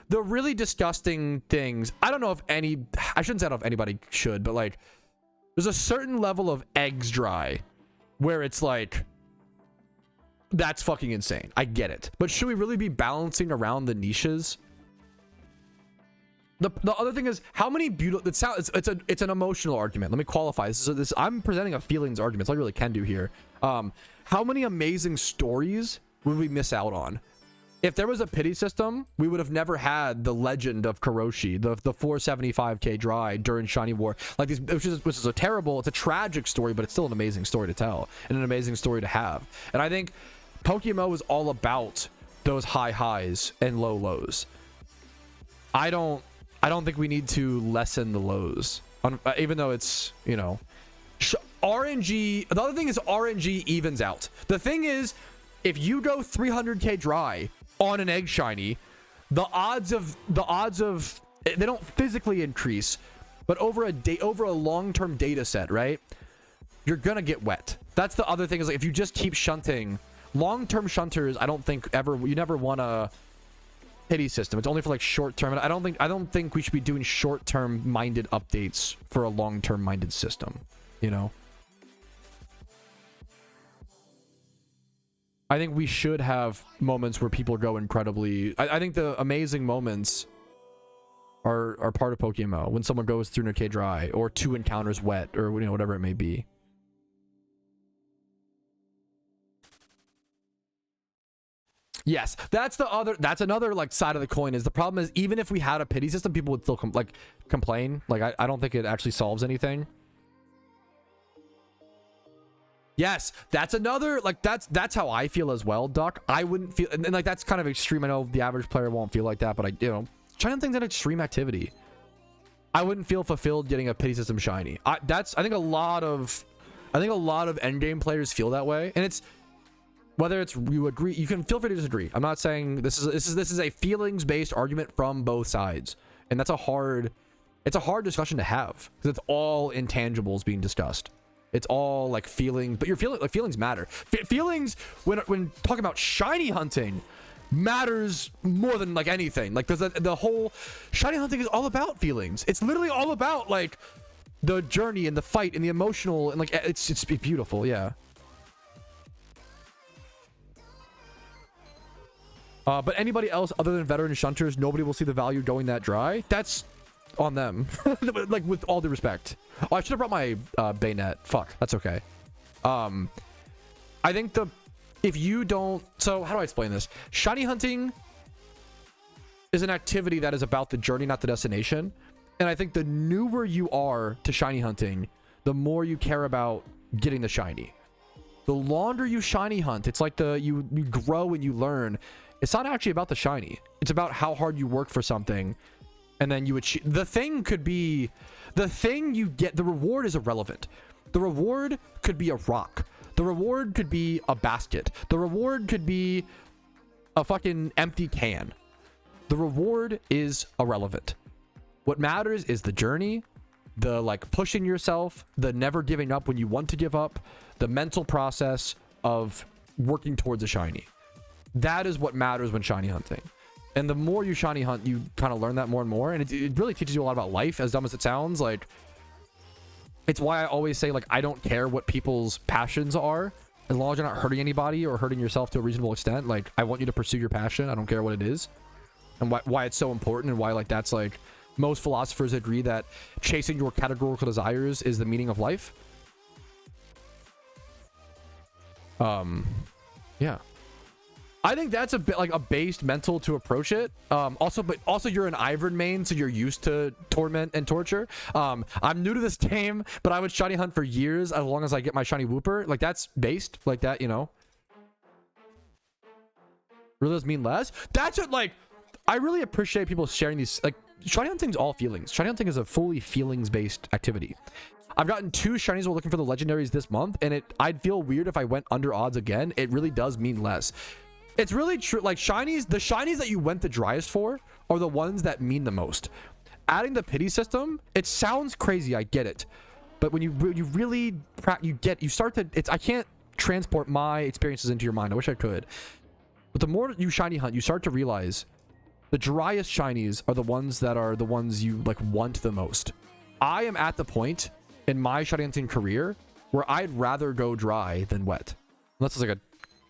the really disgusting things, I don't know if I shouldn't say I don't know if anybody should, but like there's a certain level of eggs dry where it's like, that's fucking insane. I get it. But should we really be balancing around the niches? The other thing is, how many beautiful, it's an emotional argument. Let me qualify this. I'm presenting a feelings argument. That's all I really can do here. How many amazing stories would we miss out on? If there was a pity system, we would have never had the legend of Karoshi, the 475k dry during Shiny War. Like these, which is a terrible, it's a tragic story, but it's still an amazing story to tell and an amazing story to have. And I think PokeMMO is all about those high highs and low lows. I don't think we need to lessen the lows, even though it's, you know, RNG. The other thing is RNG evens out. The thing is, if you go 300k dry on an egg shiny, the odds of they don't physically increase, but over a long-term data set, right? You're gonna get wet. That's the other thing, is like, if you just keep shunting, long-term shunters, I don't think you never want a pity system. It's only for like short-term. I don't think we should be doing short-term minded updates for a long-term minded system, you know. I think we should have moments where people go incredibly. I think the amazing moments are part of PokeMMO, when someone goes through an K dry or 2 encounters wet, or, you know, whatever it may be. Yes, that's another like side of the coin. Is the problem is, even if we had a pity system, people would still complain. Like, I don't think it actually solves anything. Yes, that's another, like, that's how I feel as well, Duck. I wouldn't feel, and like, that's kind of extreme. I know the average player won't feel like that, but shiny hunting's an extreme activity. I wouldn't feel fulfilled getting a pity system shiny. I think a lot of endgame players feel that way, and it's whether it's you agree, you can feel free to disagree. I'm not saying this is a feelings based argument from both sides, and it's a hard discussion to have because it's all intangibles being discussed. It's all like feelings, but feelings matter. Feelings when talking about shiny hunting matters more than like anything. Like the whole shiny hunting is all about feelings. It's literally all about like the journey and the fight and the emotional, and like it's beautiful. Yeah. But anybody else other than veteran shunters, nobody will see the value going that dry. That's on them. Like, with all due respect. Oh, I should have brought my bayonet. Fuck, that's okay. I think if you don't, so how do I explain this? Shiny hunting is an activity that is about the journey, not the destination. And I think the newer you are to shiny hunting, the more you care about getting the shiny. The longer you shiny hunt, it's like you grow and you learn. It's not actually about the shiny. It's about how hard you work for something, and then you achieve. The thing could be, the thing you get, the reward is irrelevant. The reward could be a rock. The reward could be a basket. The reward could be a fucking empty can. The reward is irrelevant. What matters is the journey, the like pushing yourself, the never giving up when you want to give up, the mental process of working towards a shiny. That is what matters when shiny hunting. And the more you shiny hunt, you kind of learn that more and more. And it really teaches you a lot about life, as dumb as it sounds. Like, it's why I always say, like, I don't care what people's passions are, as long as you're not hurting anybody or hurting yourself to a reasonable extent. Like, I want you to pursue your passion. I don't care what it is, and why it's so important, and why, like, that's like most philosophers agree that chasing your categorical desires is the meaning of life. Yeah. I think that's a bit like a based mental to approach it. Also you're an Ivern main, so you're used to torment and torture. I'm new to this game, but I would shiny hunt for years as long as I get my shiny Wooper. Like, that's based like that, you know. Really does mean less. That's what, like, I really appreciate people sharing these. Like, shiny hunting's all feelings. Shiny hunting is a fully feelings based activity. I've gotten 2 shinies while looking for the legendaries this month, and I'd feel weird if I went under odds again. It really does mean less. It's really true. Like, shinies, the shinies that you went the driest for are the ones that mean the most. Adding the pity system, it sounds crazy, I get it, but when you really you start to, I can't transport my experiences into your mind. I wish I could, but the more you shiny hunt, you start to realize the driest shinies are the ones you like want the most. I am at the point in my shiny hunting career where I'd rather go dry than wet, unless it's like a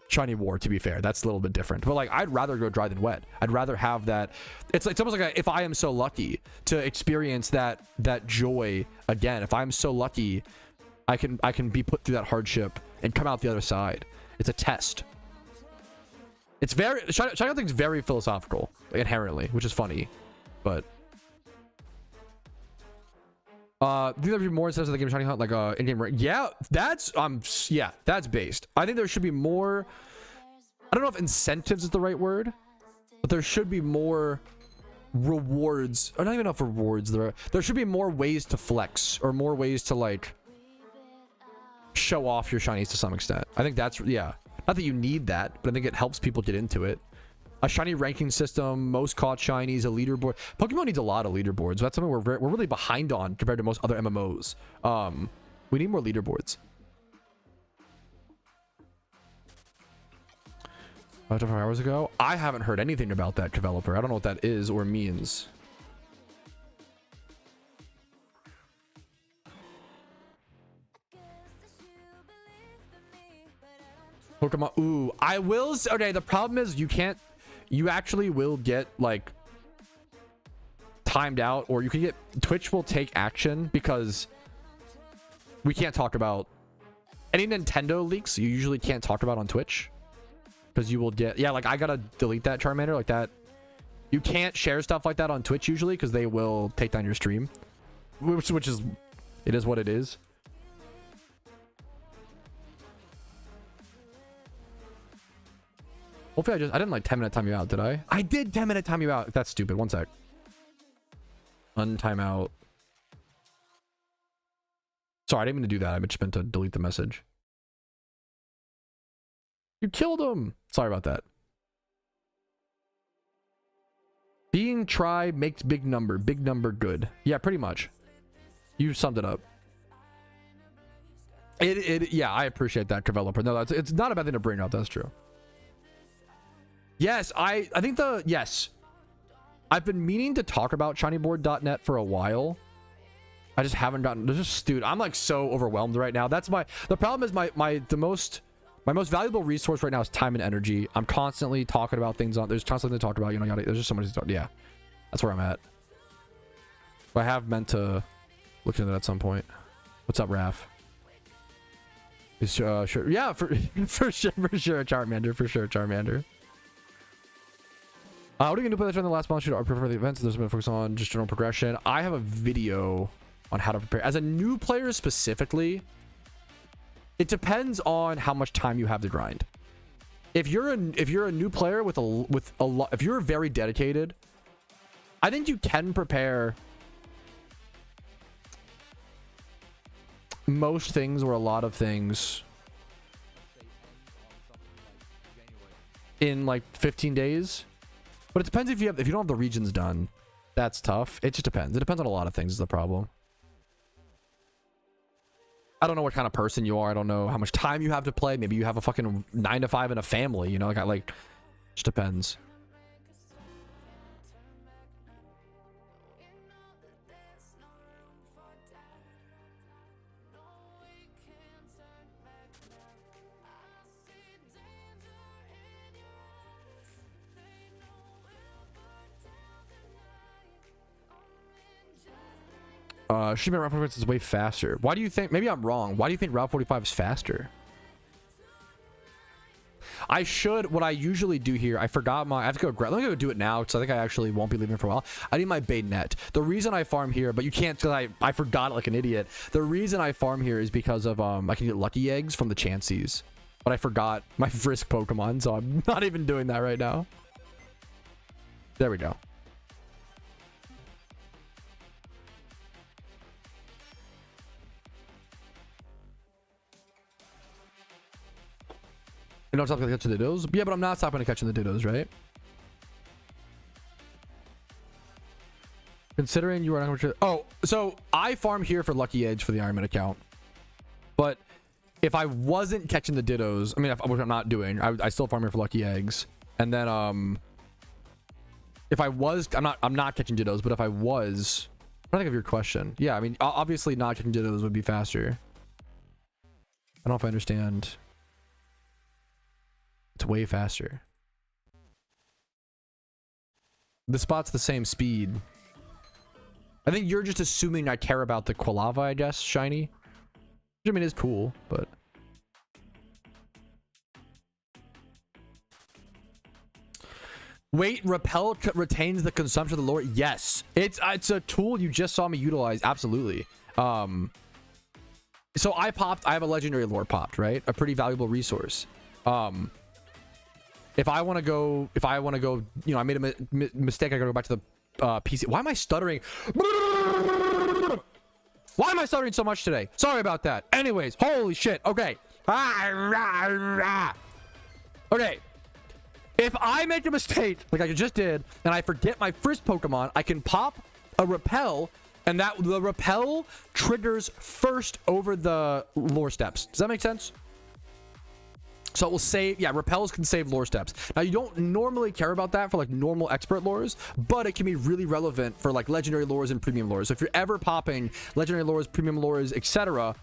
shiny war, to be fair. That's a little bit different, but like, I'd rather go dry than wet. I'd rather have that. It's almost like if I am so lucky to experience that joy again, if I'm so lucky, I can be put through that hardship and come out the other side. It's a test. It's very shiny hunting's very philosophical inherently, which is funny, but think there'd be more instead of the game shiny hunt, like in-game rank. Yeah, that's that's based. I think there should be more. I don't know if incentives is the right word, but there should be more rewards. I don't even know if rewards there should be more ways to flex, or more ways to like show off your shinies to some extent. I think that's, yeah. Not that you need that, but I think it helps people get into it. A shiny ranking system, most caught shinies, a leaderboard. Pokemon needs a lot of leaderboards. That's something we're really behind on compared to most other MMOs. We need more leaderboards. 5 hours ago, I haven't heard anything about that developer. I don't know what that is or means. Pokemon. Ooh, I will. Okay, the problem is you actually will get like timed out, or you can get, Twitch will take action because we can't talk about any Nintendo leaks. You usually can't talk about on Twitch because you will get, yeah, like I gotta delete that Charmander like that. You can't share stuff like that on Twitch usually because they will take down your stream, which is, it is what it is. Hopefully I didn't like 10-minute time you out, did I? I did 10-minute time you out. That's stupid. One sec. Untime out. Sorry, I didn't mean to do that. I just meant to delete the message. You killed him. Sorry about that. Being tried makes big number good. Yeah, pretty much. You summed it up. Yeah, I appreciate that, developer. No, it's not a bad thing to bring up. That's true. Yes, I think yes. I've been meaning to talk about shinyboard.net for a while. I just haven't gotten. Dude, I'm like so overwhelmed right now. The problem is my most valuable resource right now is time and energy. I'm constantly talking about things there's constantly to talk about, you know, there's just so much to talk. Yeah. That's where I'm at. But I have meant to look into that at some point. What's up, Raph? Sure. Yeah, for sure, Charmander. For sure, Charmander. What are you gonna do in the last month? Should I prefer the events? There's been a focus on just general progression. I have a video on how to prepare as a new player specifically. It depends on how much time you have to grind. If you're a new player with a lot, if you're very dedicated, I think you can prepare most things or a lot of things in like 15 days. But it depends if you don't have the regions done. That's tough. It just depends. It depends on a lot of things is the problem. I don't know what kind of person you are. I don't know how much time you have to play. Maybe you have a fucking 9 to 5 and a family, you know, like just depends. Streaming Route 45 is way faster. Why do you think? Maybe I'm wrong. Why do you think Route 45 is faster? What I usually do here, I forgot I have to go. Let me go do it now because I think I actually won't be leaving for a while. I need my bayonet. The reason I farm here, but you can't because I forgot it like an idiot. The reason I farm here is because of I can get lucky eggs from the Chanseys, but I forgot my Frisk Pokemon, so I'm not even doing that right now. There we go. You don't stop catching the dittos? Yeah, but I'm not stopping to catching the dittos, right? Considering you are not... Oh, so I farm here for Lucky Edge for the Ironman account. But if I wasn't catching the dittos, I mean, which I'm not doing, I still farm here for Lucky Eggs. And then, if I was... I'm not catching dittos, but if I was... I'm trying to think of your question. Yeah, I mean, obviously not catching dittos would be faster. I don't know if I understand... It's way faster. The spot's the same speed. I think you're just assuming I care about the Quilava, I guess, shiny. Which, I mean, is cool, but... Wait, Repel retains the consumption of the lore? Yes. It's a tool you just saw me utilize. Absolutely. So I have a legendary lore popped, right? A pretty valuable resource. If I want to go, you know, I made a mistake. I gotta go back to the PC. Why am I stuttering? Why am I stuttering so much today? Sorry about that. Anyways, holy shit. Okay. Okay. If I make a mistake, like I just did, and I forget my first Pokemon, I can pop a Repel, and the Repel triggers first over the lore steps. Does that make sense? So it will save, yeah, Repels can save lore steps. Now, you don't normally care about that for like normal expert lores, but it can be really relevant for like legendary lores and premium lores. So if you're ever popping legendary lores, premium lores, etc.,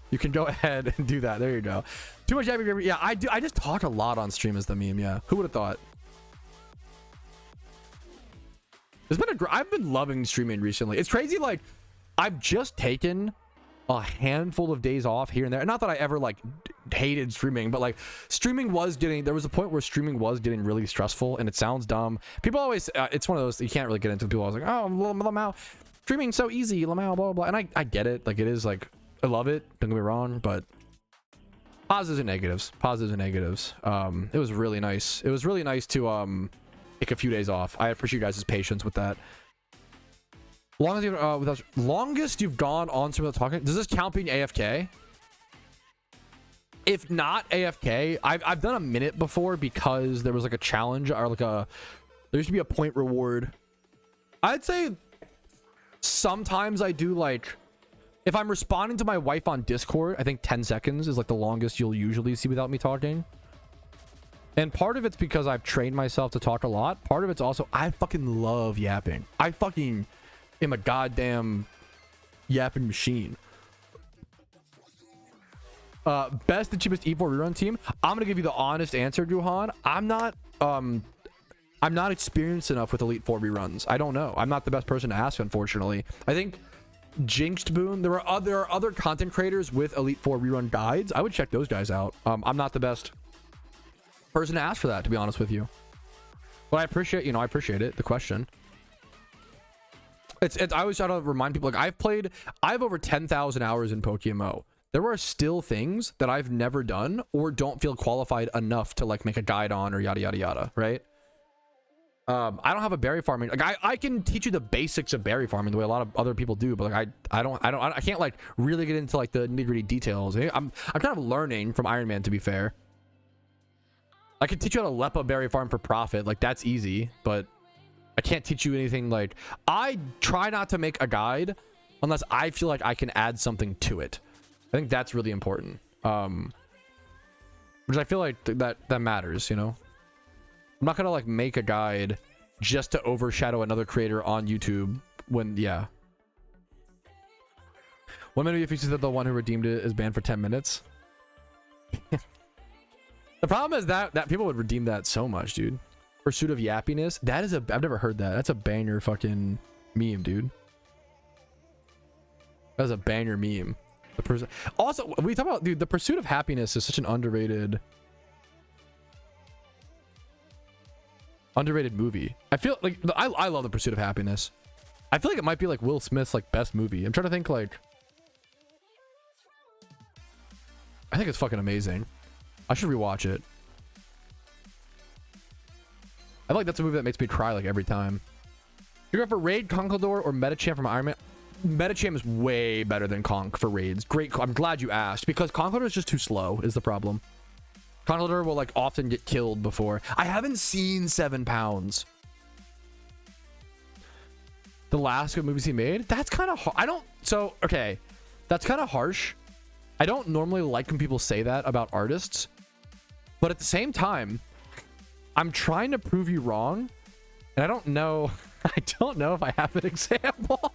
you can go ahead and do that. There you go. Too much heavy. Yeah, I do. I just talk a lot on stream as the meme. Yeah, who would have thought? It's been I've been loving streaming recently. It's crazy. Like, I've just taken a handful of days off here and there. Not that I ever like hated streaming, but like streaming was getting, there was a point where streaming was getting really stressful, and it sounds dumb. People always, it's one of those you can't really get into. People always like, oh, Lamau, streaming's so easy, Lamau, blah, blah, blah. And I get it. Like, it is like, I love it. Don't get me wrong, but Positives and negatives. Positives and negatives. It was really nice. It was really nice to take a few days off. I appreciate you guys' patience with that. Longest you've gone on stream without talking. Does this count being AFK? If not AFK, I've done a minute before because there was like a challenge or like there used to be a point reward. I'd say sometimes I do like, if I'm responding to my wife on Discord, I think 10 seconds is like the longest you'll usually see without me talking. And part of it's because I've trained myself to talk a lot. Part of it's also I fucking love yapping. I fucking am a goddamn yapping machine. Best and cheapest E4 rerun team. I'm gonna give you the honest answer, Juhan. I'm not experienced enough with Elite 4 reruns. I don't know. I'm not the best person to ask, unfortunately. I think Jinxed Boon, there are other content creators with Elite 4 rerun guides. I would check those guys out. I'm not the best person to ask for that, to be honest with you. But I appreciate, I appreciate it, the question. I always try to remind people, like I have over 10,000 hours in PokeMMO. There are still things that I've never done or don't feel qualified enough to like make a guide on or yada yada yada, right? I don't have a berry farming. Like I can teach you the basics of berry farming the way a lot of other people do, but like I can't like really get into like the nitty-gritty details. I'm kind of learning from Iron Man, to be fair. I can teach you how to lepa berry farm for profit. Like that's easy, but I can't teach you anything. Like I try not to make a guide unless I feel like I can add something to it. I think that's really important. Which I feel like that matters, I'm not gonna like make a guide just to overshadow another creator on YouTube when, yeah. 1 minute if you see that the one who redeemed it is banned for 10 minutes. The problem is that people would redeem that so much, dude. Pursuit of Yappiness. That is I've never heard that. That's a banger fucking meme, dude. That's a banger meme. Also, we talk about, dude, the Pursuit of Happiness is such an underrated movie. I feel like I love the Pursuit of Happiness. I feel like it might be like Will Smith's like best movie. I'm trying to think, like, I think it's fucking amazing. I should rewatch it. I feel like that's a movie that makes me cry like every time. You go for Raid, Conkeldurr, or Metacham from Iron Man? Metacham is way better than Conk for raids. Great. I'm glad you asked, because Conkeldurr is just too slow is the problem. Conkeldurr will like often get killed before. I haven't seen 7 pounds. The last good movies he made? That's kind of okay. That's kind of harsh. I don't normally like when people say that about artists, but at the same time, I'm trying to prove you wrong, and I don't know if I have an example.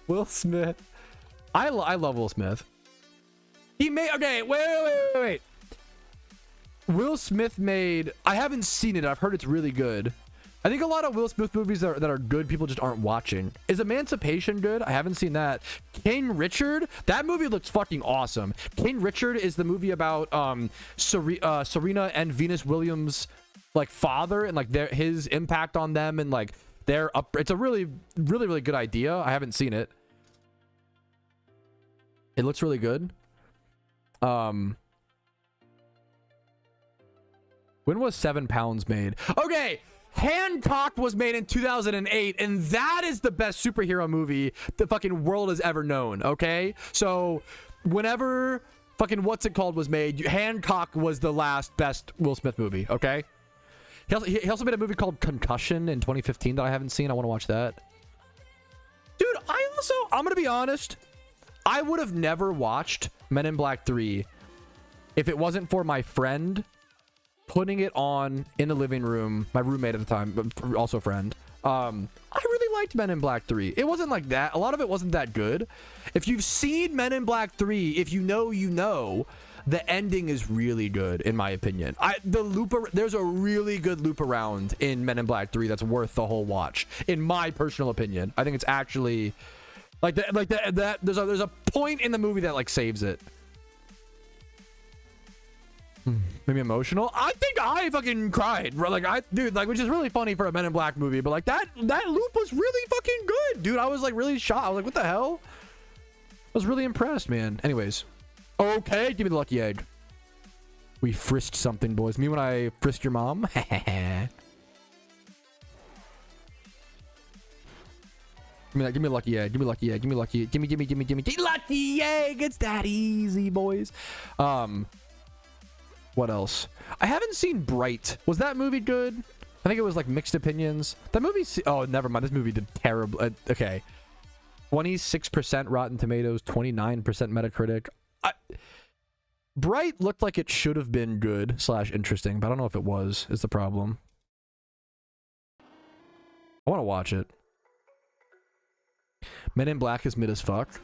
Will Smith. I love Will Smith. He made, okay, wait. Will Smith made, I haven't seen it. I've heard it's really good. I think a lot of Will Smith movies that are good, people just aren't watching. Is Emancipation good? I haven't seen that. King Richard, that movie looks fucking awesome. King Richard is the movie about Serena and Venus Williams' like father and like his impact on them, and like it's a really good idea. I haven't seen it. It looks really good. When was 7 pounds made? Okay, Hancock was made in 2008, and that is the best superhero movie the fucking world has ever known. Okay, so whenever fucking what's it called was made, Hancock was the last best Will Smith movie. Okay. He also made a movie called Concussion in 2015 that I haven't seen. I want to watch that. Dude, I'm gonna be honest, I would have never watched Men in Black 3 if it wasn't for my friend putting it on in the living room, my roommate at the time, but also friend. I really liked Men in Black 3. It wasn't like that. A lot of it wasn't that good. If you've seen Men in Black 3, if you know, the ending is really good, in my opinion. There's a really good loop around in Men in Black 3 that's worth the whole watch, in my personal opinion. I think it's actually there's a point in the movie that like saves it. Maybe emotional. I think I fucking cried, bro. Which is really funny for a Men in Black movie, but like that loop was really fucking good, dude. I was like really shocked. I was like, what the hell? I was really impressed, man. Anyways, okay, give me the lucky egg. We frisked something, boys. Me when I frisked your mom. Give me a lucky egg. Give me a lucky egg. Give me a lucky. Give me lucky egg. It's that easy, boys. What else? I haven't seen Bright. Was that movie good? I think it was like mixed opinions. That movie. Oh, never mind. This movie did terrible. Okay. 26% Rotten Tomatoes, 29% Metacritic. Bright looked like it should have been good / interesting, but I don't know if it was. Is the problem. I want to watch it. Men in Black is mid as fuck.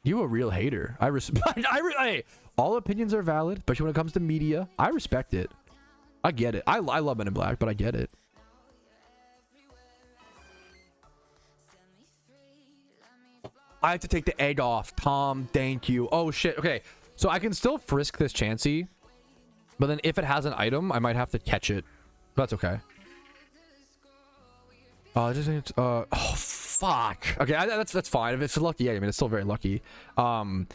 You a real hater. I respect. Hey, all opinions are valid, especially when it comes to media. I respect it. I get it. I love Men in Black, but I get it. I have to take the egg off. Tom, thank you. Oh shit. Okay, so I can still frisk this Chansey, but then if it has an item, I might have to catch it. That's okay. Oh fuck. Okay, that's fine. If it's a lucky egg, I mean it's still very lucky. Did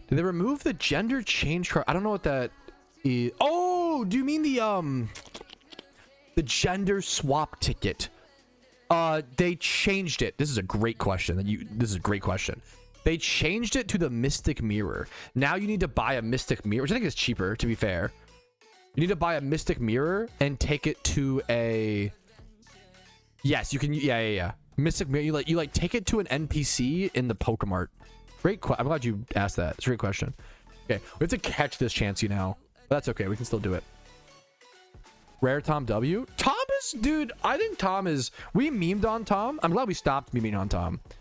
they remove the gender change card? I don't know what that is. Oh, do you mean the gender swap ticket? They changed it. This is a great question. This is a great question. They changed it to the Mystic Mirror. Now you need to buy a Mystic Mirror, which I think is cheaper, to be fair. You need to buy a Mystic Mirror and take it to a... Yes, you can. Yeah. Mystic Mirror. You like take it to an NPC in the Pokemart. Great question. I'm glad you asked that. It's a great question. Okay, we have to catch this Chansey now. But that's okay. We can still do it. Rare Tom W. Tom is, dude. I think Tom is. We memed on Tom. I'm glad we stopped memeing on Tom. I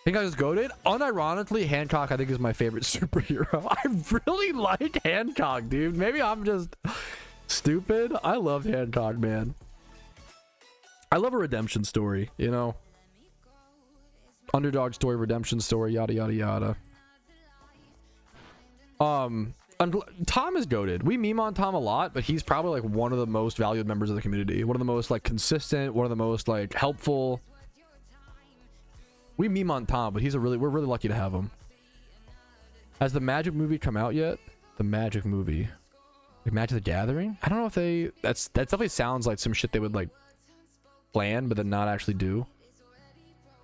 think I just goated. Unironically, Hancock I think is my favorite superhero. I really like Hancock, dude. Maybe I'm just stupid. I love Hancock, man. I love a redemption story, you know? Underdog story, redemption story, yada, yada, yada. Tom is goated. We meme on Tom a lot, but he's probably like one of the most valued members of the community. One of the most like consistent, one of the most like helpful. We meme on Tom, but we're really lucky to have him. Has the Magic movie come out yet? The Magic movie. Like Magic the Gathering? I don't know if they... That definitely sounds like some shit they would like plan, but then not actually do.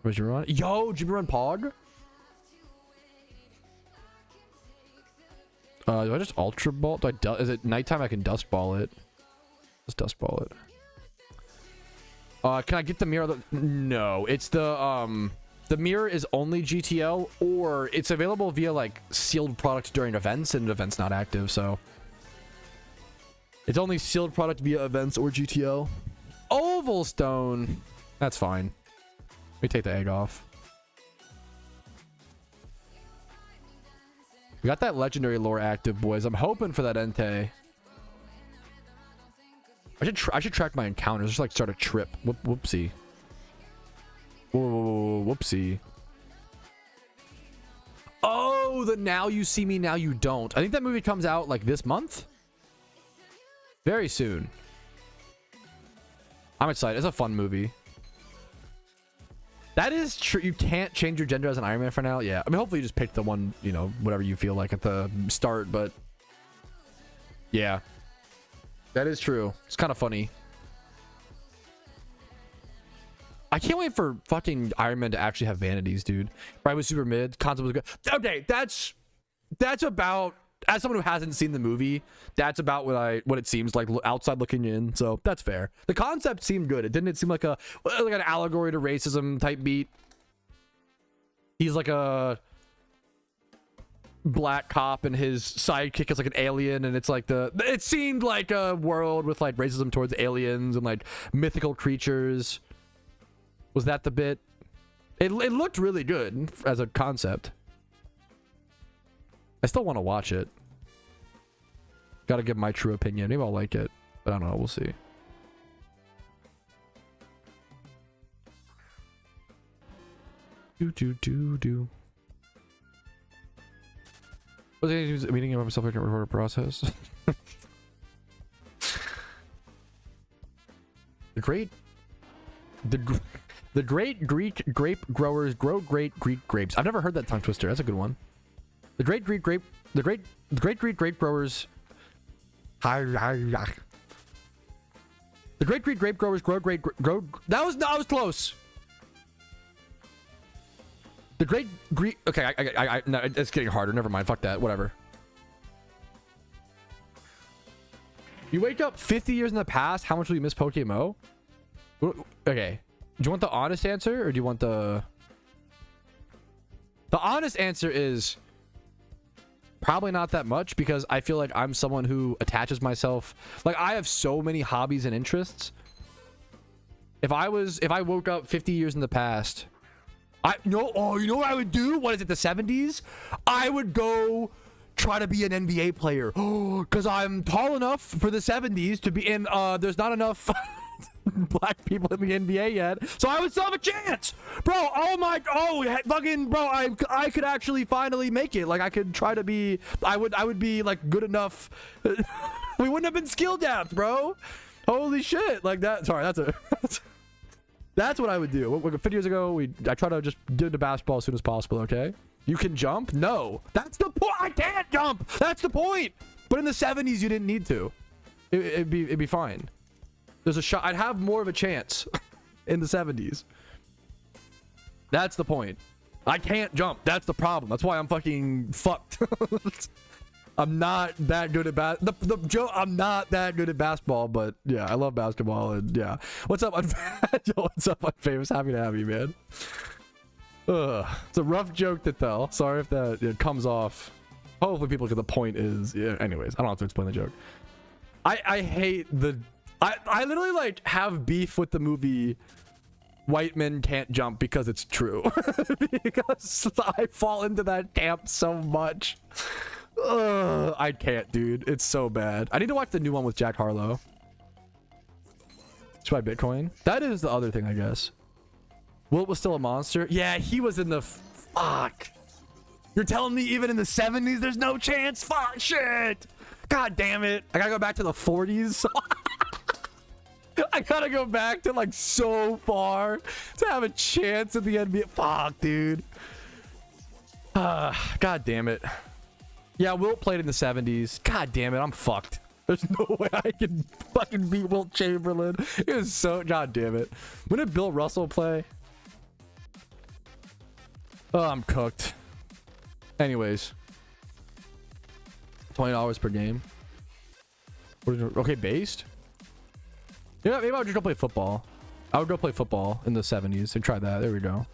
Where's your run? Yo, Jimmy Run Pog? Do I just Ultra Ball? Is it nighttime? I can Dust Ball it. Let's Dust Ball it. Can I get the mirror? No, it's the mirror is only GTL, or it's available via like sealed products during events, and events not active, so it's only sealed product via events or GTL. Oval Stone. That's fine. Let me take the egg off. We got that legendary lore active, boys. I'm hoping for that Entei. I should track my encounters. Just like start a trip. Whoopsie. Whoa, whoopsie. Oh, the Now You See Me, Now You Don't. I think that movie comes out like this month. Very soon. I'm excited. It's a fun movie. That is true. You can't change your gender as an Iron Man for now. Yeah. I mean, hopefully you just pick the one, you know, whatever you feel like at the start, but yeah. That is true. It's kind of funny. I can't wait for fucking Iron Man to actually have vanities, dude. Probably was super mid. Concept was good. Okay, that's about, as someone who hasn't seen the movie, that's about what it seems like outside looking in. So that's fair. The concept seemed good. It didn't seem like an allegory to racism type beat. He's like a black cop and his sidekick is like an alien, and it's like it seemed like a world with like racism towards aliens and like mythical creatures. Was that the bit? It looked really good as a concept. I still want to watch it. Gotta give my true opinion. Maybe I'll like it, but I don't know. We'll see. Do. Was it a meeting about myself? I can record a process. The great Greek grape growers grow great Greek grapes. I've never heard that tongue twister. That's a good one. The great Greek grape growers The great grape growers grow that was close. The great okay, I no, it's getting harder. Never mind. Fuck that. Whatever. You wake up 50 years in the past. How much will you miss PokeMMO? Okay. Do you want the honest answer or do you want the honest answer is probably not that much, because I feel like I'm someone who attaches myself. Like, I have so many hobbies and interests. If I woke up 50 years in the past, you know what I would do? What is it, the 70s? I would go try to be an NBA player. Because I'm tall enough for the 70s to be in, there's not enough black people in the NBA yet, so I would still have a chance, bro. Fucking bro, I could actually finally make it. Like, I could try to be, I would be like good enough. We wouldn't have been skill dapped, bro. Holy shit. Like that. Sorry, that's what I would do. 50 years ago, I try to just get into basketball as soon as possible. Okay, you can jump. No, that's the point. I can't jump. That's the point. But in the 70s, you didn't need to. It'd be fine. There's a shot. I'd have more of a chance in the 70s. That's the point. I can't jump. That's the problem. That's why I'm fucking fucked. I'm not that good at the joke. I'm not that good at basketball, but yeah, I love basketball. And yeah, what's up? What's up, Unfamous? Happy to have you, man. It's a rough joke to tell. Sorry if that comes off. Hopefully people get the point. Is yeah. Anyways, I don't have to explain the joke. I hate the. I literally like have beef with the movie White Men Can't Jump because it's true. Because I fall into that camp so much. I can't, dude. It's so bad. I need to watch the new one with Jack Harlow. Should I buy Bitcoin? That is the other thing, I guess. Wilt was still a monster? Yeah, he was in the... Fuck. You're telling me even in the 70s there's no chance? Fuck, shit. God damn it. I gotta go back to the 40s. I gotta go back to like so far to have a chance at the NBA. Fuck, dude. God damn it. Yeah, Wilt played in the 70s. God damn it, I'm fucked. There's no way I can fucking beat Wilt Chamberlain. It was so... God damn it. When did Bill Russell play? Oh, I'm cooked. Anyways. $20 per game. Okay, based? Yeah, maybe I would just go play football. I would go play football in the 70s and try that. There we go.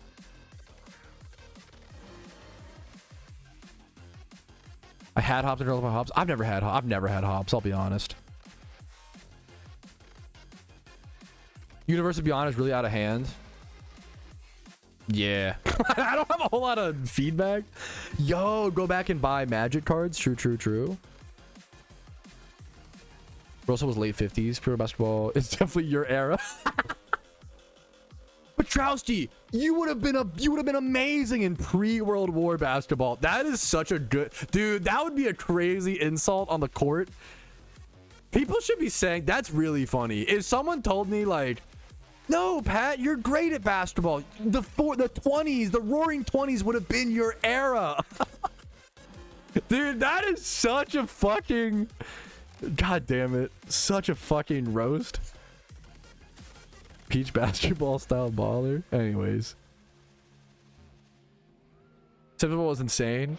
I had hops and girls about hops. I've never had hops. I'll be honest. Universe, to be honest, really out of hand. Yeah. I don't have a whole lot of feedback. Yo, go back and buy magic cards. True. Russell was late 50s. Pure basketball. It's definitely your era. Patrouski, you would have been amazing in pre-World War basketball. That is such a good... Dude, that would be a crazy insult on the court. People should be saying that's really funny. If someone told me like, no, Pat, you're great at basketball. The 20s, the roaring 20s would have been your era. Dude, that is such a fucking... God damn it. Such a fucking roast. Peach basketball style baller. Anyways. Football was insane.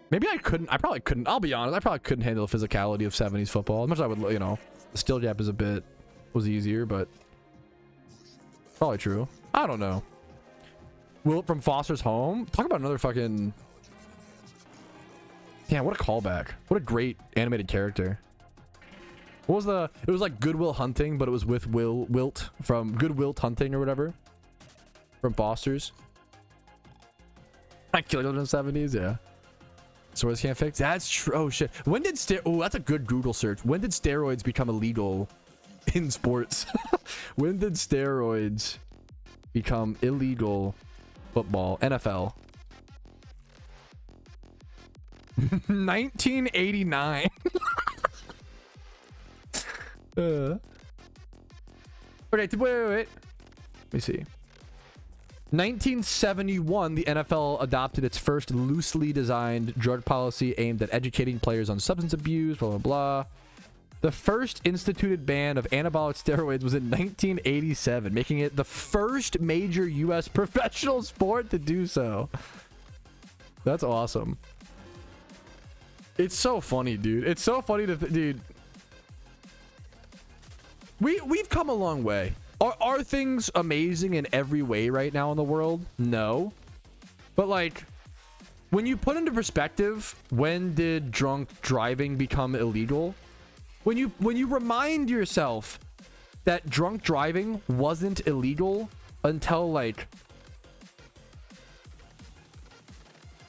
Maybe I probably couldn't. I'll be honest. I probably couldn't handle the physicality of 70s football. As much as I would, you know, the still jab was easier, but probably true. I don't know. Wilt from Foster's Home. Talk about another fucking... Yeah, what a callback. What a great animated character. What was the... It was like Good Will Hunting, but it was with Wilt from Good Wilt Hunting or whatever. From Foster's. I killed it in the 70s, yeah. Swords can't fix? That's true. Oh, shit. When did... Oh, that's a good Google search. When did steroids become illegal in sports? When did steroids become illegal football? NFL. 1989. Okay, wait. Let me see. 1971, the NFL adopted its first loosely designed drug policy aimed at educating players on substance abuse, blah, blah, blah. The first instituted ban of anabolic steroids was in 1987, making it the first major U.S. professional sport to do so. That's awesome. It's so funny, dude. It's so funny to dude. We've come a long way. Are things amazing in every way right now in the world? No. But like, when you put into perspective, when did drunk driving become illegal? When you remind yourself that drunk driving wasn't illegal until like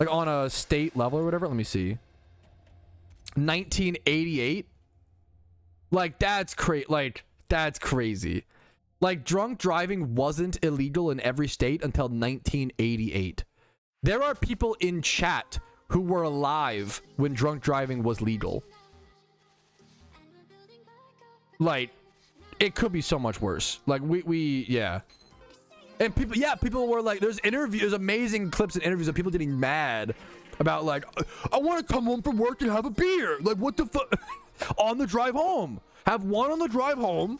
on a state level or whatever. Let me see. 1988. Like that's crazy. Like that's crazy. Like drunk driving wasn't illegal in every state until 1988. There are people in chat who were alive when drunk driving was legal. Like, it could be so much worse. Like, yeah. And people were like, there's amazing clips and interviews of people getting mad about, like, I want to come home from work and have a beer. Like, what the fuck? On the drive home. Have one on the drive home,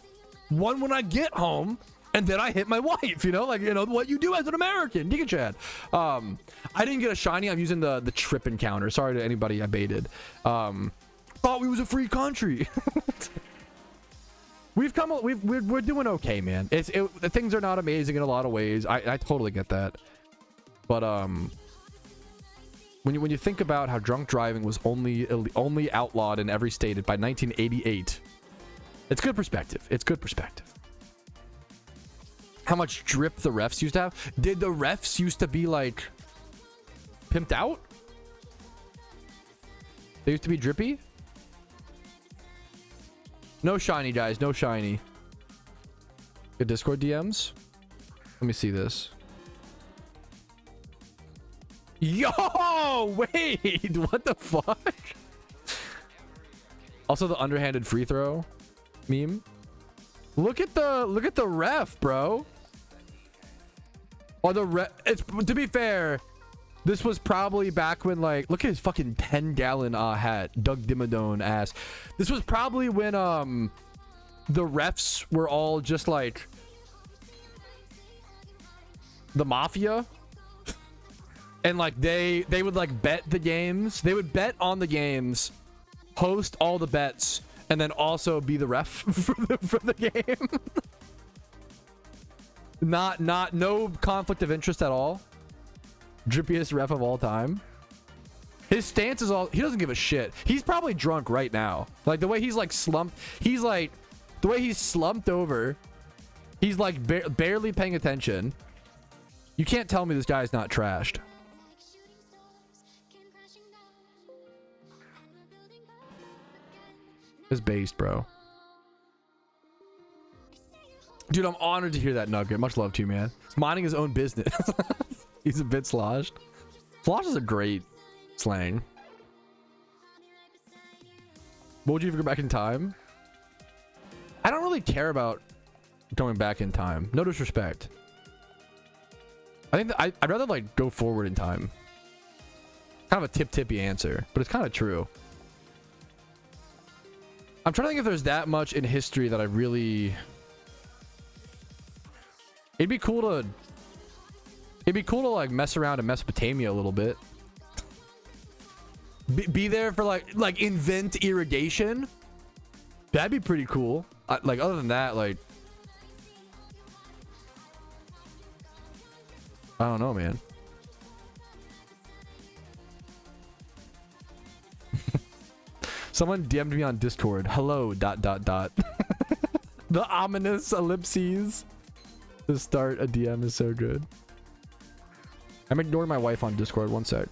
one when I get home, and then I hit my wife, you know? Like, you know, what you do as an American. Giga Chad. I didn't get a shiny. I'm using the trip encounter. Sorry to anybody I baited. Thought we was a free country. We're doing okay, man. Things are not amazing in a lot of ways. I totally get that. But when you think about how drunk driving was only outlawed in every state by 1988, it's good perspective. It's good perspective. How much drip the refs used to have? Did the refs used to be like pimped out? They used to be drippy? No shiny, guys. No shiny. Good Discord DMs. Let me see this. Yo! Wait! What the fuck? Also, the underhanded free throw meme. Look at the ref, bro. Or the ref. To be fair, this was probably back when, like, look at his fucking 10-gallon hat, Doug Dimmadome ass. This was probably when the refs were all just like the mafia, and like they would like bet the games. They would bet on the games, host all the bets, and then also be the ref for the game. No conflict of interest at all. Drippiest ref of all time. His stance is he doesn't give a shit. He's probably drunk right now. Like the way he's like slumped. He's like, the way he's slumped over. He's like barely paying attention. You can't tell me this guy's not trashed. It's based, bro. Dude, I'm honored to hear that nugget. Much love to you, man. He's minding his own business. He's a bit sloshed. Slosh is a great slang. What would you go back in time? I don't really care about going back in time. No disrespect. I think that I'd rather like go forward in time. Kind of a tip-tippy answer, but it's kind of true. I'm trying to think if there's that much in history that I really... It'd be cool to like mess around in Mesopotamia a little bit. Be there for like invent irrigation. That'd be pretty cool. Like other than that, like I don't know, man. Someone DM'd me on Discord. Hello, ... The ominous ellipses. To start a DM is so good. I'm ignoring my wife on Discord. One sec.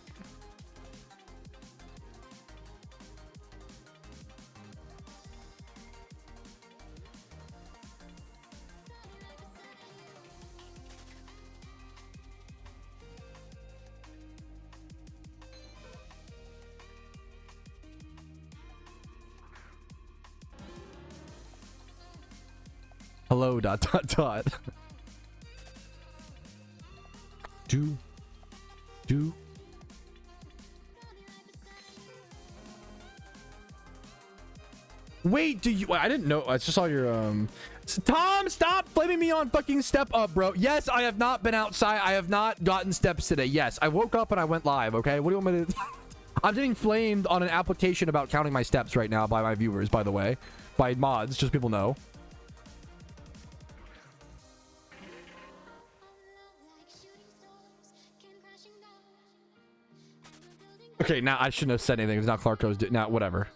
Hello, ... Do. Wait, do you? I didn't know. I just saw your Tom, stop flaming me on fucking Step Up, bro. Yes, I have not been outside. I have not gotten steps today. Yes, I woke up and I went live. Okay, what do you want me to? I'm getting flamed on an application about counting my steps right now by my viewers. By the way, by mods, just people know. Okay, now I shouldn't have said anything. It's not Clarko's. Now, whatever.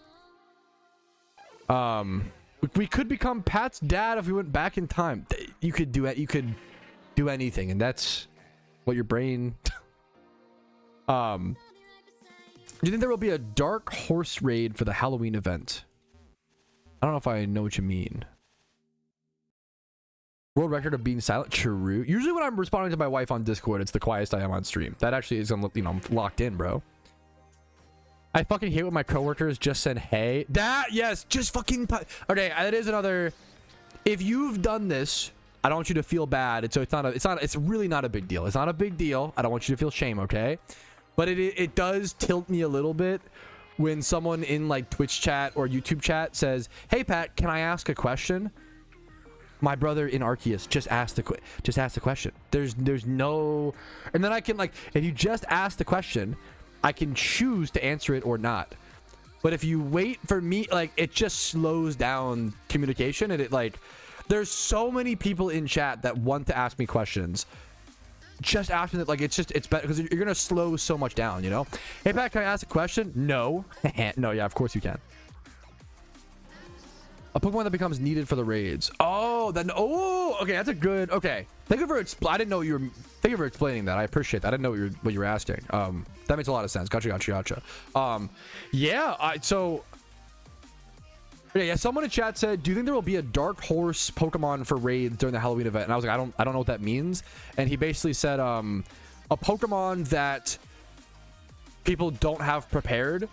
We could become Pat's dad if we went back in time. You could do it. You could do anything, and that's what your brain. Do you think there will be a dark horse raid for the Halloween event? I don't know if I know what you mean. World record of being silent. True. Usually when I'm responding to my wife on Discord, it's the quietest I am on stream. That actually is, you know, I'm locked in, bro. I fucking hate when my coworkers just said, hey. That, yes, just fucking. Okay, that is another. If you've done this, I don't want you to feel bad. It's really not a big deal. It's not a big deal. I don't want you to feel shame, okay? But it does tilt me a little bit when someone in like Twitch chat or YouTube chat says, hey, Pat, can I ask a question? My brother in Arceus just asked the question. There's no. And then I can, like, if you just ask the question, I can choose to answer it or not. But if you wait for me, like, it just slows down communication. And it, like, there's so many people in chat that want to ask me questions. Just after that, like, it's better because you're gonna slow so much down, you know. Hey Pat, can I ask a question? No. No, yeah, of course you can. A Pokemon that becomes needed for the raids. Oh, then, oh, okay, that's a good. Okay, thank you for I didn't know you were. Thank you for explaining that. I appreciate that. I didn't know what you were asking. That makes a lot of sense. Gotcha. Yeah. So. Yeah. Someone in chat said, "Do you think there will be a dark horse Pokemon for raids during the Halloween event?" And I was like, I don't know what that means. And he basically said, a Pokemon that people don't have prepared,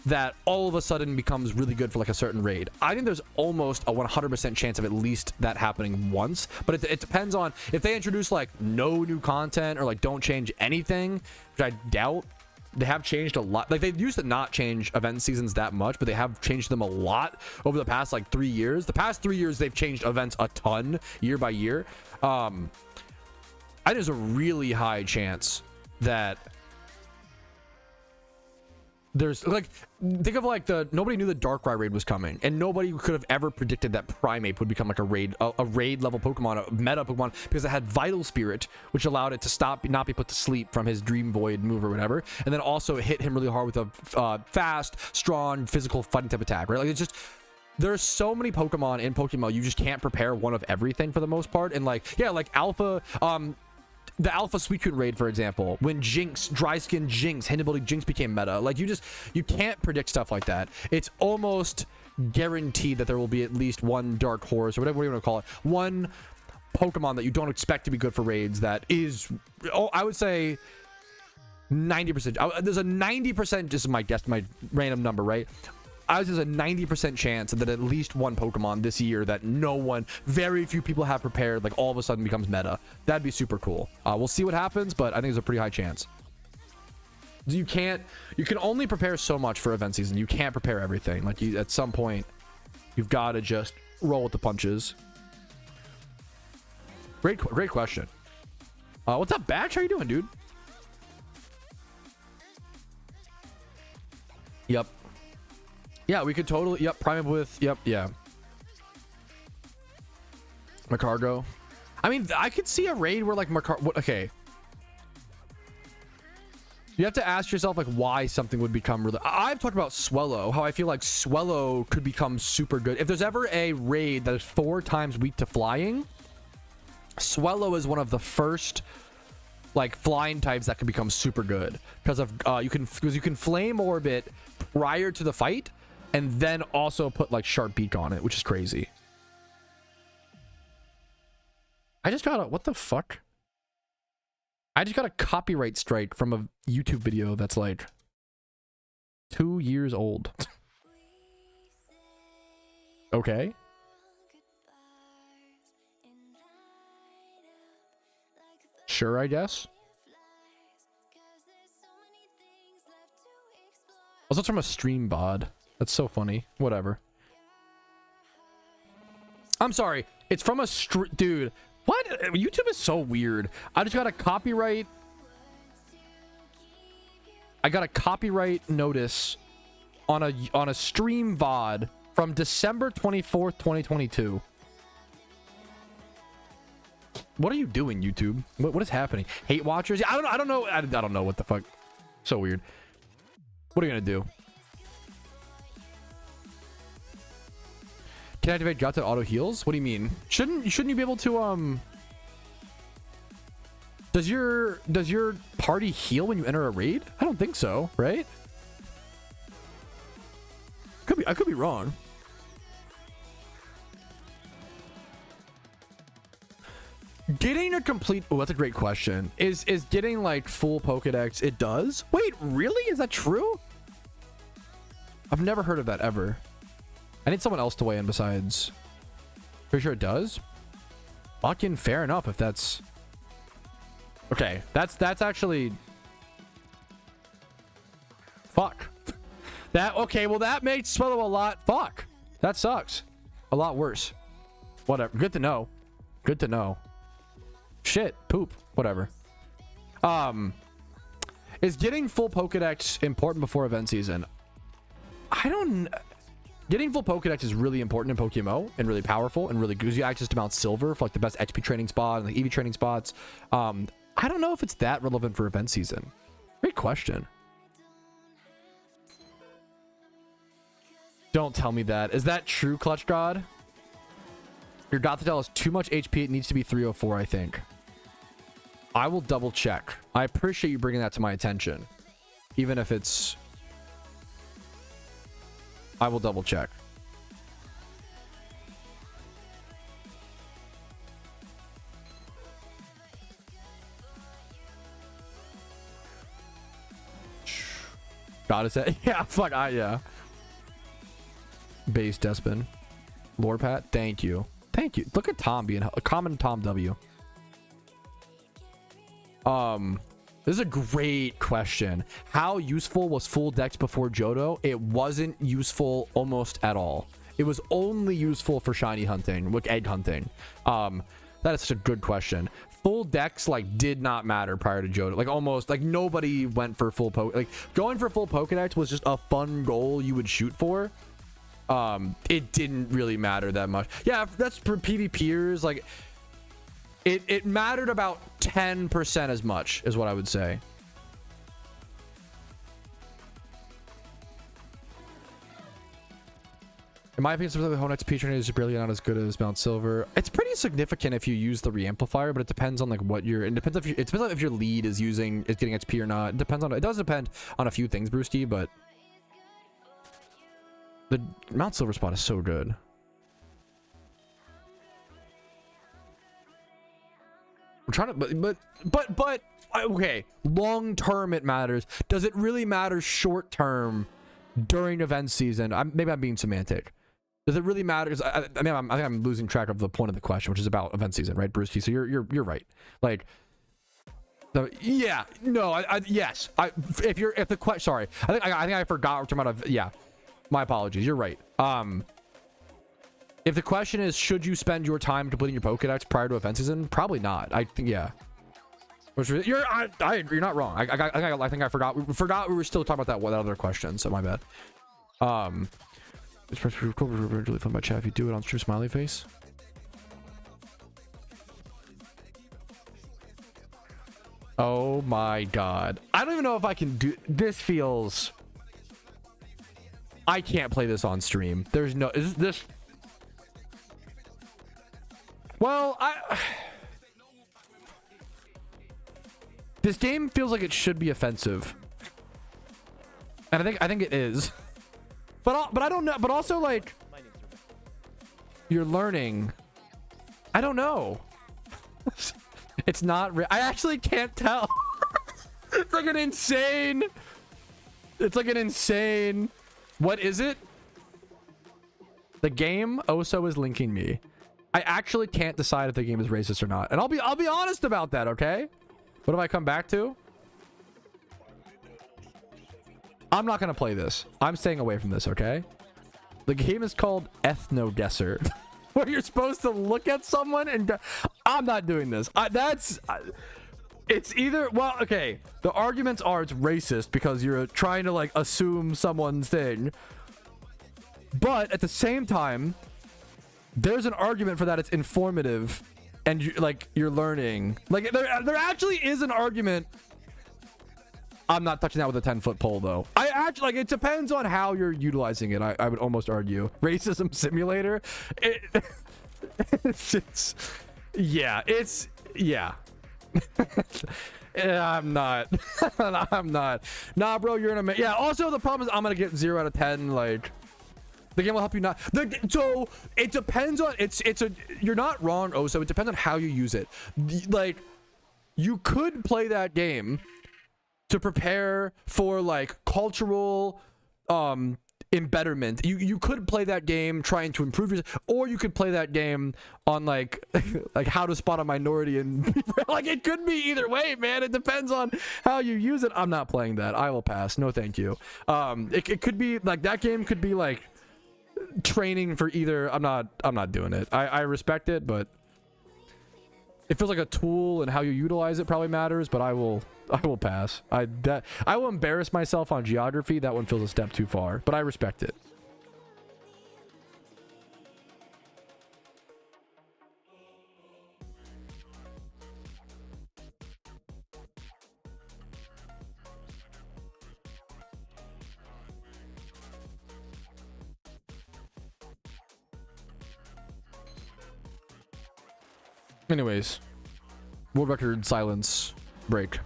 that all of a sudden becomes really good for like a certain raid. I think there's almost a 100% chance of at least that happening once, but it depends on if they introduce like no new content or like don't change anything, which I doubt. They have changed a lot. Like, they used to not change event seasons that much, but they have changed them a lot over the past like 3 years. The past 3 years they've changed events a ton year by year. I think there's a really high chance that there's like, think of like nobody knew the Darkrai raid was coming, and nobody could have ever predicted that Primeape would become like a raid level Pokemon, a meta Pokemon, because it had Vital Spirit, which allowed it to not be put to sleep from his Dream Void move or whatever, and then also hit him really hard with a fast, strong, physical fighting type attack, right? Like, it's just, there's so many Pokemon in PokeMMO, you just can't prepare one of everything for the most part. And like, yeah, like Alpha, the Alpha Suicune raid, for example, when Jinx, Dry Skin Jinx, Hand Building Jinx became meta, like, you can't predict stuff like that. It's almost guaranteed that there will be at least one dark horse or whatever you want to call it, one Pokemon that you don't expect to be good for raids that is, I would say 90%. There's a 90%, this is my guess, my random number, right? There's a 90% chance that at least one Pokemon this year that very few people have prepared, like, all of a sudden becomes meta. That'd be super cool. We'll see what happens, but I think there's a pretty high chance. You can only prepare so much for event season. You can't prepare everything. Like, at some point, you've got to just roll with the punches. Great question. What's up, Batch? How you doing, dude? Yep. Yeah, we could totally, prime him with, yeah. Macargo. I mean, I could see a raid where, like, okay. You have to ask yourself, like, why something would become really. I've talked about Swellow, how I feel like Swellow could become super good. If there's ever a raid that is 4 times weak to flying, Swellow is one of the first, like, flying types that can become super good. Because you can flame orbit prior to the fight, and then also put like Sharp Beak on it, which is crazy. I just got what the fuck? I just got a copyright strike from a YouTube video that's like 2 years old. Okay. Sure, I guess. Also, it's from a stream bod. That's so funny. Whatever. I'm sorry. It's from a dude. What? YouTube is so weird. I just got a copyright. I got a copyright notice on a stream VOD from December 24th, 2022. What are you doing, YouTube? What is happening? Hate watchers? Yeah, I don't know. I don't know what the fuck. So weird. What are you gonna do? Can I activate drops that auto heals? What do you mean? Shouldn't you be able to Does your party heal when you enter a raid? I don't think so, right? I could be wrong. Getting a complete... Oh, that's a great question. Is getting like full Pokedex... It does? Wait, really? Is that true? I've never heard of that ever. I need someone else to weigh in besides... Pretty sure it does? Fucking fair enough if that's... Okay, that's actually... Fuck. That... Okay, well that makes Swallow a lot... Fuck. That sucks. A lot worse. Whatever. Good to know. Good to know. Shit, poop, whatever. Is getting full Pokedex important before event season? I don't... Getting full Pokedex is really important in PokeMMO and really powerful and really gives you access to Mount Silver for like the best XP training spot and like EV training spots. I don't know if it's that relevant for event season. Great question. Don't tell me that. Is that true, Clutch God? Your Gothitelle has too much HP. It needs to be 304, I think. I will double check. I appreciate you bringing that to my attention. Even if it's... I will double check. Gotta say... Yeah, fuck, yeah. Base Despin. Lord Pat, thank you. Thank you. Look at Tom being a common Tom W. This is a great question. How useful was full dex before Johto? It wasn't useful almost at all. It was only useful for shiny hunting, like egg hunting. That is such a good question. Full dex like did not matter prior to Johto. Like almost like nobody went for full like going for full Pokedex was just a fun goal you would shoot for. It didn't really matter that much. Yeah, that's for PvPers. Like it mattered about 10% as much is what I would say. In my opinion, the whole XP training is really not as good as Mount Silver. It's pretty significant if you use the reamplifier, but it depends on like what your... It depends on if your lead is getting XP or not. It depends on... It does depend on a few things, Brewski, but the Mount Silver spot is so good. I'm trying to... But okay. Long term it matters. Does it really matter short term during event season? Maybe I'm being semantic. Does it really matter? I think I'm losing track of the point of the question, which is about event season, right, Bruce? So you're right. Like, so, yeah, no, yes. If the question, sorry, I think I forgot we're talking about. Yeah, my apologies. You're right. If the question is, should you spend your time completing your Pokedex prior to event season? Probably not. I think, yeah. You're not wrong. I think I forgot. We were still talking about that other question. So my bad. It's really fun by chat if you do it on stream. Smiley face. Oh my god. I don't even know if I can do this. Feels... I can't play this on stream. There's no... Is this... Well, this game feels like it should be offensive. And I think it is. But I don't know. But also, like, you're learning. I don't know. It's not. I actually can't tell. It's like an insane. It's like an insane. What is it? The game Oso is linking me. I actually can't decide if the game is racist or not, and I'll be honest about that. Okay. What do I come back to? I'm not gonna play this. I'm staying away from this, okay? The game is called Ethno Guesser. where you're supposed to look at someone and go, I'm not doing this. It's either, well, okay, the arguments are it's racist because you're trying to like assume someone's thing, but at the same time there's an argument for that it's informative and you're learning. Like there actually is an argument. I'm not touching that with a 10-foot pole though. I actually, like, it depends on how you're utilizing it. I would almost argue racism simulator. Yeah. I'm not. I'm not. Nah, bro, you're in a yeah. Also, the problem is I'm gonna get 0 out of 10. Like, the game will help you not. So it depends on you're not wrong. Oh, so it depends on how you use it. Like, you could play that game to prepare for like cultural embetterment. You could play that game trying to improve yourself, or you could play that game on like like how to spot a minority, and like it could be either way, man. It depends on how you use it. I'm not playing that. I will pass. No thank you. It could be like that game could be like training for either. I'm not doing it. I respect it, but it feels like a tool, and how you utilize it probably matters. But I will pass. I will embarrass myself on geography. That one feels a step too far, but I respect it. Anyways, world record silence break.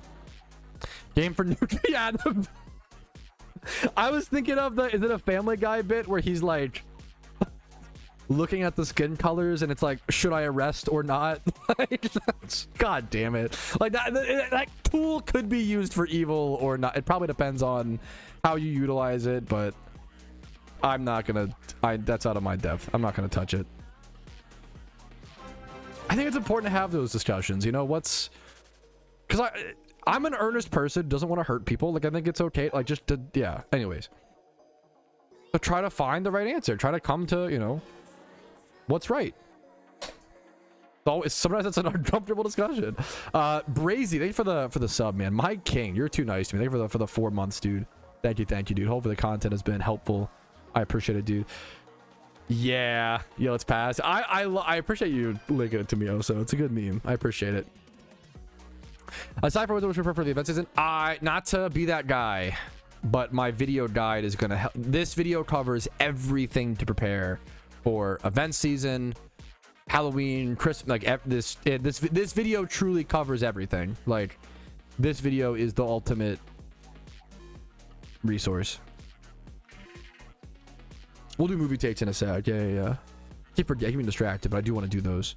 Game for new. Yeah, I was thinking of is it a Family Guy bit where he's like looking at the skin colors and it's like, should I arrest or not? Like, God damn it. Like that tool could be used for evil or not. It probably depends on how you utilize it, but I'm not gonna. That's out of my depth. I'm not gonna touch it. I think it's important to have those discussions. You know, because I'm an earnest person, doesn't want to hurt people. Like, I think it's okay. Like, just to, yeah. Anyways, so try to find the right answer. Try to come to, you know, what's right. So sometimes it's an uncomfortable discussion. Brazy, thank you for the sub, man. My king, you're too nice to me. Thank you for the 4 months, dude. Thank you, dude. Hopefully the content has been helpful. I appreciate it, dude. Yeah, let's pass. I appreciate you linking it to me, also. It's a good meme. I appreciate it. Aside from what we prefer for the event season, not to be that guy, but my video guide is gonna help. This video covers everything to prepare for event season, Halloween, Christmas. Like this video truly covers everything. Like, this video is the ultimate resource. We'll do movie takes in a sec. Yeah. Keep getting distracted, but I do want to do those.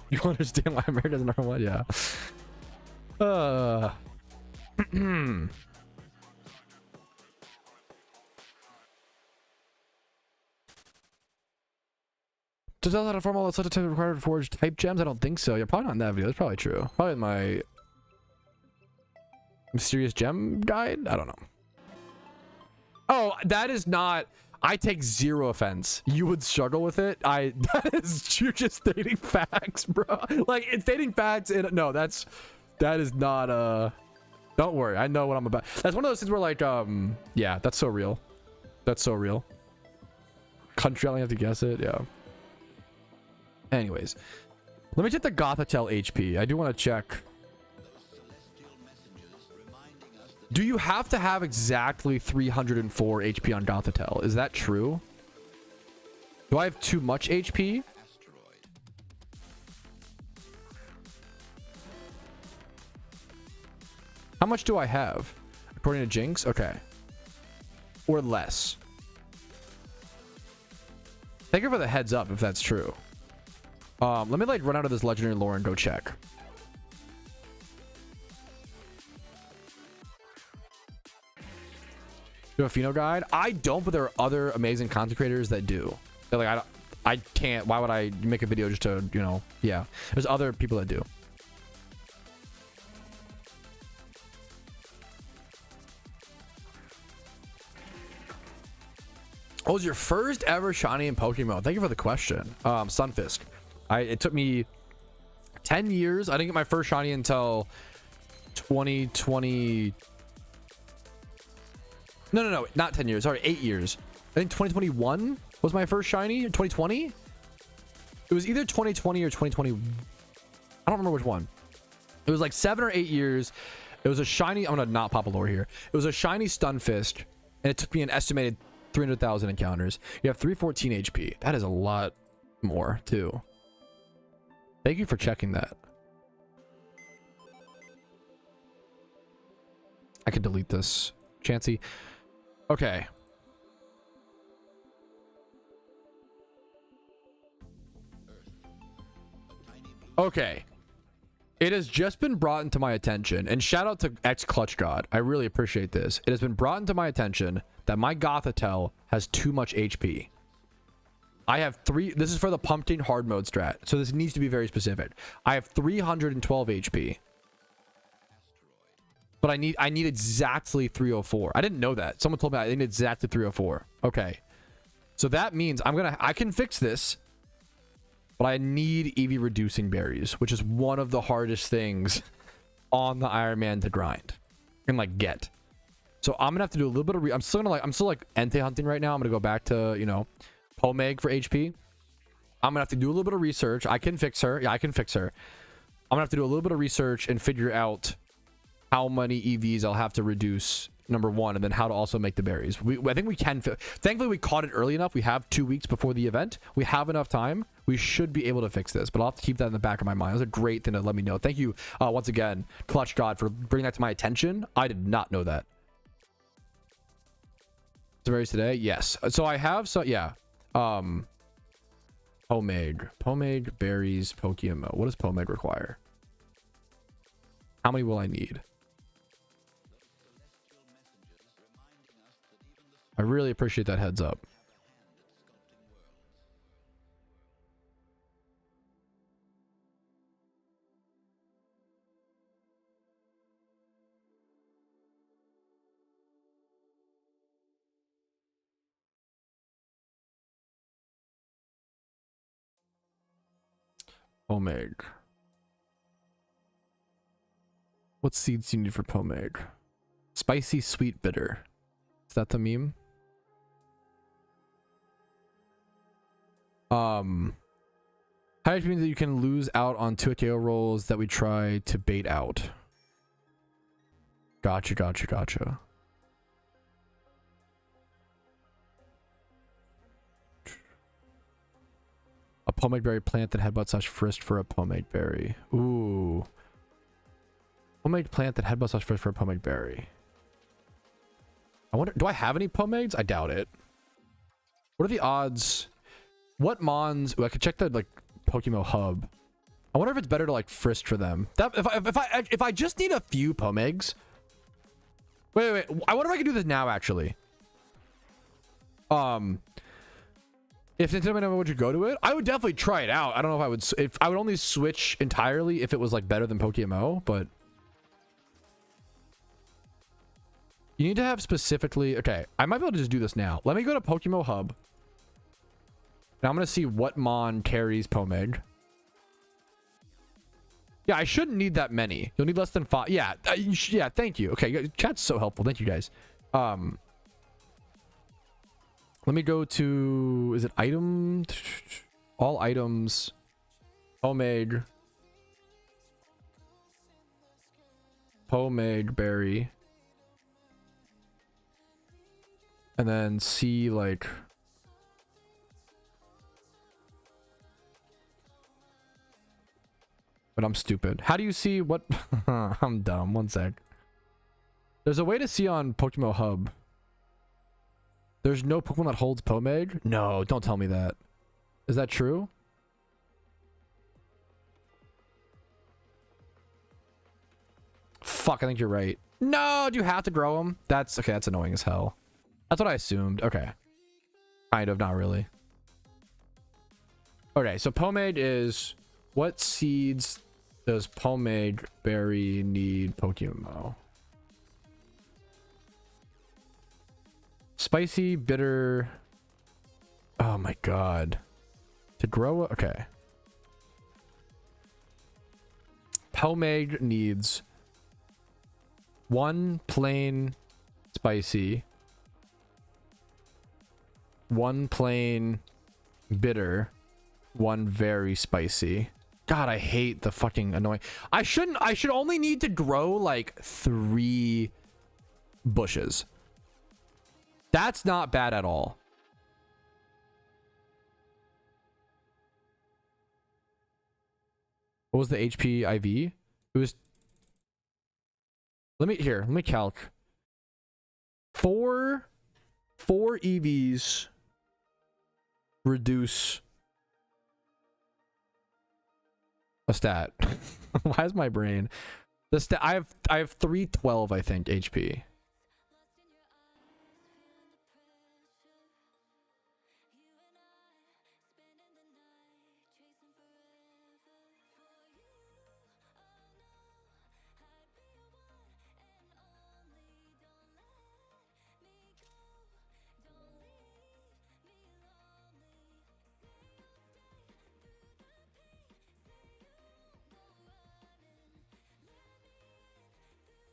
You understand why America doesn't know what? Yeah. To tell how to form all the such a type required to forge type gems? I don't think so. Yeah, probably not in that video. That's probably true. Probably in my mysterious gem guide? I don't know. Oh, that is not... I take zero offense. You would struggle with it. That is, you're just stating facts, bro. Like, it's stating facts in... No, that is not... Don't worry. I know what I'm about. That's one of those things where, like, yeah, that's so real. That's so real. Country, I only have to guess it. Yeah. Anyways, let me check the Gothitelle HP. I do want to check. Do you have to have exactly 304 HP on Gothitelle? Is that true? Do I have too much HP? How much do I have? According to Jinx? Okay. Or less. Thank you for the heads up if that's true. Let me like run out of this legendary lore and go check. Do a Pheno guide? I don't, but there are other amazing content creators that do. They're like, I can't. Why would I make a video just to, you know? Yeah, there's other people that do. What was your first ever shiny in Pokemon? Thank you for the question. Sunfisk. It took me 10 years. I didn't get my first shiny until 2020. No, not 10 years. Sorry, 8 years. I think 2021 was my first shiny. 2020? It was either 2020 or 2020. I don't remember which one. It was like 7 or 8 years. It was a shiny. I'm gonna not pop a lore here. It was a shiny Stunfisk, and it took me an estimated 300,000 encounters. You have 314 HP. That is a lot more too. Thank you for checking that. I could delete this. Chansey. Okay. Okay. It has just been brought into my attention, and shout out to X Clutch God. I really appreciate this. It has been brought into my attention that my Gothitelle has too much HP. I have 3. This is for the pumpkin hard mode strat, so this needs to be very specific. I have 312 HP, but I need exactly 304. I didn't know that. Someone told me I need exactly 304. Okay, so that means I can fix this. But I need EV reducing berries, which is one of the hardest things on the Iron Man to grind and like get. So I'm gonna have to do a little bit of I'm still like Entei hunting right now. I'm gonna go back to, you know, Pomeg for HP. I'm gonna have to do a little bit of research. I can fix her. Yeah, I can fix her. I'm gonna have to do a little bit of research and figure out how many EVs I'll have to reduce, number one, and then how to also make the berries. I think we can. Thankfully, we caught it early enough. We have 2 weeks before the event. We have enough time. We should be able to fix this, but I'll have to keep that in the back of my mind. It was a great thing to let me know. Thank you once again, Clutch God, for bringing that to my attention. I did not know that. The berries today? Yes. So I have, so yeah. Pomade berries, PokeMMO. What does Pomade require? How many will I need? I really appreciate that heads up. Pomade. What seeds do you need for pomade? Spicy, sweet, bitter. Is that the meme? How much means that you can lose out on 2 KO rolls that we try to bait out. Gotcha. A pomade berry plant that headbutt / frisk for a pomade berry. Ooh. Pomade plant that headbutt / frisk for a pomade berry. I wonder, do I have any pomades? I doubt it. What are the odds? What mons? Ooh, I could check the like PokeMMO hub. I wonder if it's better to like frisk for them. That if I just need a few pomegs. Wait. I wonder if I can do this now actually. If Nintendo would you go to it, I would definitely try it out. I don't know if I would. If I would only switch entirely if it was like better than PokeMMO, but you need to have specifically. Okay, I might be able to just do this now. Let me go to PokeMMO hub. Now I'm gonna see what mon carries Pomade. Yeah, I shouldn't need that many. You'll need less than 5. Yeah, yeah. Thank you. Okay, chat's so helpful. Thank you guys. Let me go to, is it item? All items. Pomade. Pomade berry. And then see like. But I'm stupid. How do you see what? I'm dumb. One sec. There's a way to see on PokeMMO hub. There's no Pokemon that holds Pomade? No, don't tell me that. Is that true? Fuck, I think you're right. No, do you have to grow them? That's okay, that's annoying as hell. That's what I assumed. Okay. Kind of, not really. Okay, so Pomade is... What seeds does Pomade berry need PokeMMO? Spicy, bitter, Oh my god. To grow okay. Pomade needs 1 plain spicy, 1 plain bitter, 1 very spicy. God, I hate the fucking annoying. I should only need to grow like 3 bushes. That's not bad at all. What was the HP IV? It was, let me calc. 4 EVs reduce a stat. Why is my brain the stat? I have 312, I think, HP.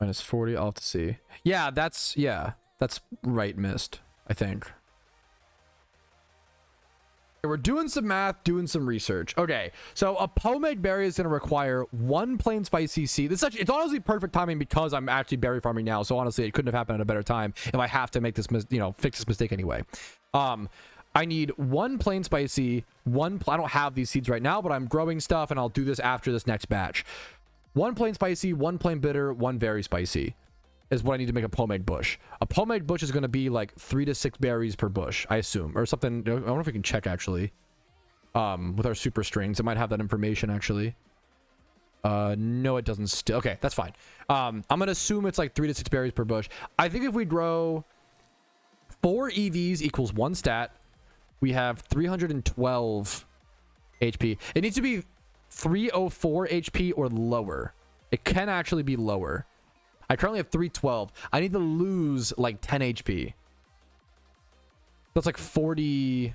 Minus 40, I'll have to see. Yeah, that's right, missed, I think. We're doing some math, doing some research. Okay, so a pomade berry is going to require 1 plain spicy seed. It's honestly perfect timing because I'm actually berry farming now. So honestly, it couldn't have happened at a better time if I have to make this, fix this mistake anyway. I need 1 plain spicy, I don't have these seeds right now, but I'm growing stuff and I'll do this after this next batch. 1 plain spicy, 1 plain bitter, 1 very spicy is what I need to make a pomade bush. A pomade bush is going to be like 3 to 6 berries per bush, I assume, or something. I wonder if we can check actually. With our super strings, it might have that information actually. No, it doesn't still. Okay, that's fine. I'm going to assume it's like 3 to 6 berries per bush. I think if we grow 4 EVs equals 1 stat, we have 312 HP. It needs to be 304 HP or lower. It can actually be lower. I currently have 312. I need to lose like 10 HP. That's like 40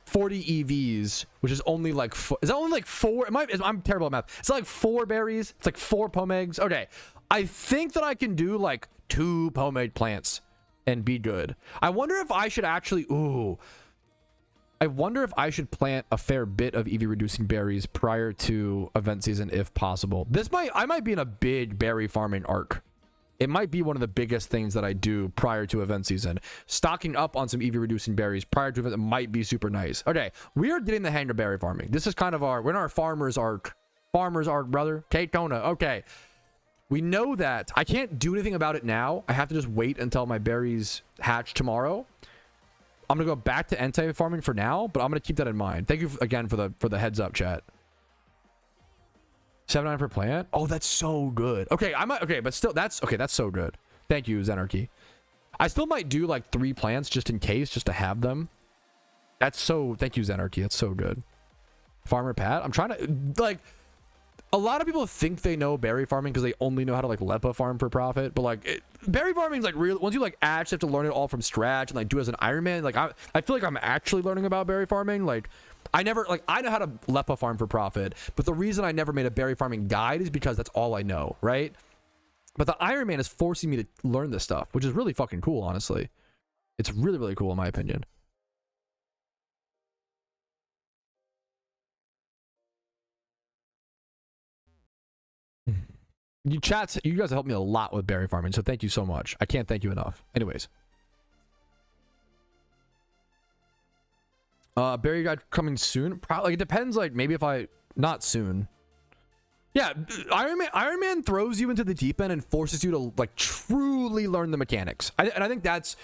EVs, which is only like is that only like 4? I'm terrible at math. It's like 4 berries. It's like 4 pomegs. Okay, I think that I can do like 2 pomade plants and be good. I wonder if I should actually I wonder if I should plant a fair bit of EV reducing berries prior to event season if possible. I might be in a big berry farming arc. It might be one of the biggest things that I do prior to event season. Stocking up on some EV reducing berries prior to event might be super nice. Okay, we are getting the hang of berry farming. This is kind of we're in our farmers arc. Farmers arc, brother. Daytona. Okay. We know that. I can't do anything about it now. I have to just wait until my berries hatch tomorrow. I'm gonna go back to anti farming for now, but I'm gonna keep that in mind. Thank you again for the heads up, chat. 7.9 per plant. Oh, that's so good. Okay, but still, that's so good. Thank you, Zenarchy. I still might do like 3 plants just in case, just to have them. Thank you, Zenarchy. That's so good. Farmer Pat. I'm trying to like. A lot of people think they know berry farming because they only know how to like Lepa farm for profit, but like berry farming is like real. Once you like actually have to learn it all from scratch and like do it as an Iron Man, like I feel like I'm actually learning about berry farming. Like I know how to Lepa farm for profit, but the reason I never made a berry farming guide is because that's all I know, right? But the Iron Man is forcing me to learn this stuff, which is really fucking cool, honestly. It's really, really cool in my opinion. You guys helped me a lot with berry farming, so thank you so much. I can't thank you enough. Anyways. Berry guide coming soon? Probably. It depends, like, maybe if not soon. Yeah, Iron Man throws you into the deep end and forces you to, like, truly learn the mechanics. And I think that's...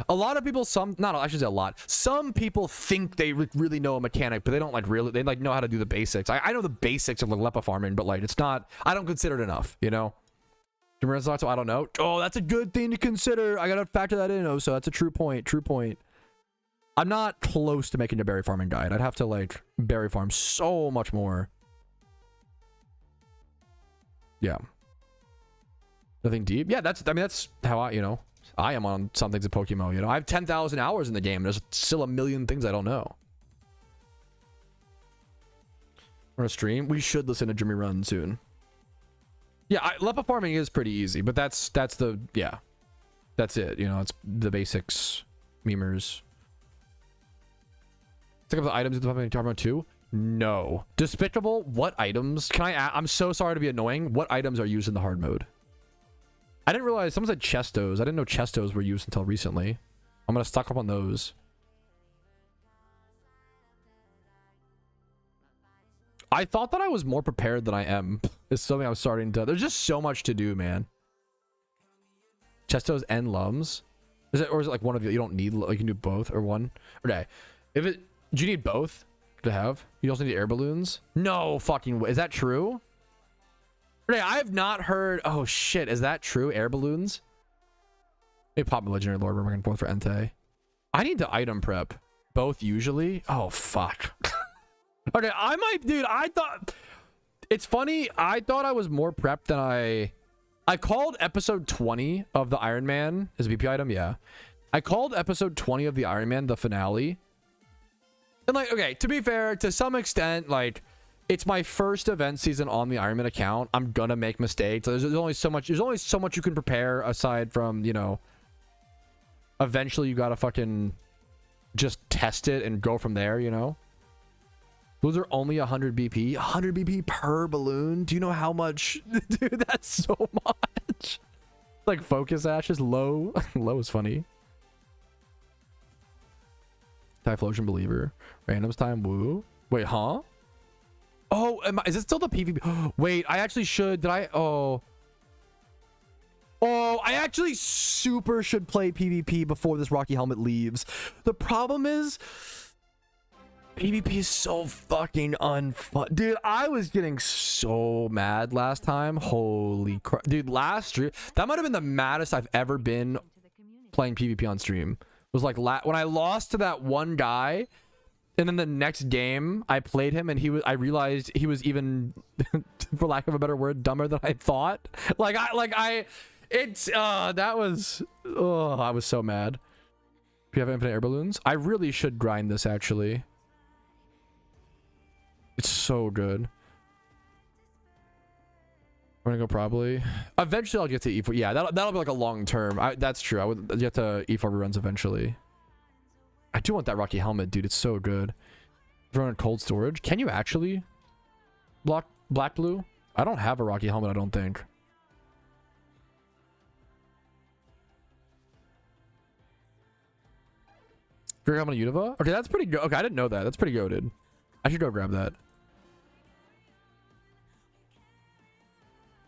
A lot of people, I should say a lot. Some people think they really know a mechanic, but they don't they know how to do the basics. I know the basics of the Lepa farming, but like, it's not, I don't consider it enough, you know? I don't know. Oh, that's a good thing to consider. I gotta factor that in. So that's a true point. I'm not close to making a berry farming guide. I'd have to like berry farm so much more. Yeah. Nothing deep. Yeah, that's how I am on some things at PokeMMO, you know. I have 10,000 hours in the game. There's still a million things I don't know. We're gonna stream. We should listen to Jimmy Run soon. Yeah, Lepa farming is pretty easy, but that's the, yeah. That's it, you know, it's the basics, memers. Take up the items in the talking about too. No. Despicable, what items? Can I I'm so sorry to be annoying. What items are used in the hard mode? I didn't realize someone said chestos. I didn't know chestos were used until recently. I'm gonna stock up on those. I thought that I was more prepared than I am. It's something I'm starting to. There's just so much to do, man. Chestos and lums. Is it, or is it like one of you? You don't need, like, you can do both or one. Okay. If it, do you need both to have? You also need air balloons. No fucking way. Is that true? Okay, I have not heard. Oh shit, is that true? Air balloons. Hey, pop my legendary lord. We're going both for Entei. I need to item prep both usually. Oh fuck. Okay, I might, dude. I thought it's funny. I thought I was more prepped than I called episode 20 of the Iron Man as a BP item. Yeah, I called episode 20 of the Iron Man the finale. And like, okay, to be fair, to some extent, like, it's my first event season on the Iron Man account. I'm gonna make mistakes. There's only so much. There's only so much you can prepare aside from, you know. Eventually, you gotta fucking just test it and go from there. You know. Those are only 100 BP. 100 BP per balloon. Do you know how much? Dude, that's so much. Like focus ashes, low. Low is funny. Typhlosion believer. Randoms time. Woo. Wait, huh? Oh, is it still the PvP? Wait, I actually should. Did I? Oh, I actually super should play PvP before this Rocky Helmet leaves. The problem is, PvP is so fucking unfun. Dude, I was getting so mad last time. Holy crap. Dude, last stream, that might have been the maddest I've ever been playing PvP on stream. It was like when I lost to that one guy, and then the next game I played him, and I realized he was even, for lack of a better word, dumber than I thought. I was so mad. Do you have infinite air balloons? I really should grind this actually. It's so good. I'm gonna go probably. Eventually, I'll get to E4. Yeah, that'll be like a long term. That's true. I would get to E4 reruns eventually. I do want that Rocky Helmet, dude. It's so good. Throw in cold storage. Can you actually block black blue? I don't have a Rocky Helmet. I don't think. Figure Helmet Unova. Okay, that's pretty good. Okay, I didn't know that. That's pretty goated. I should go grab that.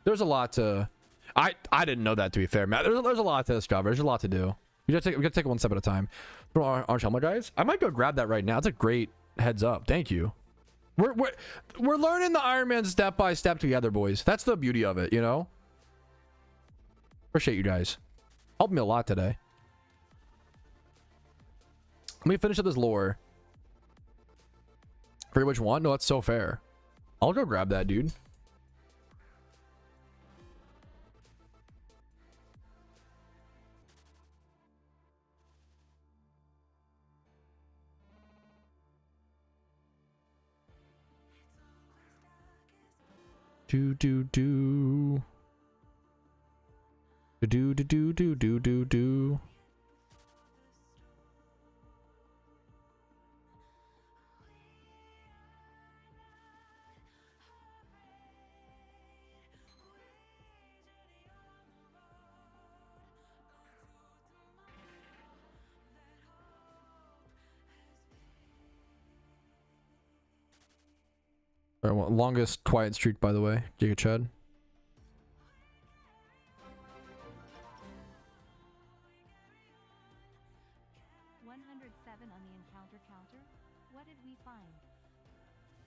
There's a lot to. I didn't know that, to be fair, Matt. There's a lot to discover. There's a lot to do. We gotta take it one step at a time. Orange helmet, guys. I might go grab that right now. It's a great heads up. Thank you. We're learning the Iron Man step by step together, boys. That's the beauty of it, you know. Appreciate you guys. Helped me a lot today. Let me finish up this lore. For which one? No, that's so fair. I'll go grab that, dude. Do do do do do do do do do do. All right, well, longest quiet streak, by the way, Giga Chad.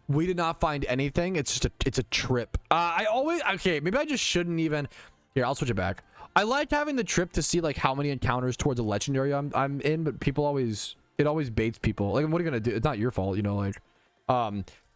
We did not find anything. It's just it's a trip. Okay, maybe I just shouldn't even. Here, I'll switch it back. I like having the trip to see like how many encounters towards a legendary I'm in, but people always, it always baits people. Like, what are you gonna do? It's not your fault, you know. Like,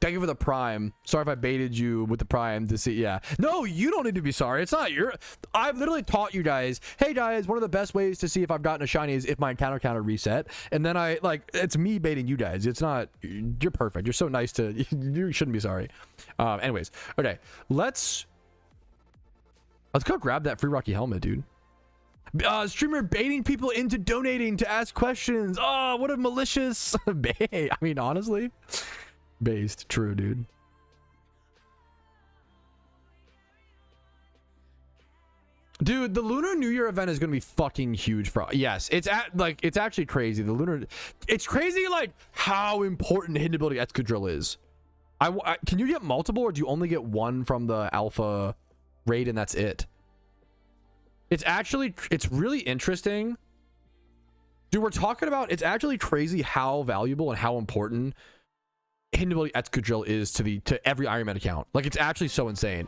Thank you for the prime. Sorry if I baited you with the prime to see. Yeah. No, you don't need to be sorry. It's not your. I've literally taught you guys. Hey guys, one of the best ways to see if I've gotten a shiny is if my encounter counter reset. And then I like it's me baiting you guys. It's not. You're perfect. You're so nice to. You shouldn't be sorry. Anyways, okay. Let's go grab that free Rocky helmet, dude. Streamer baiting people into donating to ask questions. Oh, what a malicious bait. I mean, honestly. Based. True, dude. Dude, the Lunar New Year event is gonna be fucking huge for. Yes, it's actually crazy. The Lunar, it's crazy like how important hidden ability Excadrill is. Can you get multiple, or do you only get one from the alpha raid and that's it? It's really interesting. Dude, we're talking about, it's actually crazy how valuable and how important hidden ability Excadrill is to every Iron Man account. Like, it's actually so insane.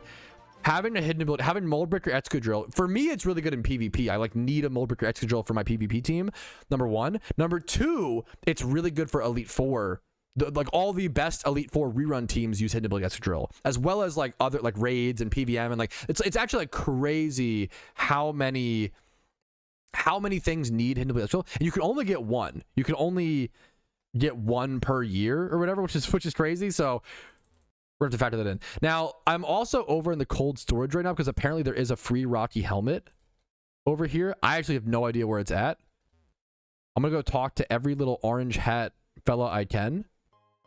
Having a hidden ability, having Moldbreaker Excadrill, for me, it's really good in PvP. I like need a Moldbreaker Excadrill for my PvP team. Number one. Number two, it's really good for Elite Four. Like all the best Elite Four rerun teams use hidden ability Excadrill, as well as like other like raids and PVM, and like it's actually like crazy how many things need hidden ability Excadrill, and you can only get one. You can only get one per year or whatever, which is crazy. So we're going to factor that in. Now, I'm also over in the cold storage right now because apparently there is a free Rocky helmet over here. I actually have no idea where it's at. I'm going to go talk to every little orange hat fella I can.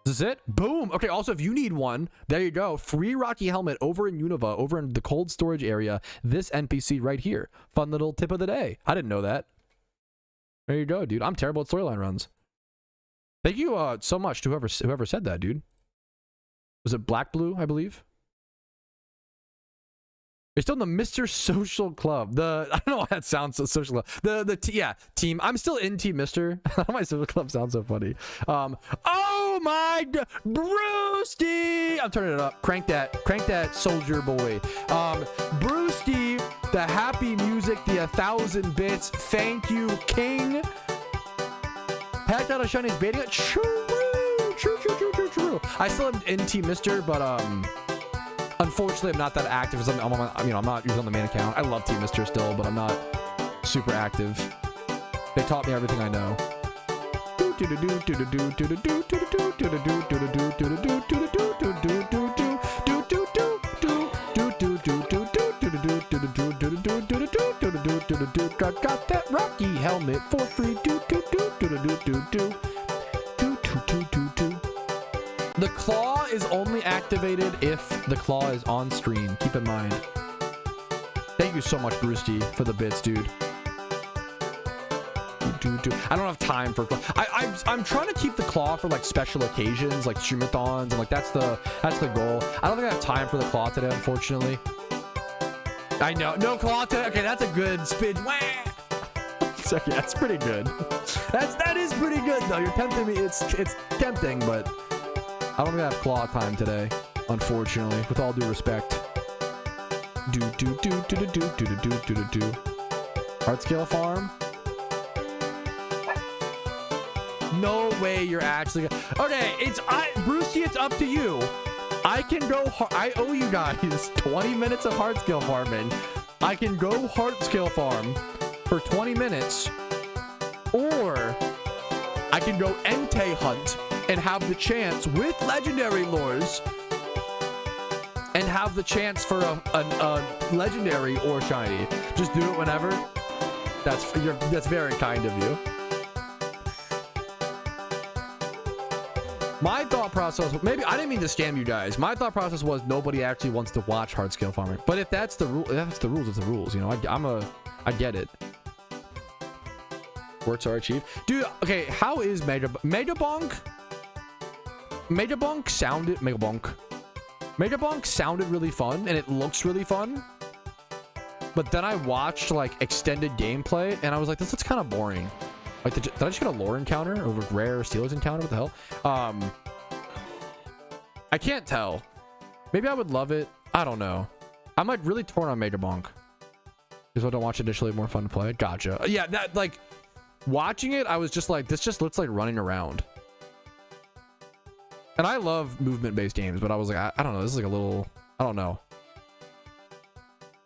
This is it. Boom. Okay, also, if you need one, there you go. Free Rocky helmet over in Unova, over in the cold storage area. This NPC right here. Fun little tip of the day. I didn't know that. There you go, dude. I'm terrible at storyline runs. Thank you so much to whoever said that, dude. Was it Black Blue, I believe? You're still in the Mr. Social Club. I don't know why that sounds so social. Team. I'm still in Team Mr. My social club sounds so funny. Oh my god, Brewski! I'm turning it up. Crank that soldier boy. Brewski, the happy music, the 1,000 bits. Thank you, King. Packed out of Shini's baiting it. True. I still am in Team Mr., but unfortunately I'm not that active as I'm not using on the main account. I love Team Mr. still, but I'm not super active. They taught me everything I know. Got that Rocky helmet for free. The claw is only activated if the claw is on screen. Keep in mind. Thank you so much, Brewski, for the bits, dude. I don't have time for claw. I'm trying to keep the claw for like special occasions, like streamathons, and like that's the goal. I don't think I have time for the claw today, unfortunately. I know, no claw today. Okay, that's a good spin. So, yeah, that's pretty good. That is pretty good though. You're tempting me. It's tempting, but I don't think I have claw time today, unfortunately. With all due respect. Heart scale farm. No way you're actually gonna... Okay, Brucey, it's up to you. I can go... I owe you guys 20 minutes of heart scale farming. I can go heart scale farm for 20 minutes, or I can go Entei hunt and have the chance with legendary lures and have the chance for a legendary or shiny. Just do it whenever. That's very kind of you. My thought process, maybe I didn't mean to scam you guys. My thought process was nobody actually wants to watch hard scale farming. But if that's the rule, it's the rules. You know, I get it. Works are achieved, dude. Okay, how is Megabonk? Megabonk sounded really fun, and it looks really fun. But then I watched like extended gameplay, and I was like, this looks kind of boring. Like, did I just get a lore encounter or a rare Steelers encounter? What the hell? I can't tell. Maybe I would love it. I don't know. I'm like really torn on Megabonk. Because I don't watch initially more fun to play. Gotcha. Yeah, that like watching it, I was just like, this just looks like running around. And I love movement-based games, but I was like, I don't know. This is like a little, I don't know.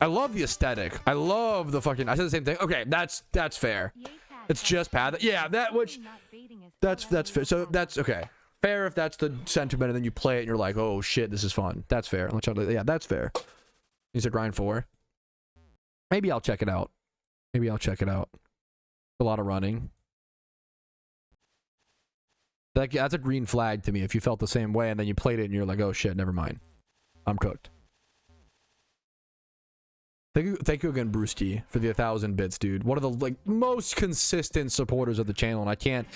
I love the aesthetic. I love the fucking, I said the same thing. Okay, that's fair. It's just path. Yeah, that's fair. So that's okay. Fair if that's the sentiment, and then you play it and you're like, oh shit, this is fun. That's fair. Yeah, that's fair. You said grind 4. Maybe I'll check it out. Maybe I'll check it out. A lot of running. That's a green flag to me if you felt the same way and then you played it and you're like, oh shit, never mind. I'm cooked. Thank you again, Brewski, for the 1,000 bits, dude. One of the like most consistent supporters of the channel, and I can't.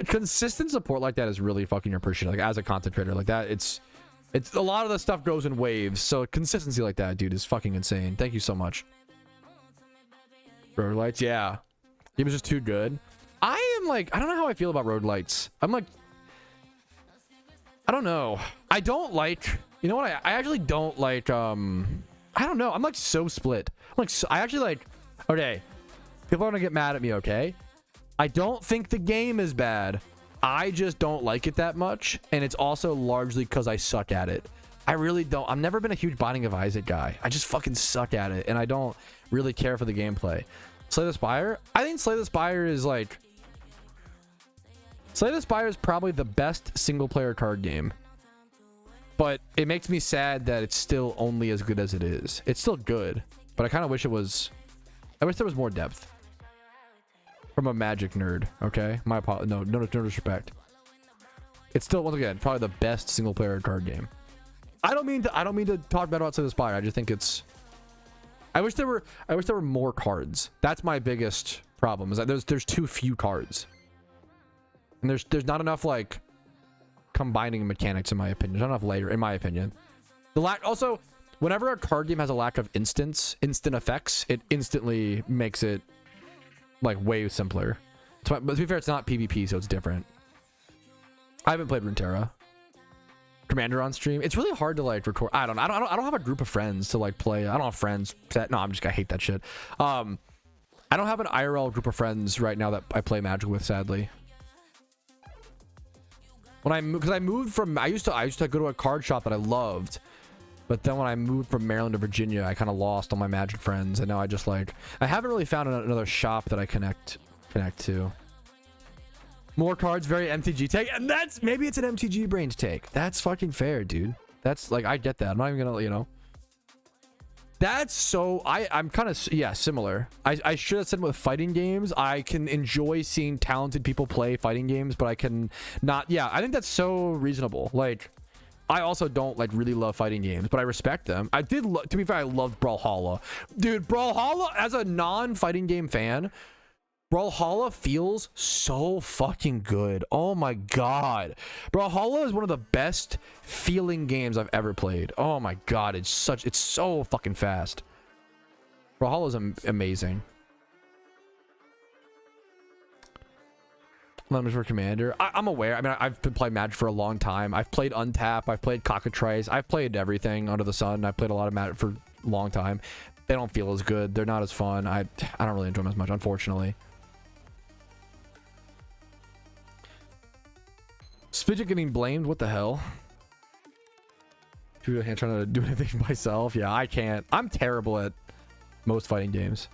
Consistent support like that is really fucking appreciated. Like as a content creator, like that, it's a lot of the stuff goes in waves. So consistency like that, dude, is fucking insane. Thank you so much. Road lights, yeah. Game is just too good. I am like, I don't know how I feel about road lights. I'm like, I don't know. I don't like. You know what? I actually don't like. I don't know. I'm like so split. I'm like I actually like. Okay, people are gonna get mad at me. Okay, I don't think the game is bad. I just don't like it that much, and it's also largely because I suck at it. I really don't. I've never been a huge Binding of Isaac guy. I just fucking suck at it, and I don't really care for the gameplay. Slay the Spire. I think Slay the Spire is like. Slay the Spire is probably the best single player card game. But it makes me sad that it's still only as good as it is. It's still good, but I kind of wish it was. I wish there was more depth. From a Magic nerd, okay? My apologies. No disrespect. It's still, once again, probably the best single player card game. I don't mean to talk bad about Slay the Spire. I just think it's. I wish there were more cards. That's my biggest problem. Is that there's too few cards, and there's not enough like. Combining mechanics, in my opinion. There's not enough layer, in my opinion. The lack, also, whenever a card game has a lack of instant effects, it instantly makes it like way simpler. But to be fair, it's not PvP, so it's different. I haven't played Runeterra. Commander on stream. It's really hard to like record. I don't have a group of friends to like play. I don't have friends. No, I hate that shit. I don't have an IRL group of friends right now that I play Magic with, sadly. Because I moved from, I used to go to a card shop that I loved, but then when I moved from Maryland to Virginia, I kind of lost all my Magic friends, and now I just like, I haven't really found another shop that I connect to. More cards, very MTG take, and that's, maybe it's an MTG brain take. That's fucking fair, dude. That's like, I get that. I'm not even gonna, you know. That's so, I'm kind of, yeah, similar. I should have said with fighting games, I can enjoy seeing talented people play fighting games, but I can not, yeah, I think that's so reasonable. Like, I also don't like really love fighting games, but I respect them. I did, to be fair, I loved Brawlhalla. Dude, Brawlhalla, as a non-fighting game fan, Brawlhalla feels so fucking good. Oh my god. Brawlhalla is one of the best feeling games I've ever played. Oh my god, it's so fucking fast. Brawlhalla is amazing. Lemons for Commander. I'm aware. I mean, I've been playing Magic for a long time. I've played Untap. I've played Cockatrice. I've played everything under the sun. I've played a lot of Magic for a long time. They don't feel as good. They're not as fun. I don't really enjoy them as much, unfortunately. Spidget getting blamed? What the hell? Dude, I can't try to do anything myself. Yeah, I can't. I'm terrible at most fighting games.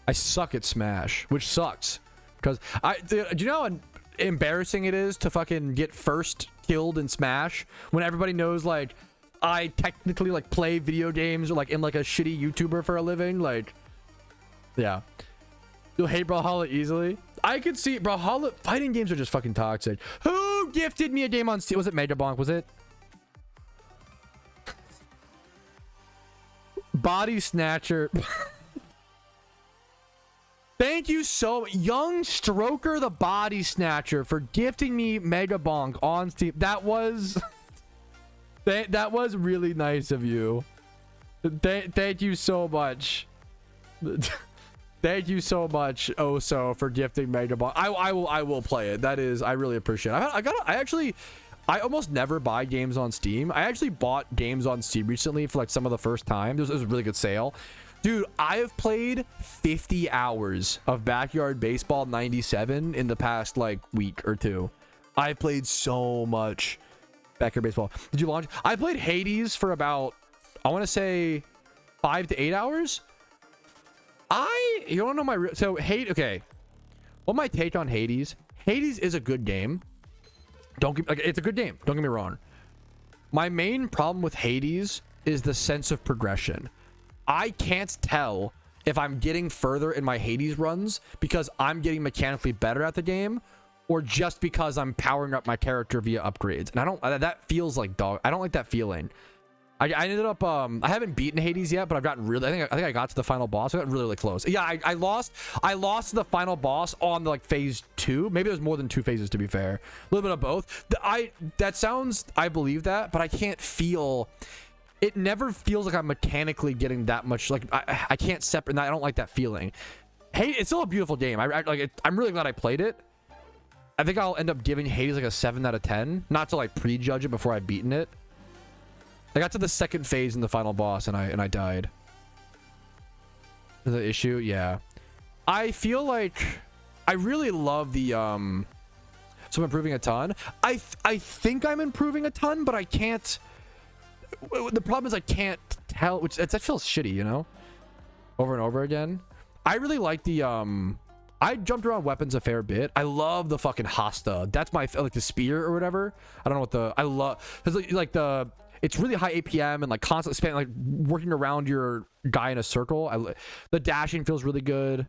I suck at Smash, which sucks. Because do you know how embarrassing it is to fucking get first killed in Smash when everybody knows like I technically like play video games or like am like a shitty YouTuber for a living? Like, yeah. You'll hate Brawlhalla easily. I could see Brawlhalla. Fighting games are just fucking toxic. Who gifted me a game on Steam? Was it Megabonk? Was it? Body Snatcher. Thank you so Young Stroker the Body Snatcher for gifting me Megabonk on Steam. That was that was really nice of you. Thank you so much. Thank you so much, Oso, for gifting Megabonk. I will play it. That is, I really appreciate it. I almost never buy games on Steam. I actually bought games on Steam recently for like some of the first time. It was a really good sale. Dude, I have played 50 hours of Backyard Baseball 97 in the past like week or two. I've played so much. Backyard baseball. Did you launch? I played Hades for about, I want to say 5 to 8 hours. You don't know my so hate. Okay, what my take on Hades? Hades is a good game. It's a good game. Don't get me wrong. My main problem with Hades is the sense of progression. I can't tell if I'm getting further in my Hades runs because I'm getting mechanically better at the game, or just because I'm powering up my character via upgrades. And I don't, that feels like dog. I don't like that feeling. I ended up, I haven't beaten Hades yet, but I've gotten really, I think I got to the final boss. I got really, really close. Yeah, I lost to the final boss on like phase 2. Maybe there's more than 2 phases, to be fair. A little bit of both. That sounds, I believe that, but I can't feel, it never feels like I'm mechanically getting that much. Like I can't separate, and I don't like that feeling. Hey, it's still a beautiful game. I'm really glad I played it. I think I'll end up giving Hades like a 7 out of 10. Not to like prejudge it before I've beaten it. I got to the second phase in the final boss and I died. The issue, yeah. I feel like I really love the so I'm improving a ton. I think I'm improving a ton, but I can't. The problem is I can't tell, which that feels shitty, you know, over and over again. I really like the I jumped around weapons a fair bit. I love the fucking Hasta. That's my, like, the spear or whatever. I don't know what the, I love, because like the, it's really high APM and like constant span, like working around your guy in a circle. The dashing feels really good.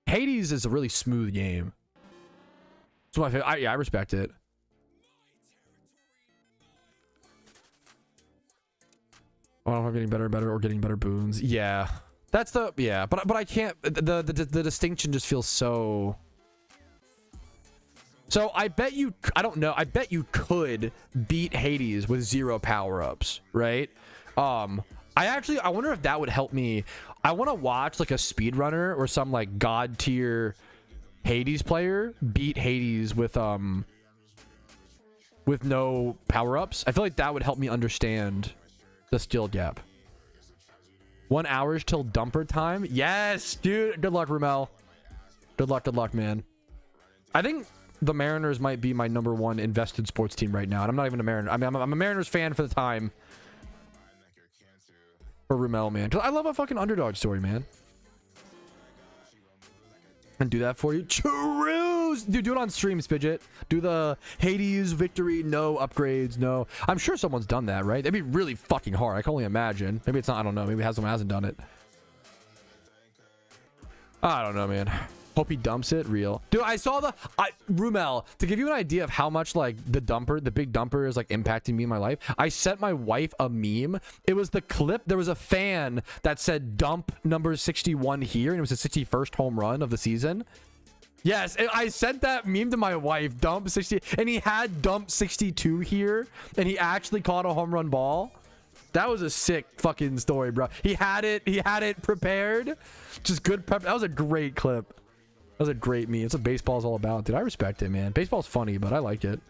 Hades is a really smooth game. It's my favorite. Yeah, I respect it. I don't know if I'm getting better and better or getting better boons. Yeah. That's the, yeah, but I can't, the distinction just feels so I bet you, I don't know, I bet you could beat Hades with 0 power-ups, right? I wonder if that would help me. I want to watch like a speedrunner or some like god tier Hades player beat Hades with no power-ups. I feel like that would help me understand the skill gap. 1 hour till dumper time. Yes, dude. Good luck, Rumel. Good luck, man. I think the Mariners might be my #1 invested sports team right now, and I'm not even a Mariner. I mean, I'm a Mariners fan for the time. For Rumel, man, because I love a fucking underdog story, man. And do that for you. Choose, dude. Do it on stream, Spidget. Do the Hades victory, no upgrades, no. I'm sure someone's done that, right? That'd be really fucking hard. I can only imagine. Maybe it's not. I don't know. Maybe someone hasn't done it. I don't know, man. Hope he dumps it. Real, dude. I saw the Rumel, to give you an idea of how much like the big dumper is like impacting me in my life. I sent my wife a meme. It was the clip. There was a fan that said dump number 61 here, and it was the 61st home run of the season. Yes, I sent that meme to my wife. Dump 60, and he had dump 62 here, and he actually caught a home run ball. That was a sick fucking story, bro. He had it prepared. Just good prep. That was a great clip. That was a great meme. It's what baseball's all about, dude. I respect it, man. Baseball's funny, but I like it.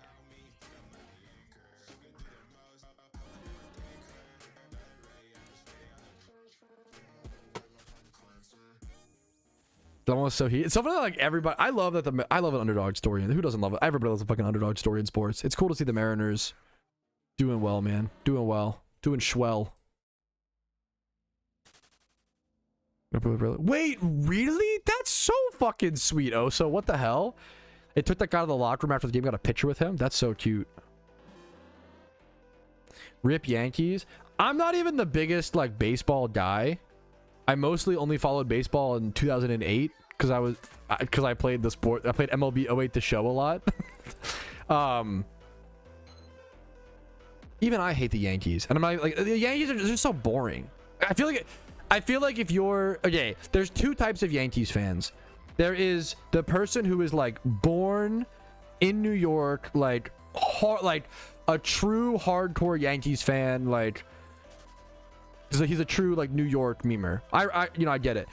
It's almost so heat. It's something like everybody. I love that I love an underdog story. Who doesn't love it? Everybody loves a fucking underdog story in sports. It's cool to see the Mariners doing well, man. Doing well. Doing swell. Wait, really? That's so fucking sweet. Oh, so what the hell? It took that guy to the locker room after the game, got a picture with him. That's so cute. Rip Yankees. I'm not even the biggest like baseball guy. I mostly only followed baseball in 2008 because I played the sport. I played MLB 08 The Show a lot. Even I hate the Yankees, and I'm not like, the Yankees are just so boring. I feel like if you're okay, there's 2 types of Yankees fans. There is the person who is like born in New York, like a true hardcore Yankees fan, like so he's a true like New York memer. I get it.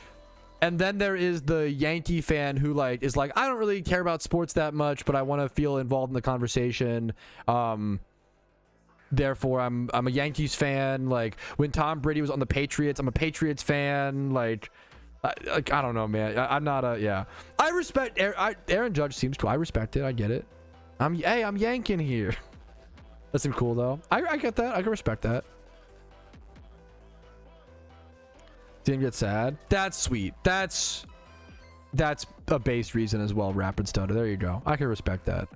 And then there is the Yankee fan who like is like, I don't really care about sports that much, but I want to feel involved in the conversation. Therefore, I'm a Yankees fan. Like when Tom Brady was on the Patriots, I'm a Patriots fan. Like I don't know, man. I'm not a, yeah. I respect Aaron Judge seems cool. I respect it. I get it. I'm yanking here. That seemed cool though. I get that. I can respect that. Didn't get sad. That's sweet. That's a base reason as well. Rapid stutter. There you go. I can respect that.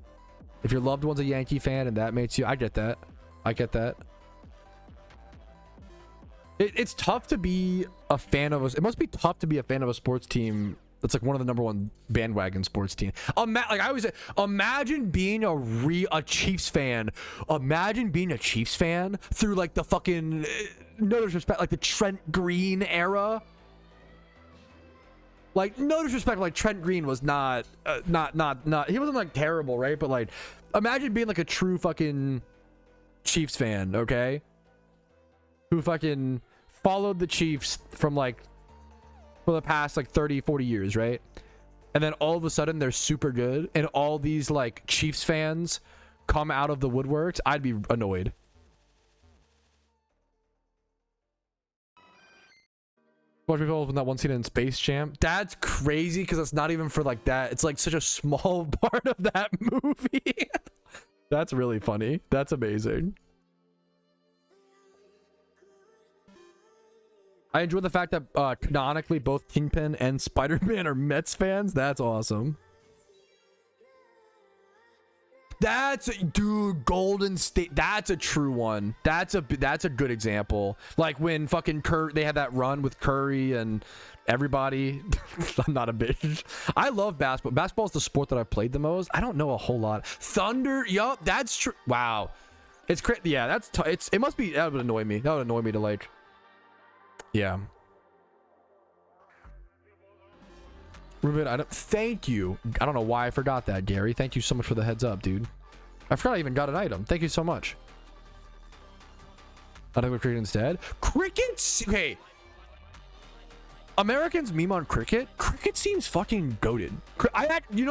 If your loved one's a Yankee fan and that makes you, I get that. I get that. It's tough to be a fan of us. It must be tough to be a fan of a sports team that's like one of the number one bandwagon sports team. Like I always say, imagine being a Chiefs fan. Imagine being a Chiefs fan through like the fucking, no disrespect, like the Trent Green era. Like no disrespect, like Trent Green was not he wasn't like terrible, right? But like imagine being like a true fucking Chiefs fan, okay? Who fucking followed the Chiefs from like for the past like 30-40 years, right? And then all of a sudden they're super good and all these like Chiefs fans come out of the woodworks. I'd be annoyed. Watch me from that one scene in Space Jam. That's crazy because it's not even for like that. It's like such a small part of that movie. That's really funny. That's amazing. I enjoy the fact that canonically both Kingpin and Spider-Man are Mets fans. That's awesome. Dude, Golden State. That's a true one. That's a good example. Like when fucking they had that run with Curry and everybody. I'm not a bitch. I love basketball. Basketball is the sport that I've played the most. I don't know a whole lot. Thunder. Yup, that's true. Wow. It's crazy. Yeah, that's it must be. That would annoy me. That would annoy me to like. Yeah. Ruben, thank you. I don't know why I forgot that, Gary. Thank you so much for the heads up, dude. I forgot I even got an item. Thank you so much. I think we're cricket instead. Cricket? Okay. Americans meme on cricket. Cricket seems fucking goated.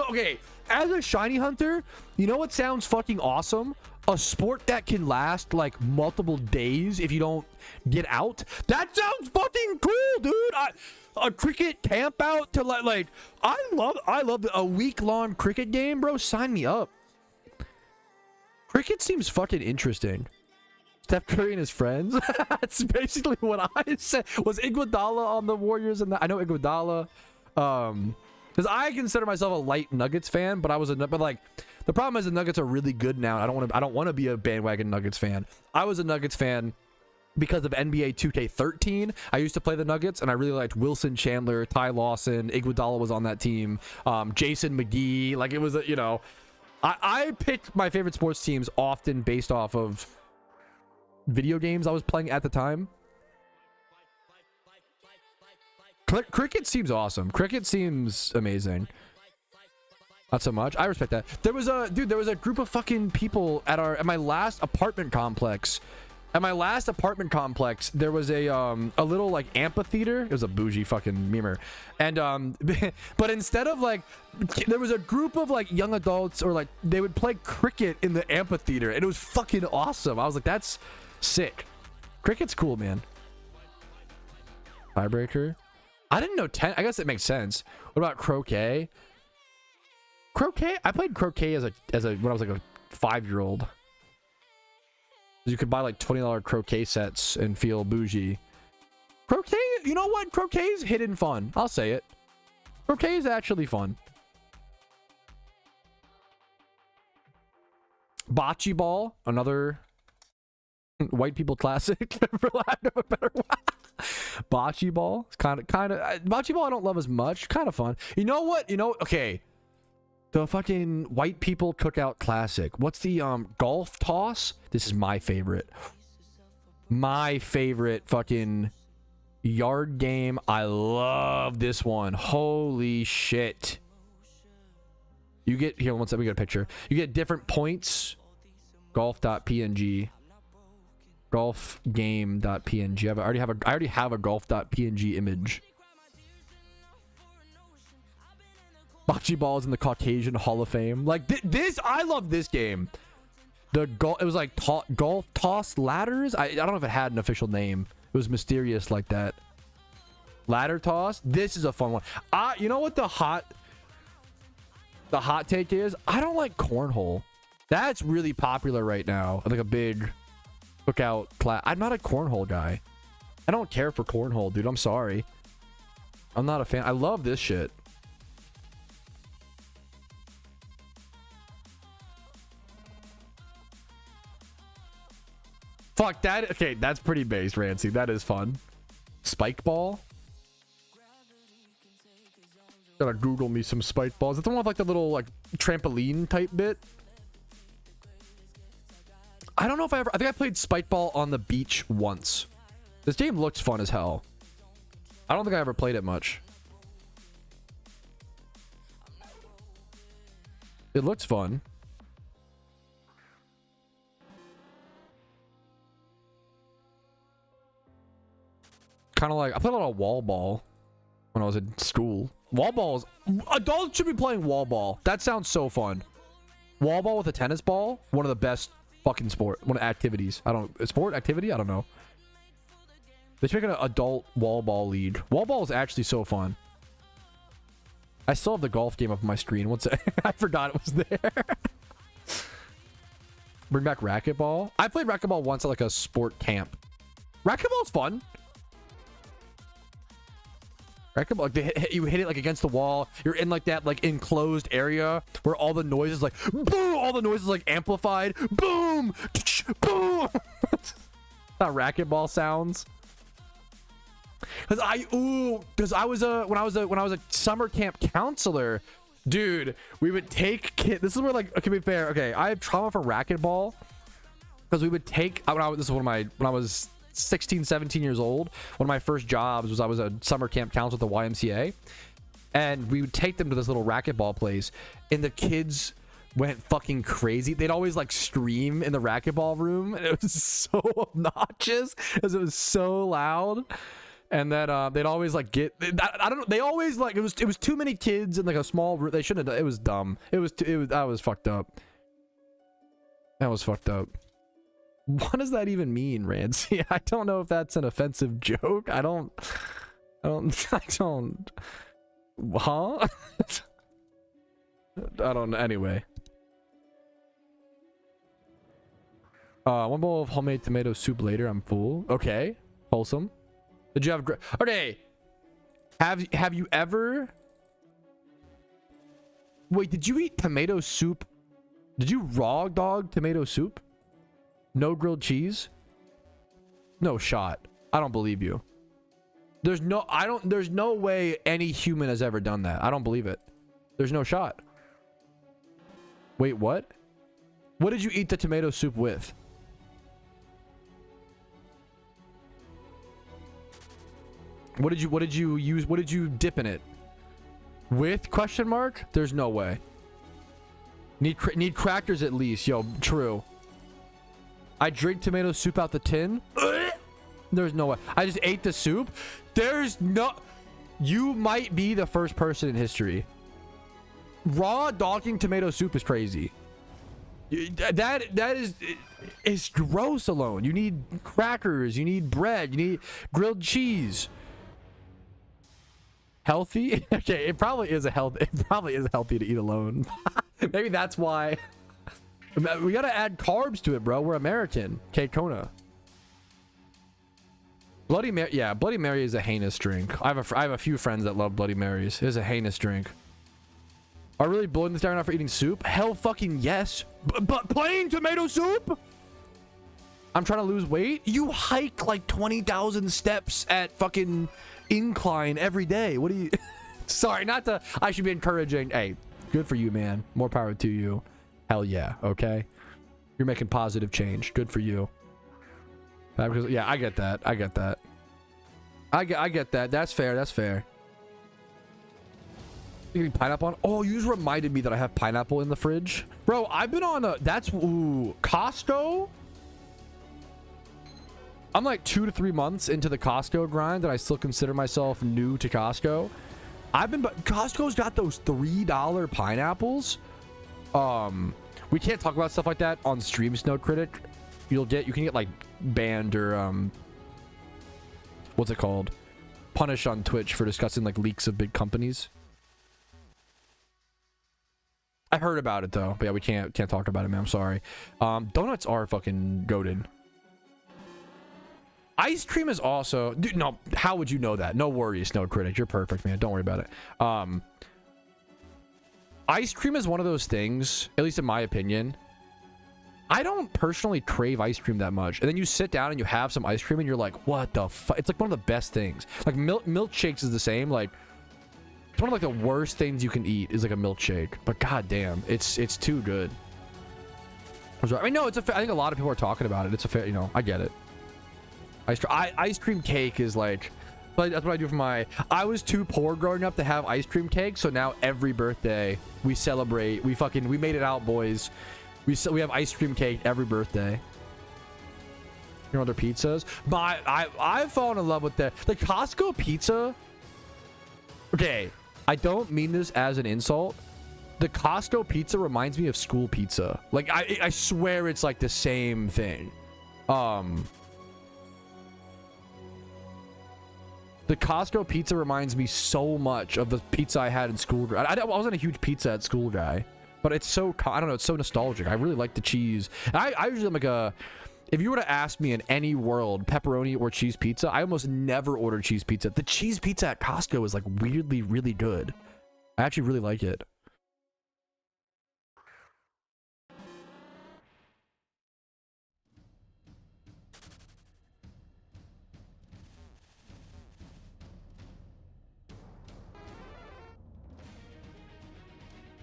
Okay. As a shiny hunter, you know what sounds fucking awesome? A sport that can last like multiple days if you don't get out. That sounds fucking cool, dude. A cricket camp out to like I love a week-long cricket game, bro. Sign me up. Cricket seems fucking interesting. Steph Curry and his friends. That's basically what I said. Was Iguodala on the Warriors? And I know Iguodala. Because I consider myself a light Nuggets fan, but like the problem is the Nuggets are really good now. I don't want to be a bandwagon Nuggets fan. I was a Nuggets fan because of NBA 2K13. I used to play the Nuggets, and I really liked Wilson Chandler, Ty Lawson, Iguodala was on that team, Jason McGee. Like it was, I picked my favorite sports teams often based off of video games I was playing at the time. Cricket seems awesome. Cricket seems amazing. Not so much. I respect that. There was a group of fucking people at my last apartment complex. At my last apartment complex, there was a little like amphitheater. It was a bougie fucking memer. And but instead of like, there was a group of like young adults, or like they would play cricket in the amphitheater, and it was fucking awesome. I was like, that's sick. Cricket's cool, man. Tiebreaker. I didn't know 10. I guess it makes sense. What about croquet? Croquet? I played croquet as a when I was like a 5-year-old. You could buy like $20 croquet sets and feel bougie. Croquet, you know what? Croquet is hidden fun. I'll say it. Croquet is actually fun. Bocce ball, another white people classic, for lack of a better word. Bocce ball, it's kind of bocce ball I don't love as much. Kind of fun. You know what? Okay. The fucking white people cookout classic. What's the golf toss? This is my favorite. My favorite fucking yard game. I love this one. Holy shit. You get here, one second, we got a picture. You get different points. Golf.png. Golfgame.png. I already have a golf.png image. Bocce balls in the Caucasian Hall of Fame. Like this, I love this game. It was like golf toss ladders. I don't know if it had an official name. It was mysterious like that. Ladder toss. This is a fun one. You know what the hot take is? I don't like cornhole. That's really popular right now. Like a big cookout class. I'm not a cornhole guy. I don't care for cornhole, dude. I'm sorry. I'm not a fan. I love this shit. Fuck that. Okay, that's pretty base, Rancy. That is fun. Spike ball. Gotta Google me some spike balls. Is that the one with like the little like trampoline type bit? I don't know if I ever. I think I played spike ball on the beach once. This game looks fun as hell. I don't think I ever played it much. It looks fun. Kind of like I played a lot of wall ball when I was in school. Wall balls. Adults should be playing wall ball. That sounds so fun. Wall ball with a tennis ball. One of the best fucking activities. Sport activity. I don't know. They should make an adult wall ball league. Wall ball is actually so fun. I still have the golf game up on my screen. What's it? I forgot it was there. Bring back racquetball. I played racquetball once at like a sport camp. Racquetball's fun. Racquetball, like you hit it like against the wall. You're in like that like enclosed area where all the noises like boom, all the noises like amplified. Boom, boom. That's how racquetball sounds. Because I was when I was a summer camp counselor, dude. We would take kids. This is where like, to be fair, okay, I have trauma for racquetball because we would take this is when I was 16, 17 years old. One of my first jobs was I was a summer camp counselor at the YMCA, and we would take them to this little racquetball place, and the kids went fucking crazy. They'd always like scream in the racquetball room, and it was so obnoxious because it was so loud. And then they'd always like I don't know, they always like it was too many kids in like a small room. They shouldn't have done it. Was dumb. That was fucked up. That was fucked up. What does that even mean, Rancy? I don't know if that's an offensive joke. I don't huh? I don't know. Anyway. One bowl of homemade tomato soup later. I'm full. Okay. Wholesome. Did you have okay? Have you ever? Wait, did you eat tomato soup? Did you raw dog tomato soup? No grilled cheese? No shot. I don't believe you. There's no way any human has ever done that. I don't believe it. There's no shot. Wait, what? What did you eat the tomato soup with? What did you use? What did you dip in it? With question mark? There's no way. Need crackers at least. Yo, true. I drink tomato soup out the tin. There's no way. I just ate the soup. There's no. You might be the first person in history. Raw dogging tomato soup is crazy. That is gross alone. You need crackers. You need bread. You need grilled cheese. Healthy? Okay, it probably is healthy to eat alone. Maybe that's why. We gotta add carbs to it, bro. We're American. Okay, Kona. Bloody Mary. Yeah, Bloody Mary is a heinous drink. I have a few friends that love Bloody Marys. It is a heinous drink. Are really blowing this down enough for eating soup? Hell fucking yes. But plain tomato soup? I'm trying to lose weight? You hike like 20,000 steps at fucking incline every day. What do you... Sorry, not to... I should be encouraging. Hey, good for you, man. More power to you. Hell yeah, okay? You're making positive change. Good for you. Yeah, I get that. I get that. I get that. That's fair. That's fair. You getting pineapple on? Oh, you just reminded me that I have pineapple in the fridge. Bro, I've been on a... That's... Ooh, Costco? I'm like 2 to 3 months into the Costco grind, and I still consider myself new to Costco. Costco's got those $3 pineapples. We can't talk about stuff like that on stream, Snow Critic. You can get like banned or what's it called? Punished on Twitch for discussing like leaks of big companies. I heard about it though, but yeah, we can't talk about it, man. I'm sorry. Donuts are fucking goated. Ice cream is also, dude. No, how would you know that? No worries, no critic. You're perfect, man. Don't worry about it. Ice cream is one of those things, at least in my opinion. I don't personally crave ice cream that much, and then you sit down and you have some ice cream, and you're like, what the fuck? It's like one of the best things. Like milkshakes is the same. Like, it's one of like the worst things you can eat is like a milkshake, but goddamn, it's too good. I mean, no, it's a. I think a lot of people are talking about it. It's a fair, you know, I get it. Ice cream cake is like that's what I do for my. I was too poor growing up to have ice cream cake, so now every birthday we celebrate. We made it out, boys. We have ice cream cake every birthday. You know other pizzas, but I've fallen in love with the Costco pizza. Okay. I don't mean this as an insult. The Costco pizza reminds me of school pizza. Like, I swear it's like the same thing. The Costco pizza reminds me so much of the pizza I had in school. I wasn't a huge pizza at school guy, but it's so, I don't know, it's so nostalgic. I really like the cheese. I usually am like a, if you were to ask me in any world, pepperoni or cheese pizza, I almost never order cheese pizza. The cheese pizza at Costco is like weirdly really good. I actually really like it.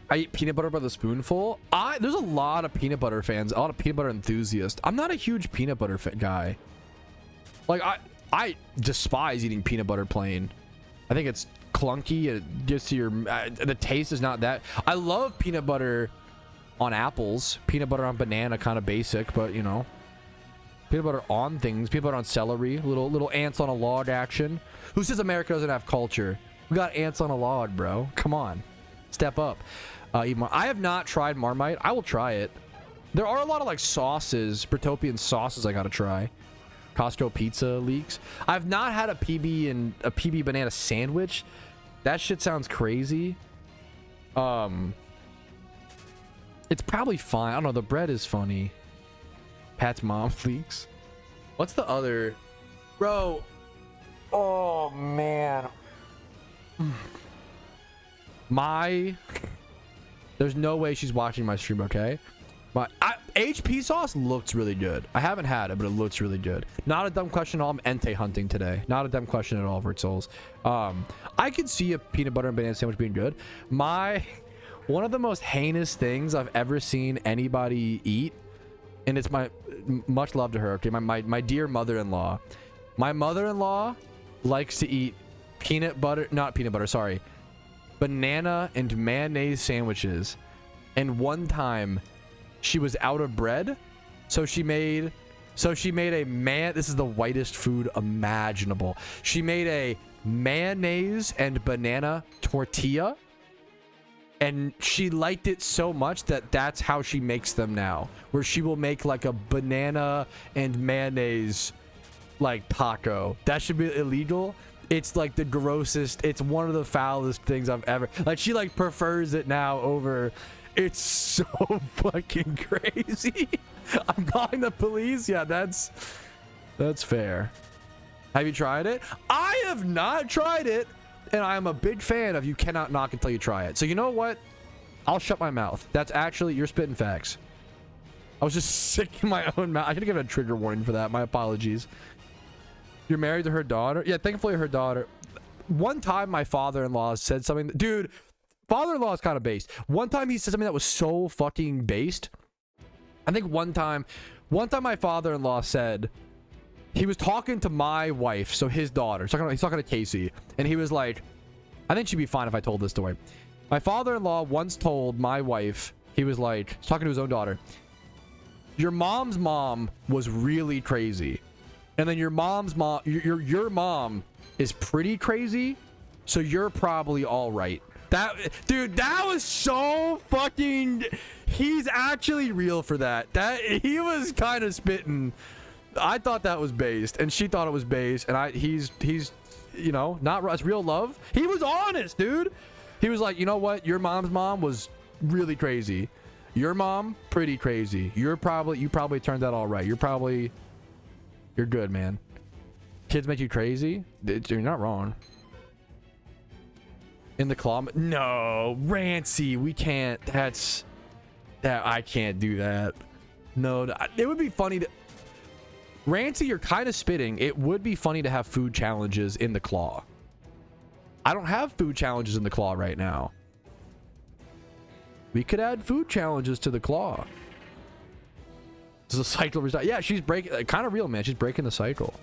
I eat peanut butter by the spoonful. There's a lot of peanut butter fans, a lot of peanut butter enthusiasts. I'm not a huge peanut butter guy. Like, I despise eating peanut butter plain. I think it's clunky. It gets to your the taste is not that. I love peanut butter on apples, peanut butter on banana, kind of basic, but you know, peanut butter on things, peanut butter on celery, little ants on a log action. Who says America doesn't have culture? We got ants on a log, bro. Come on, step up. I have not tried Marmite. I will try it. There are a lot of like sauces, Bertopian sauces I gotta try. Costco pizza leaks. I've not had a PB banana sandwich. That shit sounds crazy. It's probably fine. I don't know. The bread is funny. Pat's mom leaks. What's the other? Bro. Oh, man. There's no way she's watching my stream, okay? But HP sauce looks really good. I haven't had it, but it looks really good. Not a dumb question at all. I'm Entei hunting today. Not a dumb question at all, Vert Souls. I could see a peanut butter and banana sandwich being good. One of the most heinous things I've ever seen anybody eat, and it's my much love to her, okay? My dear mother-in-law. My mother-in-law likes to eat banana and mayonnaise sandwiches. And one time she was out of bread, so she made this is the whitest food imaginable. She made a mayonnaise and banana tortilla, and she liked it so much that that's how she makes them now, where she will make like a banana and mayonnaise like taco. That should be illegal. It's like the grossest, it's one of the foulest things I've ever, like, she like prefers it now over. It's so fucking crazy. I'm calling the police. Yeah, that's fair. Have you tried it? I have not tried it, and I am a big fan of you cannot knock until you try it. So you know what? I'll shut my mouth. That's actually, you're spitting facts. I was just sick in my own mouth. I could give a trigger warning for that. My apologies. You're married to her daughter? Yeah, thankfully her daughter. One time my father-in-law said something. Dude, father-in-law is kind of based. One time he said something that was so fucking based. I think one time my father-in-law said, he was talking to my wife, so his daughter. He's talking to Casey, and he was like, I think she'd be fine if I told this story. My father-in-law once told my wife, he was like, he's talking to his own daughter, your mom's mom was really crazy. And then your mom's mom, your mom is pretty crazy, so you're probably all right. Dude, that was so fucking. He's actually real for that. He was kind of spitting. I thought that was based, and she thought it was based. And he's you know, not it's real love. He was honest, dude. He was like, you know what, your mom's mom was really crazy. Your mom, pretty crazy. You probably turned out all right. You're good, man. Kids make you crazy? You're not wrong. In the claw? No, Rancy, we can't. I can't do that. No, it would be funny to... Rancy, you're kind of spitting. It would be funny to have food challenges in the claw. I don't have food challenges in the claw right now. We could add food challenges to the claw. Does the cycle restart? Yeah, she's breaking... Kind of real, man. She's breaking the cycle.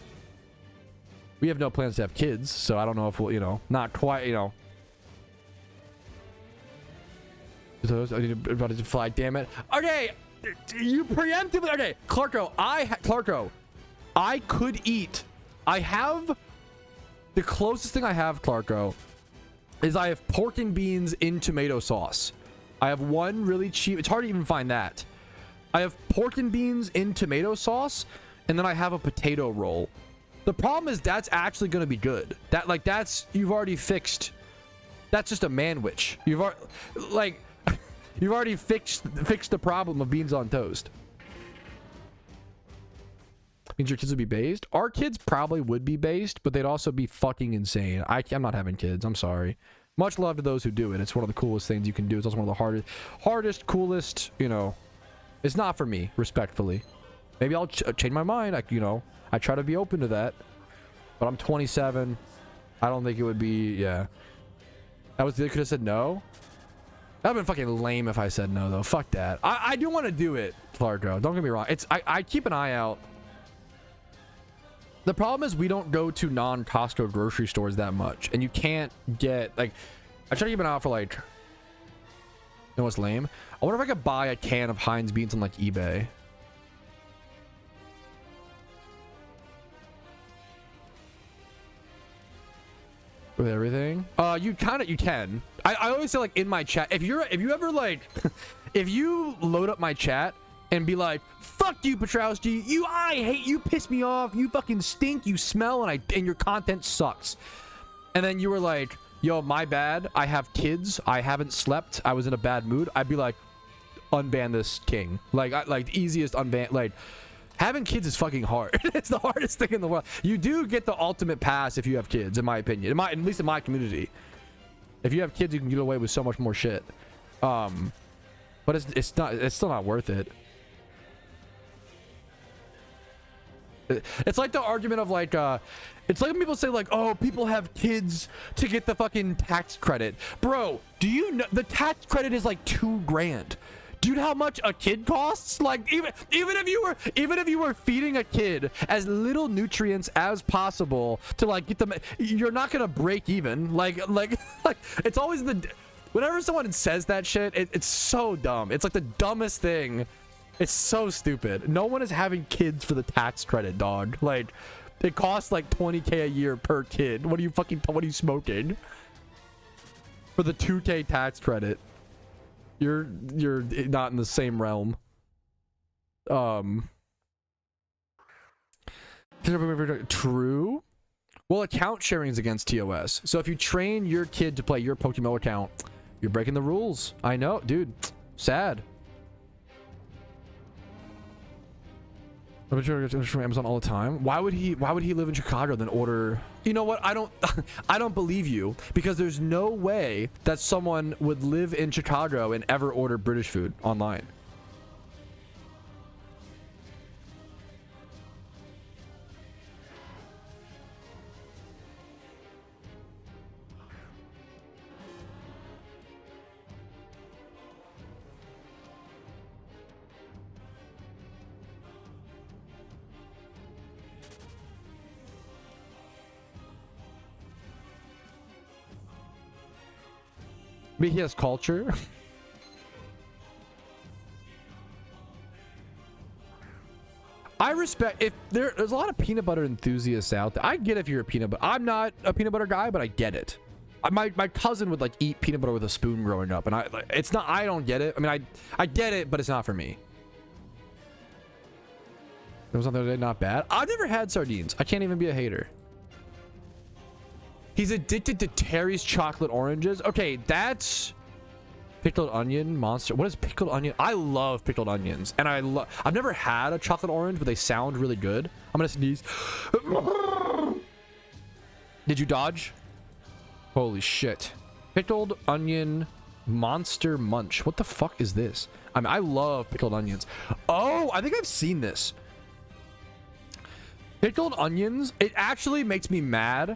We have no plans to have kids, so I don't know if we'll, you know, not quite, you know. I need to fly, damn it. Okay, you preemptively... Okay, Clarko, I could eat. I have... The closest thing I have, Clarko, is I have pork and beans in tomato sauce. I have one really cheap... It's hard to even find that. I have pork and beans in tomato sauce, and then I have a potato roll. The problem is that's actually going to be good. You've already fixed... That's just a manwich. You've already fixed the problem of beans on toast. Means your kids would be based. Our kids probably would be based, but they'd also be fucking insane. I'm not having kids. I'm sorry. Much love to those who do it. It's one of the coolest things you can do. It's also one of the hardest, coolest, you know. It's not for me, respectfully. Maybe I'll change my mind. I try to be open to that. But I'm 27. I don't think it would be, yeah. They could have said no. That would have been fucking lame if I said no, though. Fuck that. I do want to do it, Clarko. Don't get me wrong. I keep an eye out. The problem is we don't go to non-Costco grocery stores that much. And you can't get, like... I try to keep an eye out for, like... You know what's lame? I wonder if I could buy a can of Heinz beans on, like, eBay. With everything? You can. I always say, like, in my chat, if you ever, like... if you load up my chat and be like, fuck you, Patrouski, I hate you, piss me off, you fucking stink, you smell, and your content sucks. And then you were like, yo, my bad, I have kids, I haven't slept, I was in a bad mood, I'd be like, unban this king. Like, easiest unban, like, having kids is fucking hard. It's the hardest thing in the world. You do get the ultimate pass if you have kids, in my opinion. At least in my community. If you have kids, you can get away with so much more shit. But it's still not worth it. It's like the argument of like, it's like when people say like, oh, people have kids to get the fucking tax credit. Bro, do you know the tax credit is like $2 grand? Do you know how much a kid costs? Like even if you were feeding a kid as little nutrients as possible to like get them, you're not gonna break even. Like it's always whenever someone says that shit, it's so dumb. It's like the dumbest thing. It's so stupid. No one is having kids for the tax credit, dog. Like it costs like $20K a year per kid. What are you smoking? For the $2K tax credit. You're not in the same realm. True. Well, account sharing is against TOS. So if you train your kid to play your PokeMMO account, you're breaking the rules. I know, dude. Sad. I'm sure he gets from Amazon all the time. Why would he live in Chicago then order? You know what? I don't believe you, because there's no way that someone would live in Chicago and ever order British food online. But he has culture. I respect if there's a lot of peanut butter enthusiasts out there. I get if you're a peanut butter. I'm not a peanut butter guy, but I get it. My cousin would like eat peanut butter with a spoon growing up, and I don't get it. I mean, I get it, but it's not for me. There was something not bad. I've never had sardines. I can't even be a hater. He's addicted to Terry's chocolate oranges. Okay, that's Pickled onion monster. What is pickled onion? I love pickled onions, and I've never had a chocolate orange, but they sound really good. I'm gonna sneeze. Did you dodge? Holy shit. Pickled onion monster munch. What the fuck is this? I mean, I love pickled onions. Oh, I think I've seen this. Pickled onions. It actually makes me mad.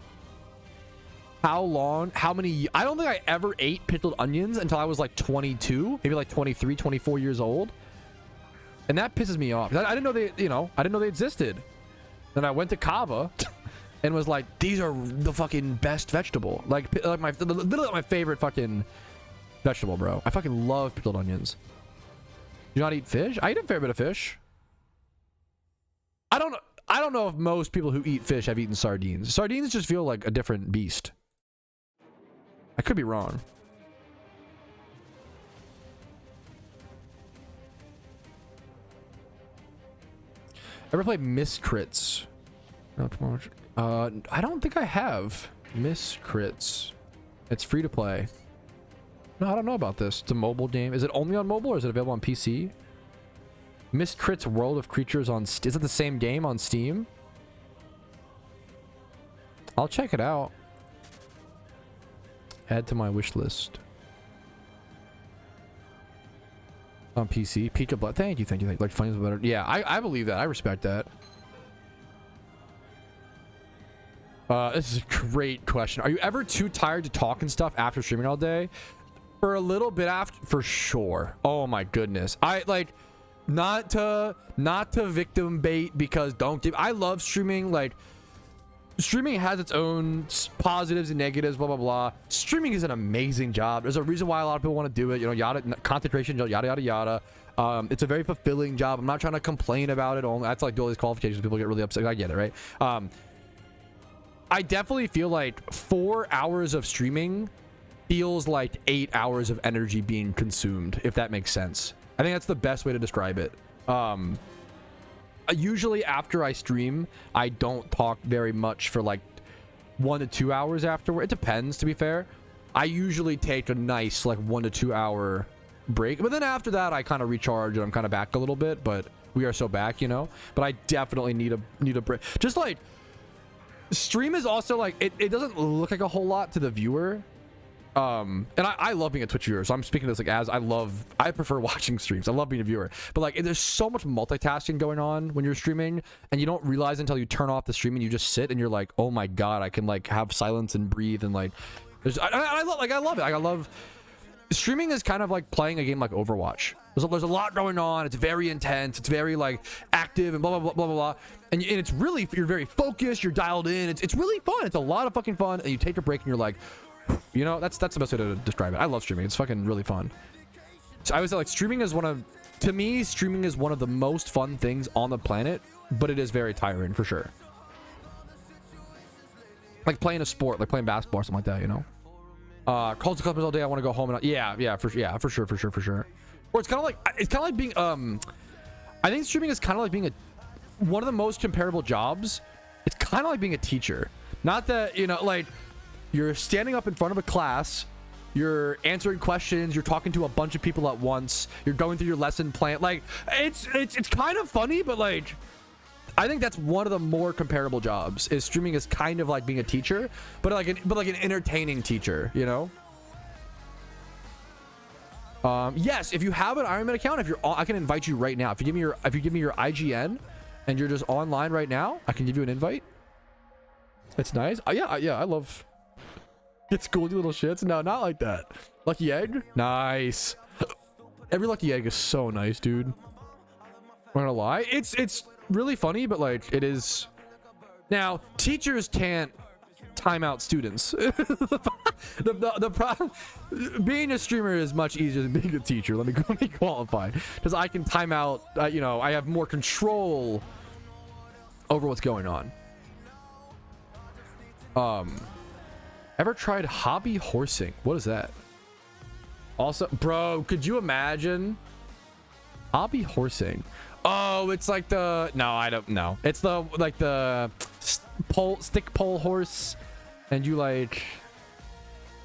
How many, I don't think I ever ate pickled onions until I was like 22, maybe like 23, 24 years old. And that pisses me off. I didn't know they, I didn't know they existed. Then I went to Kava and was like, these are the fucking best vegetable. Like literally my favorite fucking vegetable, bro. I fucking love pickled onions. Do you not eat fish? I eat a fair bit of fish. I don't know if most people who eat fish have eaten sardines. Sardines just feel like a different beast. I could be wrong. Ever played Miss Crits? I don't think I have. Miss Crits. It's free to play. No, I don't know about this. It's a mobile game. Is it only on mobile or is it available on PC? Miss Crits World of Creatures on... Is it the same game on Steam? I'll check it out. Add to my wish list. On PC. Pika Blood. Thank you. Like, funny is better. Yeah, I believe that. I respect that. This is a great question. Are you ever too tired to talk and stuff after streaming all day? For a little bit after, for sure. Oh my goodness. I like... Not to victim bait, because I love streaming. Like, streaming has its own positives and negatives, blah blah blah. Streaming is an amazing job. There's a reason why a lot of people want to do it, yada, concentration, yada yada yada. It's a very fulfilling job. I'm not trying to complain about it. Only that's like all these qualifications, people get really upset. I get it, right? I definitely feel like 4 hours of streaming feels like 8 hours of energy being consumed, if that makes sense. I think that's the best way to describe it. Usually after I stream, I don't talk very much for like 1 to 2 hours afterward. It depends, to be fair. I usually take a nice like 1 to 2 hour break, but then after that I kind of recharge and I'm kind of back a little bit, but we are so back, but I definitely need a break. Just like stream is also like, it doesn't look like a whole lot to the viewer. And I love being a Twitch viewer, so I'm speaking this like as I prefer watching streams. I love being a viewer, but like there's so much multitasking going on when you're streaming, and you don't realize until you turn off the stream and you just sit and you're like, oh my god, I can like have silence and breathe, and like I love it. Like, I love streaming is kind of like playing a game like Overwatch. There's a lot going on. It's very intense. It's very like active and blah blah blah blah blah blah. And it's really, you're very focused. You're dialed in. It's really fun. It's a lot of fucking fun. And you take a break and you're like, that's the best way to describe it. I love streaming. It's fucking really fun. So I would say like streaming is one of the most fun things on the planet, but it is very tiring for sure. Like playing a sport, like playing basketball or something like that, calls to customers all day. I want to go home and for sure. Or it's kind of like being I think streaming is kind of like being one of the most comparable jobs. It's kind of like being a teacher. Not that, like, you're standing up in front of a class, you're answering questions, you're talking to a bunch of people at once, you're going through your lesson plan. Like, it's kind of funny, but like, I think that's one of the more comparable jobs. Is streaming is kind of like being a teacher, but like an entertaining teacher, Yes, if you have an Iron Man account, I can invite you right now. If you give me your IGN and you're just online right now, I can give you an invite. It's nice. Yeah, I love. Get schooled, you little shits. No, not like that. Lucky egg, nice. Every lucky egg is so nice, dude. I'm not gonna lie, it's really funny, but like it is. Now, teachers can't time out students. the problem, being a streamer is much easier than being a teacher. Let me qualify, because I can time out. I have more control over what's going on. Ever tried hobby horsing? What is that? Also, bro, could you imagine hobby horsing? Oh, it's like the, no, I don't know. It's the like the stick pole horse, and you like,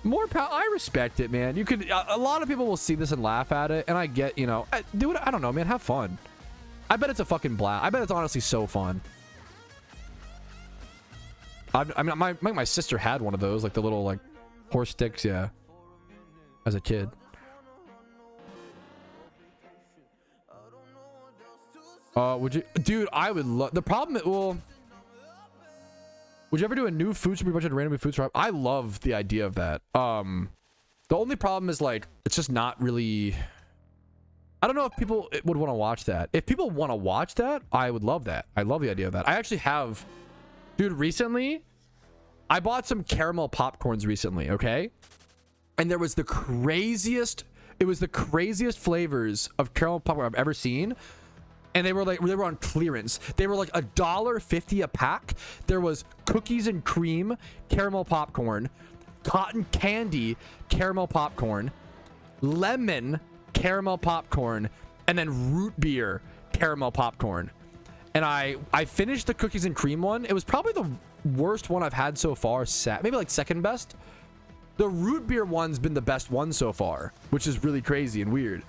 More power. I respect it, man. You could. A lot of people will see this and laugh at it, and I get, you know, do it. I don't know, man. Have fun. I bet it's a fucking blast. I bet it's honestly so fun. I mean, my sister had one of those, like the little like horse sticks, yeah, as a kid. Would you, dude? I would love. The problem, well. Would you ever do a new food stream, a bunch of random food stream? I love the idea of that. The only problem is like it's just not really. I don't know if people would want to watch that. If people want to watch that, I would love that. I love the idea of that. I actually have, dude. Recently, I bought some caramel popcorns recently. Okay, and there was the craziest. It was the craziest flavors of caramel popcorn I've ever seen. And they were on clearance. They were like $1.50 a pack. There was cookies and cream caramel popcorn, cotton candy caramel popcorn, lemon caramel popcorn, and then root beer caramel popcorn. And I finished the cookies and cream one. It was probably the worst one I've had so far. Maybe like second best. The root beer one's been the best one so far, which is really crazy and weird.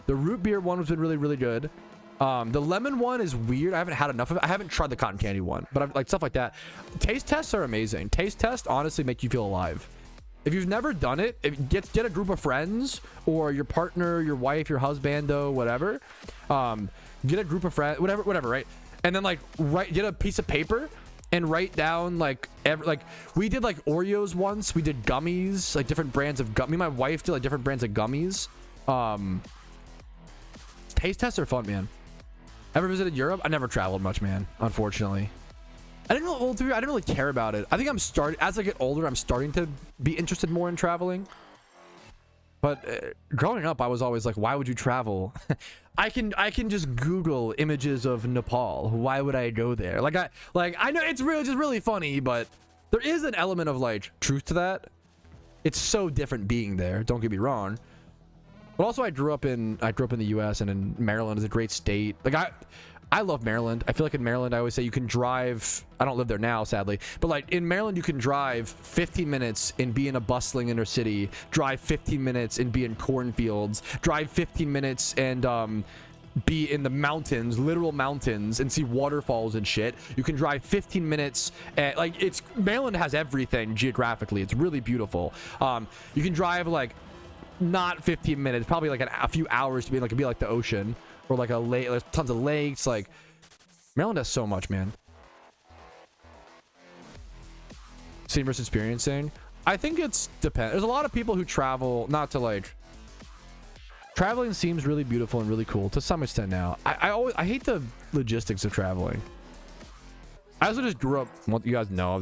The root beer one has been really, really good. The lemon one is weird. I haven't had enough of it. I haven't tried the cotton candy one, but I've like stuff like that. Taste tests are amazing. Taste tests honestly make you feel alive. If you've never done it, get a group of friends or your partner, your wife, your husbando, whatever. Get a group of friends, whatever, right? And then like get a piece of paper and write down like we did like Oreos once. We did gummies, like different brands of gummies. Me and my wife did like different brands of gummies. Taste tests are fun, man. Ever visited Europe? I never traveled much, man. Unfortunately, I didn't really care about it. I think as I get older, I'm starting to be interested more in traveling. But growing up, I was always like, why would you travel? I can just Google images of Nepal. Why would I go there? I know it's just really funny, but there is an element of like truth to that. It's so different being there. Don't get me wrong. But also, I grew up in the U.S. and in Maryland is a great state. Like I love Maryland. I feel like in Maryland, I always say you can drive. I don't live there now, sadly, but like in Maryland, you can drive 15 minutes and be in a bustling inner city. Drive 15 minutes and be in cornfields. Drive 15 minutes and be in the mountains, literal mountains, and see waterfalls and shit. You can drive 15 minutes. Maryland has everything geographically. It's really beautiful. You can drive like. Not 15 minutes, probably like a few hours to be like the ocean or like a lake. There's tons of lakes. Like Maryland has so much, man. Same versus experiencing. I think it's depends. There's a lot of people who travel not to like. Traveling seems really beautiful and really cool to some extent now. I hate the logistics of traveling. I also just grew up. Well, you guys know.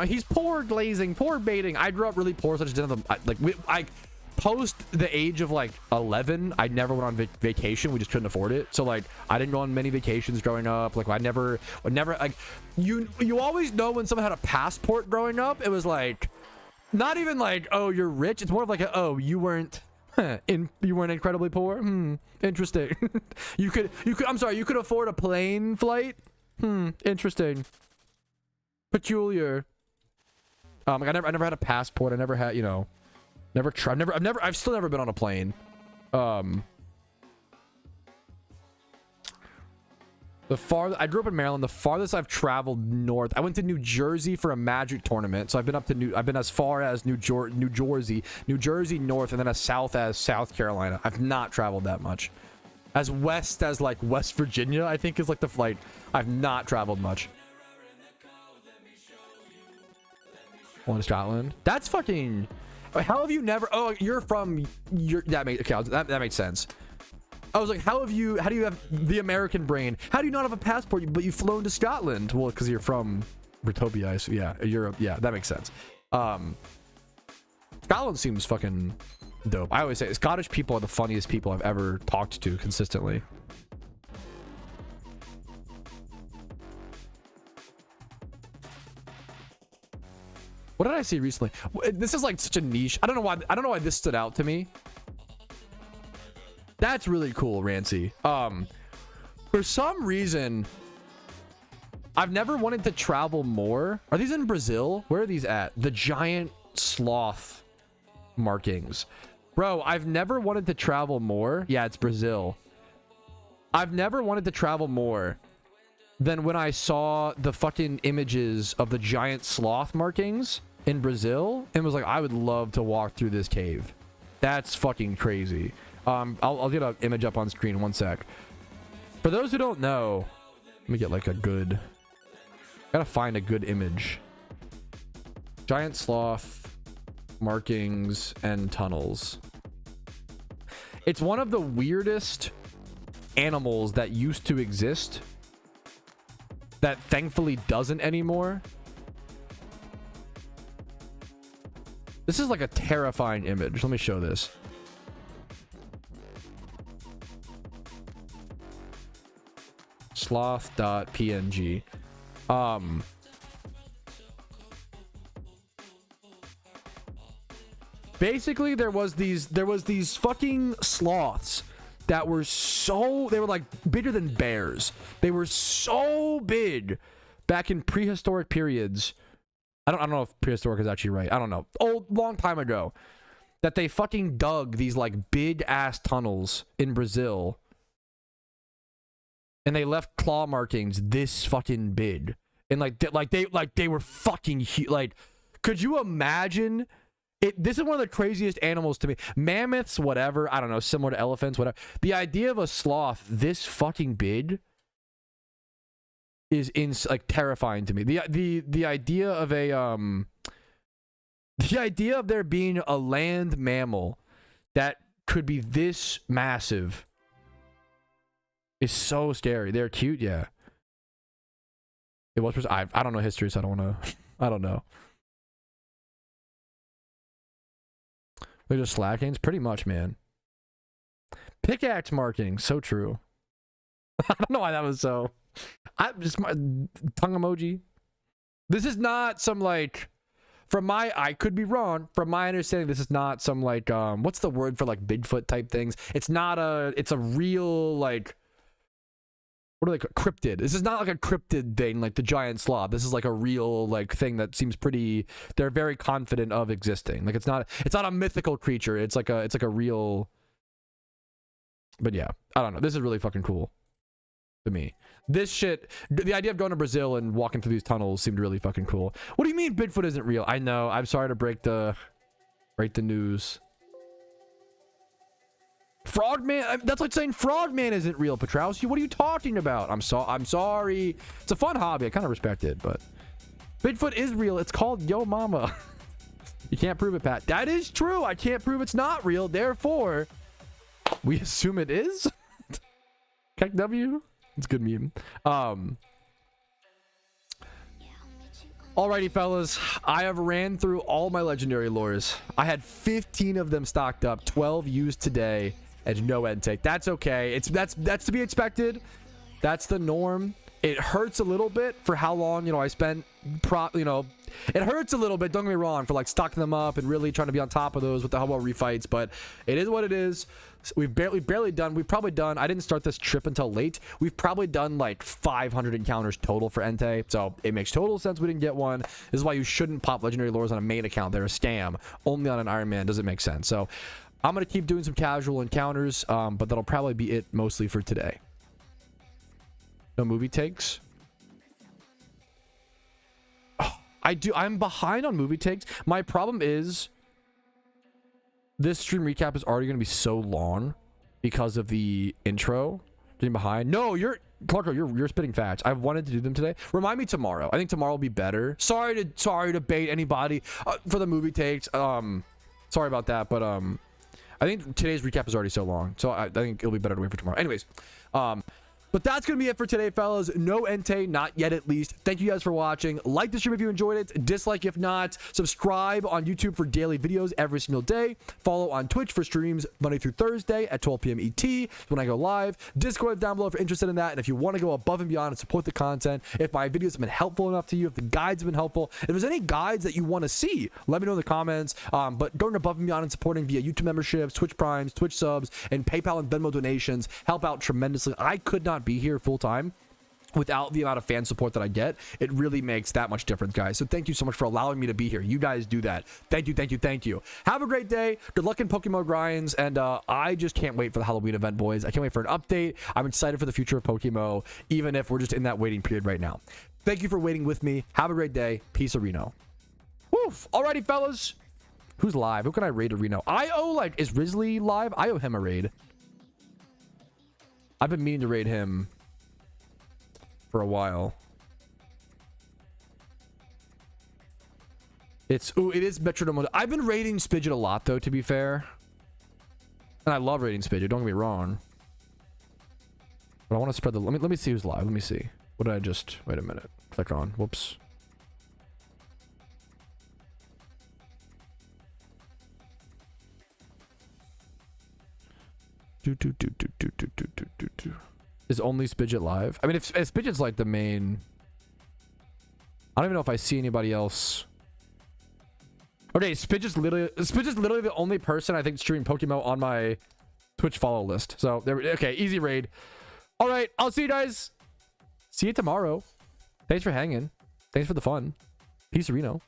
He's poor glazing, poor baiting. I grew up really poor, so I just didn't have the post the age of like 11, I never went on vacation. We just couldn't afford it. So like I didn't go on many vacations growing up. Like I never like you always know when someone had a passport growing up. It was like not even like, oh, you're rich. It's more of like oh, you weren't incredibly poor. Interesting. you could I'm sorry, you could afford a plane flight. Interesting. Peculiar. Like I never had a passport. I never had, you know, I've still never been on a plane. I grew up in Maryland. The farthest I've traveled north, I went to New Jersey for a Magic tournament. So I've been as far as New Jersey north, and then as south as South Carolina. I've not traveled that much. As west as like West Virginia, I think is like the flight. I've not traveled much. Well, in Scotland. That's fucking. How have you never? Oh, you're from. That makes sense. I was like, how do you have the American brain? How do you not have a passport, but you've flown to Scotland? Well, because you're from Britopia, so yeah, Europe. Yeah, that makes sense. Scotland seems fucking dope. I always say Scottish people are the funniest people I've ever talked to consistently. What did I see recently? This is like such a niche. I don't know why this stood out to me. That's really cool, Rancy. For some reason, I've never wanted to travel more. Are these in Brazil? Where are these at? The giant sloth markings. Bro, I've never wanted to travel more. Yeah, it's Brazil. I've never wanted to travel more than when I saw the fucking images of the giant sloth markings in Brazil and was like, I would love to walk through this cave. That's fucking crazy. I'll get an image up on screen, one sec. For those who don't know, let me get like a good, gotta find a good image. Giant sloth markings and tunnels. It's one of the weirdest animals that used to exist that thankfully doesn't anymore. This is like a terrifying image. Let me show this. Sloth.png. Basically there was these fucking sloths that were they were like bigger than bears. They were so big back in prehistoric periods. I don't know if prehistoric is actually right. I don't know. Long time ago, that they fucking dug these like big ass tunnels in Brazil, and they left claw markings this fucking big, and they were fucking huge. Like, could you imagine? This is one of the craziest animals to me. Mammoths, whatever. I don't know, similar to elephants, whatever. The idea of a sloth this fucking big is like terrifying to me. The idea of the idea of there being a land mammal that could be this massive is so scary. They're cute, yeah. It was. I don't know history, so I don't want to. I don't know. They're just slackings, pretty much, man. Pickaxe marking, so true. I don't know why that was so. I just my tongue emoji. This is not some like, I could be wrong. From my understanding, this is not some like what's the word for like Bigfoot type things? It's a real like, what are they called? Cryptid. This is not like a cryptid thing like the giant sloth. This is like a real like thing that seems pretty, they're very confident of existing. Like it's not a mythical creature. It's like a real, but yeah, I don't know. This is really fucking cool to me. This shit, the idea of going to Brazil and walking through these tunnels seemed really fucking cool. What do you mean Bigfoot isn't real? I know. I'm sorry to break the news. Frogman, that's like saying Frogman isn't real, Patrouski. What are you talking about? I'm sorry. It's a fun hobby. I kind of respect it, but Bigfoot is real. It's called Yo Mama. You can't prove it, Pat. That is true. I can't prove it's not real. Therefore, we assume it is. Keck W. It's a good meme. Alrighty, fellas. I have ran through all my legendary lures. I had 15 of them stocked up, 12 used today, and no end take. That's okay. That's to be expected. That's the norm. It hurts a little bit for how long, I spent it hurts a little bit, don't get me wrong, for like stocking them up and really trying to be on top of those with the Hubble refights, but it is what it is. We've probably done, I didn't start this trip until late. We've probably done like 500 encounters total for Entei, so it makes total sense we didn't get one. This is why you shouldn't pop legendary lures on a main account. They're a scam. Only on an Iron Man doesn't make sense. So I'm going to keep doing some casual encounters, but that'll probably be it mostly for today. No movie takes. Oh, I'm behind on movie takes. My problem is this stream recap is already going to be so long because of the intro. Getting behind. No, Clarko, you're spitting facts. I've wanted to do them today. Remind me tomorrow. I think tomorrow will be better. Sorry to bait anybody for the movie takes. Sorry about that, but I think today's recap is already so long, so I think it'll be better to wait for tomorrow. Anyways, but that's going to be it for today, fellas. No Entei, not yet at least. Thank you guys for watching. Like the stream if you enjoyed it. Dislike if not. Subscribe on YouTube for daily videos every single day. Follow on Twitch for streams Monday through Thursday at 12 p.m. ET when I go live. Discord down below if you're interested in that. And if you want to go above and beyond and support the content, if my videos have been helpful enough to you, if the guides have been helpful, if there's any guides that you want to see, let me know in the comments. But going above and beyond and supporting via YouTube memberships, Twitch Primes, Twitch subs, and PayPal and Venmo donations help out tremendously. I could not be here full time without the amount of fan support that I get, it really makes that much difference, guys. So thank you so much for allowing me to be here. You guys do that. Thank you, thank you, thank you. Have a great day. Good luck in PokeMMO Guides, and I just can't wait for the Halloween event, boys. I can't wait for an update. I'm excited for the future of PokeMMO, even if we're just in that waiting period right now. Thank you for waiting with me. Have a great day. Peace, Reno. Woof. Alrighty, fellas. Who's live? Who can I raid Reno? I owe, like, is Risley live? I owe him a raid. I've been meaning to raid him for a while. It is Metronome. I've been raiding Spidget a lot, though, to be fair. And I love raiding Spidget, don't get me wrong. But I want to spread the... Let me see who's live. Let me see. What did I just... Wait a minute. Click on. Whoops. Is only Spidget live? I mean, if Spidget's like the main... I don't even know if I see anybody else. Okay, Spidget's literally the only person I think streaming PokeMMO on my Twitch follow list. So, there. Okay, easy raid. All right, I'll see you guys. See you tomorrow. Thanks for hanging. Thanks for the fun. Peace, Reno.